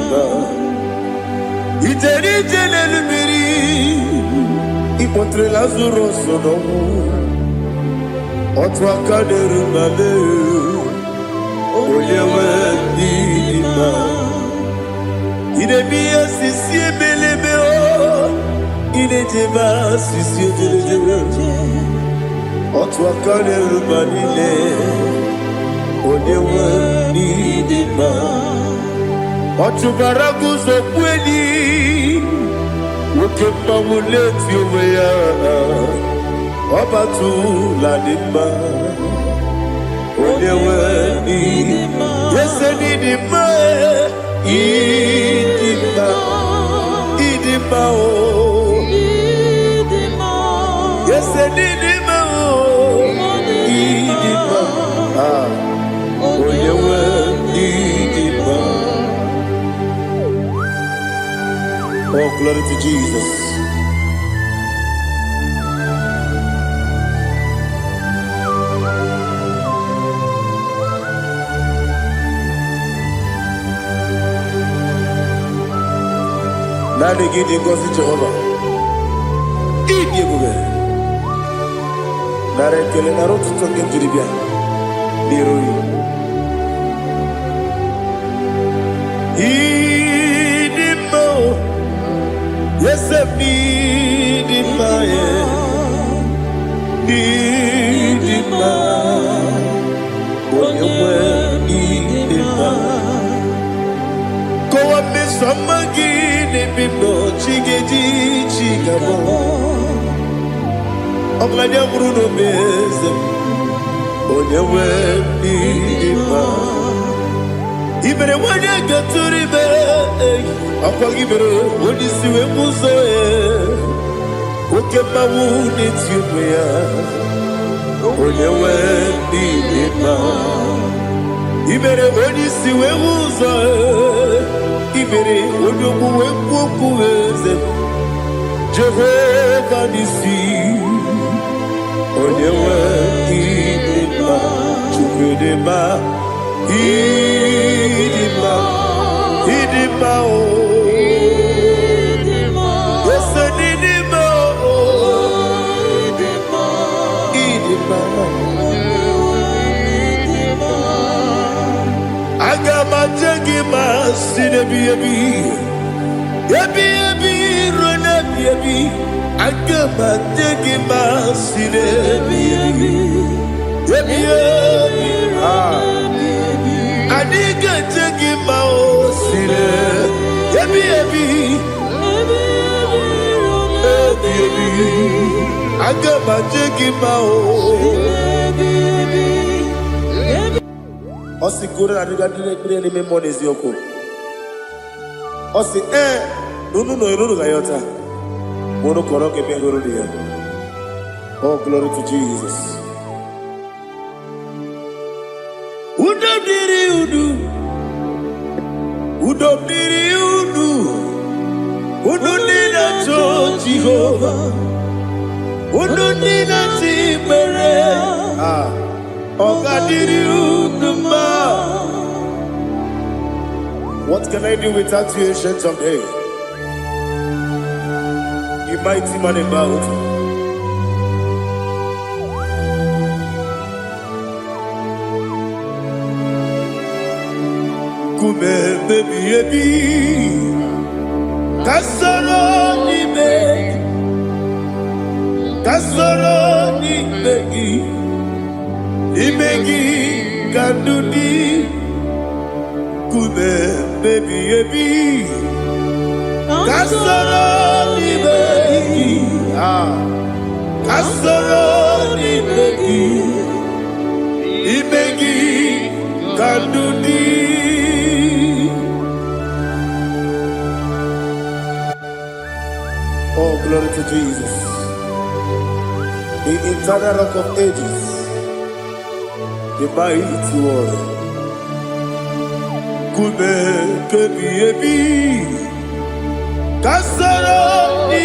it's a little Ipotre Lazaro sono Otwa kaderu male Oyewe dima Ine biya sisi belebe o Ine jeba sisi belebe Otwa kaderu manile Oyewe dima Otubaragu zokweni Woke pamuleti omeya Obatu ladima Onewe idima Yese nidima Idima Idima o Yese nidima o Idima Onewe idima Oh, glory to Jesus. Now they give the gospel to Jehovah. Eat the good. Now they kill it. I wrote to talk into the beer. Yes, I need it, my need it, my when you need it, go up, Miss Samagin, and be no chiggy chigabo. I'm glad you're Bruno Miss when you need it, even when you get to the bed. Apagibere wodi siwe muzoe Oke mawu nitiumea Onyewe nidima Ibere wodi siwe muzoe Ibere odomuwe kukuweze Jehovah nisi Onyewe nidima Chukudema Idima Idima o Osi kura adiga dire ni memoni zioko. Osi nunu no iruru gayota. Mono koroke bengoro dia. Oh, glory to Jesus. Udodiri udu. Udodiri udu. Udodira to Jehovah. Udodira tibere. What can I do without you, ancient of days? You mighty man in battle. kume baby ebi kasoro ni megi kandudi kume baby ebi kasoro ni megi kasoro ni megi kandudi. Oh, glory to Jesus, the eternal rock of ages, the mighty one. Kume kebi ebi, kasoro ni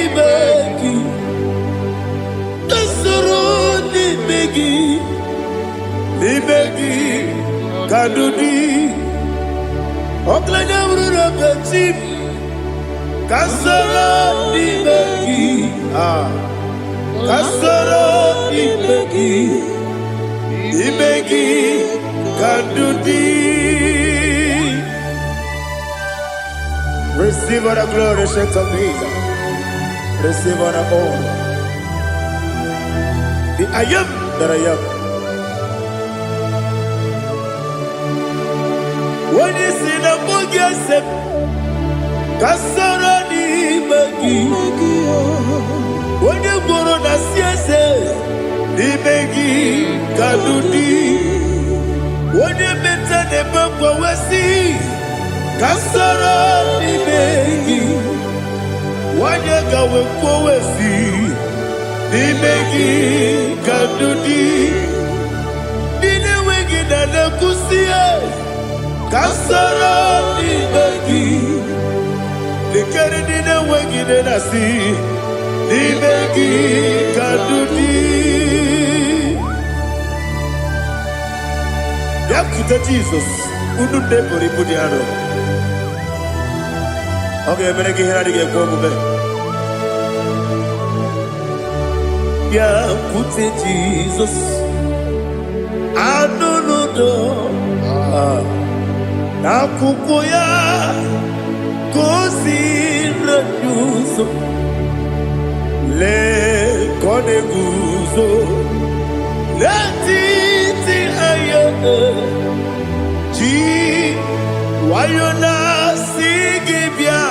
megi, kadudi, oklanya urura bechim. Kasoro ni megi, kasoro ni megi, kandudi. Receive all the glory, shake of Jesus. Receive all the honor. The I am that I am. When you see the book, yourself. Kasoro ni megi, wone goro na siese ni megi kadudi, wone meta ne bangwa wesi. Kasoro ni megi, wone gawe kwa wesi ni megi kadudi, nine wegi na nekusie. Kasoro ni megi. Likere dine wegi de nasi, libegi kadudi. Yakuta Jesus, ununde pori pudiano. Okay, menegi hiradi ge kwa mube. Yakute Jesus, anunudo, nakukoya. Kosi renyuso le kone guzo le titi ayane ji wayona sigibia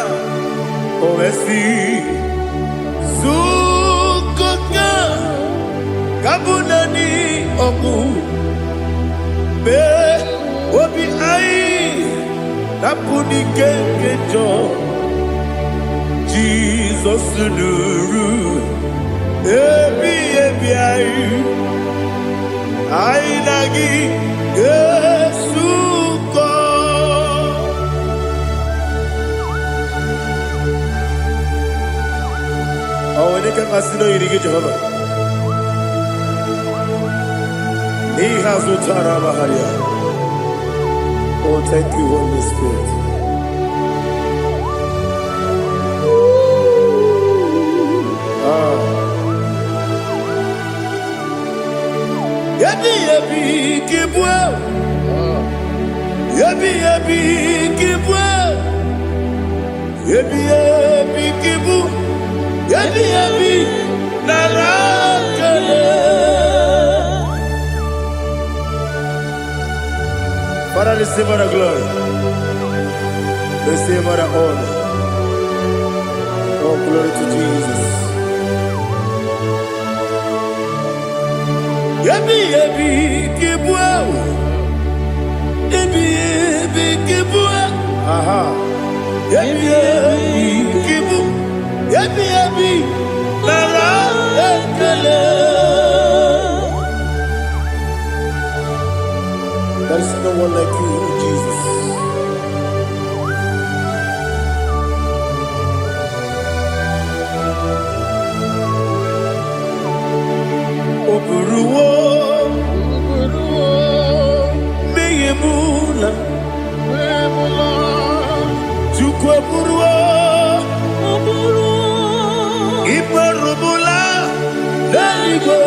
oesi sukoka kabunani oku be obi ai Napuni kenkejo Jesus nuru ebi ayu ainagi Yesuko. Oh, ini kan masino irigi Jehovah. He has utara baharia. Oh, thank you, Holy Spirit. Yabi kibwa, yabi kibwa, yabi kibu, yabi narakale. Father, receive all the glory. Receive all the honor. Oh, glory to Jesus. Yabi kibwa, yabi kibwa, aha. Yabi kibu, yabi nara ekele. There is no one like you, Jesus. Oburuwo, meyemula, chukwu oburuwo, ibarubula, daligo,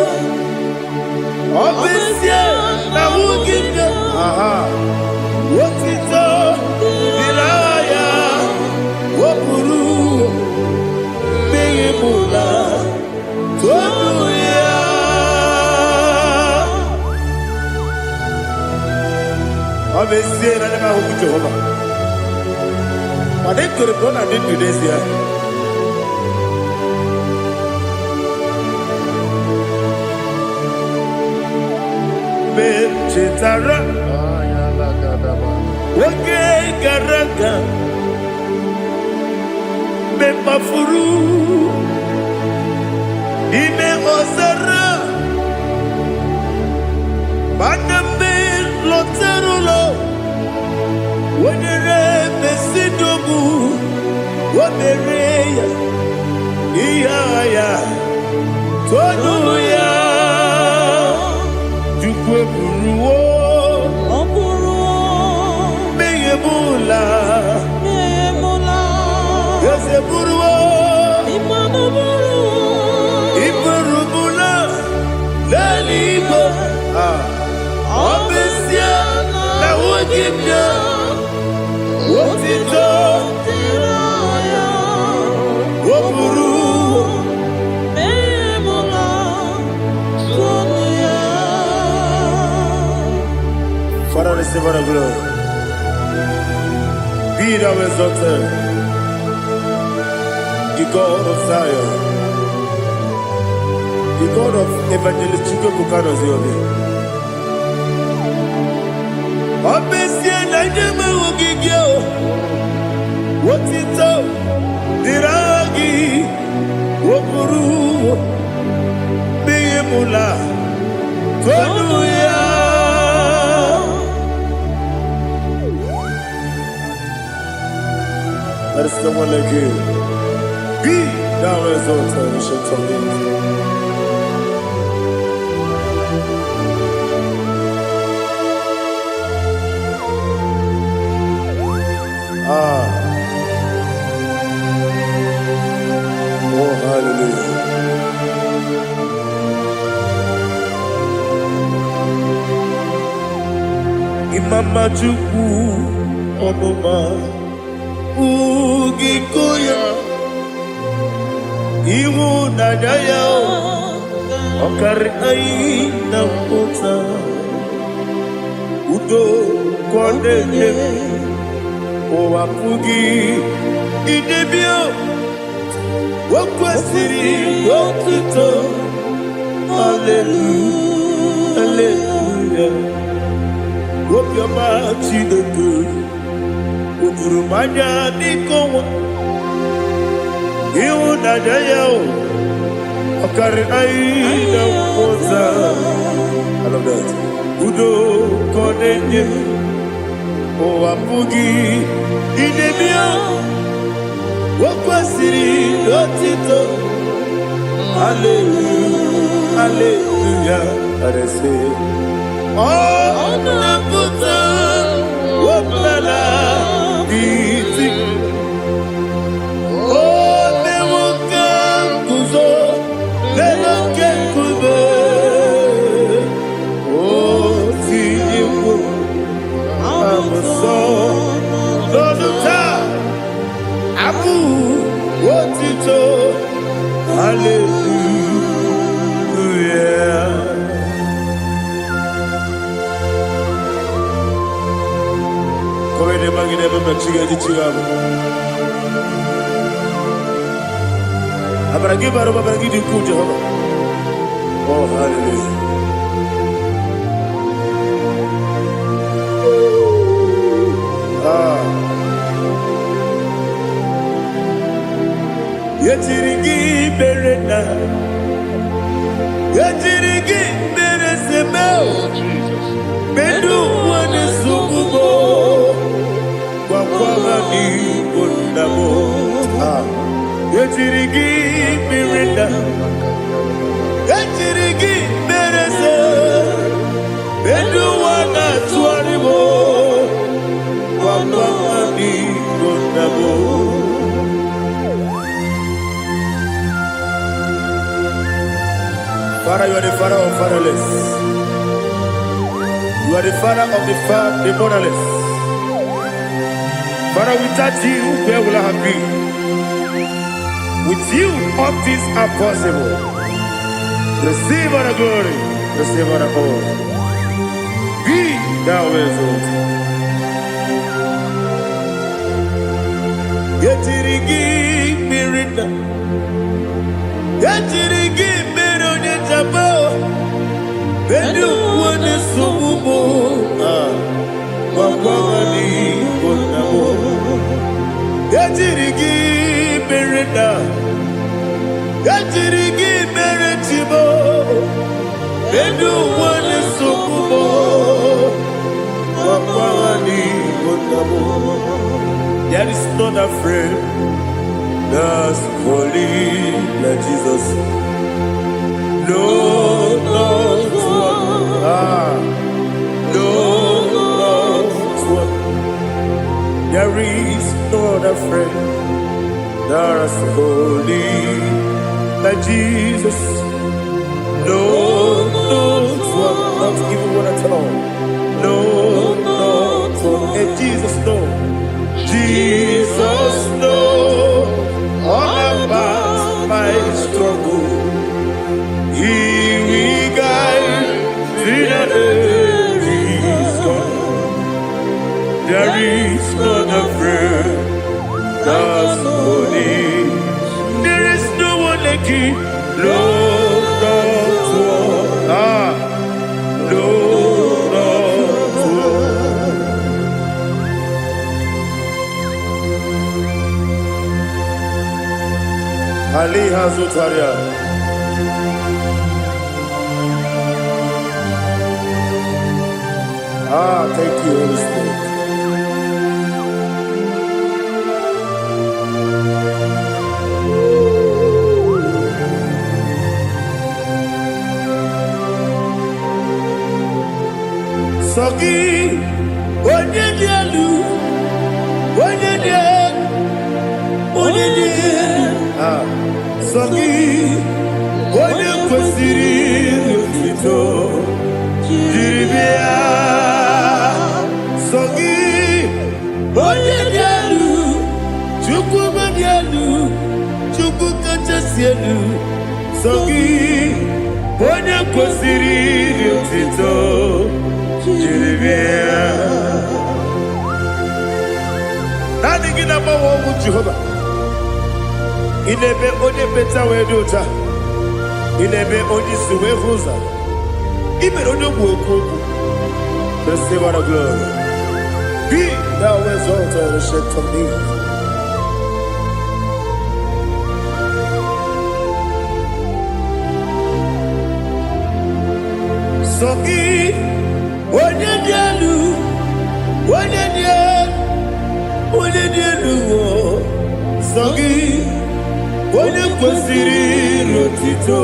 obesia na wugide, aha, wotito, Obviously, I never hope Jehovah. But they could have done I did this year. Chetara, Wake Garaka, Bepafuru, Ime Osara, Baname Loterulo, Wenere Mesidobu, Wabereya, Iaya, Tonuya. Meyemula, Yeseburua, Iburubula, Lalibo, Obesia, La Wogibia, Wotito, Woburu, Father, receive our glory. Be thou exalted, the God of Zion, the God of Evangelist Chico Bukanos Yobi. Obesia Najama Wogigyo, Wotito, Diragi, Wokuru, Beyemula, Tonuya. There is someone like you. Be thou exalted, ancient of days. Oh, hallelujah. Imama Chukwu Omoma Ugikoya Iwu Nadaya Okari Aina Kota Udo Kondene Owapugi Idebio Wakwasiri Wakito Hallelujah Hallelujah Wop your mouth in the good Udurumanya Nikowa Iwu Nadaya Okari Aina Kota I love that Udo Kondene Owapugi Idebio Wakwasiri Otito Hallelujah Hallelujah I say Oh Nabuta Wapala Iti Oh Newoka Kuzo Newoka Kube Oh Tiyiwo Amason Doduta Abu Otito Hallelujah Come ne magine per chiga di chiga Abragi baro abragi di ku Jehovah Oh hallelujah Yetirigi berena Yetirigi beresemeo Bedu wane sububo Wakwama ni bundamo Yetirigi berena Yetirigi berese Bedu wana tuaribo Wakwama ni bundamo Father, you are the father of fatherless. You are the father of the motherless. Father, without you, where will I have been? With you, all things are possible. Receive all the glory, receive all the honor. Be thou exalted. Yetirigi mirina. Yetirigi mironya jabo. Bedu wane sumumo. Wakwani konamo. Yetirigi mirina. Yetirigi miretibo. Bedu wane sumumo. Wakwani konamo. There is not a friend that's holy like Jesus. No, not one. No, not one. There is not a friend that's holy like Jesus. No, not one. Not even one at all. No, not one. And Jesus, no. Jesus knows all about my struggle. He will guide me there is God. There is not a friend that's holy. There is no one like Him. No, not one. No, not one. Ali Hazutaria. Thank you, Holy Spirit. Sogi, Onyedialu, Sogi, Onye kwesịrị otuto jiri bịa. Sogi, Onye dị elu, Chukwu dị elu, Chukwu kachasị elu. Sogi, Onye kwesịrị otuto jiri bịa. Naanị gị na-agbanwe ọgwụ Jehova. Inebe onye beta wee dị ụta. Inebe onye isi wee hụ ụzọ. Imere onye ogbu okwu okwu. Receive our glory. Be thou exalted, ancient of days. Sogi, onye dị elu, onye dị elu, Sogi, onye kwesịrị otuto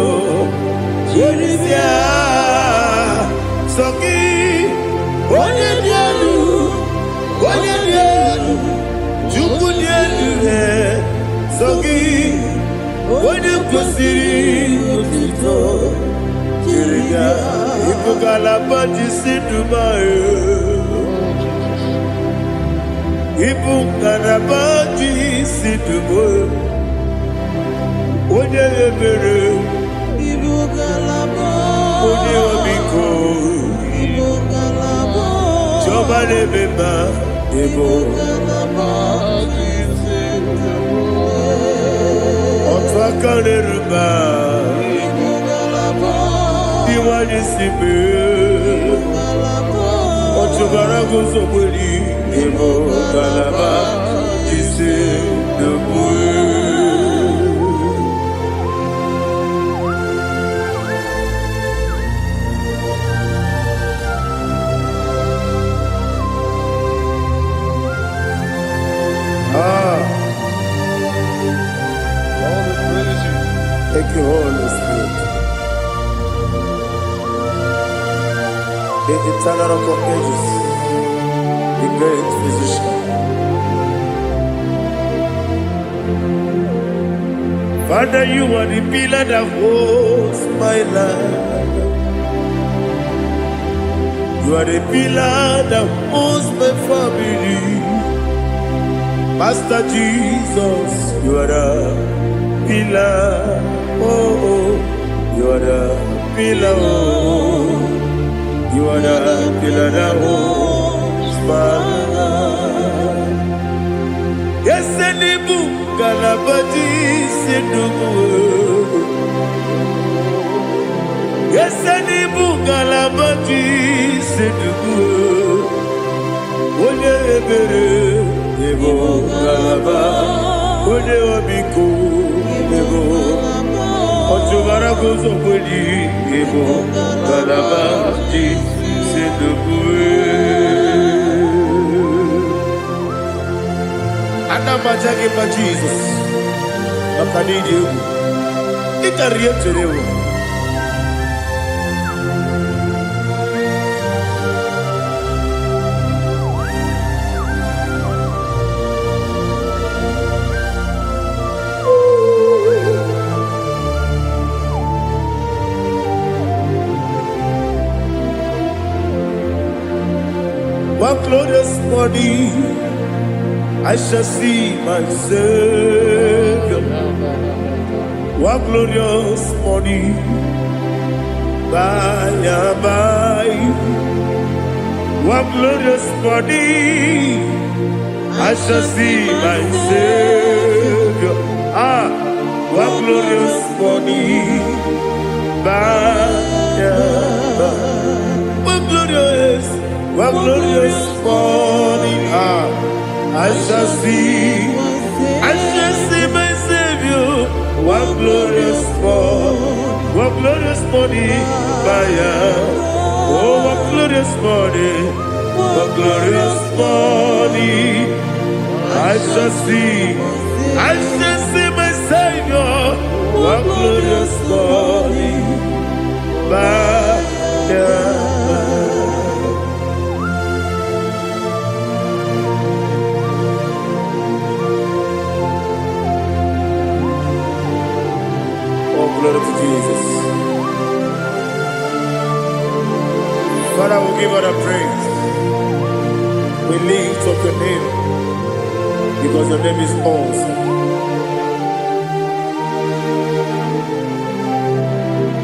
jiri bịa. Sogi, onye dị elu, Chukwu dị elu. Sogi, onye kwesịrị otuto jiri bịa. Ibu ngalaba jisi ndụma. Ibu ngalaba jisi ndụma. Onye ebere, Ibu ngalaba. Onye omiko, Ibu ngalaba. Jọba n'ebeba, Ibu ngalaba jisi ndụma. Otu aka n'eruba, Ibu ngalaba. Iwanye sibe, Ibu ngalaba. Otu gara guzo mweli, Ibu ngalaba jisi ndụma. Thank you, Holy Spirit. The eternal rock of ages, the great physician. Father, you are the pillar that holds my life. You are the pillar that holds my family. Master Jesus, you are the pillar. Oh, you are the pillar. Oh, you are the pillar that holds my life. Yes, and Yesenibu galabati sedugu. Yesenibu galabati sedugu. Onye ebere ebo galaba. Onye obiku ebo. Otubara gozo kweli ebo galabati sedugu. Anamajagi pa Jesus. Makanidi you. Ikariye terewo. One glorious body, I shall see my Savior. One glorious morning, by and by. One glorious morning, I shall see my Savior. One glorious morning, by and by. One glorious morning, I shall see my Savior. One glorious morning, oh, one glorious morning, I shall see my Savior. One glorious morning, glory to Jesus. Father, we give all the praise. We lift up your name because your name is awesome.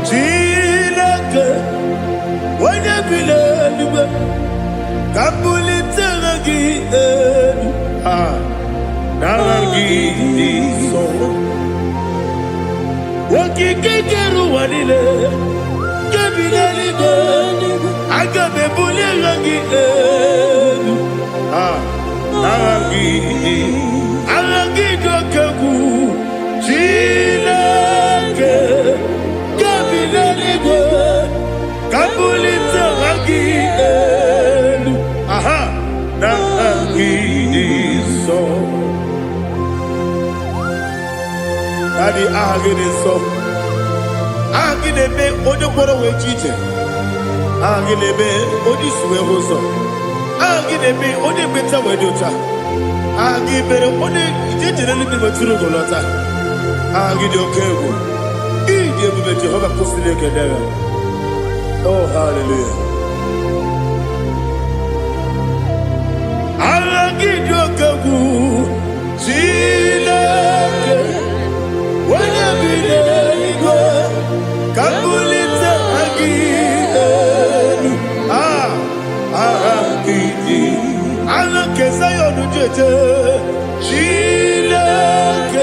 Chilake, when you believe, Kabuli Tanagi, Naragi, so. Wakikekeru wanile Kabinali gani Agabe bule rangi Arangi dokagu Chilake Kabinali gani Kabuli tarangi Narangi so Daddy, agide so. Agide be ojo poro we chiche. Agide be oji suwe hoso. Agide be oji beta we dota. Agide be oji ijejere ni be turu golota. Agide okego. Ije be Jehovah kusile kedera. Oh hallelujah. Agide okego. Chile. When you believe, Kabulita again. I look as I on the jet. She like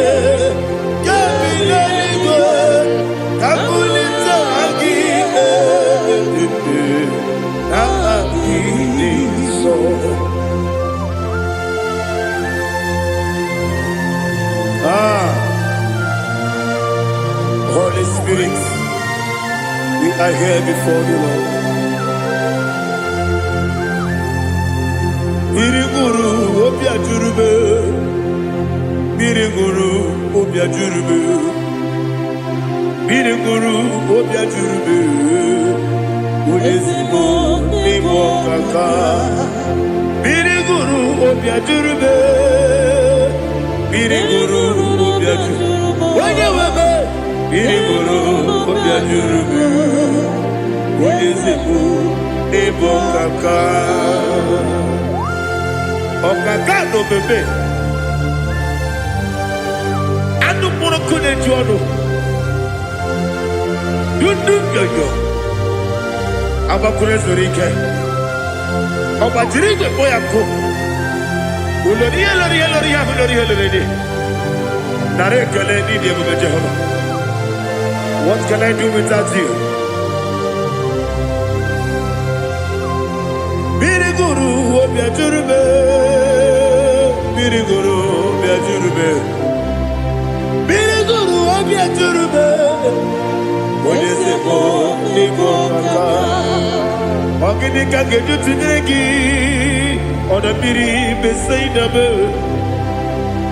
Kabulita again. So. Holy Spirit, we are here before you, Lord. Biriguru obia jurube, Biriguru obia jurube, Biriguru obia jurube, Ulezimo nimo kaka, Biriguru obia jurube, Biriguru obia jurube, Wanyawebe. Biriguru obia jurube, Ulezimo nimo kaka. Okaka no bebe. Anu puro kune jono. Yundu yoyo. Aba kune zorike. Oba jirige boya ko. What can I do without you? Biriguru obiajurube, biriguru obiajurube, biriguru obiajurube. Onesemo niko kaka, ogini kageju tunegi, ona biri besaidame.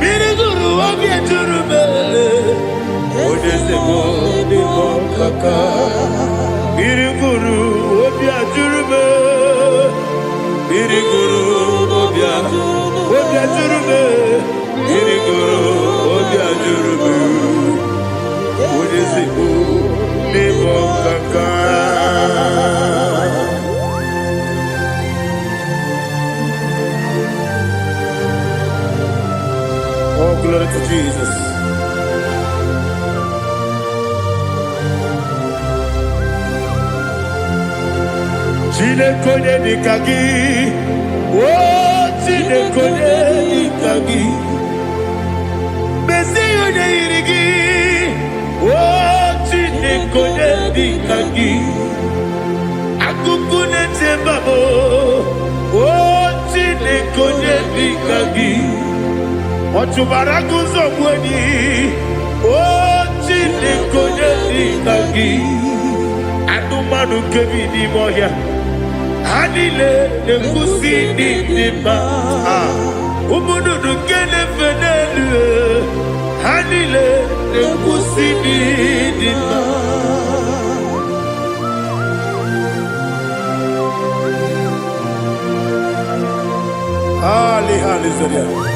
Biriguru obiajurube, onesemo niko kaka, biriguru obiajurube. Biriguru obiajurube, biriguru obiajurube. Onesemo niko kaka. Oh, glory to Jesus. Chinekonye nikagi, oh chinekonye nikagi. Mesiyo ne irigi, oh chinekonye nikagi. Akukune tembabo, oh chinekonye nikagi. Ochubaraguzo mweni, oh chinekonye nikagi. Anumanu kebini moya. Hanile nekusi nima, umunudu kene fenelu. Hanile nekusi nima. Hallelujah.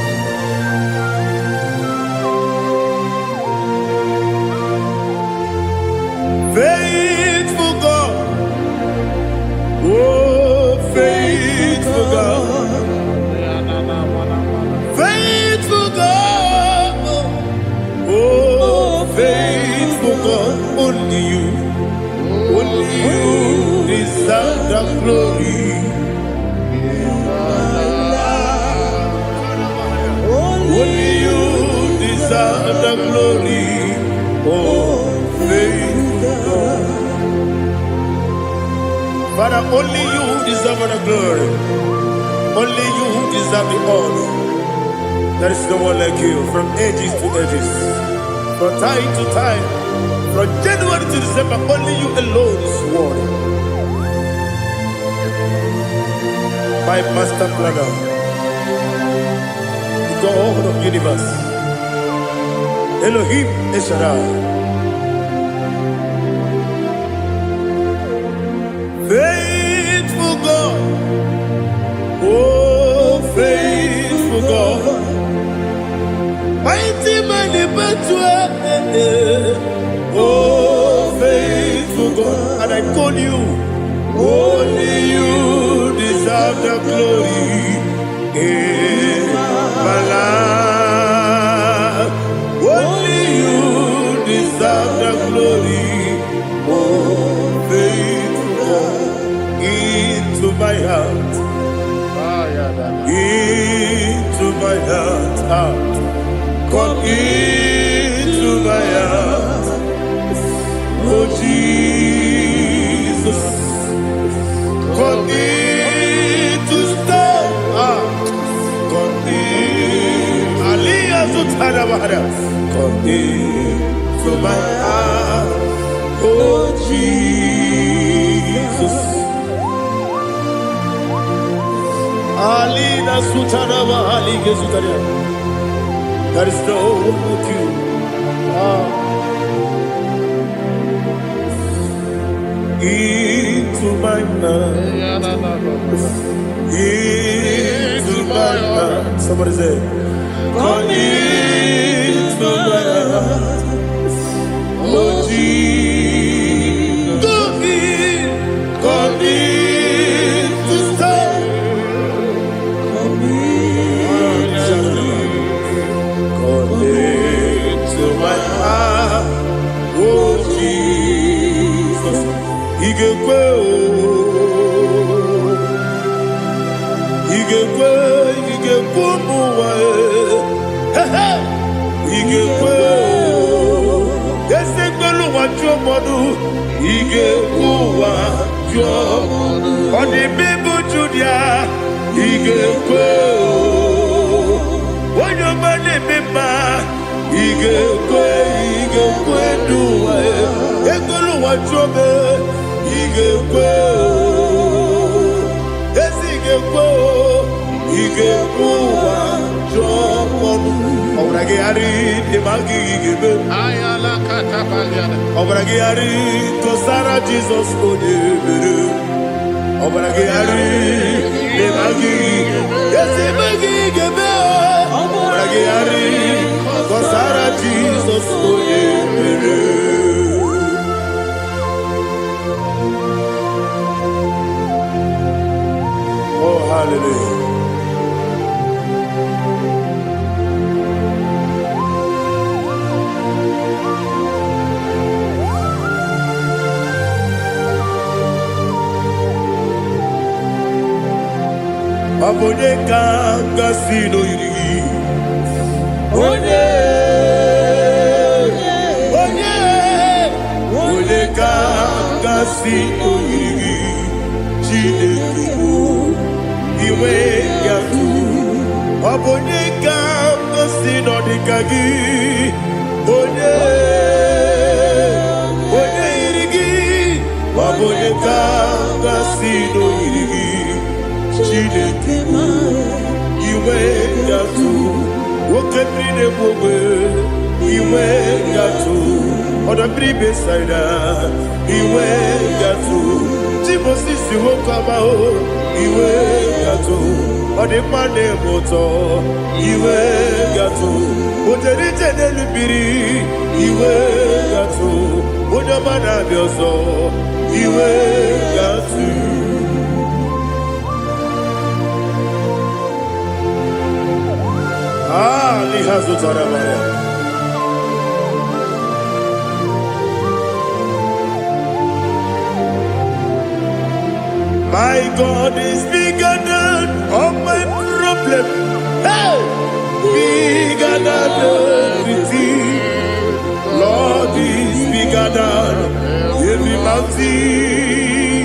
Faithful God, oh faithful God, faithful God, oh faithful God, only you deserve the glory. Only you deserve the glory, oh faithful God. Father, only you deserve the glory. Only you deserve the honor. There is no one like you from ages to ages, from time to time, from January to December. Only you alone is worthy. My master planner, the God of the universe, Elohim Eshadai. Faithful God, oh faithful God, mighty man in battle, oh faithful God, and I call you, only you deserve the glory in my life, only you deserve the glory, oh faithful. Into my heart, into my heart, come into my heart, oh Jesus, come in to stay, come in, Aliyah Zutanabara, come into my heart, oh Jesus. Alina Sutanaba Ali Gesutaria. There is no one like you. Into my mind. Into my heart. Somebody say, come into my heart. Oh Jesus. Come in to stay. To my heart, oh Jesus, He can go, Igekwe, igekwe muwa, igekwe, esegbelu wa jomodu, igekwe wa jomodu, odi bibu judia, igekwe, wanyomane bimba, igekwe, igekwe duwa, egbelu wa jome, igekwe, esigekwe, igekwe wa jomodu. Obragi ari de magi igebe. Ayala katapaliana. Obragi ari to Sara Jesus odebere. Obragi ari de magi ese magi igebe. Obragi ari to Sara Jesus odebere. Oh hallelujah. Abone kanga sino yiri. Onye kanga sino yiri. Chineke mo iwe yatu. Abone kanga sino dikagi. Onye yiri. Abone kanga sino yiri. Chineke mo iwe yatu. Woke brine bobe iwe yatu. Oda bribe saida iwe yatu. Timosisi wokama o iwe yatu. Ode mane moto iwe yatu. Ode jene lubiri iwe yatu. Ode mana bioso iwe yatu. Lihazu Tarabaya. My God is bigger than all my problem. Hey! Bigger than everything. Lord is bigger than every mountain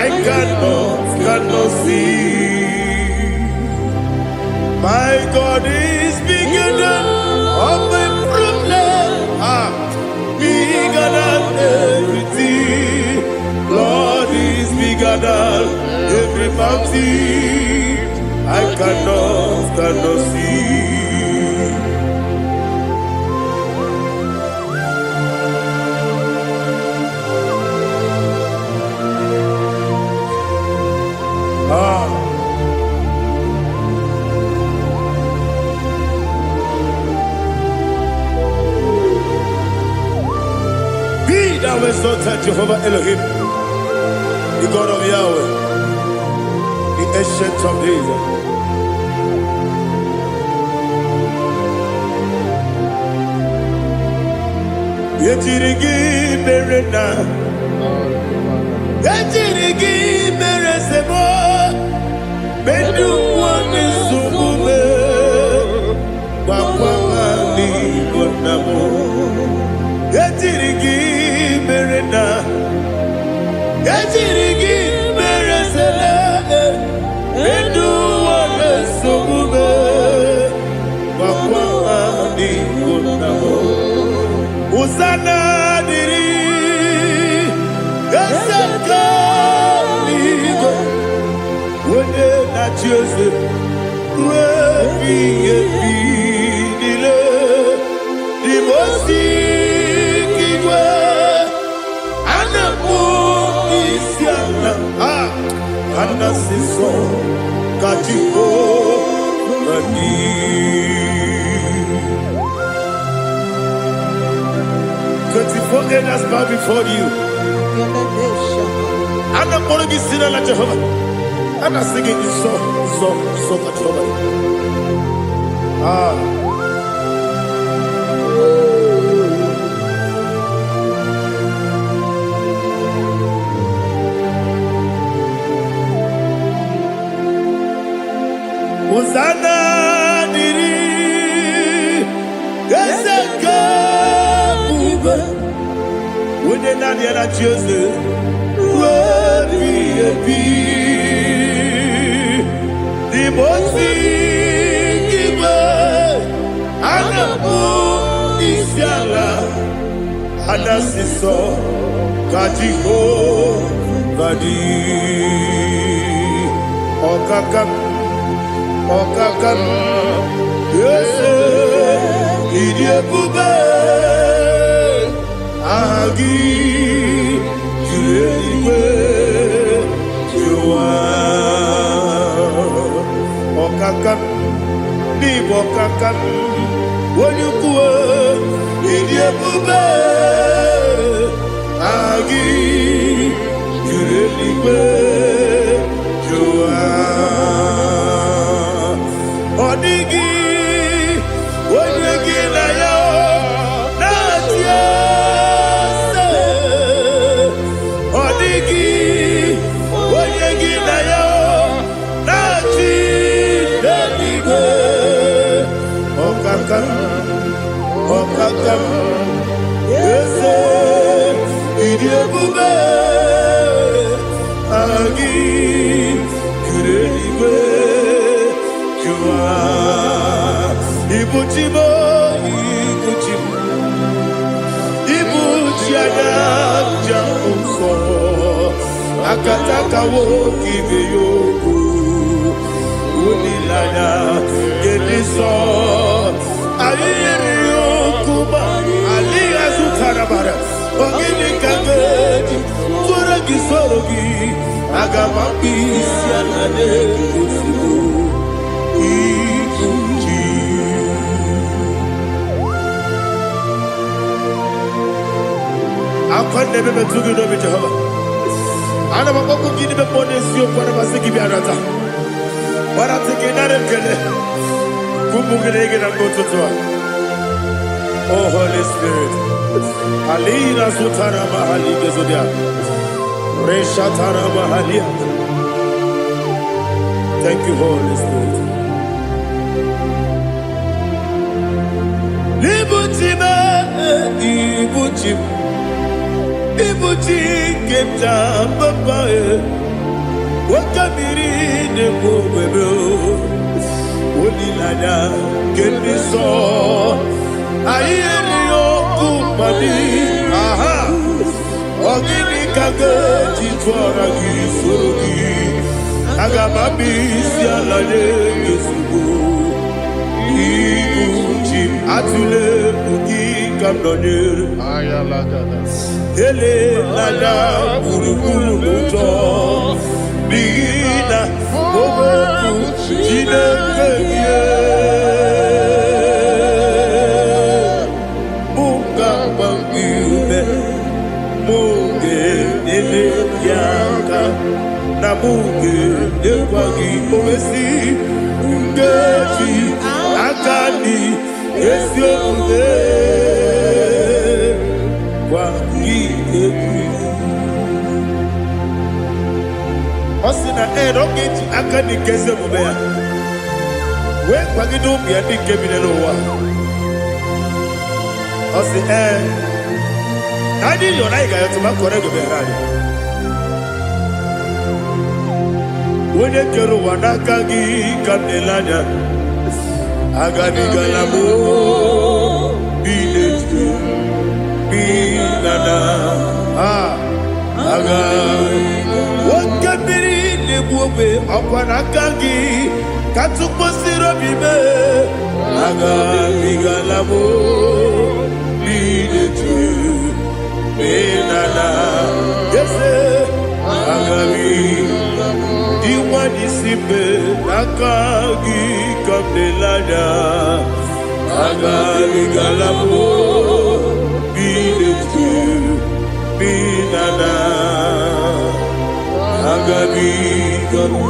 I cannot see. My God is bigger than all my problems. Bigger than everything. Lord is bigger than every mountain I cannot see. Thou exalted Jehovah Elohim, the God of Yahweh, the ancient of days. Yetirigi berena, yetirigi beresemo, bedu wani subume, wakwamani bonamo. Yetirigi berena, yetirigi beresele, bedu wani subume, wakwamani bonamo. Usana diri, yasaka ligo, wene na Jose, wepi dile, dimosi kigwe, anamu isiana, anasiso kachiko mani. 24 elders bow before you. I'm not going to be singing like Jehovah. I'm not singing this song like Jehovah. Uzana diri Geseka Ube Wene nani ana Jose Webi ebi Dimosi Kibe Anamu Isiala Anasiso Kajiho Gadi Okakam Okakam Yese Idiebube Agi Juriwe Jua Okakam Nibo Okakam Wonyukue Idiebube Agi Juriwe Jua Odigi Wonyegi na yo Natia Odigi Wonyegi na yo Nati Deligwe Okakam Okakam Yese Idiebube Agi Jureligwe Jua Ibuchimo Ibuchimo Ibuchiada Jamso Akataka Wokive Yoku Unilaya Gediso Ayiri Yokuba Aliya Zutarabara Ogini Kageti Turagi Sorogi Agamaki Sianade Kusibu Ibuchi Akwande bebe tugi no be Jehovah Ana maboko gini be pone sio kwa basiki bi arata Bara teke nare kele Kumugirege na mototwa Oh Holy Spirit Alina sutara mahali gezodia Resha tara mahali. Thank you Holy Spirit Ibuchime Ibuchim Ibuchi kemta papa Wakamiri ne bobebe Onilada kemiso Ayeri yokumani Aha Ogini kage jitwara gisorogi Agamami sialade yesugo Ibuchim atule ugi kamdonyer Ayalagada. Ele lada buruburu muto Bina oboku jinekeye Munga bangiume Munge nene yanka Na munge nekwagi omesi Ngeji akani esio munge Osina roketi akani keze mubea We kwagido bia dikebine no wa Osi Nadi yo na iga yo tuma kore go berari Wene kero wanaka gi kanelanya Agani galamo Binetu Binana Aga Wakabiri nebuwe Akwanakagi Katuposiro bibe Aga Bigalamo Binetu Binana Yese Aga Diwani Simbe Akagi Kamdelada Aga Bigalamo Binana Agabi Garu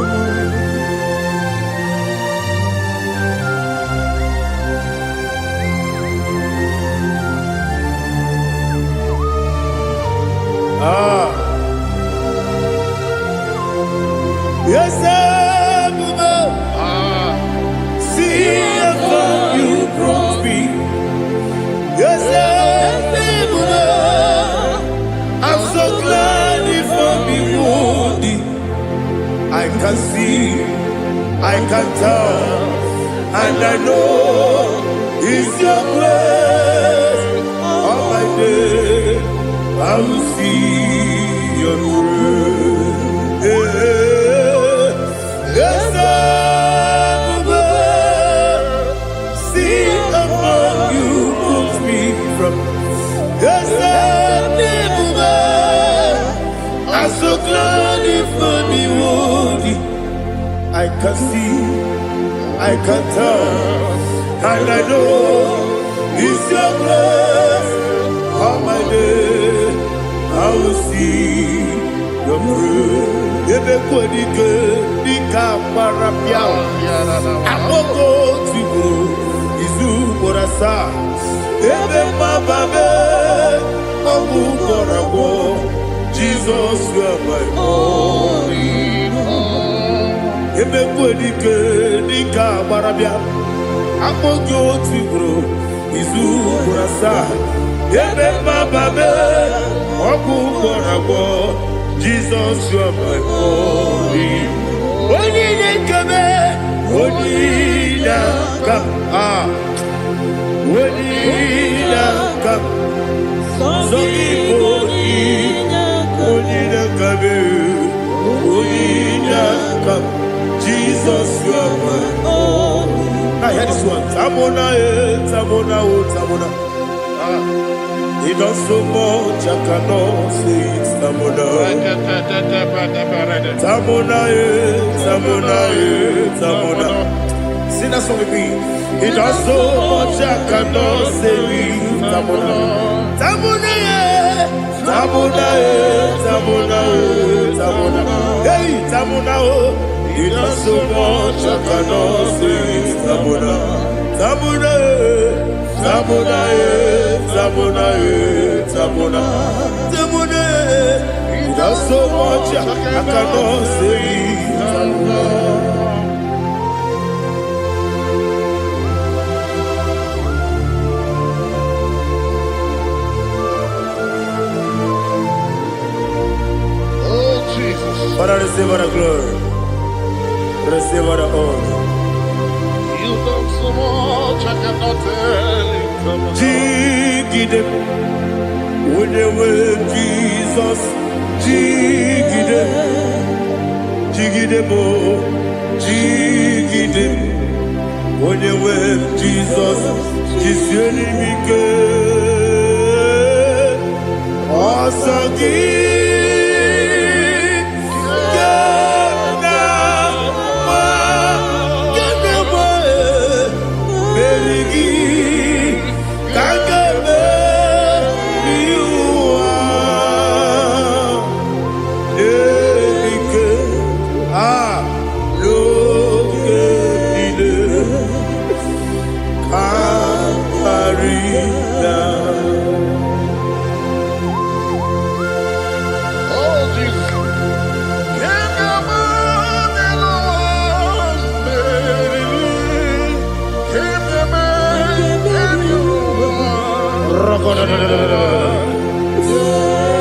Yes, see, I can tell, and I know it's your grace. All my day, I will see your grace. Yes, I will see among you moves me from. Yes, I'm so glad for me, Woody. I can see, I can tell, and I know it's your grace. All my day, I will see your grace. Ebe kodike, dika parapia. Akoko tibo, izu borasa. Ebe mababe, obu korabo. Jesus, you are my only hope. Ebe kodike, dika parapia. Akoko tibo, izu borasa. Ebe mababe, obu korabo. Jesus, you are my only. Only come, only come, only come. So only come, only come. Jesus, you are my only. I hear this one. Tamona, tamona, tamona. He does so much, I cannot say it. Tamona, Tamona, Tamona, Tamona. Sing that song with me. He does so much, I cannot say it. Tamona, Tamona, Tamona, Tamona, Tamona. Hey, Tamona, he does so much, I cannot say it. Tamona, Tamona. Tamona, Tamona, Tamona, Tamona. He does so much, I cannot say it. Tamona. Oh, Jesus. Father, receive all the glory. Receive all the honor. You done so much, I cannot tell you. Jigide, when they were Jesus, Jigide, Jigide mo, Jigide, when they were Jesus, Jisyenimike, Osagi.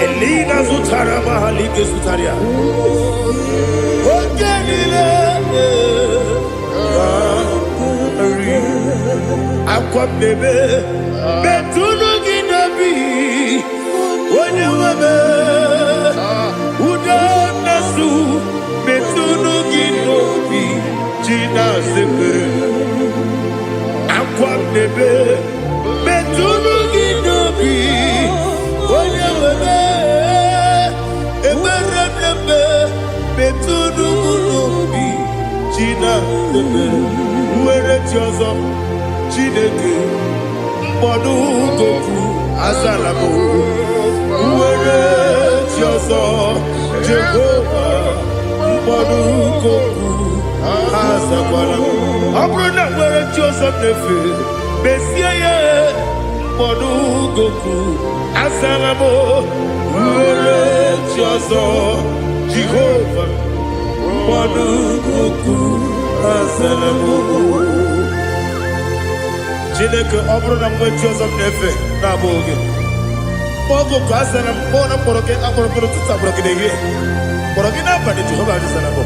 Elina Zutara Mahalike Zutaria. Ogenile Aqua bebe Betunu Ginabi Wanya Wabe Uda Nasu Betunu Ginobi Jina Zebe Aqua bebe Betunu Ginobi Wanya Wabe Eberebe Betunu Ginobi Jina Zebe Uere Tiozo Chineke Mbodu Goku Azalamo Uere Tiozo Jehovah Mbodu Goku Azalamo Abrona Uere Tiozo Nefe Messiah Mbodu Goku Azalamo Uere Tiozo Jehovah Mbodu Goku Azalamo Chineke ọbụrụ na mgbe Joseph na-efe na-abụ oge ọgụ ka asara mbọ na mkpọrọ gị akpọrọ mkpọrọ tụtụ akpọrọ gị n'ehihie mkpọrọ gị n'abalị Jehova adịsara mbọ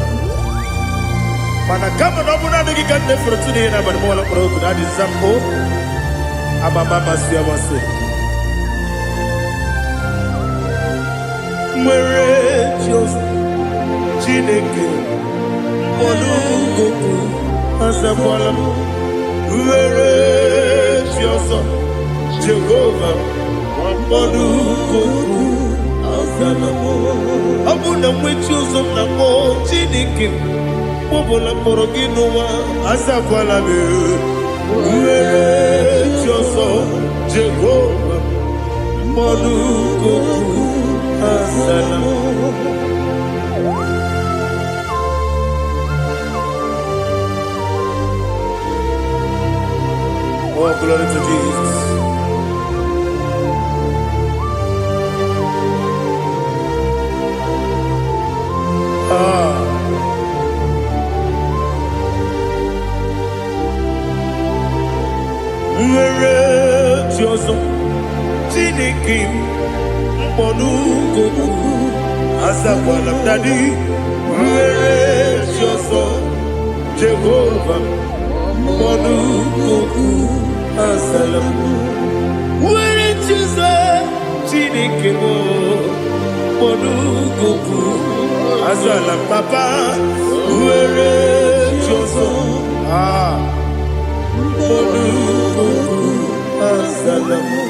Mana kama na muna nigi kande fortune na bani mola pro kuna di zampo ama mama siya wase mwere Dios Chineke molu goku asabola mwere Dios Jehovah molu goku asalamo abuna mwechi uzom na mo Chineke Bobola poroginowa asakwala me uwere choso Jehovah monuko asalamo. Oh, glory to Jesus. Mwere Dioso Chineke mponuko asakwala mdadi Mwere Dioso Jehovah mponuko asalamu Mwere Dioso Chineke mponuko asalamu papa Mwere Dioso Assalamu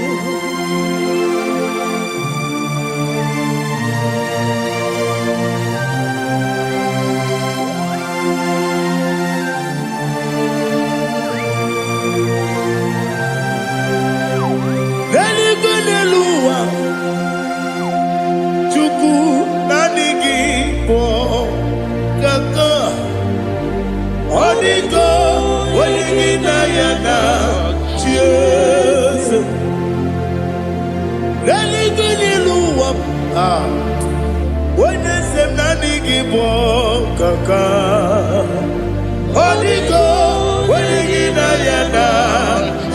Nani kwenelua Chuku nani kipo Kaka Oniko Waligina yana Cheers Nani kwenelua Wenesem nani kipo Kaka Oniko Waligina yana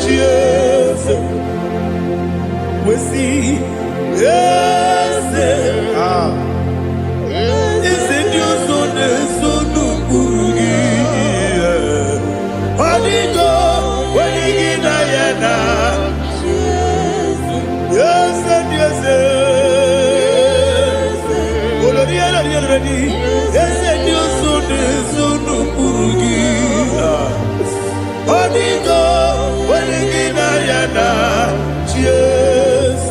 Cheers We see, yes, it's in your son, son, Gurugi. Holigo, when you get Diana, yes, and yes, already, yes, and your son, son, Gurugi. Holigo, when you get Diana, cheers.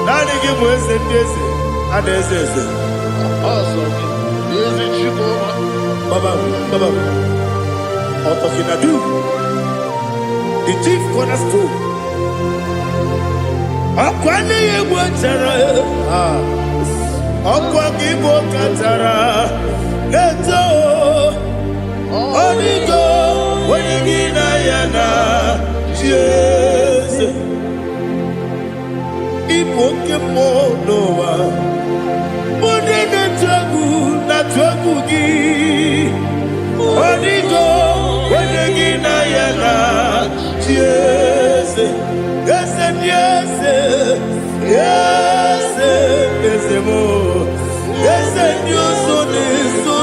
Nani give us a daisy and a daisy. Is it you, Baba, Otokinadu, the chief cornerstone. Akwani Yewatara, Akwagibo Katara, Neto, Onigo, Wenigina Yana, Jesus. Ipokemo Noah, Monene Tragu, Natragu Gi, Onigo, Wenegina Yana, yes, yes, and yes, yes, yes, more, yes, and your son is so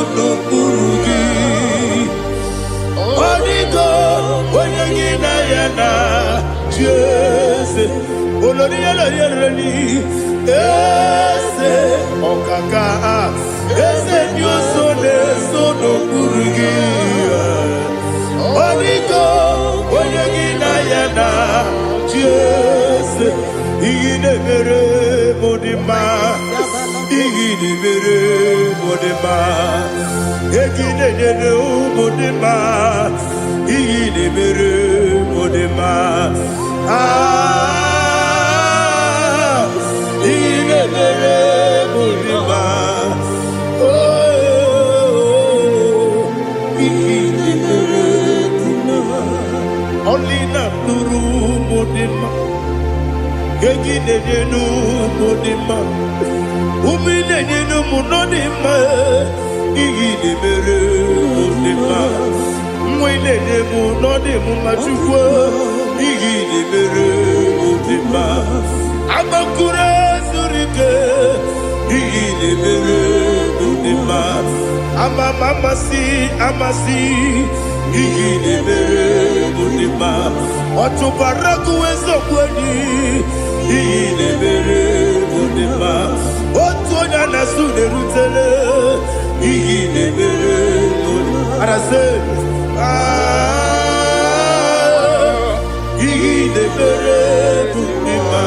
Gurugi, Onigo, Wenegina Yana, yes. Olori yalari, ese okaka, ese Dioso de sono Gurugi. Oniko, oyegina yana, Jese, igine mere modima, igine mere modima, igine yene modima, igine mere modima. Only na nuru modima, yegine yenu modima, umine yenu munodima, igine mere modima, mwine yenu munodimu machukwa, igine mere modima, amakure surike, igine mere modima. amasi iyi na-emere ndị mma ọtụbara kuwezokweni iyi na-emere ndị mma otu onye a na-asụ na-erutele iyi na-emere arase iyi na-emere ndị mma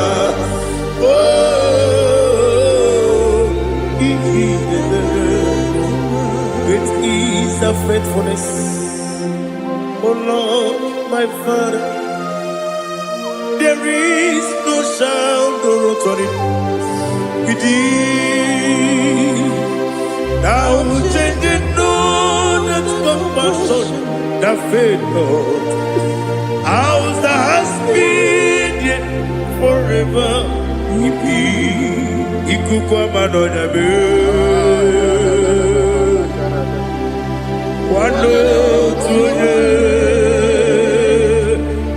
iyi na-emere great is the faithfulness. Oh Lord, my Father, there is no sound or authority within. Now changing on that compassion, the faith, Lord, ours that has been yet forever. Ikukwamanonabe.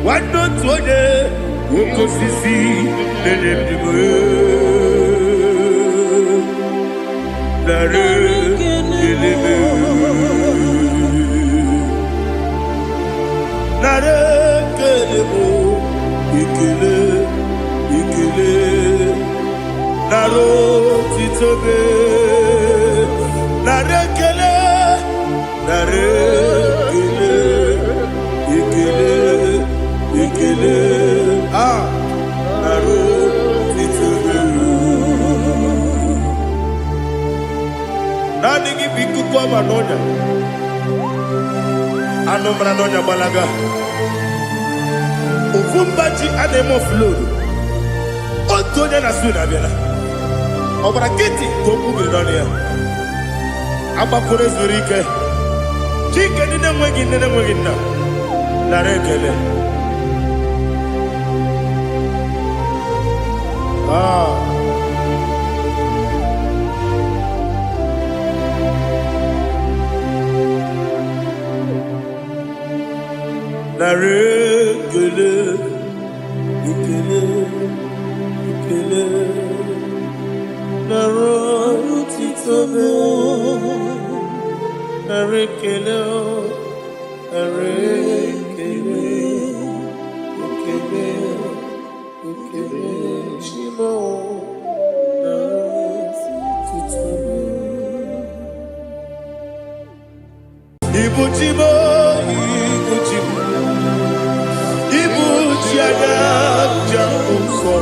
Wando tuone uko sisi nelemdimu nare keleme nare kelemo ikele naro titobe nare kele nare ikele naro titobe nani gibiku kwa manonya ano manonya balaga ufumbaji anemo flood otonya na suna bela obara kiti koku bedonia abakore zurike chike nene mwegi na narekele narekele ikele naro titobe narekele shimo ibuchimo ibuchianya uso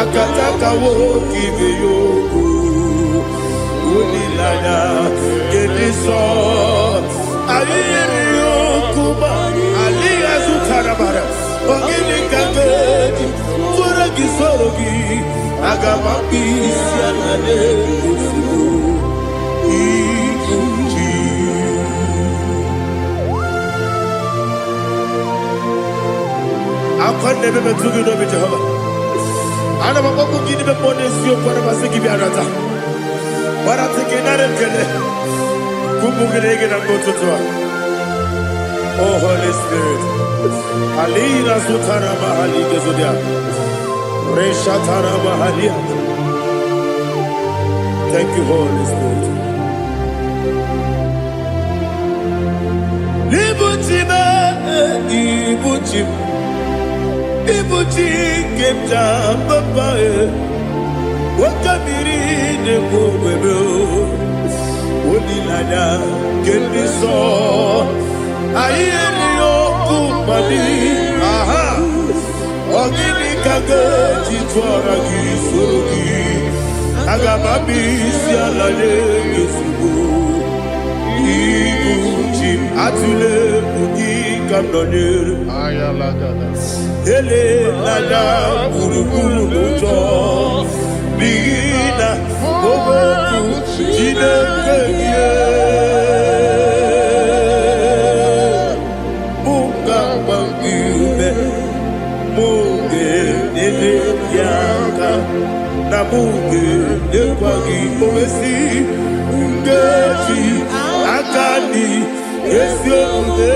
akataka wokibe yogu unilanya gediso ayiri yokuba aliya zutarabara ogini kangedi tura gisorogi agamapi sianade usibu ikunji akwande bebe tugi no be Jehova ana maboku gidi be pone sio kwa basiki bi arata bara tekenare kele kumugirege na ngototwa. Oh Holy Spirit alira sutara mahali gezodia resha tara mahali. Thank you Holy Spirit. Ibuchi kemta papa wakamiri ne kwebe onilanya kendiso ayeni okupani aha ogini kage jitwara gisorogi agamabi sialale yesugo ibuchi atule bugi kamdonir ayalagada ele lala buruburu mojo bigina oboku jinekeye munga bangibe munge nele yaka na munge nekwagi owesi ngeji akani esiomude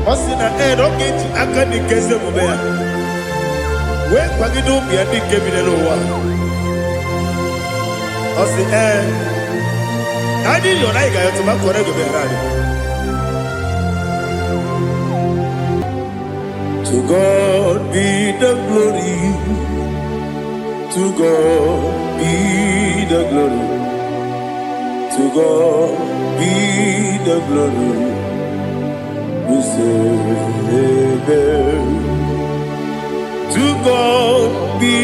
Osina don't get akani keze mubea Where Pagido be a big game in the lower. I say, I didn't know I got to my correct. To God be the glory. To God be the glory. To God be the glory. We say amen. To God be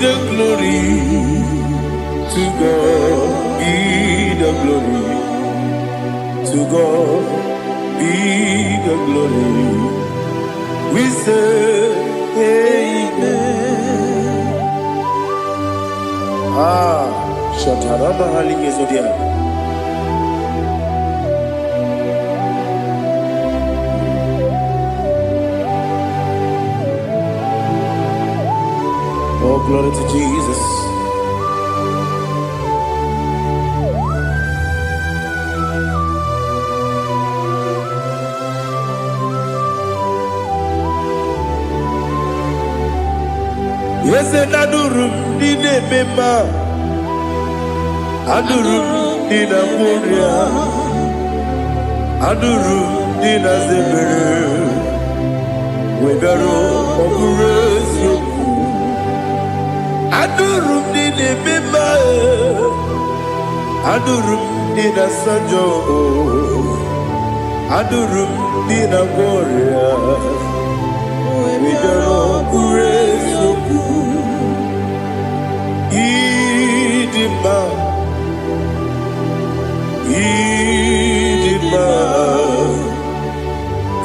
the glory. To God be the glory. To God be the glory. We say amen. Shataraba Haligezodia. Oh, glory to Jesus. Yes, and Adurum Dine Mema Adurum Dina Muria Adurum Dina Zebere Webero Operation Adurum Dine Mema Adurum Dina Sanjo Adurum Dina Muria Webero Operation Idima, Idima,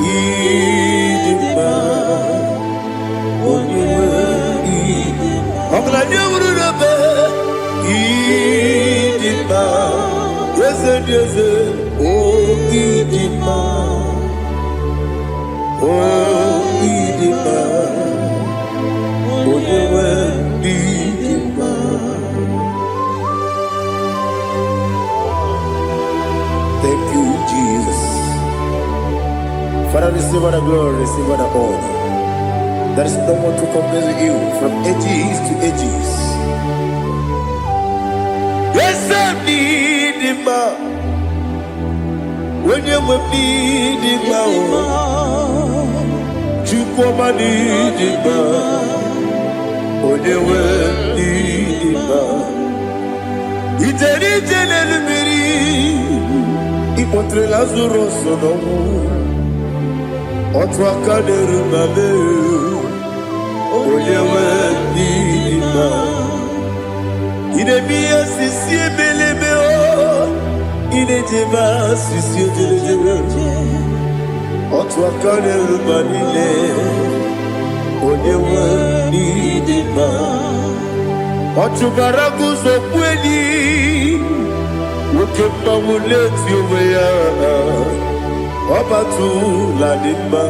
Idima, Idima, yes, yes, oh, Idima, oh, Idima, oh, Idima. Thank you, Jesus. Father, receive all the glory, receive all the honor. There is no one to compare with you from ages to ages. Yes, I need him. When you need him, you come and need him. When you need him, it's any general. Ipotre Lazaro sonomu Otwa kaderu mame Oyewe nima Inemiya sisi ebelebe o Inejeba sisi ojelejebe Otwa kaderu manile Oyewe nima Otubaragu zokweni Ukemba muleti uweya Wabatu ladima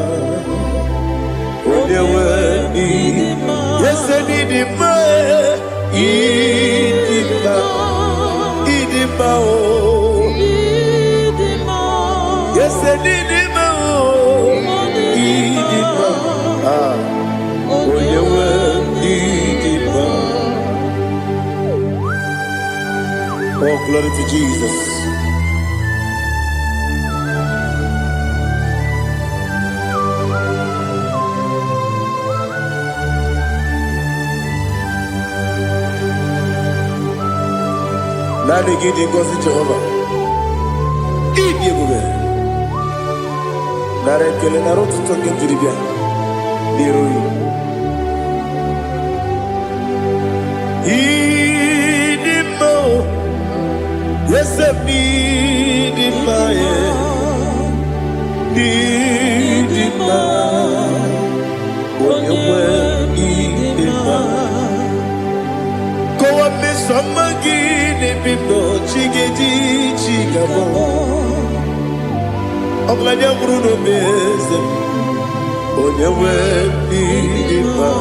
Onewe nidima Yese nidima Idima Idima o Yese nidima o Idima Onewe nidima. Oh, glory to Jesus. Nani gidi ngozi Jehovah. Idi ebube. Nare kele na rotu toke jiribia. Niroi. Idi mo. Yes, need in my need in my when you were need in my go up me some again if you know chigedi chigamo I'm like a Bruno Bezem when you were need in my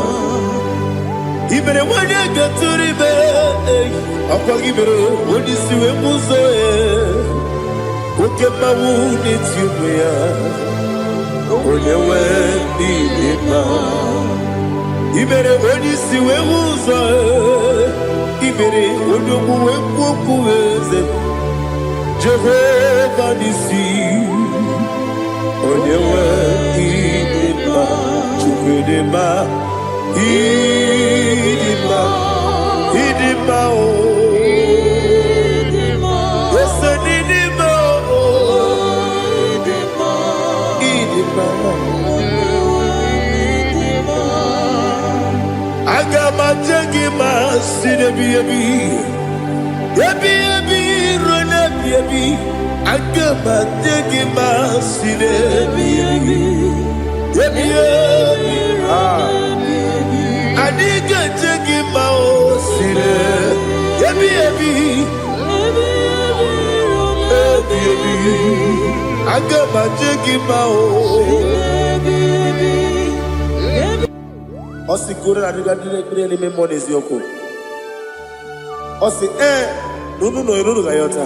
even when you get to the bed Apagibero, when you see a muzoe, who get my wound into me, when you went in my Ibere onisi we uzo. Ibere onyoku we kwoku eze. Jehovah nisi. Onyewe idima. Chukwudema. Idima. Idima o. Idima. Idima. Agama jengima sinebi ebi rona ebi agama jengima sinebi ebi adiga jengima o sine ebi agama jengima o. Osi kore na diga dire ni me money yoko. Osi nunu ga yota.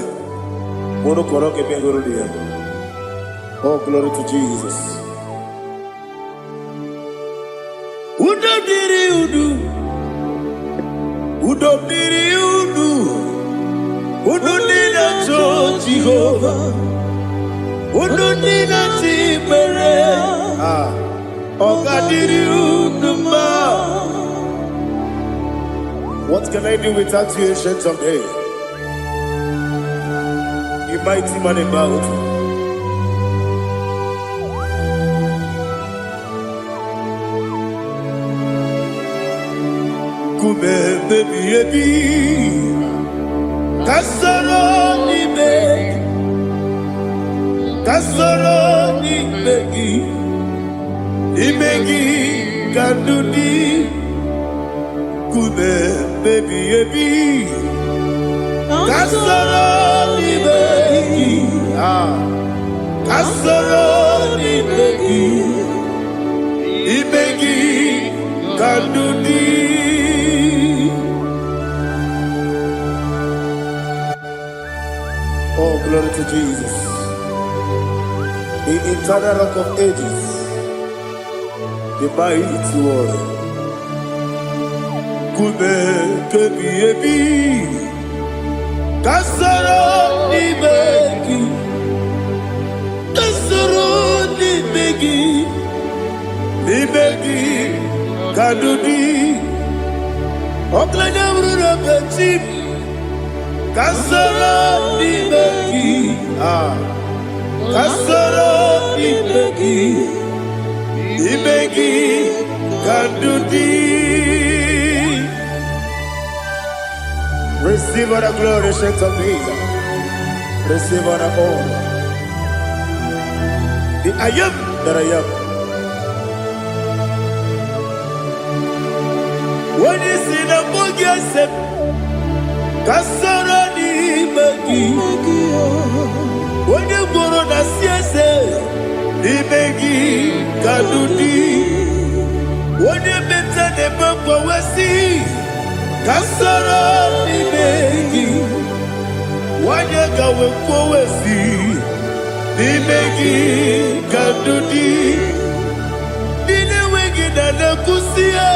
Mono koro ke me goro dia. Oh, glory to Jesus. Udo diri udu. Udo nina cho Jehovah. Udo nina tibere. What can I do without you, ancient of days? You mighty man in battle. Kume baby, kasoro ni begi. Imegi kandudi kume baby ebi kasoro ni begi kasoro ni begi imegi kandudi. Oh, glory to Jesus, the eternal rock of ages, the mighty one. Kume kebi ebi kasoro ni begi kadudi oklanya brura beti kasoro ni begi kasoro ni begi kadudi. Receive all the glory, shake of Jesus. Receive all the honor. The I am that I am. When you see the boogie, I said, Kasarani Magi. When you go on the siese, the Magi Kadudi. When you mention the Boko Wesi. Kasara ni begi, wanyaka wekowesi, ni begi kadudi, nine wegi na nekusie.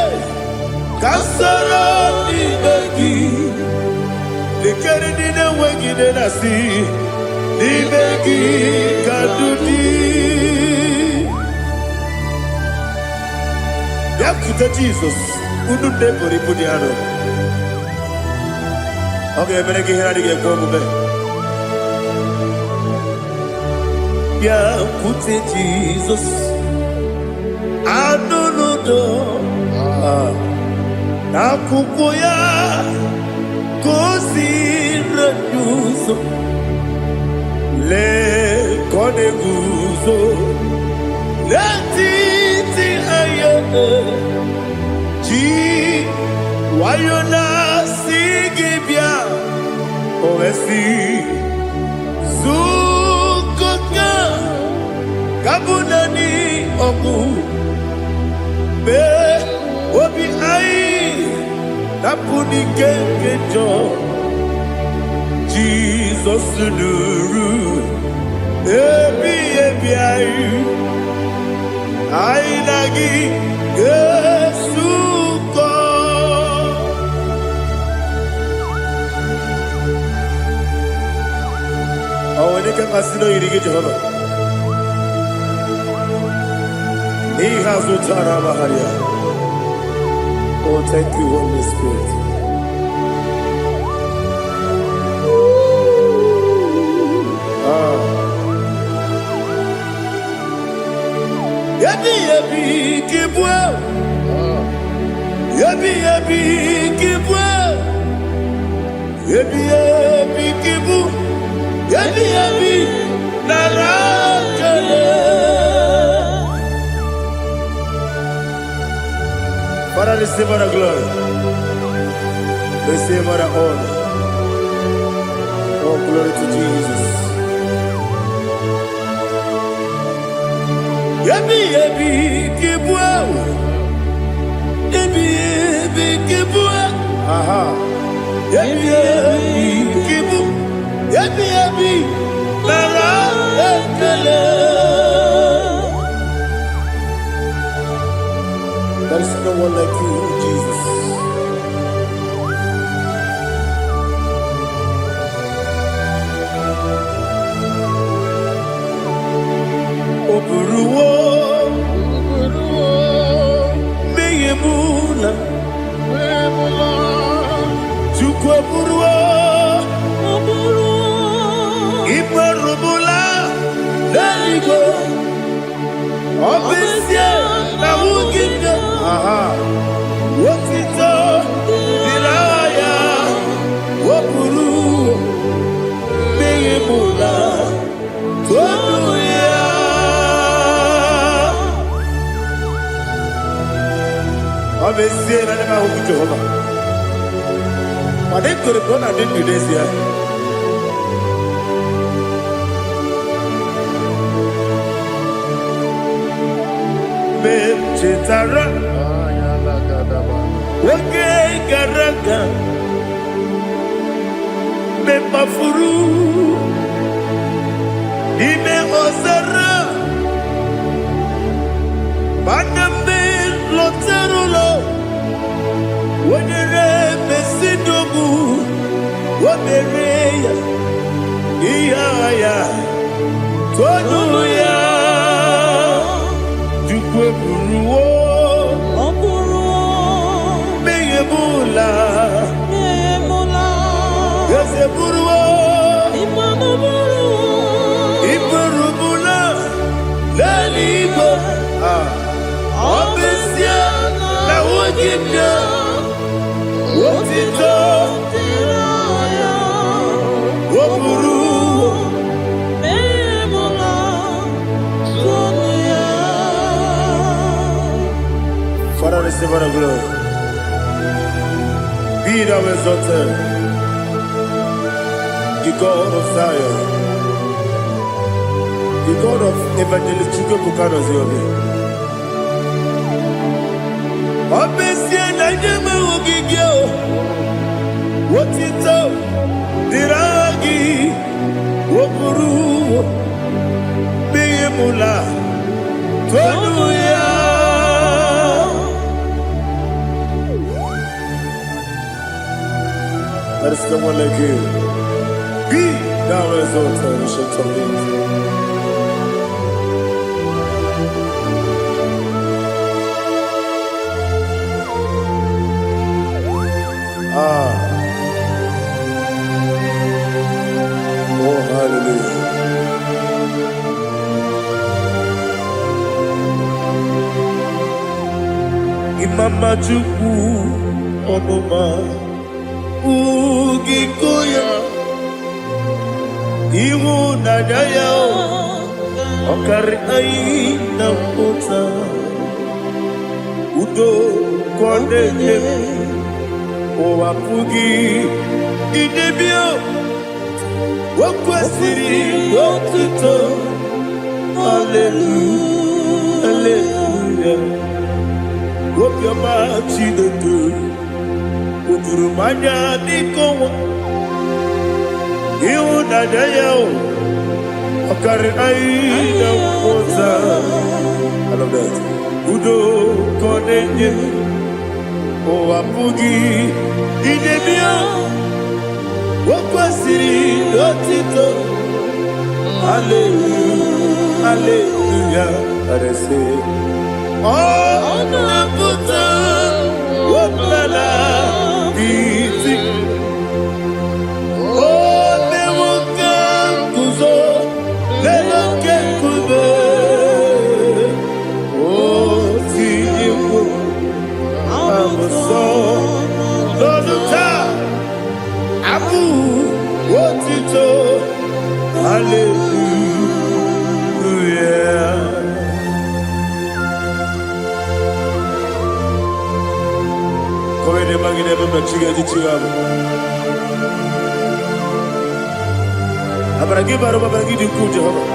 Kasara ni begi, nikere nine wegi na nasi, ni begi kadudi. Yakuta Jesus, ununde kori pudiano. Okay, better get here to get one more. Yeah, put it Jesus. I don't know. Na kukoya kosi renuso le kone guzo le titi ayane ji wayona sigibia oesi zukoka kabunani oku be obi ai napuni kenkejo Jesus nuru ebi ai lagi Yesu masino yirige Jehovah. He has utara baharia. Oh, thank you, Holy Spirit. Yabi kibwa. Yabi kibwa. Yabi kibu. Yabi narakale. Father, receive our glory. Receive our honor. Oh, glory to Jesus. Yabi kibwa. Yabi kibwa. Aha. Yabi kibu. Yabi narakale. There is no one like you, Jesus. Oburuwo, meyemula, chukwu oburuwo, imarubula, leligo, obesia na wugide. Aha, wotito, diraya, oburuwo, meyemula, tonuya. Obesia na nema huku Jehovah. Wade kore kona dindi desia. Chetara, oke garaga, me mafuru, ime ozara, banambe loterulo, wonere mesidogu, womereya, iyaya, tonuya. Buruwo, meyemula, yose buruwo, iburubula, leligo, obesia na wogibya, wotito, woburuwo. Father, receive our glory. Be thou exalted, the God of Zion, the God of Evangelist Chico Bukano Ziobi. Obesia na nyama wogigyo, wotito, diragi, woburu, meyemula, tonuya. There is no one like you. Be thou exalted, ancient of days. Oh, hallelujah. Imama Chukwu Onuma Ugikoya Iwu Nadaya Okari Aina Kota Udo Kondeye Owapugi Idebio Wakwasiri Wotito Hallelujah Hallelujah Wopiama Chinedu Uburumanya Nikowa Iwu Nadaya Okari Aina Kota I love that Udo Kondeye Owapugi Idebio Wakwasiri Lotito Hallelujah, hallelujah. Let us say, oh, Nabuta, what Nana, Biti, oh, Nemuka, Kuzo, Leloke Kube, oh, Tiyu, Amuso, Loduta, Abu, Wotito, hallelujah. Come ne magine per chiga di chigabu. Abragi baro abragi di ku Jehovah.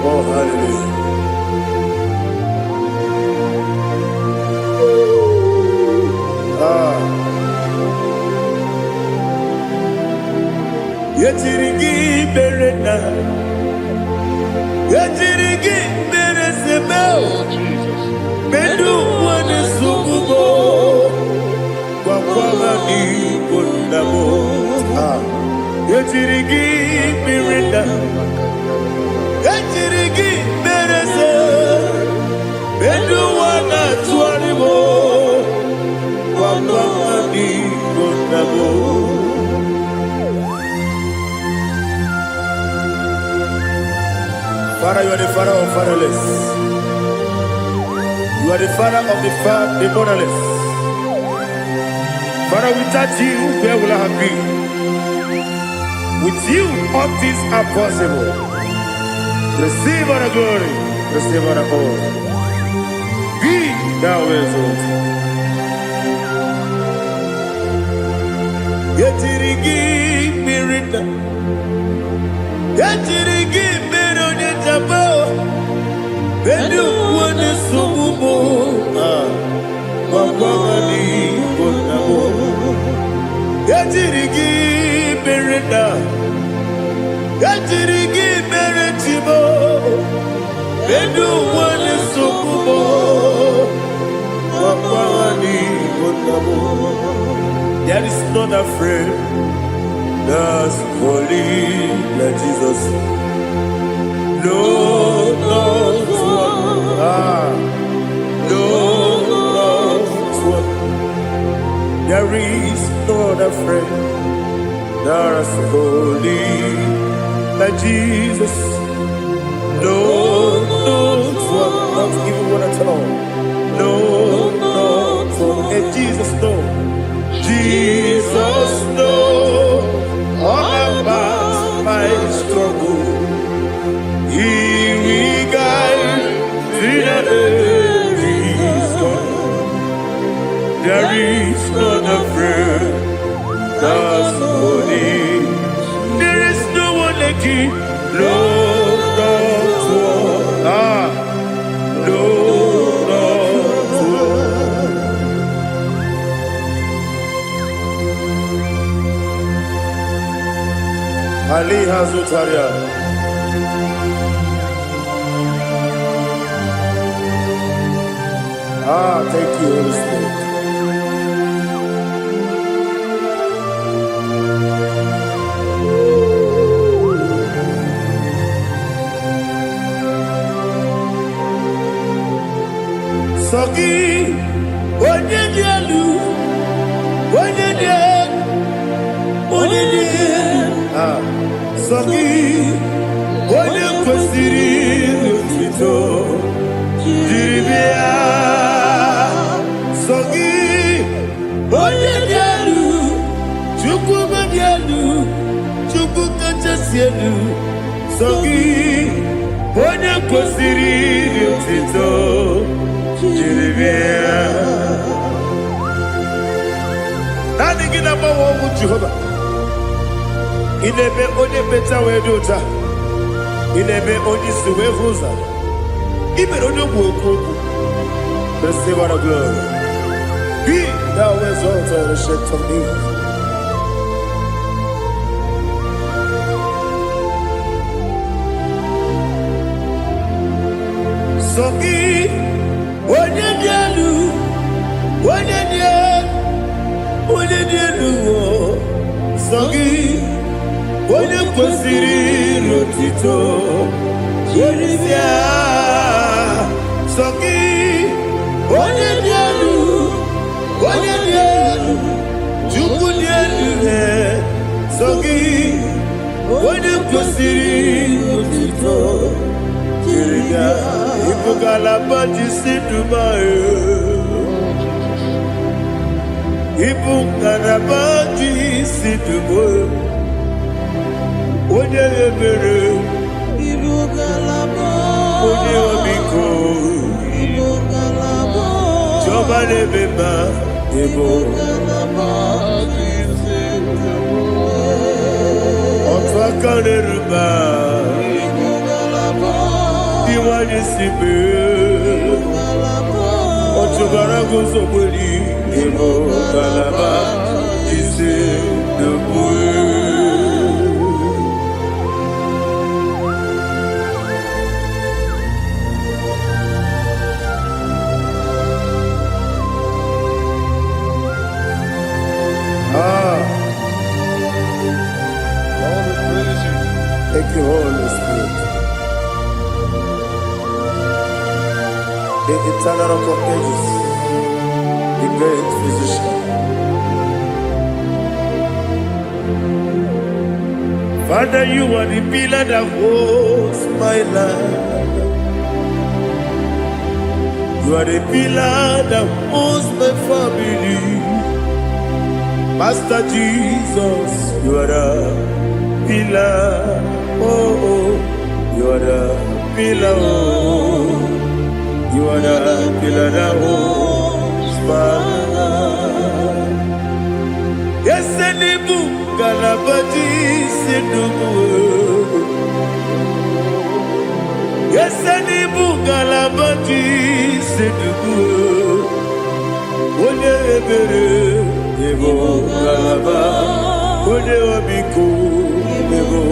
Oh hallelujah. Ah. Yetirigi berena. Yetirigi beresebel. Bedu wane sukubo. Wakwama ni kundamo. Ah. Yetirigi berena. Yetirigi berese. Bedu wana tuanibo. Wakwama ni kundamo. Father, you are the father of fatherless. You are the father of the motherless. Father, without you, where will I have been? With you, all things are possible. Receive all the glory, receive all the honor. Be thou exalted. Yetirigi mirita, yetirigi mirone jabo, bedu wane sububo, wakwamani konamo. Yetirigi mirita, yetirigi miretibo, bedu wane sububo, wakwamani konamo. There is none afraid that's holy like Jesus. No, no, no, one. There is no other friend that's holy like Jesus. No, one. Not even one at all. No, one. And Jesus, no. Jesus knows all about my struggle. He will guide me there is God. There is none afraid that's holy. There is no one like Him. Lord, God's one. Lord, God's one. Ali Hazutaria. Thank you, Holy Spirit. Soki, Onyedialu, Soki, Onye kwesịrị otuto jiri bịa. Soki, onye dị elu, Chukwu dị elu, Chukwu kachasị elu. Soki, onye kwesịrị otuto jiri bịa. Naanị gị na-agbanwe ọgwụ Jehova. Inebe onye beta wee dị ụta. Inebe onye isi wee hụ ụzọ. Imere onye okwu okwu. Receive all the glory. Be thou exalted, ancient of days. Soki, onye dị elu, onye dị elu, onye dị elu. Soki, onye kwesịrị otito jiribịa sọ gị onye dị elu Chukwu dị elu sọ gị onye kwesịrị otito jiribịa ịbụ ngalaba jisi dubayo ịbụ ngalaba jisi dubayo onye ebere Ibu galabo, onye omiko Ibu galabo, Jọba n'ebeba ịbụ galabo, otu aka na-eruba Ibu galabo, iwanye si mee ọchụbara guzo gberi ịbụ ngalaba ise n'okpuru. Thank you, Holy Spirit. The eternal rock of ages, the great physician. Father, you are the pillar that holds my life. You are the pillar that holds my family. Master Jesus, you are the pillar. Oh, you are the pillar. Oh, you are the pillar that holds my life. Yes, Nibu Galabaji Sidubu. Yes, Nibu Galabaji Sidubu. Onye ebere Ebo Galaba. Onye omiko Ebo.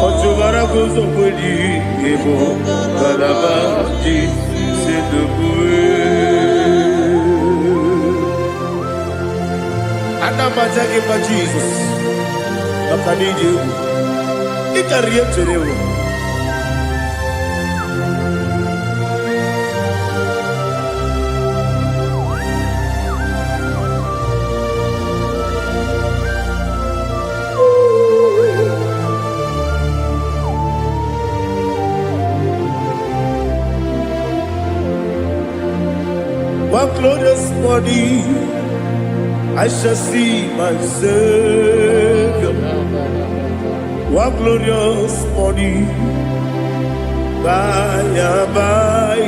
Ọchụbara guzo gberi Ebo Galabaji Sidubu. Anamaja gị ma Jizọs maka na ije egwu ị karịrị echere ewu. One glorious morning I shall see my Savior. One glorious morning, by and by.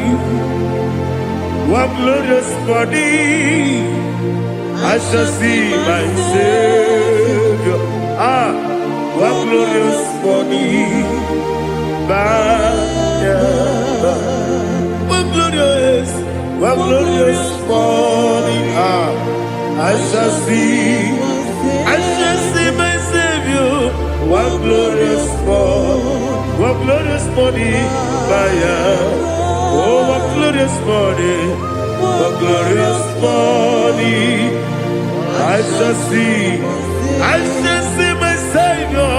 One glorious morning, I shall see my Savior. One glorious morning, by and by. One glorious morning, I shall see my Savior. One glorious morning, oh, one glorious morning, I shall see my Savior.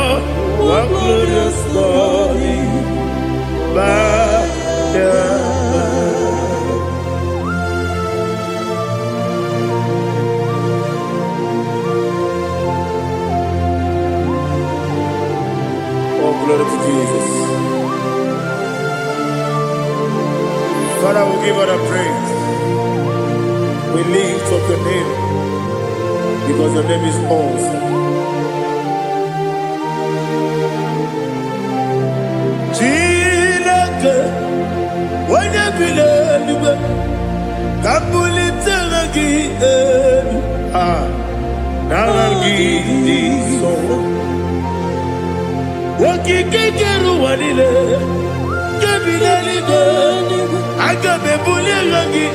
One glorious morning, glory to Jesus. Father, we give all the praise. We lift up your name because your name is awesome. Chineke, when you believe, kabuli teragi naragi so. Wakikekeru wanile Kebilaligo Agabe bule lagi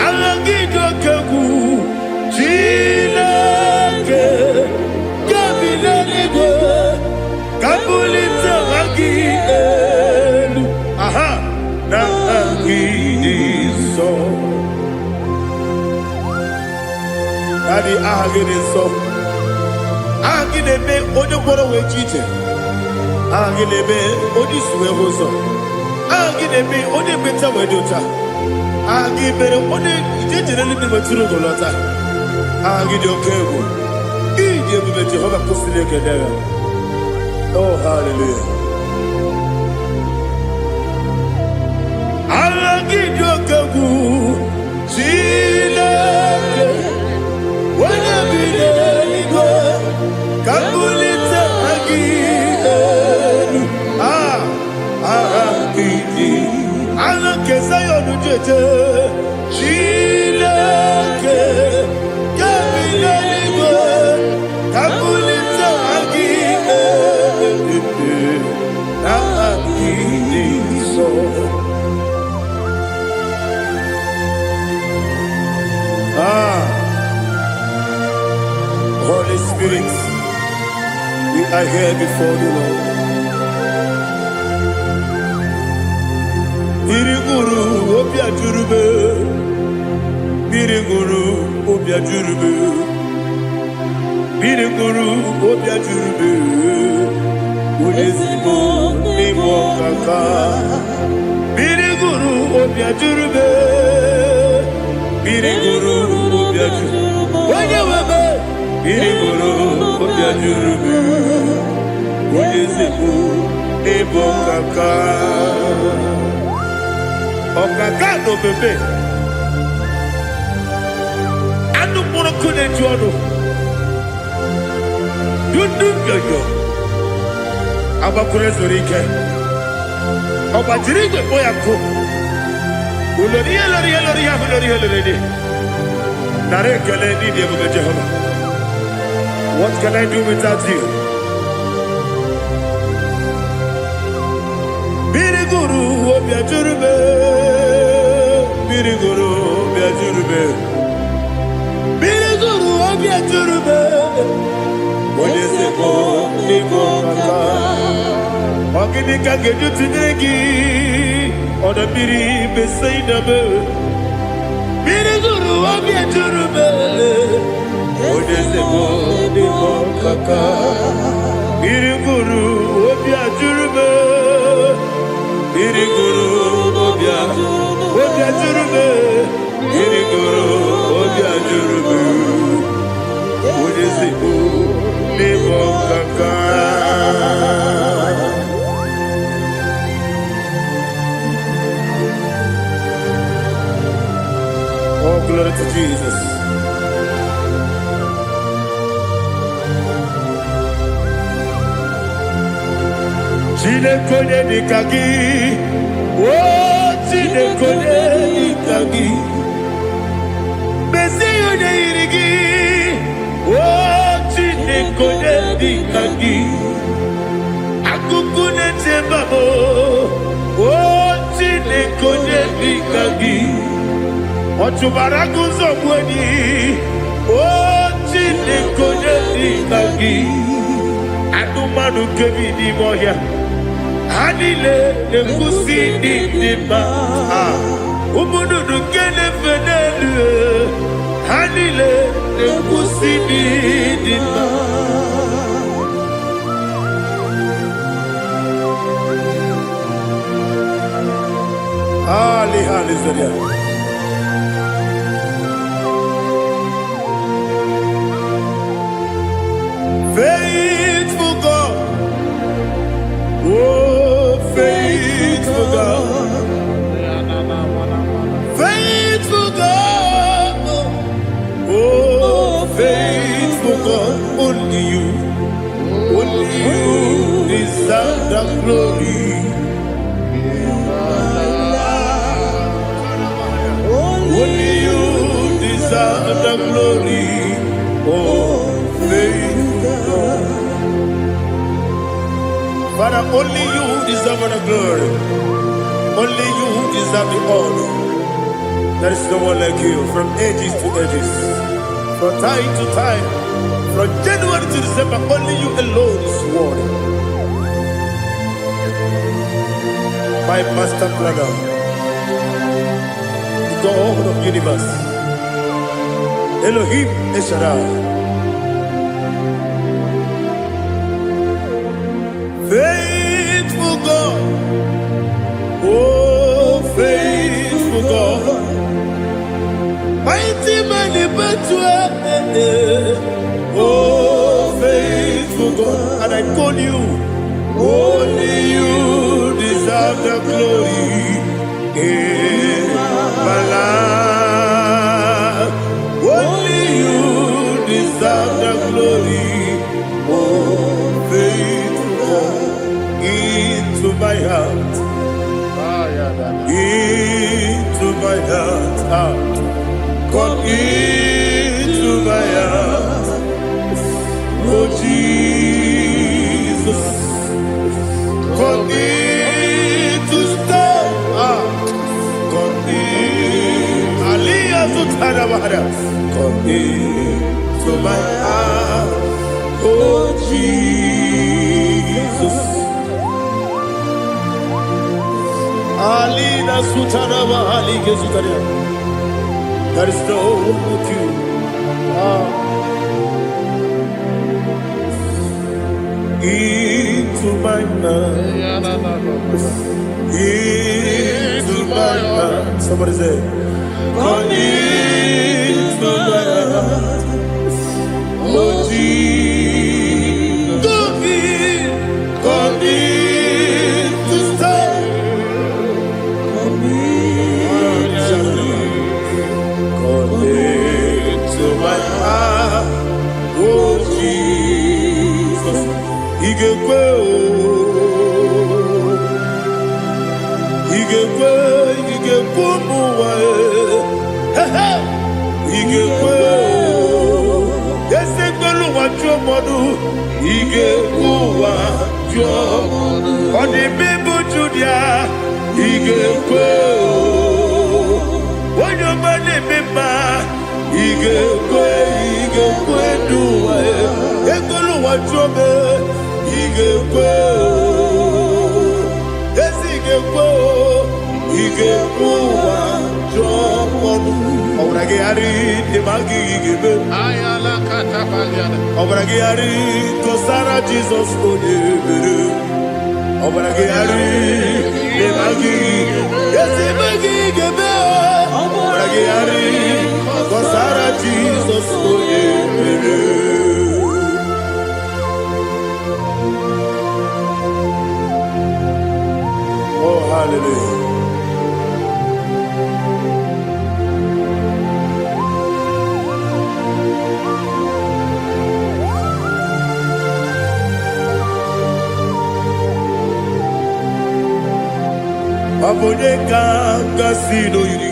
Alagi dokeku Chineke Kebilaligo Kabulita lagi Naragi so Daddy, aha gị dị nsọ. Aha gị na-eme onye mkpọrọ wee je ije. Aha gị na-eme onye isi wee hụ ụzọ. Aha gị na-eme onye ekpenta wee dị ọcha. Aha gị mere onye ije jere eluigwe wetụrụ ụgwọ lọta. Aha gị dị oke egwu. Iji ebube Jehova kwụsịrị ekele ya. Oh, hallelujah. Aha gị dị oke egwu. Chineke onye bi n'eluigwe ka mbulite gị elu. Aha gị dị ala nke Zayọn jeje. Chineke ka bi n'eluigwe ka mbulite gị elu. Aha gị dị nsọ. Holy Spirit, we are here before you, Lord. Biriguru obia jurube, biriguru obia jurube, biriguru obia jurube. Udezimo nimo kaka, biriguru obia jurube, biriguru obia jurube. Wanyewebe. Biriguru obia jurube, udezimo nimo kaka. Okaka no bebe. Anu mono kune juono. Dundu yoyo. Abakure zorike. Obajirige boyako. Uloriya loriya. Nare kele ni diye Jehovah. What can I do without you? Biriguru obia jurube, biriguru obia jurube, biriguru obia jurube. Odezemo nimo kaka. Ogini kageju tinegi, oda biri beseinabe. Biriguru obia jurube. Odezemo nimo kaka. Biriguru obia jurube. Biriguru obia jurube. Biriguru obia jurube. Odezemo nimo kaka. Oh, glory to Jesus. Chineke nikagi, oh Chineke nikagi, Mesiyo neirigi, oh Chineke nikagi, Akukune tembabo, oh Chineke nikagi, Otubaragu zobweni, oh Chineke nikagi, Adumanu kevini moya. Hanile nekusi dima, umududu kene fenelu. Hanile nekusi dima. Hallelujah. Faithful God, oh faithful God, faithful God, oh faithful God, only you deserve the glory. Only you deserve the glory, oh faithful God. Father, only you deserve the glory. Only you deserve the honor. There is no one like you from ages to ages, from time to time, from January to December. Only you alone is worthy. My master planner, the God of the universe, Elohim Eshadai. Faithful God, oh faithful God, mighty man in battle, oh faithful God, and I call you, only you deserve the glory in my life, only you deserve the glory, oh faithful God. Into my heart, into my heart, come into my heart, oh Jesus, come in to stay, come in, Aliyah Zutanabara, come into my heart, oh Jesus. Alina Sutanaba Ali Gezutaria. There is no one like you. Into my mind. Into my heart. Somebody say, come into my heart. Oh Jesus. Come in to stay. To my heart, oh Jesus, Igekwe, muwa, Igekwe, Yesekelu wajomodu, Igekwe wajomodu, Odi bibu Judia, Igekwe, Wanyomane mema. Igekwe duwa ekolu wajobe igekwe igekwe wajobe obrage ari demagi igebe Ayala katapaliana. obrage ari kosara Jesus odebere obrage ari demagi yesimagi igebe obrage ari kosara Jesus odebere. Oh, hallelujah. Abone kanga sino yiri.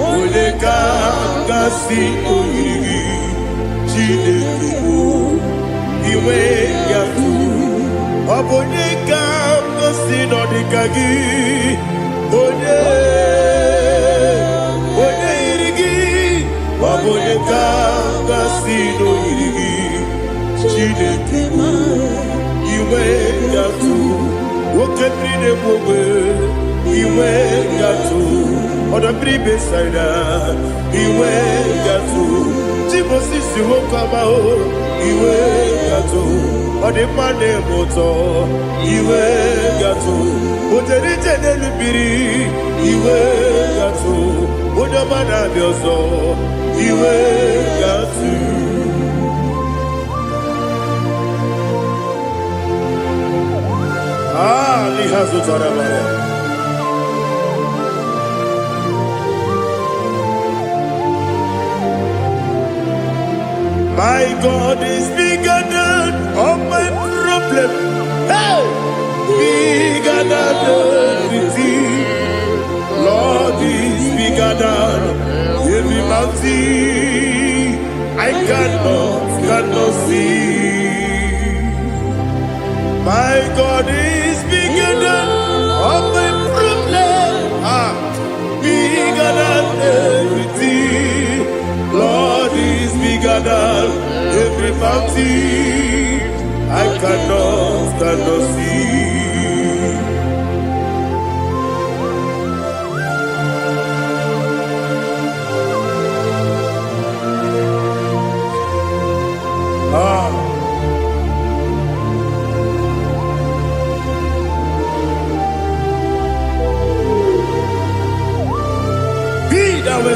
Abone kanga sino yiri. Chinekibu. Iwe yatu Abone kanga sino dikagi Onye irigi Abone kanga sino irigi Chinekibu Iwe yatu Woketrine mwobe Iwe yatu Oda bribe saida Iwe yatu Jibosisi wokabao Iwe gato, ode mane moto. Iwe gato, ode rijene lubiri. Iwe gato, ode mana biozo. Iwe gato. Lihazo tarabaya. My God is bigger than all my problem. Hey, bigger than everything. Lord is bigger than every mountain. I cannot see. My God is bigger than all my problem. Bigger than everything. Lord is bigger than every mountain. I cannot see.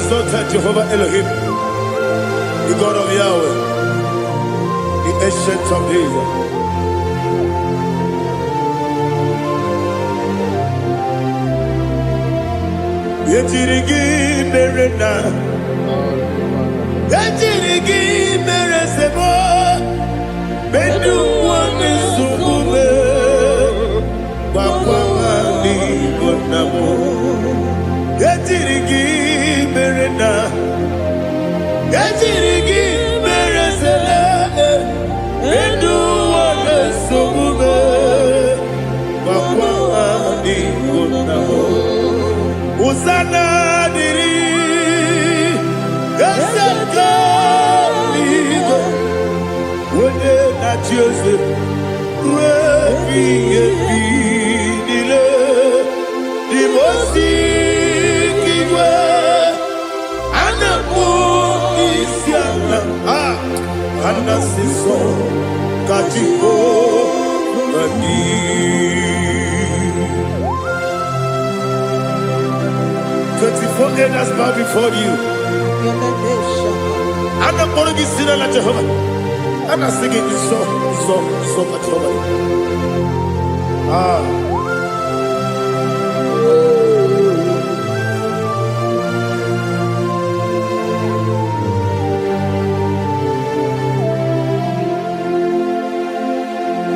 exalted Jehovah Elohim, the God of Yahweh, the ancient of days. Yetirigi merena, yetirigi meresebo, bedu wani sukube, wakwa wani bonamo. Yetirigi merena, yetirigi meresele, bedu wani sukube, wakwa wani bonamo. Usana diri, esaka ligo, wode na Joseph, refi dile, di mosi kiwe, anapo isiana, anasiso kachiko mani. 24 elders bow before you. I'm not going to be seen at Jehovah. I'm not singing this song at Jehovah.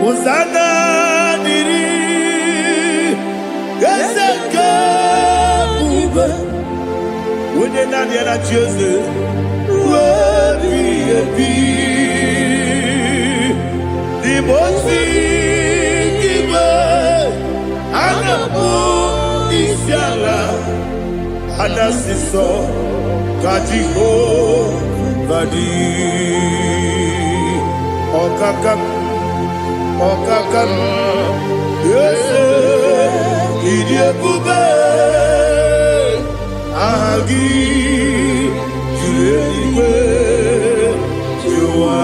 Hosanna diri, Eseka. When you're not here at Jesus, the most giver, and the moon is yalla, and the sister, Kajiho, Vadi, Okakam, yes, Idiot Bube. Agi juwe juwa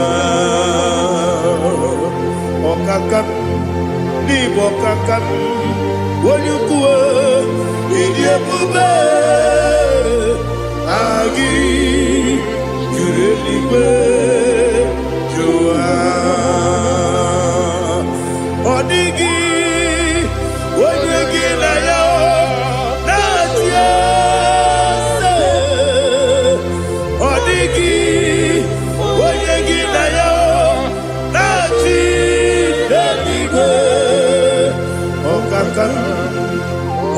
okakam ni bokakam wonyukwe idiebube agi juwe juwa odigi wonyegi na yo na tie.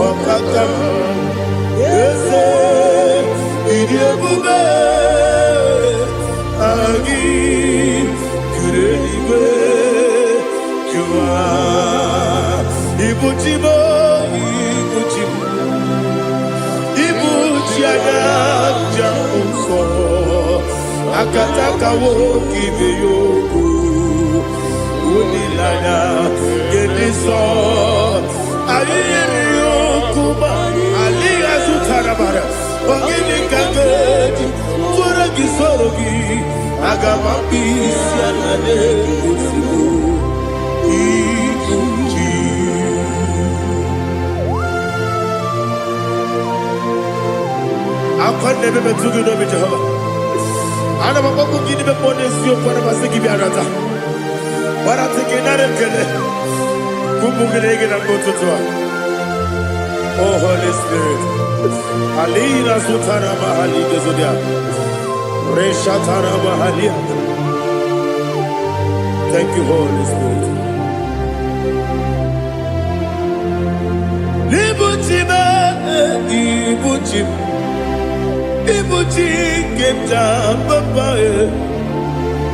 Okakam, yes, idiebube, agi, kurelibe, jua, ibuchibo, ibuchiada, jamso, akataka wo kibeyoku, unilana, gediso. Aliya Zutarabara, Ogini Kageti, Turagi Sorogi, Agamapi, Sianade, Usibu, Ikuji. I'll never to you know Jehovah. I never want to give you a bonus you for the Masiki Biarata. But I'm taking another killer. Oh, Holy Spirit. Alina Sutara Mahali Gezodia. Reshatara Mahali. Thank you, Holy Spirit. Libuchima, Ibuchim. Ibuchim came down, Papa.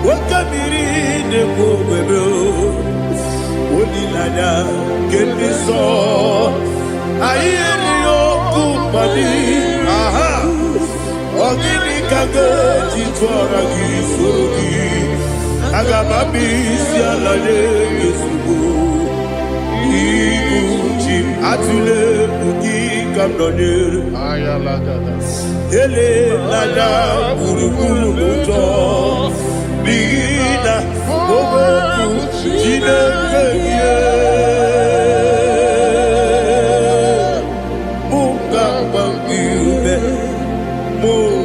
Wakamiri de Bobebo. Onilada Gemiso Ayeri Okupali Aha Ogini Kage Titwara Gisugi Agamabi Sialade Gisugu Ibuchim Atule Ugi Kamdonir Ayalagada Ele Lada Urukuru Muto Bigina Obeku Jinekeye Munga Bangiube Munga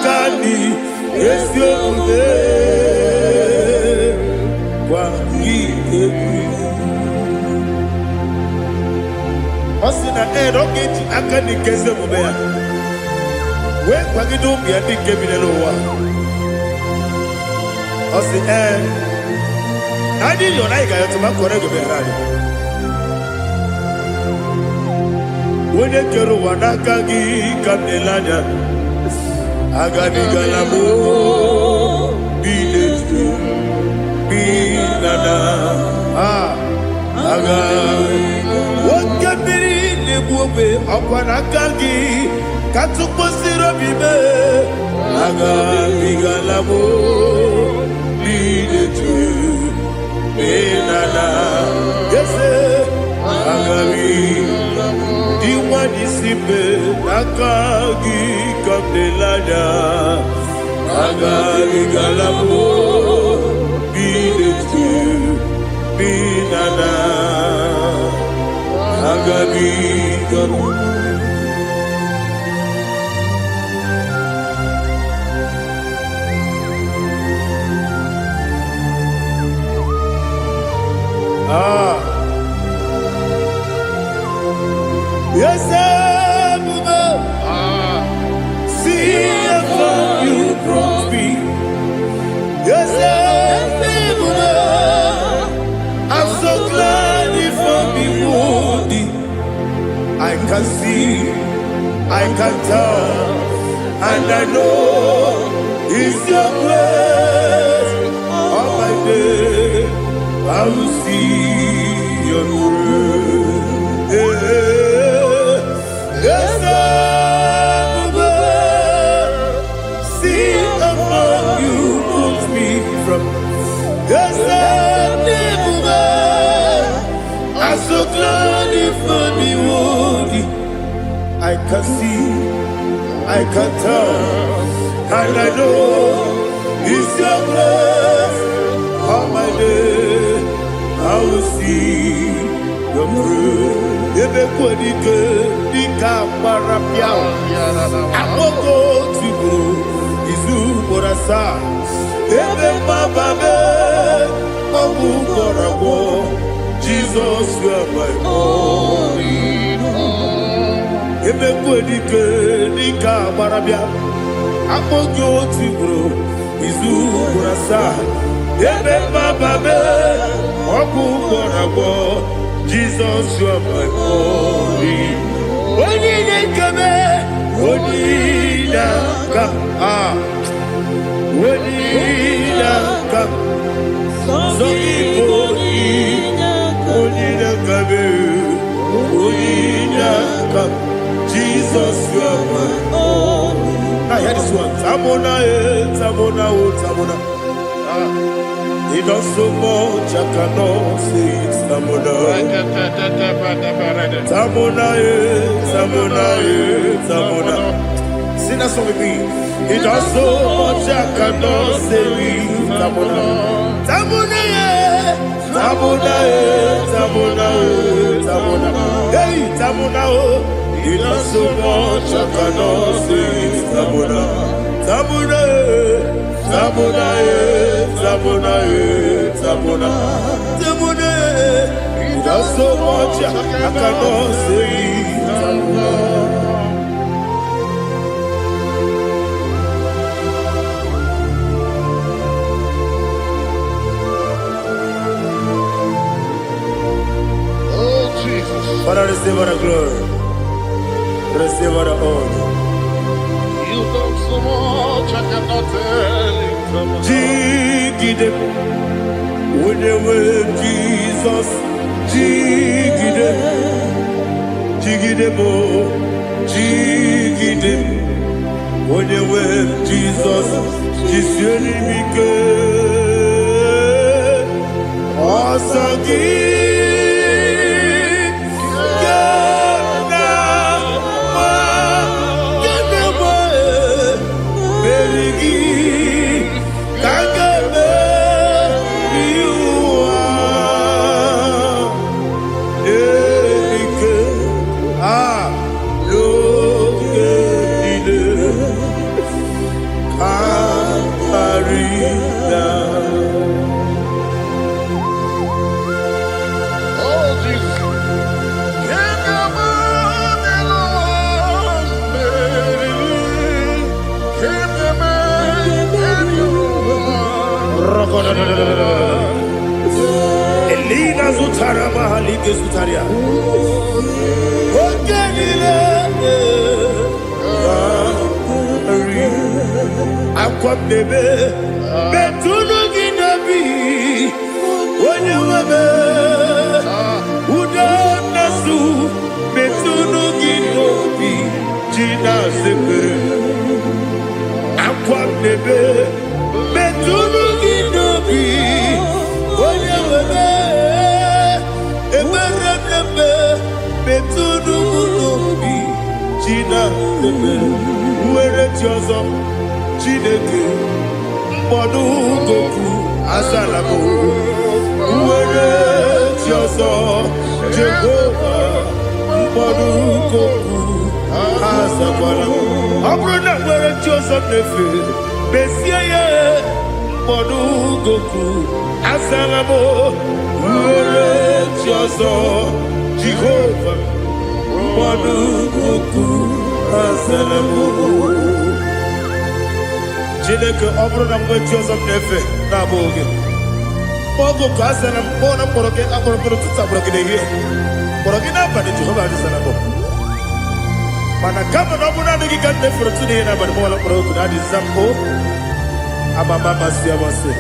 akani esiombe kwa gitebi osina erogeji akani keze mubea we kwa gidombi andi kebile lowa osi adi yona iga yotuma kore gobe rari wone kero wanaka gi kamnelanya agani galamo biletu binana aga wakabiri nebuobe akwanaka gi katuposiro bibe agani galamo biletu binana yese agami diwani sipe nakagi kamdelada agami galamo biletu binana agami galamo yes, see if you brought me. Yes, I'm so glad you found me worthy. I can see, I can tell, and I know it's your grace. All my day, I will see your grace. Yes, see among you moves me from. Yes, I'm so glad you found me worthy. I can see, I can tell, and I know it's your grace. All my day, I will see your grace. Ebe kwenike dika marapia akoko tibu izu morasa ebe mababe obu korabo Jesus you are my only home. Ebe kwenike dika marapia akoko tibu izu morasa ebe mababe obu korabo Jesus, you are my only. When you come, when you come, when you come, so people when you come, Jesus, you are my only. I hear this one. Tamona. He does so much I cannot say it. Tamona. Sing that song with me. He does so much I cannot say it. Tamona. Hey, Tamona. He does so much I cannot say it. Tamona. Tamona, he does so much I cannot say. Oh, Jesus. Father, receive all the glory, receive all the honor. You done so much I cannot tell it. Jigide, when they were Jesus, Jigide, when they were Jesus, Jisyenimike, Osagi. Elina Zutara Mahalike Zutaria. Okenile. Akwam bebe. Betunu ginabi. Onye webe. Uda nasu. Betunu ginobi. Jina sepe. Akwam bebe. Betunu ginobi. Onye webe. Ebere nebe. Betunu ginobi. Jina sepe. Uwere tiozo. Chineke. Mbodu goku. Azalabo. Uwere tiozo. Jehovah. Mbodu goku. Azalabo. Abrona uwere tiozo nefe. Besiye. Mbodu goku. Azalabo. Uwere tiozo. Jehovah. Mbodu goku. Azalabo. Chineke ọ bụrụ na mgbe Joseph na-efe na-abụ oge ogo ka a sara mkpọ na mkpọrọ gị akpọrọ mkpọrọ tutu akpọrọ gị n'ehihie mkpọrọ gị n'abalị Jehova adịsara bụ mana kama na ọ bụ naanị gị ka nne fere tụ n'ihe n'abalị mụọla mkpọrọ oku na adịza mpụ amama amasị amasị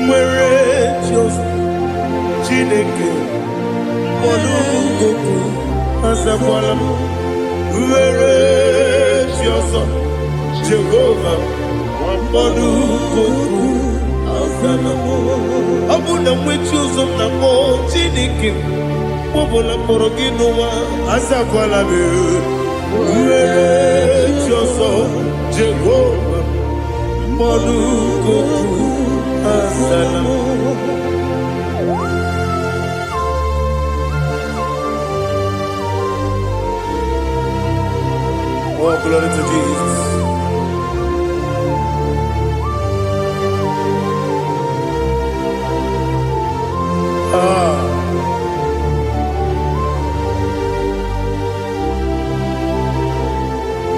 nwere Joseph Chineke mkpọrọ ogogo azakwala m Were Jioso Jehovah Mbodu goku Azalamo Abuna mwechi uzo mnamo Chineke Mbobola mkporo ginuwa Azakwala me Were Jioso Jehovah Mbodu goku Azalamo Oh, glory to Jesus.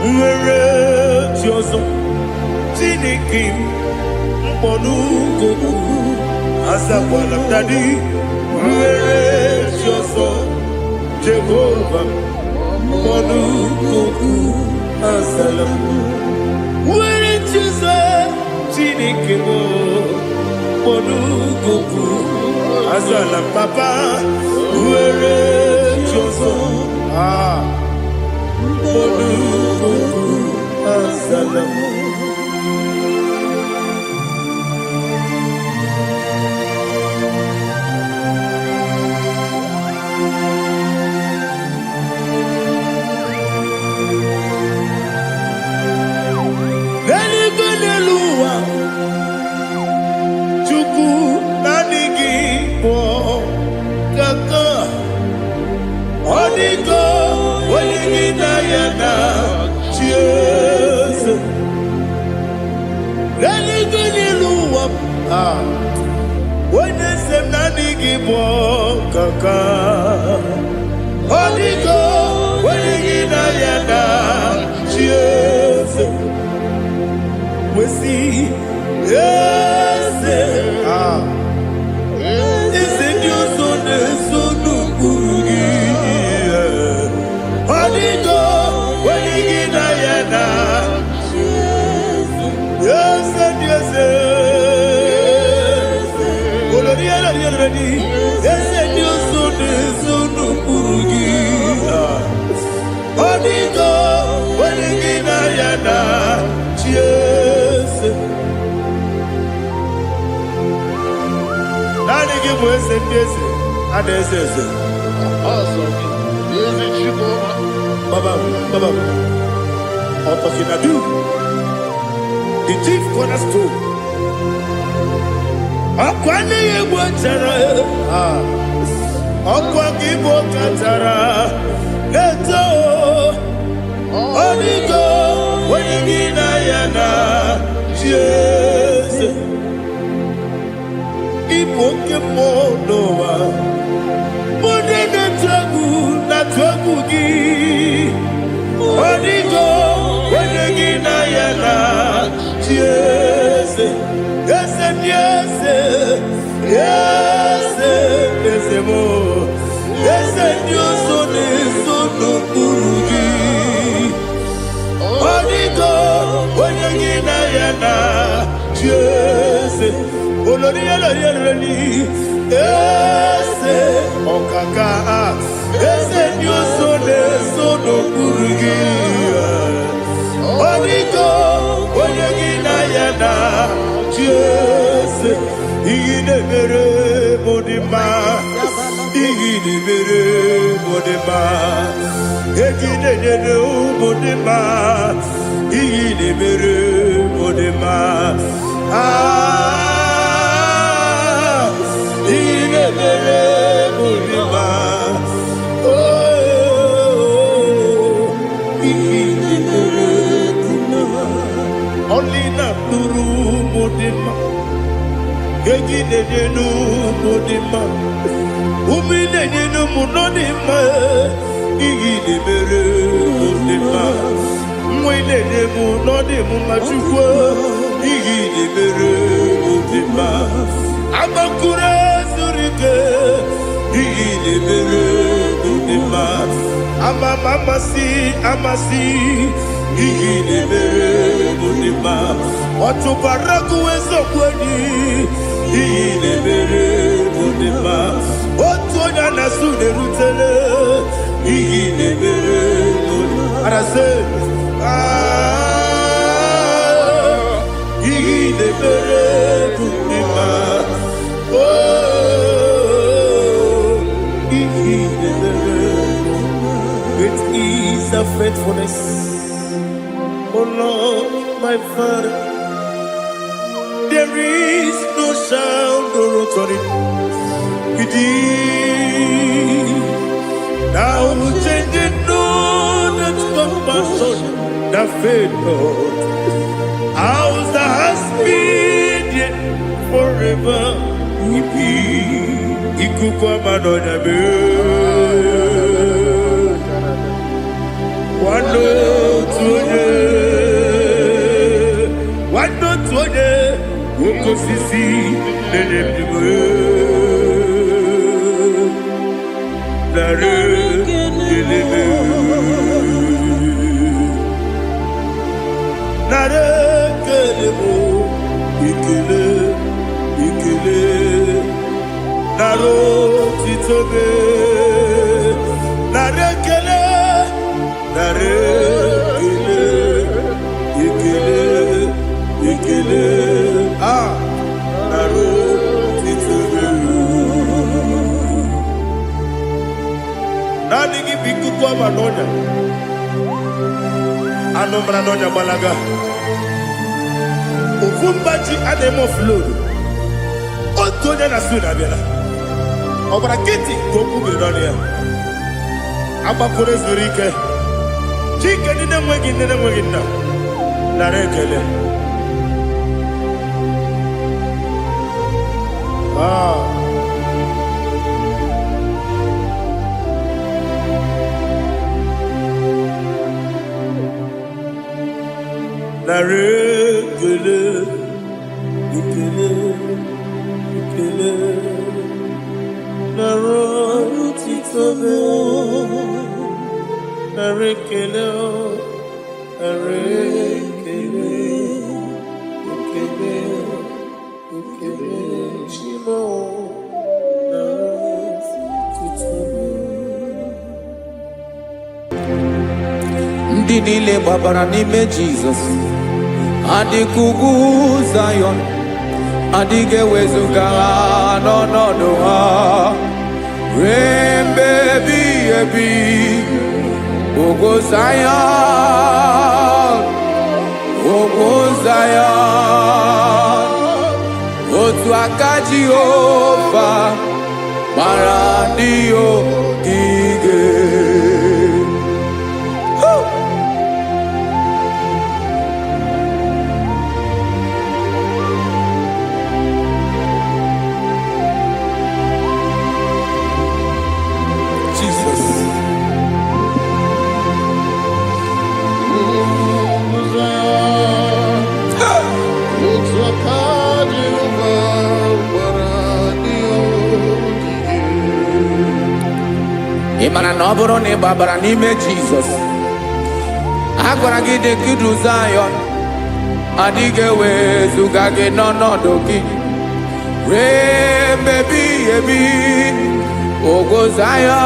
Were Jioso Chineke Mbodu goku Azakwala Daddy. Were Jioso Jehovah Mbodu goku Azalamo. Were Jioso Chineke Mbodu goku Azalam Papa. Were Jioso Mbodu goku Azalamo. When they say nani gibo kaka, Odigo, when you yana, cheers. We see, yes, is it your son, Sonu Bugi? Odigo, when you yana, yes, yes. Yes, and you soon Burugi. Odigo, when you yana, cheers. Nani give us a kiss, and there's a Awesome. Is it Chico? Baba, Otokinadu, the chief cornerstone. Akwani yegbo chara Okwa gibo katara Neto Odigo Wenigina yana Jesus Ipoke monowa Mune na twagu gi Odigo Wenigina yana yes, yes, yes, mo. Yes, Dios son eso no kurugi. Onigo, onyagina yana, yes. Olori olori, yes, okaka, yes, Dios son eso no kurugi. Onigo, onyagina yana, yes. Igide mere modima. Igide mere modema, egide nene modema, igide mere modema, igide mere modema, igide mere modema, only na pluru modema, egide nene modema. Umine ninu munonima, igide mere munonima. Mwine nemu nonimu machukwa, igide mere munonima. Amakure surike, igide mere munonima. Amasi, igide mere munonima. Watu baraku wezo kweni, igide mere munonima. Otonya na sude rutele, igide mere munonima. Arase, igide mere munonima. Oh, igide mere munonima. Great is the faithfulness, oh Lord, my Father. There is no sound or authority. Now changing no that compassion, the faith Lord. Ours that has been yet forever. Ikukwa madonya be. Wando tuone, woko sisi nenebime. Nare kelebe, nare kelebo, ikele, naro titobe, nare kele, ikele, naro titobe. Nani biku kwa manonya, ano manonya balaga. Uvumbaji anemo flood. Otonya na suna bela. Obra kiti koku beronia. Abakure zurike. Chike nine mwegi na. Narekele. Narekele, ikele, narotitobe, narekele, ikele, shimo, narotitobe. Ndị niile gbabara n'ime Jizọs adịghị ugwu Zayọn, adịghị ewezuga ha n'ọnọdụ ha ruo mgbe ebighị ebi. Ugwu Zayọn, otu aka Jehova mara ndị ogige. Looks like Imana na ọ bụrụ na ị gbabara n'ime Jizọs, a gwara gị dị ka idu Zayọn, adịghị ewezuga gị n'ọnọdụ gị ruo mgbe ebighị ebi. Ugwu Zayọn,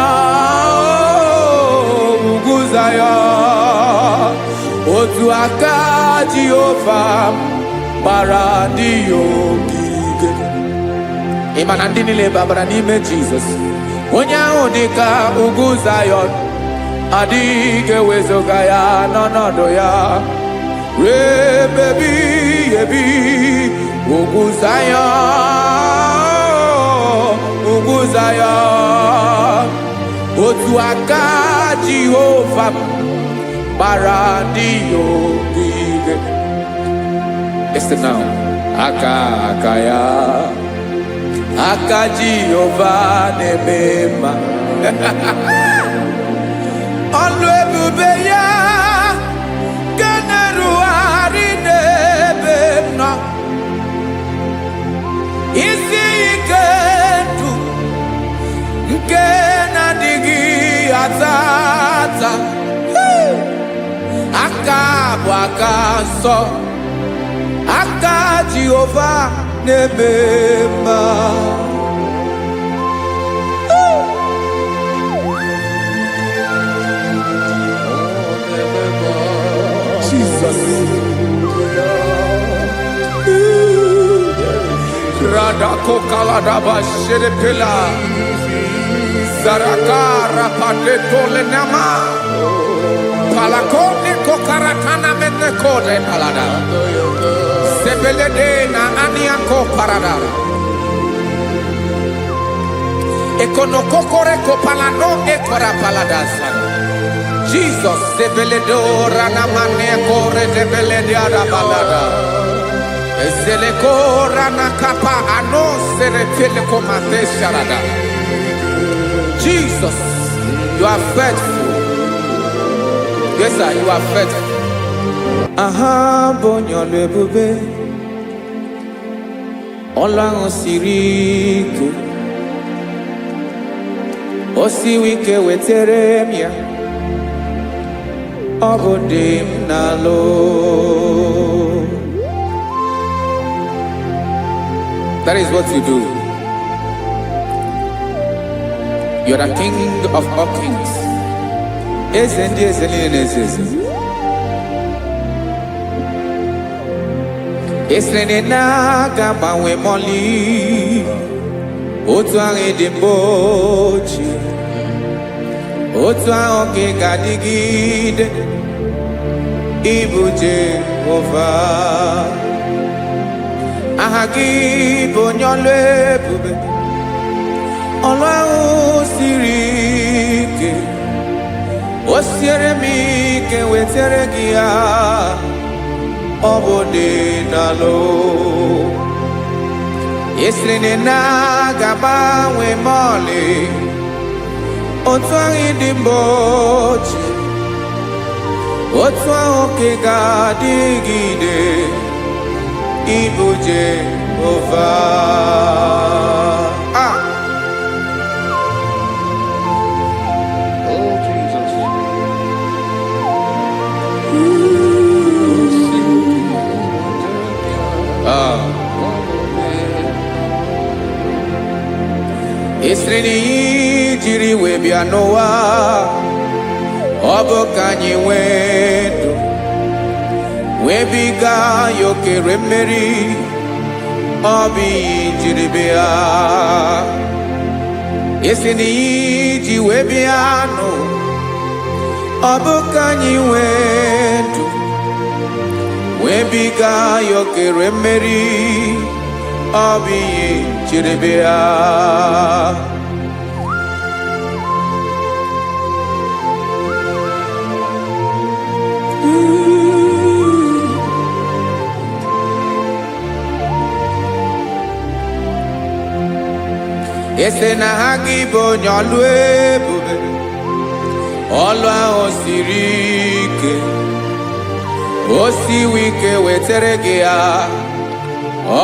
ugwu Zayọn, otu aka Jehova gbara ndị ya ogige. Ị ma na ndị niile babara n'ime Jizọs, onye ahụ dị ka ugwu Zayọn, adịghị ewezuga ya n'ọnọdụ ya ruo mgbe ebighị ebi. Ugwu Zayọn, ugwu Zayọn, otu aka Jehova gbara ndị ya ogige. Listen now. Aka ya, aka Jehova na-eme mma. Ọlụ ebube ya ka na-erugharị n'ebe m nọ. Isi ike ndụ nke na-adịghị ata ata. Aka bụ aka nsọ, aka Jehova na-eme mma. Jesus. Radako kaladaba sherepela, zarakara padeto lenama, palakone kokaratana menekode palada, sebelede na aniako parada, ekonokokore kopalano ekora paladasa. Jesus, sebeledo ranamane kore debelede arabalada. Ezeleko ranakapa ano serepele komate sharada. Jesus, you are faithful. Yes, sir, you are faithful. Aha, bonyo lebube. Olang sirike. Osiwike weteremia. Obodim nalo. That is what you do. You are the King of all kings. Esrene na gama we moli. Otu ange dimbochi. Otu ange gadigide. Ibu Jehovah. Ahagi bonyolo ebube. Ọlọ́run siri ike. O siere m ike wetere gị ya. Ọ bụ dị n'alụ. Esiri na ga-agbanwe m ọlị. Otu ahụ dị mgbochi. Otu ahụ ka ị ga-adịgide. Ibu Jehovah. Oh, Jesus. Esreni jiri wee bịa n'ụwa. Ọ bụ ka anyị nwee ndụ. Wee biga ya okere mmeri. Ọ bụ ihe jiri bịa. Esi n'iyi ji wee bịa nụ. Ọ bụ ka anyị nwee ndụ. Wee biga ya okere mmeri. Ọ bụ ihe jiri bịa. Ese na ha gị bụ onye ọlụ ebube. Ọlụ ahụ siri ike. O siwe ike wetere gị ya.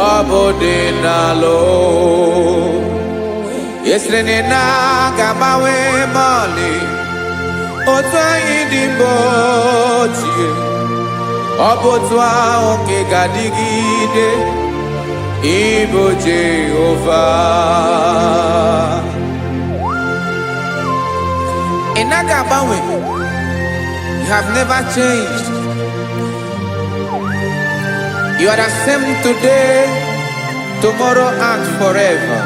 Ọ bụ dị n'alụ. esrene na gabawe mali otu anyị dị mgbe ochie ọ bụ otu ahụ nke ga-adịgide ịbụ Jehova. Ị naghị agbanwe. You have never changed. You are the same today, tomorrow and forever.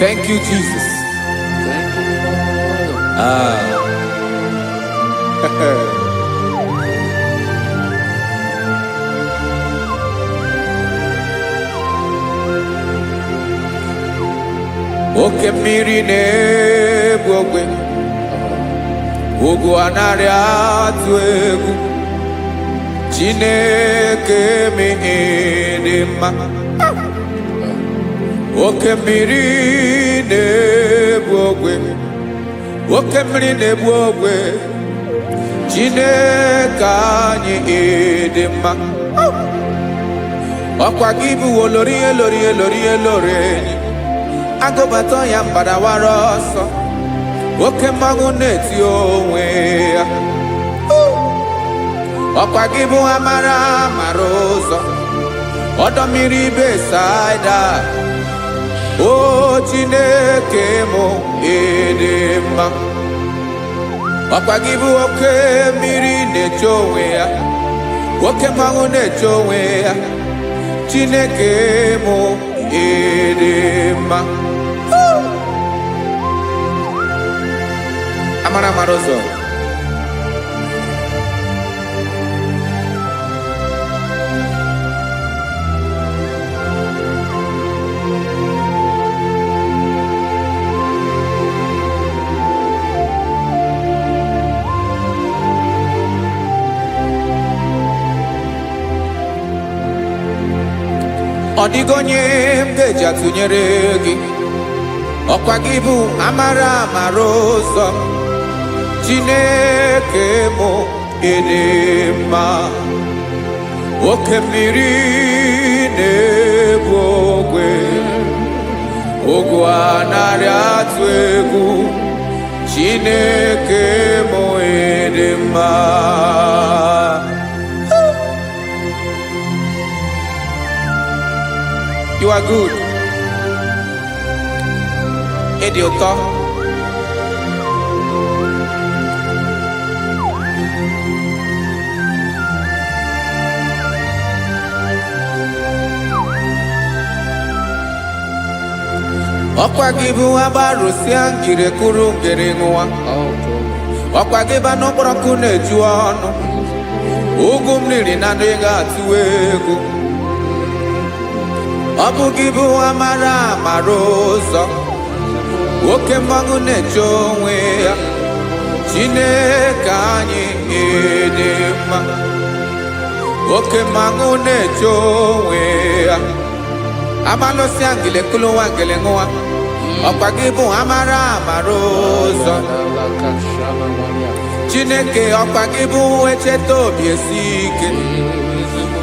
Thank you, Jesus. Thank you, Father. Oke mmiri na-egbu ogwe, ugwu anaghị atụ egwu. Chineke mi dị mma. Oke mmiri na-egbu ogwe, oke mmiri na-egbu ogwe. Chineke anyị dị mma. Ọkwa gị bụ olori elori elori elori enyi. Agụbata ya mbadawara ọsọ. Oke mmanwụ na-eti onwe ya. Ọkwa gị bụ amara amara ụzọ. Ọdọ mmiri Besaida. O Chineke mụ dị mma. Ọkwa gị bụ oke mmiri na-eche onwe ya. Oke mmanwụ na-eche onwe ya. Chineke mụ dị mma. Amara amara ụzọ. Ọ dịghị onye m ga-eji atụnyere gị. Ọkwa gị bụ amara amara ụzọ. Chineke mụ dị mma. Oke mmiri na-egbu ogwe, ugwu anaghị atụ egwu. Chineke mụ dị mma. You are good. Ịdị ụtọ. Ọkwa gị bụ agbarụsịa ngiri kụrụ ngiri nwa. Ọkwa gị bụ n'okporoko na-eju ọnụ. Ugwu mmiri na adịghị atụ egwu. Ọ bụ gị bụ amara amara ụzọ. Oke mmanwụ na-eche onwe ya. Chineke anyị dị mma. Oke mmanwụ na-eche onwe ya. Amalụsịa ngile kụlụ nwa ngile nwa. Ọkwa gị bụ amara amara ụzọ. Chineke ọkwa gị bụ echeta obi esi ike.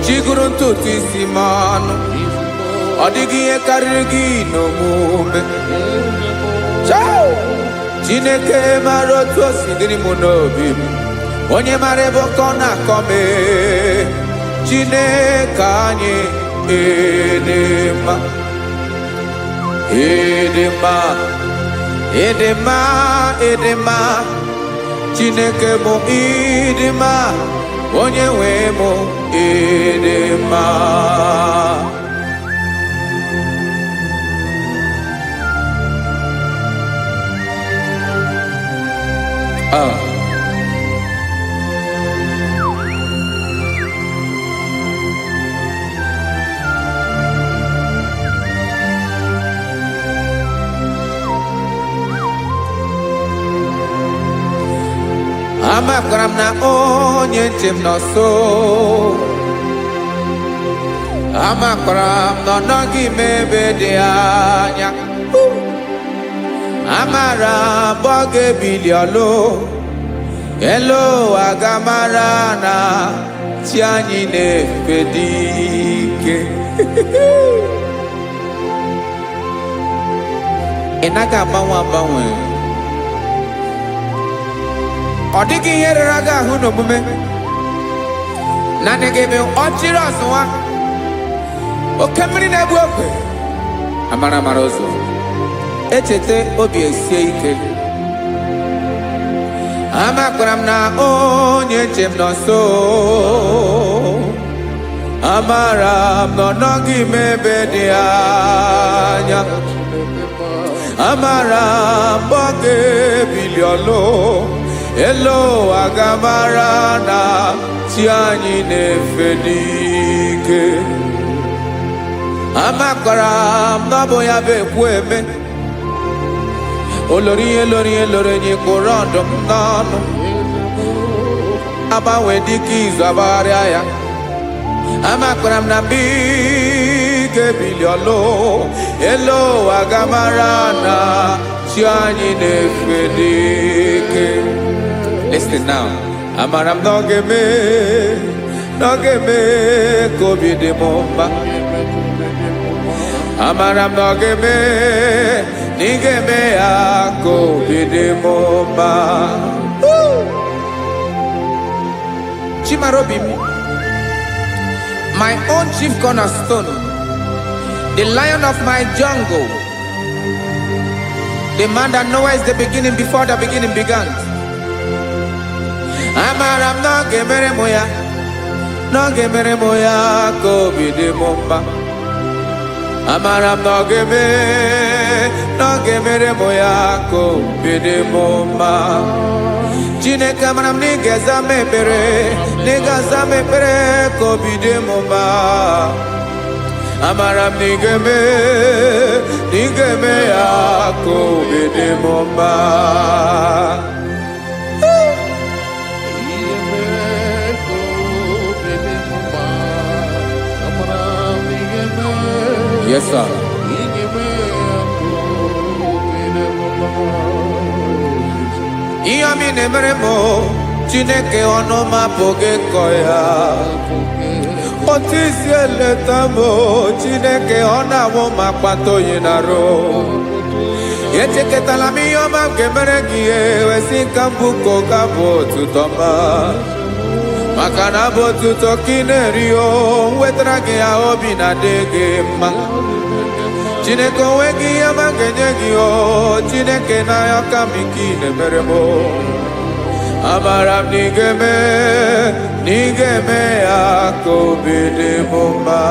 Chiguru ntutu isi m ọnụ. Ọ dịghị ihe karịrị gị n'omume. Chineke mara otu o si dịrị m n'obi m. Onye mara ebe ọkọ na-akọ m. Chineke anyị dị mma. Dị mma. Dị mma. Dị mma. Chineke mụ dị mma. Onye nwe mụ dị mma. Amakwara m na onye nche m nọ nso. Amakwara m na ọ nọghị m ebe dị anya. Amara m ọ ga-ebili ọlụ. Elu aga mara na chi anyị na-efe dị ike. ị naghị agbanwe agbanwe. Ọ dịghị ihe rere gị ahụ n'omume naanị gị bụ ọchịrị ọzụwa oke mmiri na-egbu ogwe amara mara ụzọ echete obi esie ike. Amakwara m na onye nche m nọ nso, amara m na ọ nọghị m ebe dị anya, amara m mgbe ọ ga-ebili ọlụ elu agamara na chi anyị na-efe n'ike. Amakwara m na ọ bụ ya bụ ekwu eme olori ihe lori ihe lori enyi kwụrụ ọdụm n'ọnụ, agbanwe dịka izu agbagharịa ya. Amakwara m na mgbe ị ga-ebili ọlụ elu agamara na chi anyị na-efe n'ike. Listen now. Amara m na ọ ga-eme ka obi dị m mma. Amara m na ọ ga-eme na ị ga-eme ya ka obi dị m mma. Chimara obi m, my own chief cornerstone, the lion of my jungle, the man that knows the beginning before the beginning began. Amara m na ọ ga-emere m ya, na ọ ga-emere m ya ka obi dị m mma. Amara m na ọ ga-emere m ya ka obi dị m mma. Chineke amara m na ị ga-aza m ekpere, na ị ga-aza m ekpere ka obi dị m mma. Amara m na ị ga-eme ya ka obi dị m mma. Yes, sir. Ihe mi na-emere m Chineke ọnụ m apụghị ịkọ ya. Otu isi eleta m Chineke ọ na-awụ m akpata oyi n'arụ. Echeketala m ihe ọma m ga-emere gị ewesị ka m bụko ga bụ otuto ma. Maka na bụ otuto ka ị na-eri o wetara gị ya obi na-adị gị mma. Chineke onwe gị ihe ọma ga-enye gị o Chineke n'anya ka m ike ị na-emere m. Amara m na ị ga-eme ya ka obi dị m mma.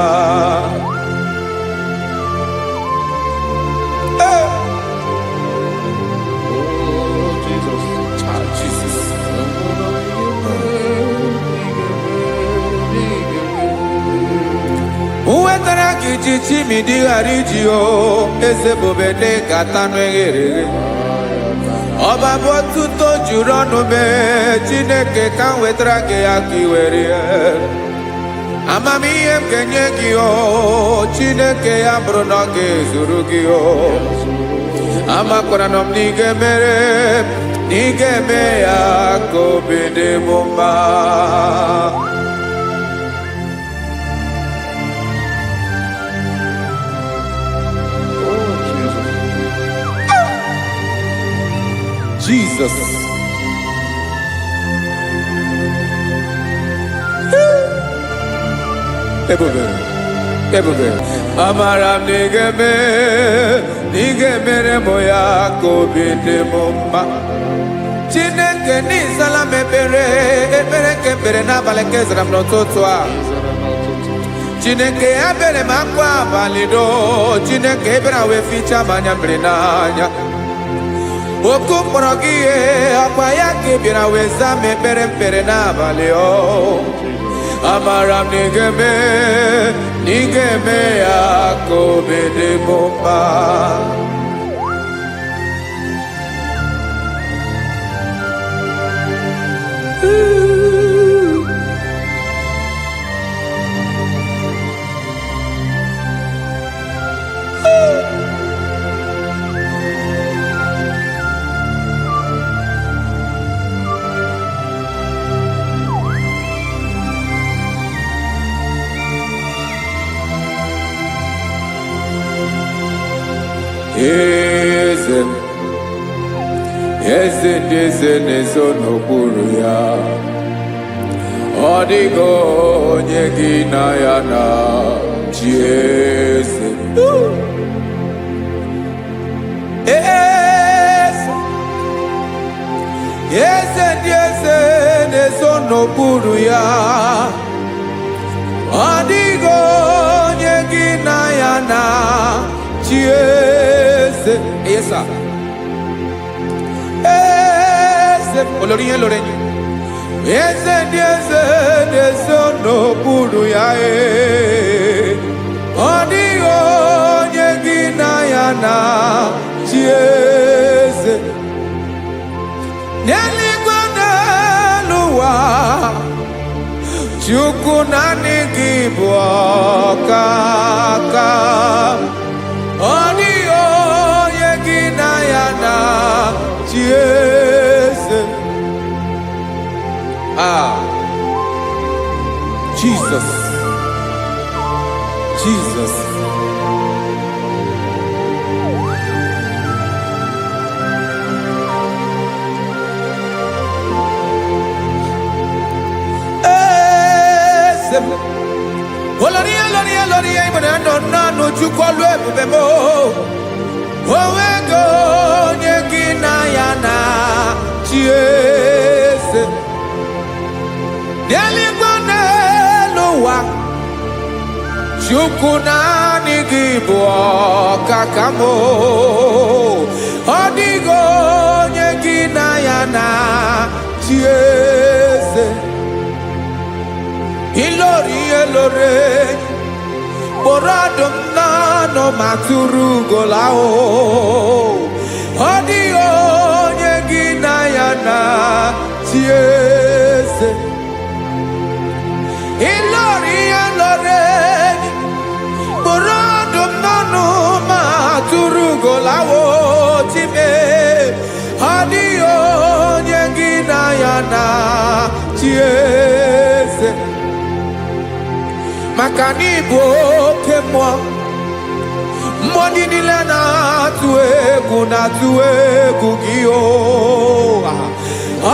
Wetara gị chichi mi dịghara iji o eze bobede gata n'eghere. Ọba bụ otuto juru ọnụ mee Chineke ka m wetara gị ya ka ị were ya. Amamihe m ga-enye gị o Chineke ya bụrụ na ọ ga-ezuru gị o. Amakwara na m na ị ga-eme ya ka obi dị m mma. Jesus. Ebube. Amara m na ị ga-emere m ya ka obi dị m mma. Chineke n'ịzala m ekpere ka ekpere n'abalị ka ezara m n'ụtụtụ a. Chineke ya bere m akwa abalị do. Chineke ebere wee ficha m anya mmiri n'anya. Oku mkpọrọ gị ihe akwa ya ka ị bịara wee zaa m ekpere n'abalị o. Amara m na ị ga-eme ya ka obi dị m mma. eze na-eso n'okpuru ya. Ọ dịghị onye gị na ya na-achị eze. Eze ndị eze na-eso n'okpuru ya. Ọ dịghị onye gị na ya na-achị eze. Yes, sir. Eze olórí yẹn lórí yẹn. Eze ndị eze na-eso n'okpuru ya. Ọ dịghị onye gị na ya na-achị eze. N'eluigwe n'elu ụwa, Chukwu naanị gị bụ ọkaka. Ọ dịghị onye gị na ya na-achị eze. Jesus, Jesus. Olórí ìbọn nánú Chukwu ọlụ ebube mo. Onwego onye gị na ya na-achị eze. N'eluigwe n'elu ụwa, Chukwu naanị gị bụ ọkaka mo. Ọ dịghị onye gị na ya na-achị eze. Ilori Boradum nano maturu golao. Ọ dịghị onye gị na ya na-achị eze. Ilori Boradum nano maturu golao. Time ọ dịghị onye gị na ya na-achị eze. Maka n'ịbụ oke mmụọ, mmụọ niile na-atụ egwu gị o.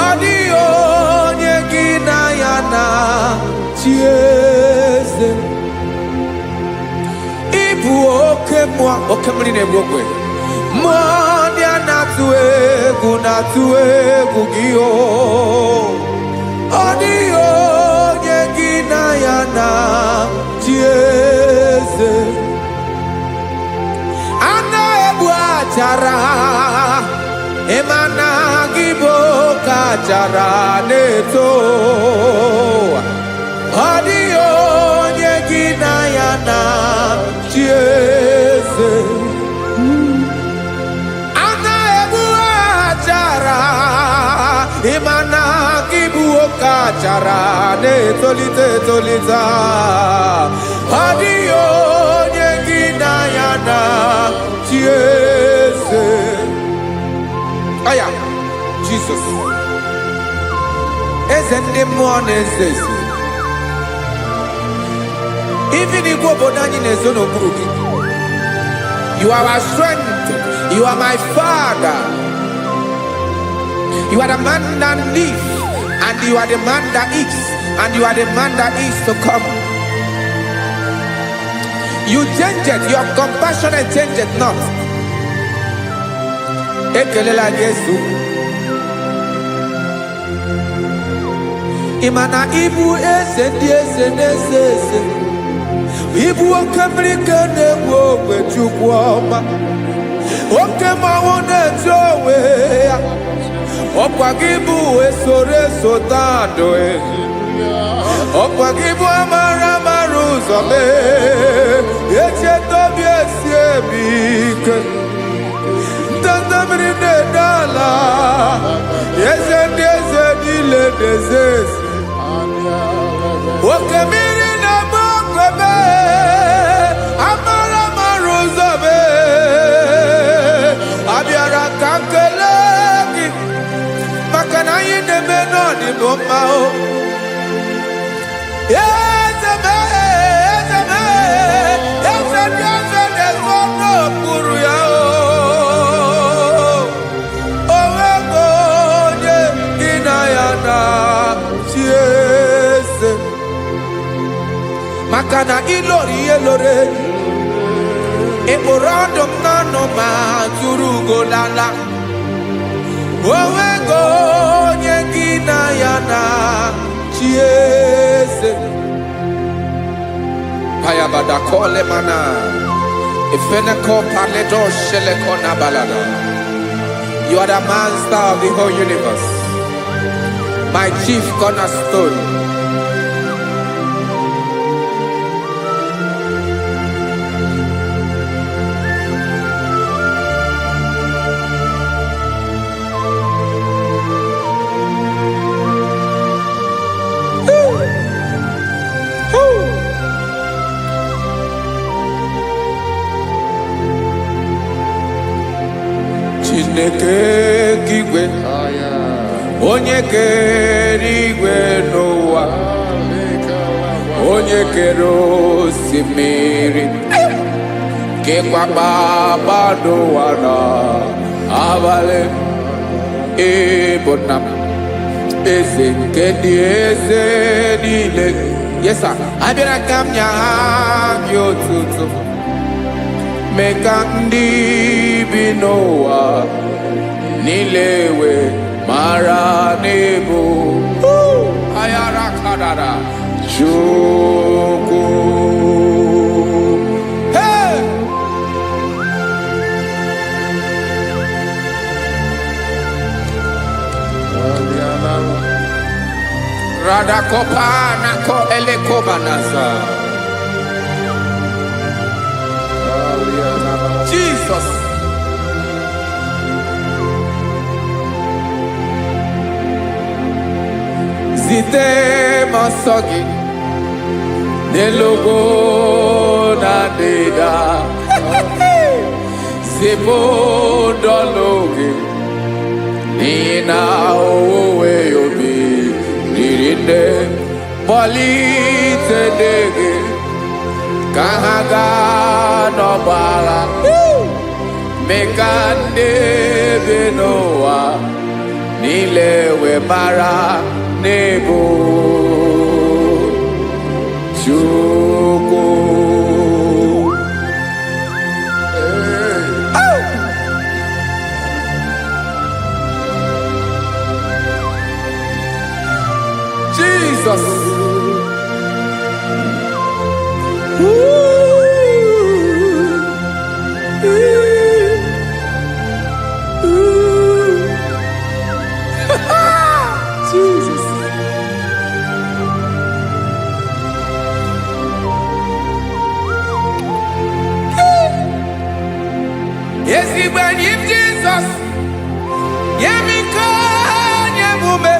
Ọ dịghị onye gị na ya na-achị eze. Ịbụ oke mmụọ, oke mmiri na-egbu ogwe. Mmụọ ndị a na-atụ egwu gị o. Ọ dịghị onye gị na ya na-achị eze. A na-egbu achara, ịma na gị bụ ka achara na-eto. Ọ dịghị onye gị na ya na-achị eze. A na-egbu achara, ịma na gị bụ ka achara na-etolite etolite. Ọ dịghị onye gị na ya na-achị eze. Aya, Jesus. Eze ndị mmụọ na-eze eze. Even igwe obodo anyị na-ezo n'okpuru gị. You are our strength. You are my Father. You are the man that lives, and you are the man that eats, and you are the man that is to come. You change it, your compassion change it not. Ekelela Jesu. Imana ibu eze ndị eze na-eze eze. Ibu oke mmiri ka na-egbu ogwe Chukwu ọma. Oke mmanwụ na-eti onwe ya. Ọkwa gị bụ eso tando. Ọkwa gị bụ amara ụzọ mee. Echeta obi esi ebi ike. Ndanda mmiri na-ede ala. Eze ndị eze niile na-eze eze. Oke mmiri na-agba ogwe mee. Amara ụzọ mee. Abịara ka nkele gị. Maka na anyị na-eme n'ọdịbụ mma o. Eze ndị eze na-eso n'okpuru ya o. Onwego makana ilori elore ekporodom nano ma turu golala owego nyegina yana chiese payabada kole mana ifeneko paledo shelekona balada. You are the master of the whole universe, my chief cornerstone. Chineke kigwe onye kere igwe n'ụwa onye kere osimiri kekwa kpakpando ụwa na abalị ịbụ nna m eze nke ndị eze niile. Yes sir, abịara ka m nya gị otuto mee ka ndị bi n'ụwa niile wee mara n'ebu ayara kadara Chukwu. Hey! Radakopa nako elekobanasa. Jesus. Zite masogi nelogo na deda Zibo dologe nina owe yobi nirinde polite dege kahaga no bala mekande benoa nilewe mara nebo Chukwu. Jesus. Jesus. Yes, he when him Jesus. Yemiko nyemume.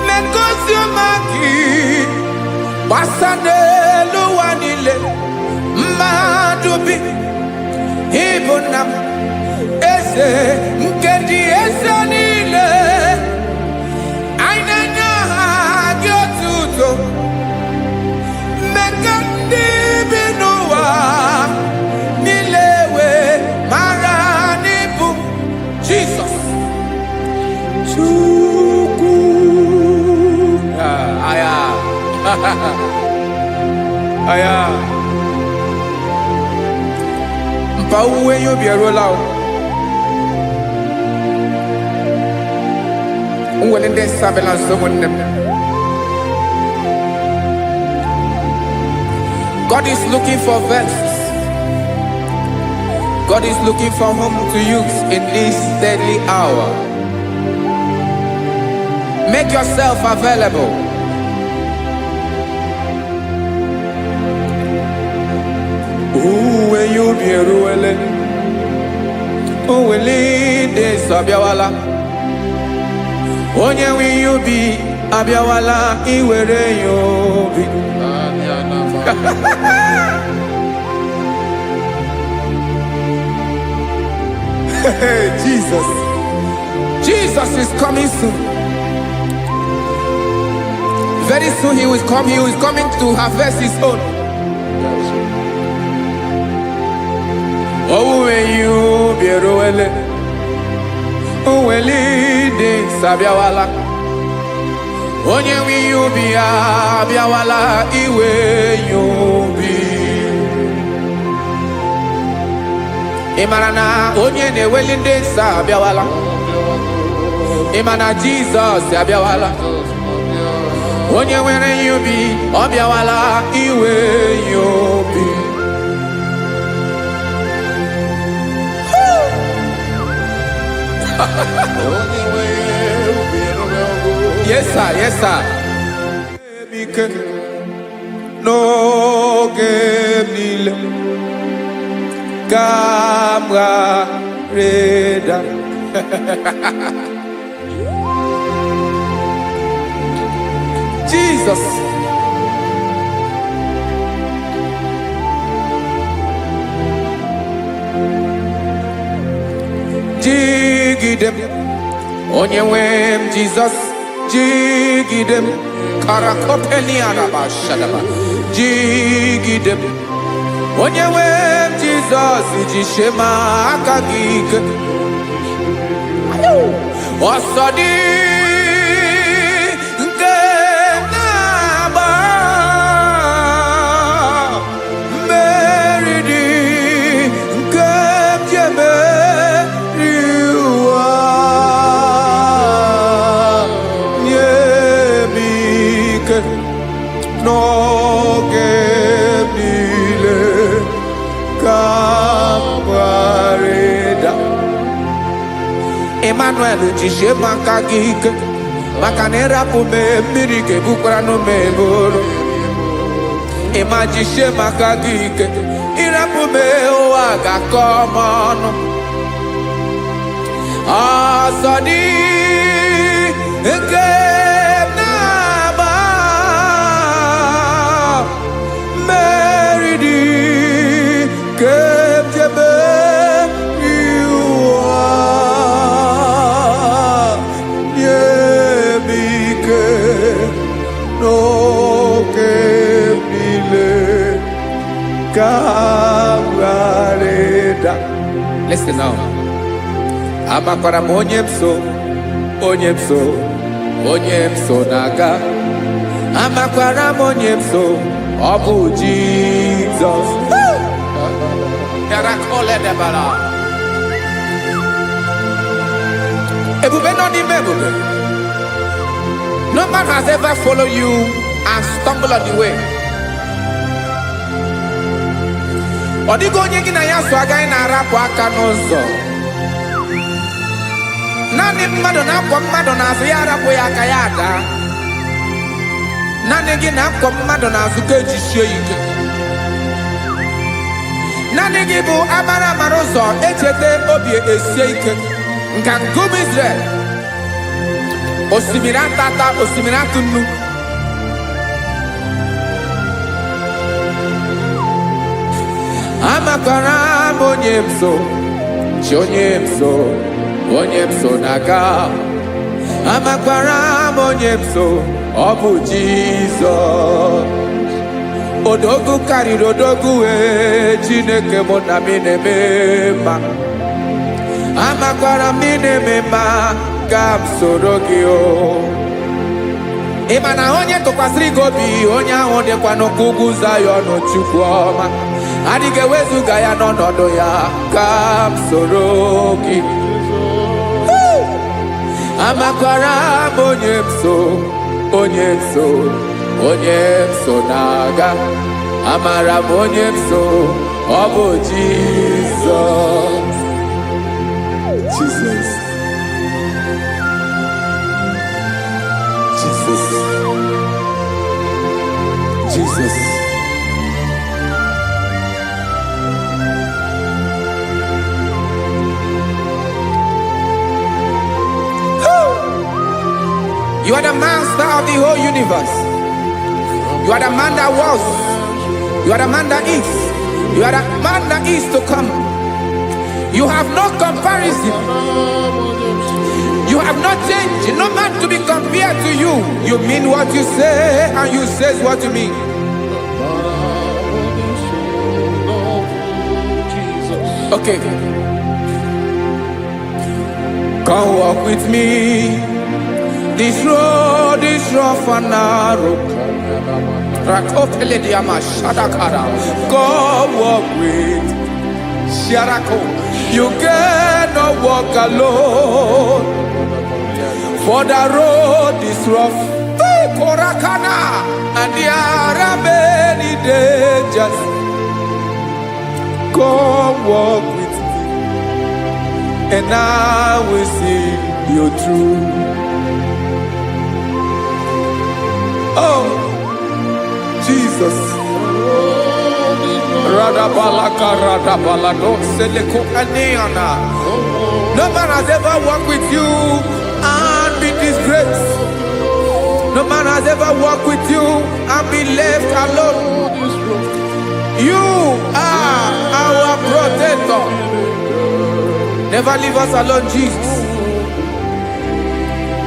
Lekosio maki. Wasane luwanile. Madubi. Ibonam. Ese nkedi ese nile. Ainenya gyotuto. Mekandi binuwa. Nilewe maranibu. Jesus. Chukwu. Aya. Aya. Mpa uwe yo bierola o. Unwelende surveillance someone them. God is looking for vessels. God is looking for whom to use in this deadly hour. Make yourself available. Uwe you be ruele. Uwe de sabiawala. Onye wi you be abiawala iwere you be. Jesus. Jesus is coming soon. Very soon he will come. He is coming to harvest his own. Oh, when you be roele, oh, when leading Sabiawala, onye nwe ihe ubi ya abịawala iwe ihe ubi. Ị mara na onye na-eweli ndị nsọ abịawala. Ị ma na Jizọs abịawala. Onye nwere ihe ubi ọ bịawala iwe ihe ubi. Yes sir, yes sir. N'oge niile ka m ga-reda. Jesus. Jigidem, onye nwe m Jesus, jigidem, karakopeni araba shadaba, jigidem, onye nwe m Jesus, jishema aka gị ike. Ọsọdị nke na-agba mmeri dị nke jeme n'oge niile ka m ga-arịda. Emmanuel jisie maka gị ike, maka na ịrapụ m mmiri ga-ebukwara m eboro. Ịma jisie maka gị ike, ịrapụ m ụwa ga-akọ m ọnụ. Ọsọ dị nke listen now. Amakwara m onye m so, onye m so, onye m so na-aga. Amakwara m onye m so, ọ bụ Jizọs. Ebube nọ n'ime ebube. No man has ever followed you and stumbled on the way. Ọ dịghị onye gị na ya so agaghị na-arapụ aka n'ụzọ. Naanị mmadụ na-akwọ mmadụ n'azụ ya arapụ ya aka ya ada. Naanị gị na-akwọ mmadụ n'azụ ka ejisie ike. Naanị gị bụ amara amara ụzọ echete obi esie ike. Nka ngụm Israel. Osimiri atata, osimiri atụ nnu. Amakwara m onye m so, chi onye m so, onye m so na-aga. Amakwara m onye m so, ọ bụ Jizọs. Odogwu karịrị odogwu wee Chineke mụ na m na-eme mma. Amakwara m na-eme mma ka m soro gị o. Ị ma na onye tụkwasịrị gị obi, onye ahụ dịkwa n'ụkwụ ugwu Zayọn Chukwu ọma. Adịghị ewezuga ya n'ọnọdụ ya ka m soro gị. Amakwara m onye m so, onye m so, onye m so na-aga. Amara m onye m so, ọ bụ Jizọs. Jesus. Jesus. Jesus. You are the master of the whole universe. You are the man that was. You are the man that is. You are the man that is to come. You have no comparison. You have not changed. No man to be compared to you. You mean what you say and you say what you mean. Okay. Come walk with me this road is rough and narrow. Rakopelediama Shadakara. God walk with Sharako. You cannot walk alone. For the road is rough. Korakana. And there are many dangers. God walk with me. And I will see you through. Oh, Jesus. No man has ever walked with you and been disgraced. No man has ever walked with you and been left alone. You are our protector. Never leave us alone, Jesus.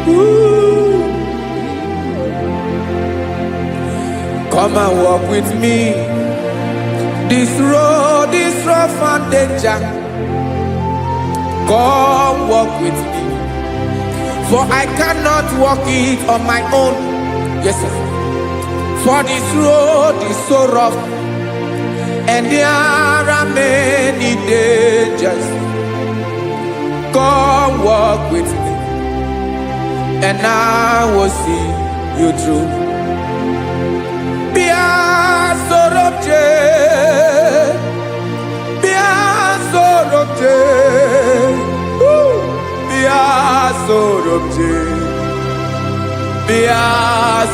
Ooh. Come and walk with me. This road is rough and danger. Come walk with me. For I cannot walk it on my own. Yes, sir. For this road is so rough. And there are many dangers. Come walk with me. And I will see you through.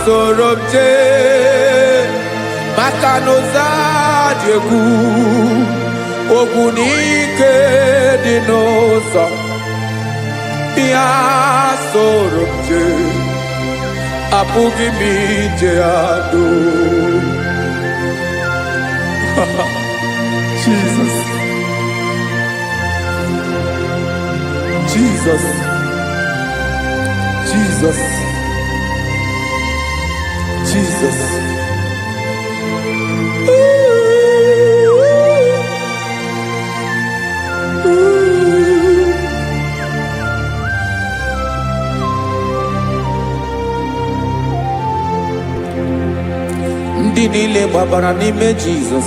Sorobje Makanoza Diegu Ogunike Dinosa Bia Sorobje Apugi Mijeado. Jesus. Jesus. Jesus. Jesus. Ndinile babara nime Jesus.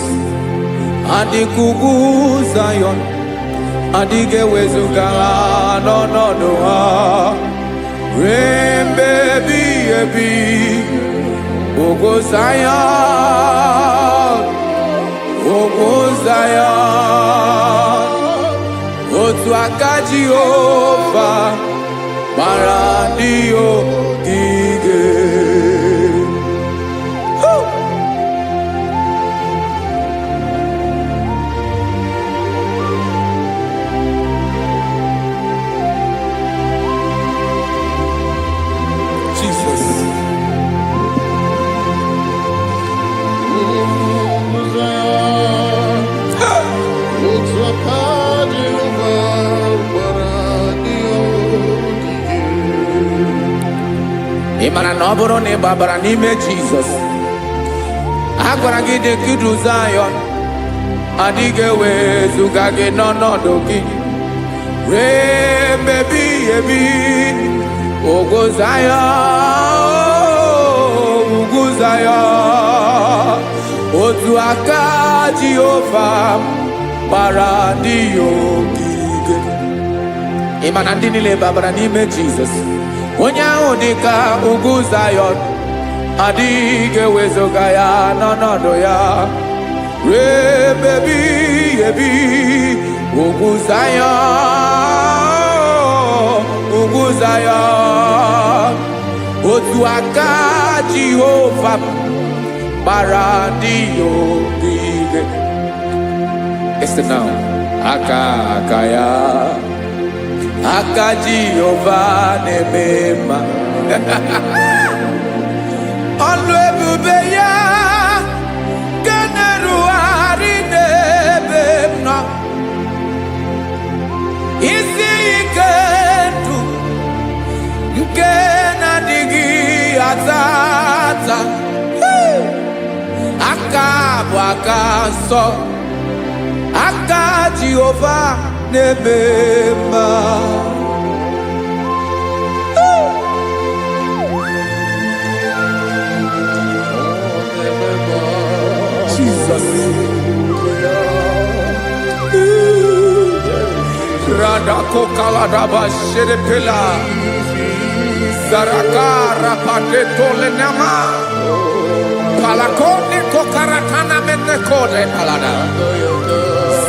Adikugu Zion. Adige wezuga no no no. Rain baby baby. Ogo Zion, Ogo Zion, Otu akaji ova, Maradio gige. Jesus. Imana noboro ne babara nime Jesus. Agwara gị dị kudu Zion. Adịghị wezuga gị n'ọnọdụ gị. Rain baby baby. Ogo Zion, Ogo Zion. Otu aka Jehova bara ndị ogige. Imana ndị niile babara n'ime Jesus. Onye ahụ dịka ugwu Zion, adịghị ewezuga ya n'ọnọdụ ya. Rebebi ebi ugwu Zion, ugwu Zion. Otu aka Jehova bara ndị ogige. Listen now, aka ya. Aka Jehovah nemema. Ọlụ ebube ya ga-erugharị n'ebe m nọ. Isi ike ndụ nke na-adịghị ata ata. Aka bụ aka nsọ. Aka Jehovah nemema. Palako kaladaba sherepela. Zarakara padeto lenama. Palakone kokaratana menekode palada.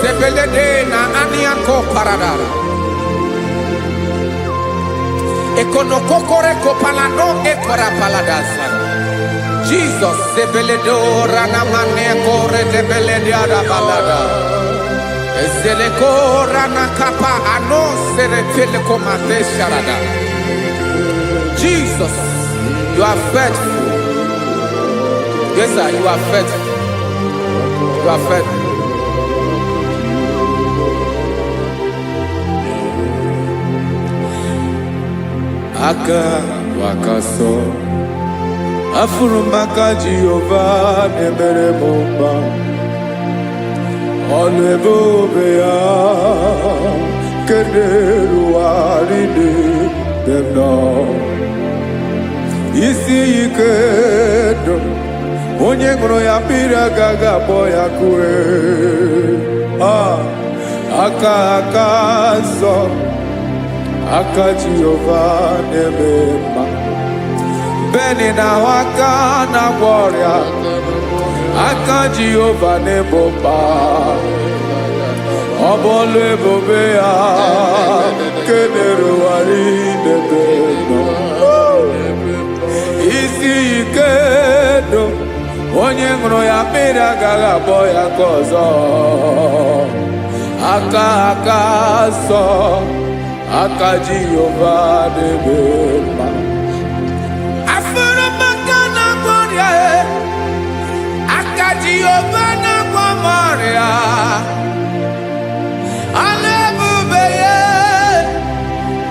Sebelede na aniako paradara. Ekonokokore kopalano ekora paladasa. Jesus sebeledo ranamane kore debeledia balada. Ezeleko ranakapa ano serepele komate sharada. Jesus, you are faithful. Yes, sir, you are faithful. You are faithful. Aka wakaso afurumaka Jehovah nebere bomba olebobea kederu aride demno isi ikedo onye ngoro ya pira gaga boya kue aka so aka Jehovah nebema beni na waka na gloria aka Jehovah nebomba obole bobea kederu aride demno isi ikedo onye ngoro ya pira gaga boya kozo aka so aka Jehovah nebema afuru makana gloria aka Jehovah na gloria alebubeye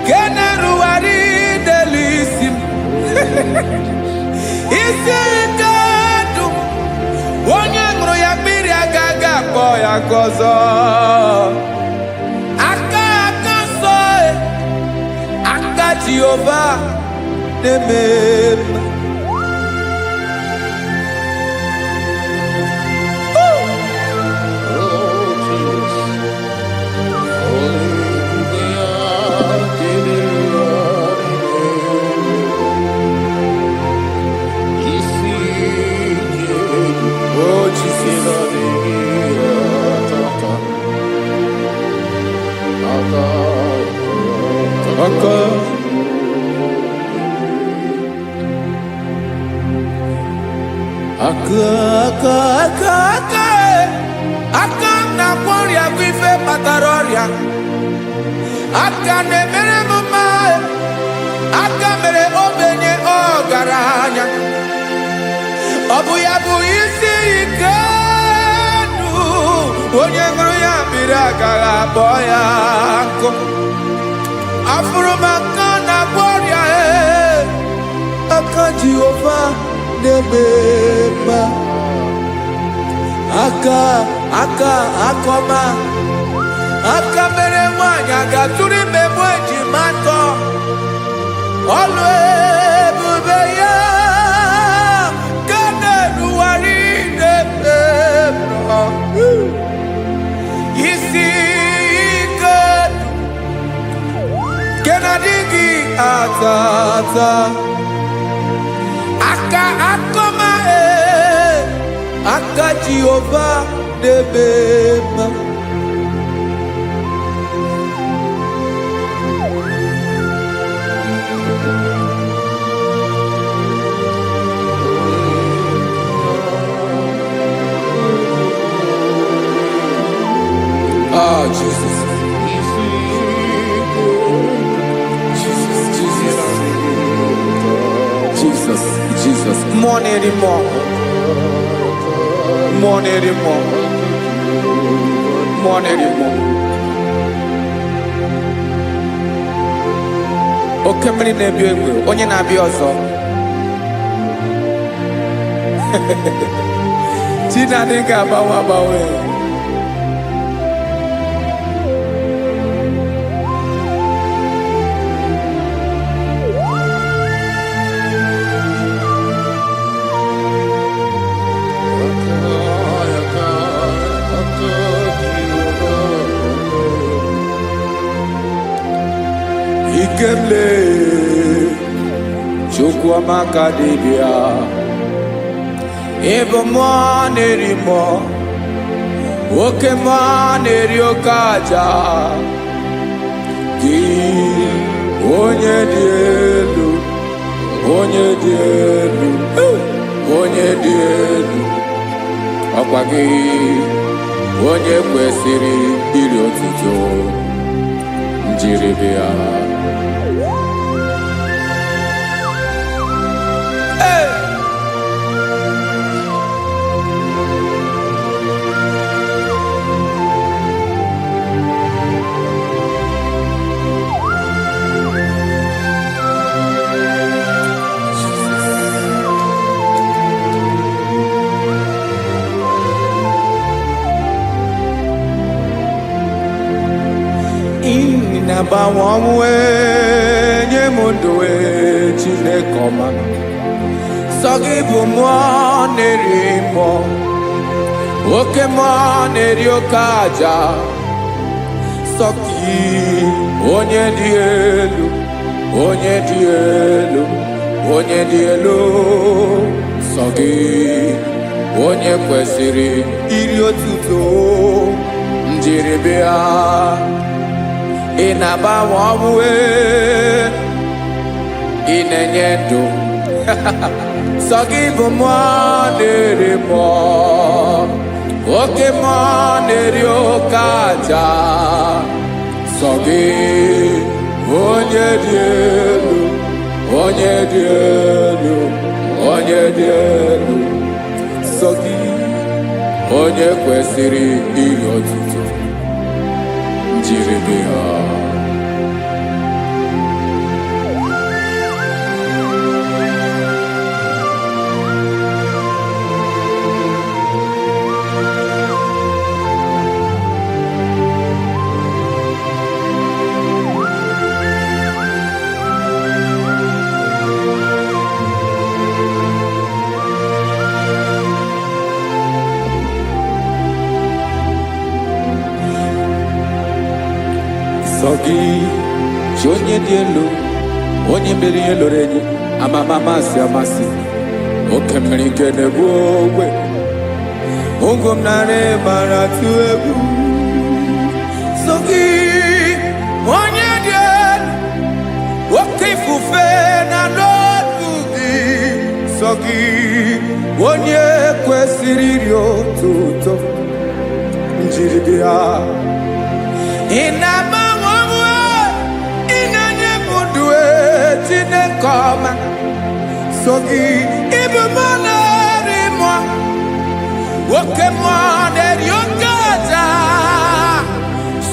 keneru aride lisim isi ikedo onye ngoro ya pira gaga boya kozo Jehovah nebema aka na gloria vive pataroria aka ne mere mama aka mere obenye ogaranya obu ya bu isi ikedu onye ngoro ya biri agara boya ko afuru maka na gloria aka Jehovah nebema akoma aka mere nwanyị agatụrụ ime mweji matọ ọlụ ebube ya ka na-eruwari nebema isi ike ke na-adịghị ata akoma aka Jehovah nebema Jesus. Jesus, more anymore. Okemri na-ebi egbe, onye na-abịa ọzọ. Chinadị ga-agbanwe. Okuama kadibia. Ebo mo neri mo. Oke mo neri okaja. Ki onye dielu. Onye dielu. Onye dielu. Ọkwa gị onye kwesịrị iri otuto njiri bịa. Inabawamwe nyemunduwe Chinekoma Sogibu mwa nerimo Oke mwa neriokaja Soki onye dielu Onye dielu Onye dielu Sogi onye kwesịrị iri otuto njiribịa. Inabawawe inenye ndụ Sogibu mwaneri mo Oke mwaneri okaja Sogi onye dielu Onye dielu Onye dielu Sogi onye kwesịrị iri otuto njiribịa. Sogi onye dị elu onye mmeri eloro enyi amama amasị amasị oke mmiri nke na-egbu ogwe ogo m nara mara atụ egwu. Sogi onye dị elu oke ifufe na n'ọdụ gị. Sogi onye kwesịrị iri otuto njiribịa. Inabawawe inanye mudwe Chinekoma Sogi ibu maneri mo Oke maneri okaja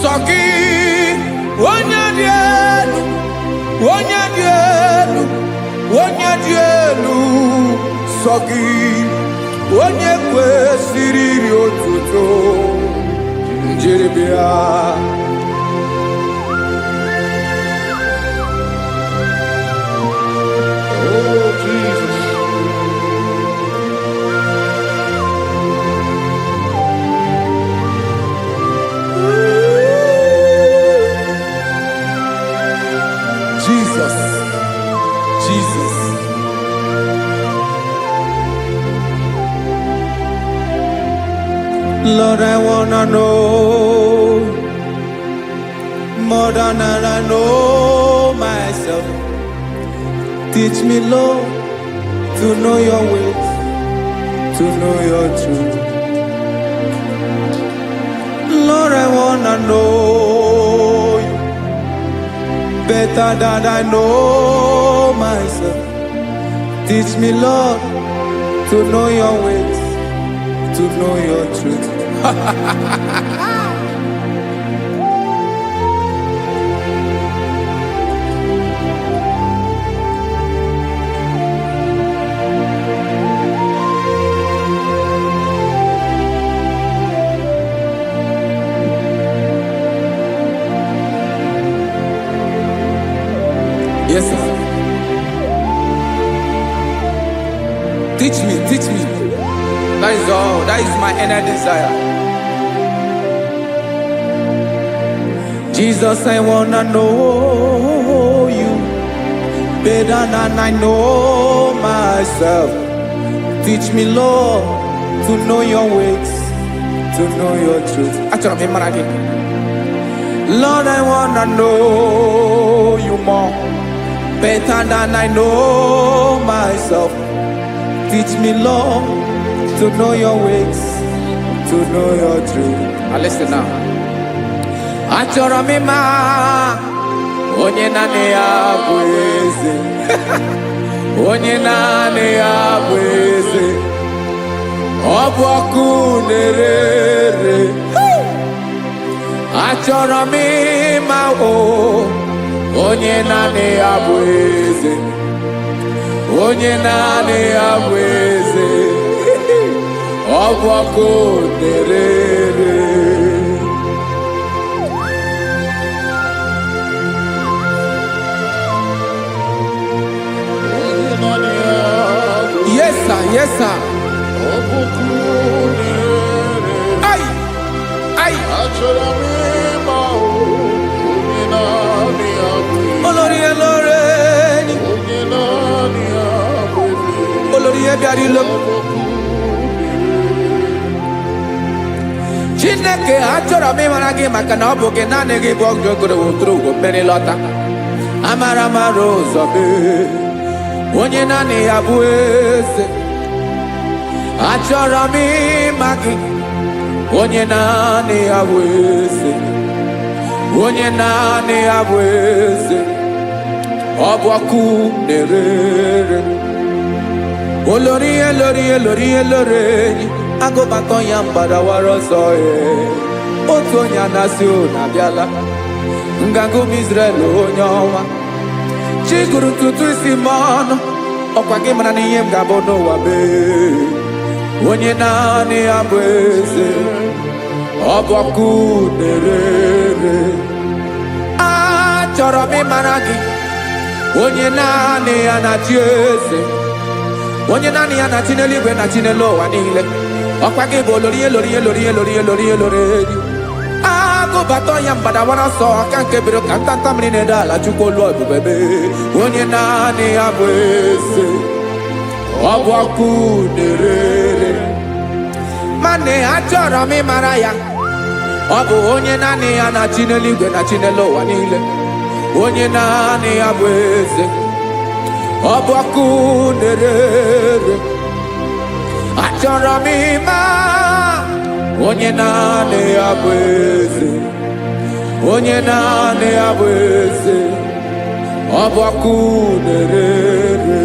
Sogi onye dielu Onye dielu Onye dielu Sogi onye kwesịrị iri otuto njiribịa. Oh, Jesus. Jesus, Jesus. Lord, I wanna know more than I know myself. Teach me, Lord, to know your ways, to know your truth. Lord, I wanna know you better than I know myself. Teach me, Lord, to know your ways, to know your truth. Yes, sir. Teach me, teach me. That is all. That is my inner desire. Jesus, I wanna know you better than I know myself. Teach me, Lord, to know your ways, to know your truth. Actually, I'm again. Lord, I wanna know you more, better than I know myself. Teach me, Lord, to know your ways, to know your truth. Listen now. Achọrọ m ịma onye naanị ya bụ eze. Onye naanị ya bụ eze. Ọ bụ ọkụ na-ere. Achọrọ m ịma onye naanị ya bụ eze. Onye naanị ya bụ eze. Ọ bụ ọkụ na-ere. Yes, sir. Yes, sir. Ay, ay. Olórí elore ni. Olórí ebiari lo. Chineke achọrọ m ịmara gị maka na ọ bụ gị naanị gị bụ ọgụ ogoro wotoro ugo mmeri lọta. Amara mara ụzọ mee. Onye naanị ya bụ eze. Achọrọ m ịma gị. Onye naanị ya bụ eze. Onye naanị ya bụ eze. Ọ bụ ọkụ na-ere. Olórí elori elori elore enyi. Agụbatọ ya mgbadawara ọsọ ya. Otu onye anasị na abịala. Nganga ụmụ Izrel onye ọma. Chiguru ntutu isi m ọnụ. Ọkwa gị mara na ihe m ga-abụ n'ụwa mee. Onye naanị ya bụ eze. Ọ bụ ọkụ na-ere. Achọrọ m ịmara gị. Onye naanị ya na-achị eze. Onye naanị ya na-achị n'eluigwe na-achị n'elu ụwa niile. Ọkwa gị bụ olori elori elori elori elori elori enyi. Agụbatọ ya mgbadawara ọsọ aka nke biri ka ntanta mmiri na-ede ala Chukwu olu ebube. Onye naanị ya bụ eze. Ọ bụ ọkụ na-ere. Mane achọrọ m ịmara ya. Ọ bụ onye naanị ya na-achị n'eluigwe na-achị n'elu ụwa niile. Onye naanị ya bụ eze. Ọ bụ ọkụ na-ere. Achọrọ m ịma onye naanị ya bụ eze. Onye naanị ya bụ eze. Ọ bụ ọkụ na-ere.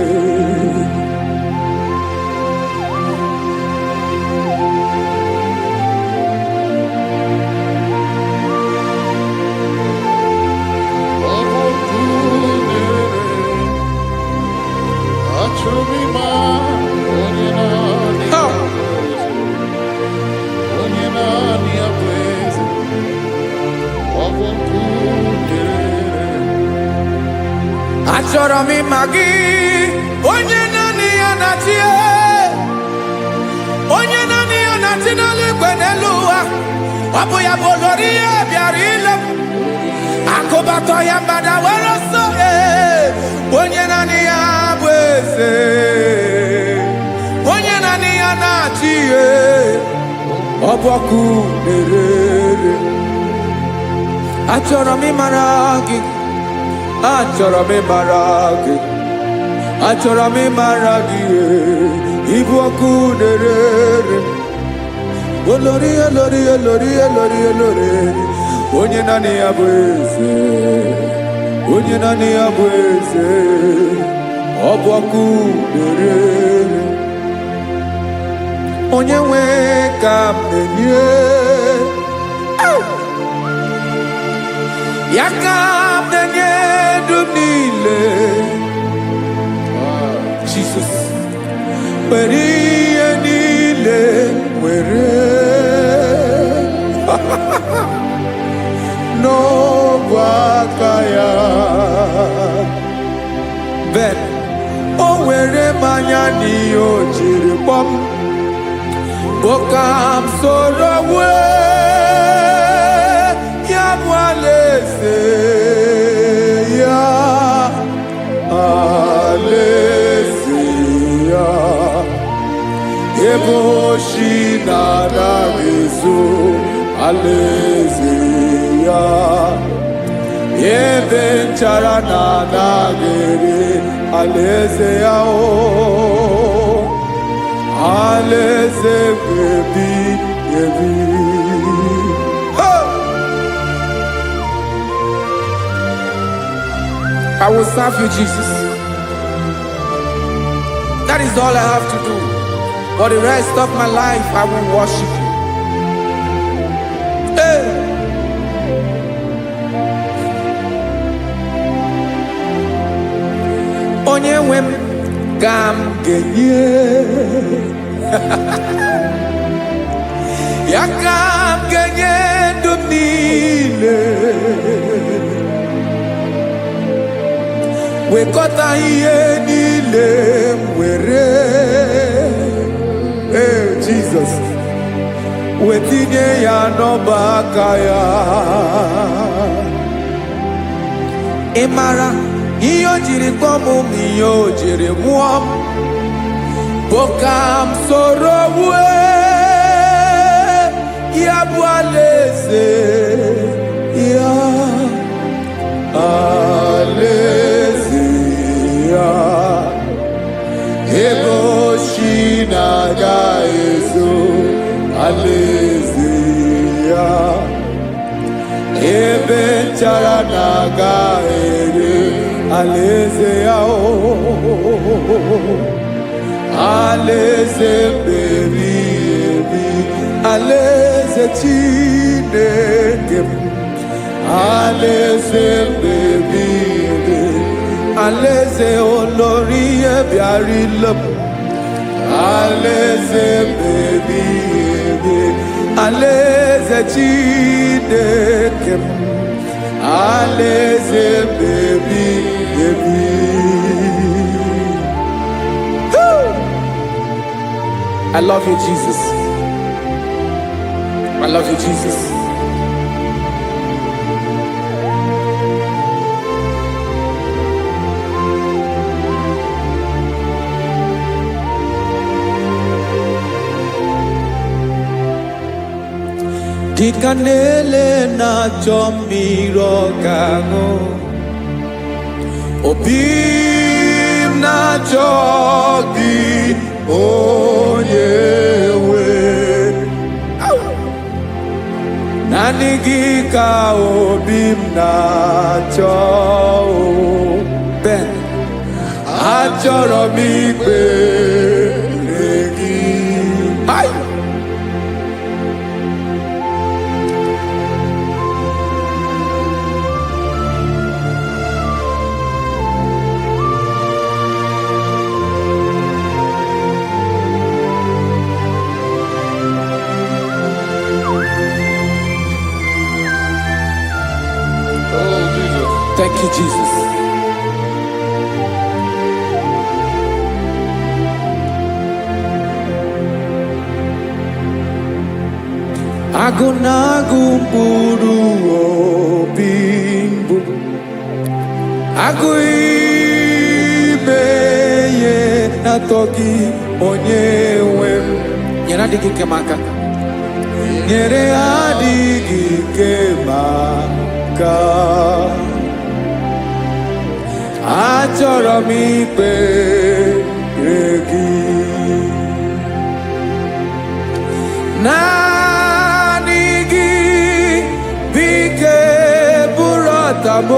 Achọrọ m ịma gị. Onye naanị ya na-achị. Onye naanị ya na-achị n'eluigwe n'elu ụwa. Ọ bụ ya bụ olori ya bịara ile. Akụbatọ ya mgbadawara ọsọ. Onye naanị ya bụ eze. Onye naanị ya na-achị ihe. Ọ bụ ọkụ na-ere. Achọrọ m ịmara gị. Achọrọ m ịmara gị. Achọrọ m ịmara gị. Ịbụ ọkụ na-ere. Olori elori elori elori elori. Onye naanị ya bụ eze. Onye naanị ya bụ eze. Ọ bụ ọkụ na-ere. Onye nwe ka m na-enye. Ya ka m na-enye dum niile. Jesus. Were ihe niile were. N'ọbụ aka ya. Ben, o were mmanya n'ihe o jiri kpọọ m. Boka m soro wee. Ya bụ alaeze ya. ebe oshi na-anaghị ezo alaeze ya, ebe nchara na-anaghị ere alaeze ya o, alaeze ebi ebi. I will serve you, Jesus. That is all I have to do. For the rest of my life, I will worship you. Hey. Onye nwe m ka m ga-enye ya, ka m ga-enye ndụ m niile, wekọta ihe niile m were, Jesus, wetinye ya n'ọba aka ya. Ị mara ihe o jiri kpọọ m, ihe o jiri mụọ m, bụ ka m soro wue ya bụ alaeze ya, alaeze ya, ebe oshi na-agaghị ezo alaeze ya, ebe nchara na-agaghị ere alaeze ya o, alaeze ebi ebi, alaeze Chineke m, alaeze ebi ebi, alaeze olori ebiarila m, alaeze ebi ebi, alaeze Chineke m, alaeze ebi ebi. I love you, Jesus. I love you, Jesus. Dịka na-ele na-achọ mmiri ọ ga-aṅụ, obi m na-achọ gị onye nwe, naanị gị ka obi m na-achọ. Ben, achọrọ m ikpere gị. Thank you, Jesus. Agụ na-agụ mkpụrụ obi mbụ, agụ ime ihe na-atọ gị onye nwe m. Nyere adịghị ike m aka, nyere adịghị ike m aka, achọrọ m ikpere gị. Naanị gị bụ ike bụrụ ọta m,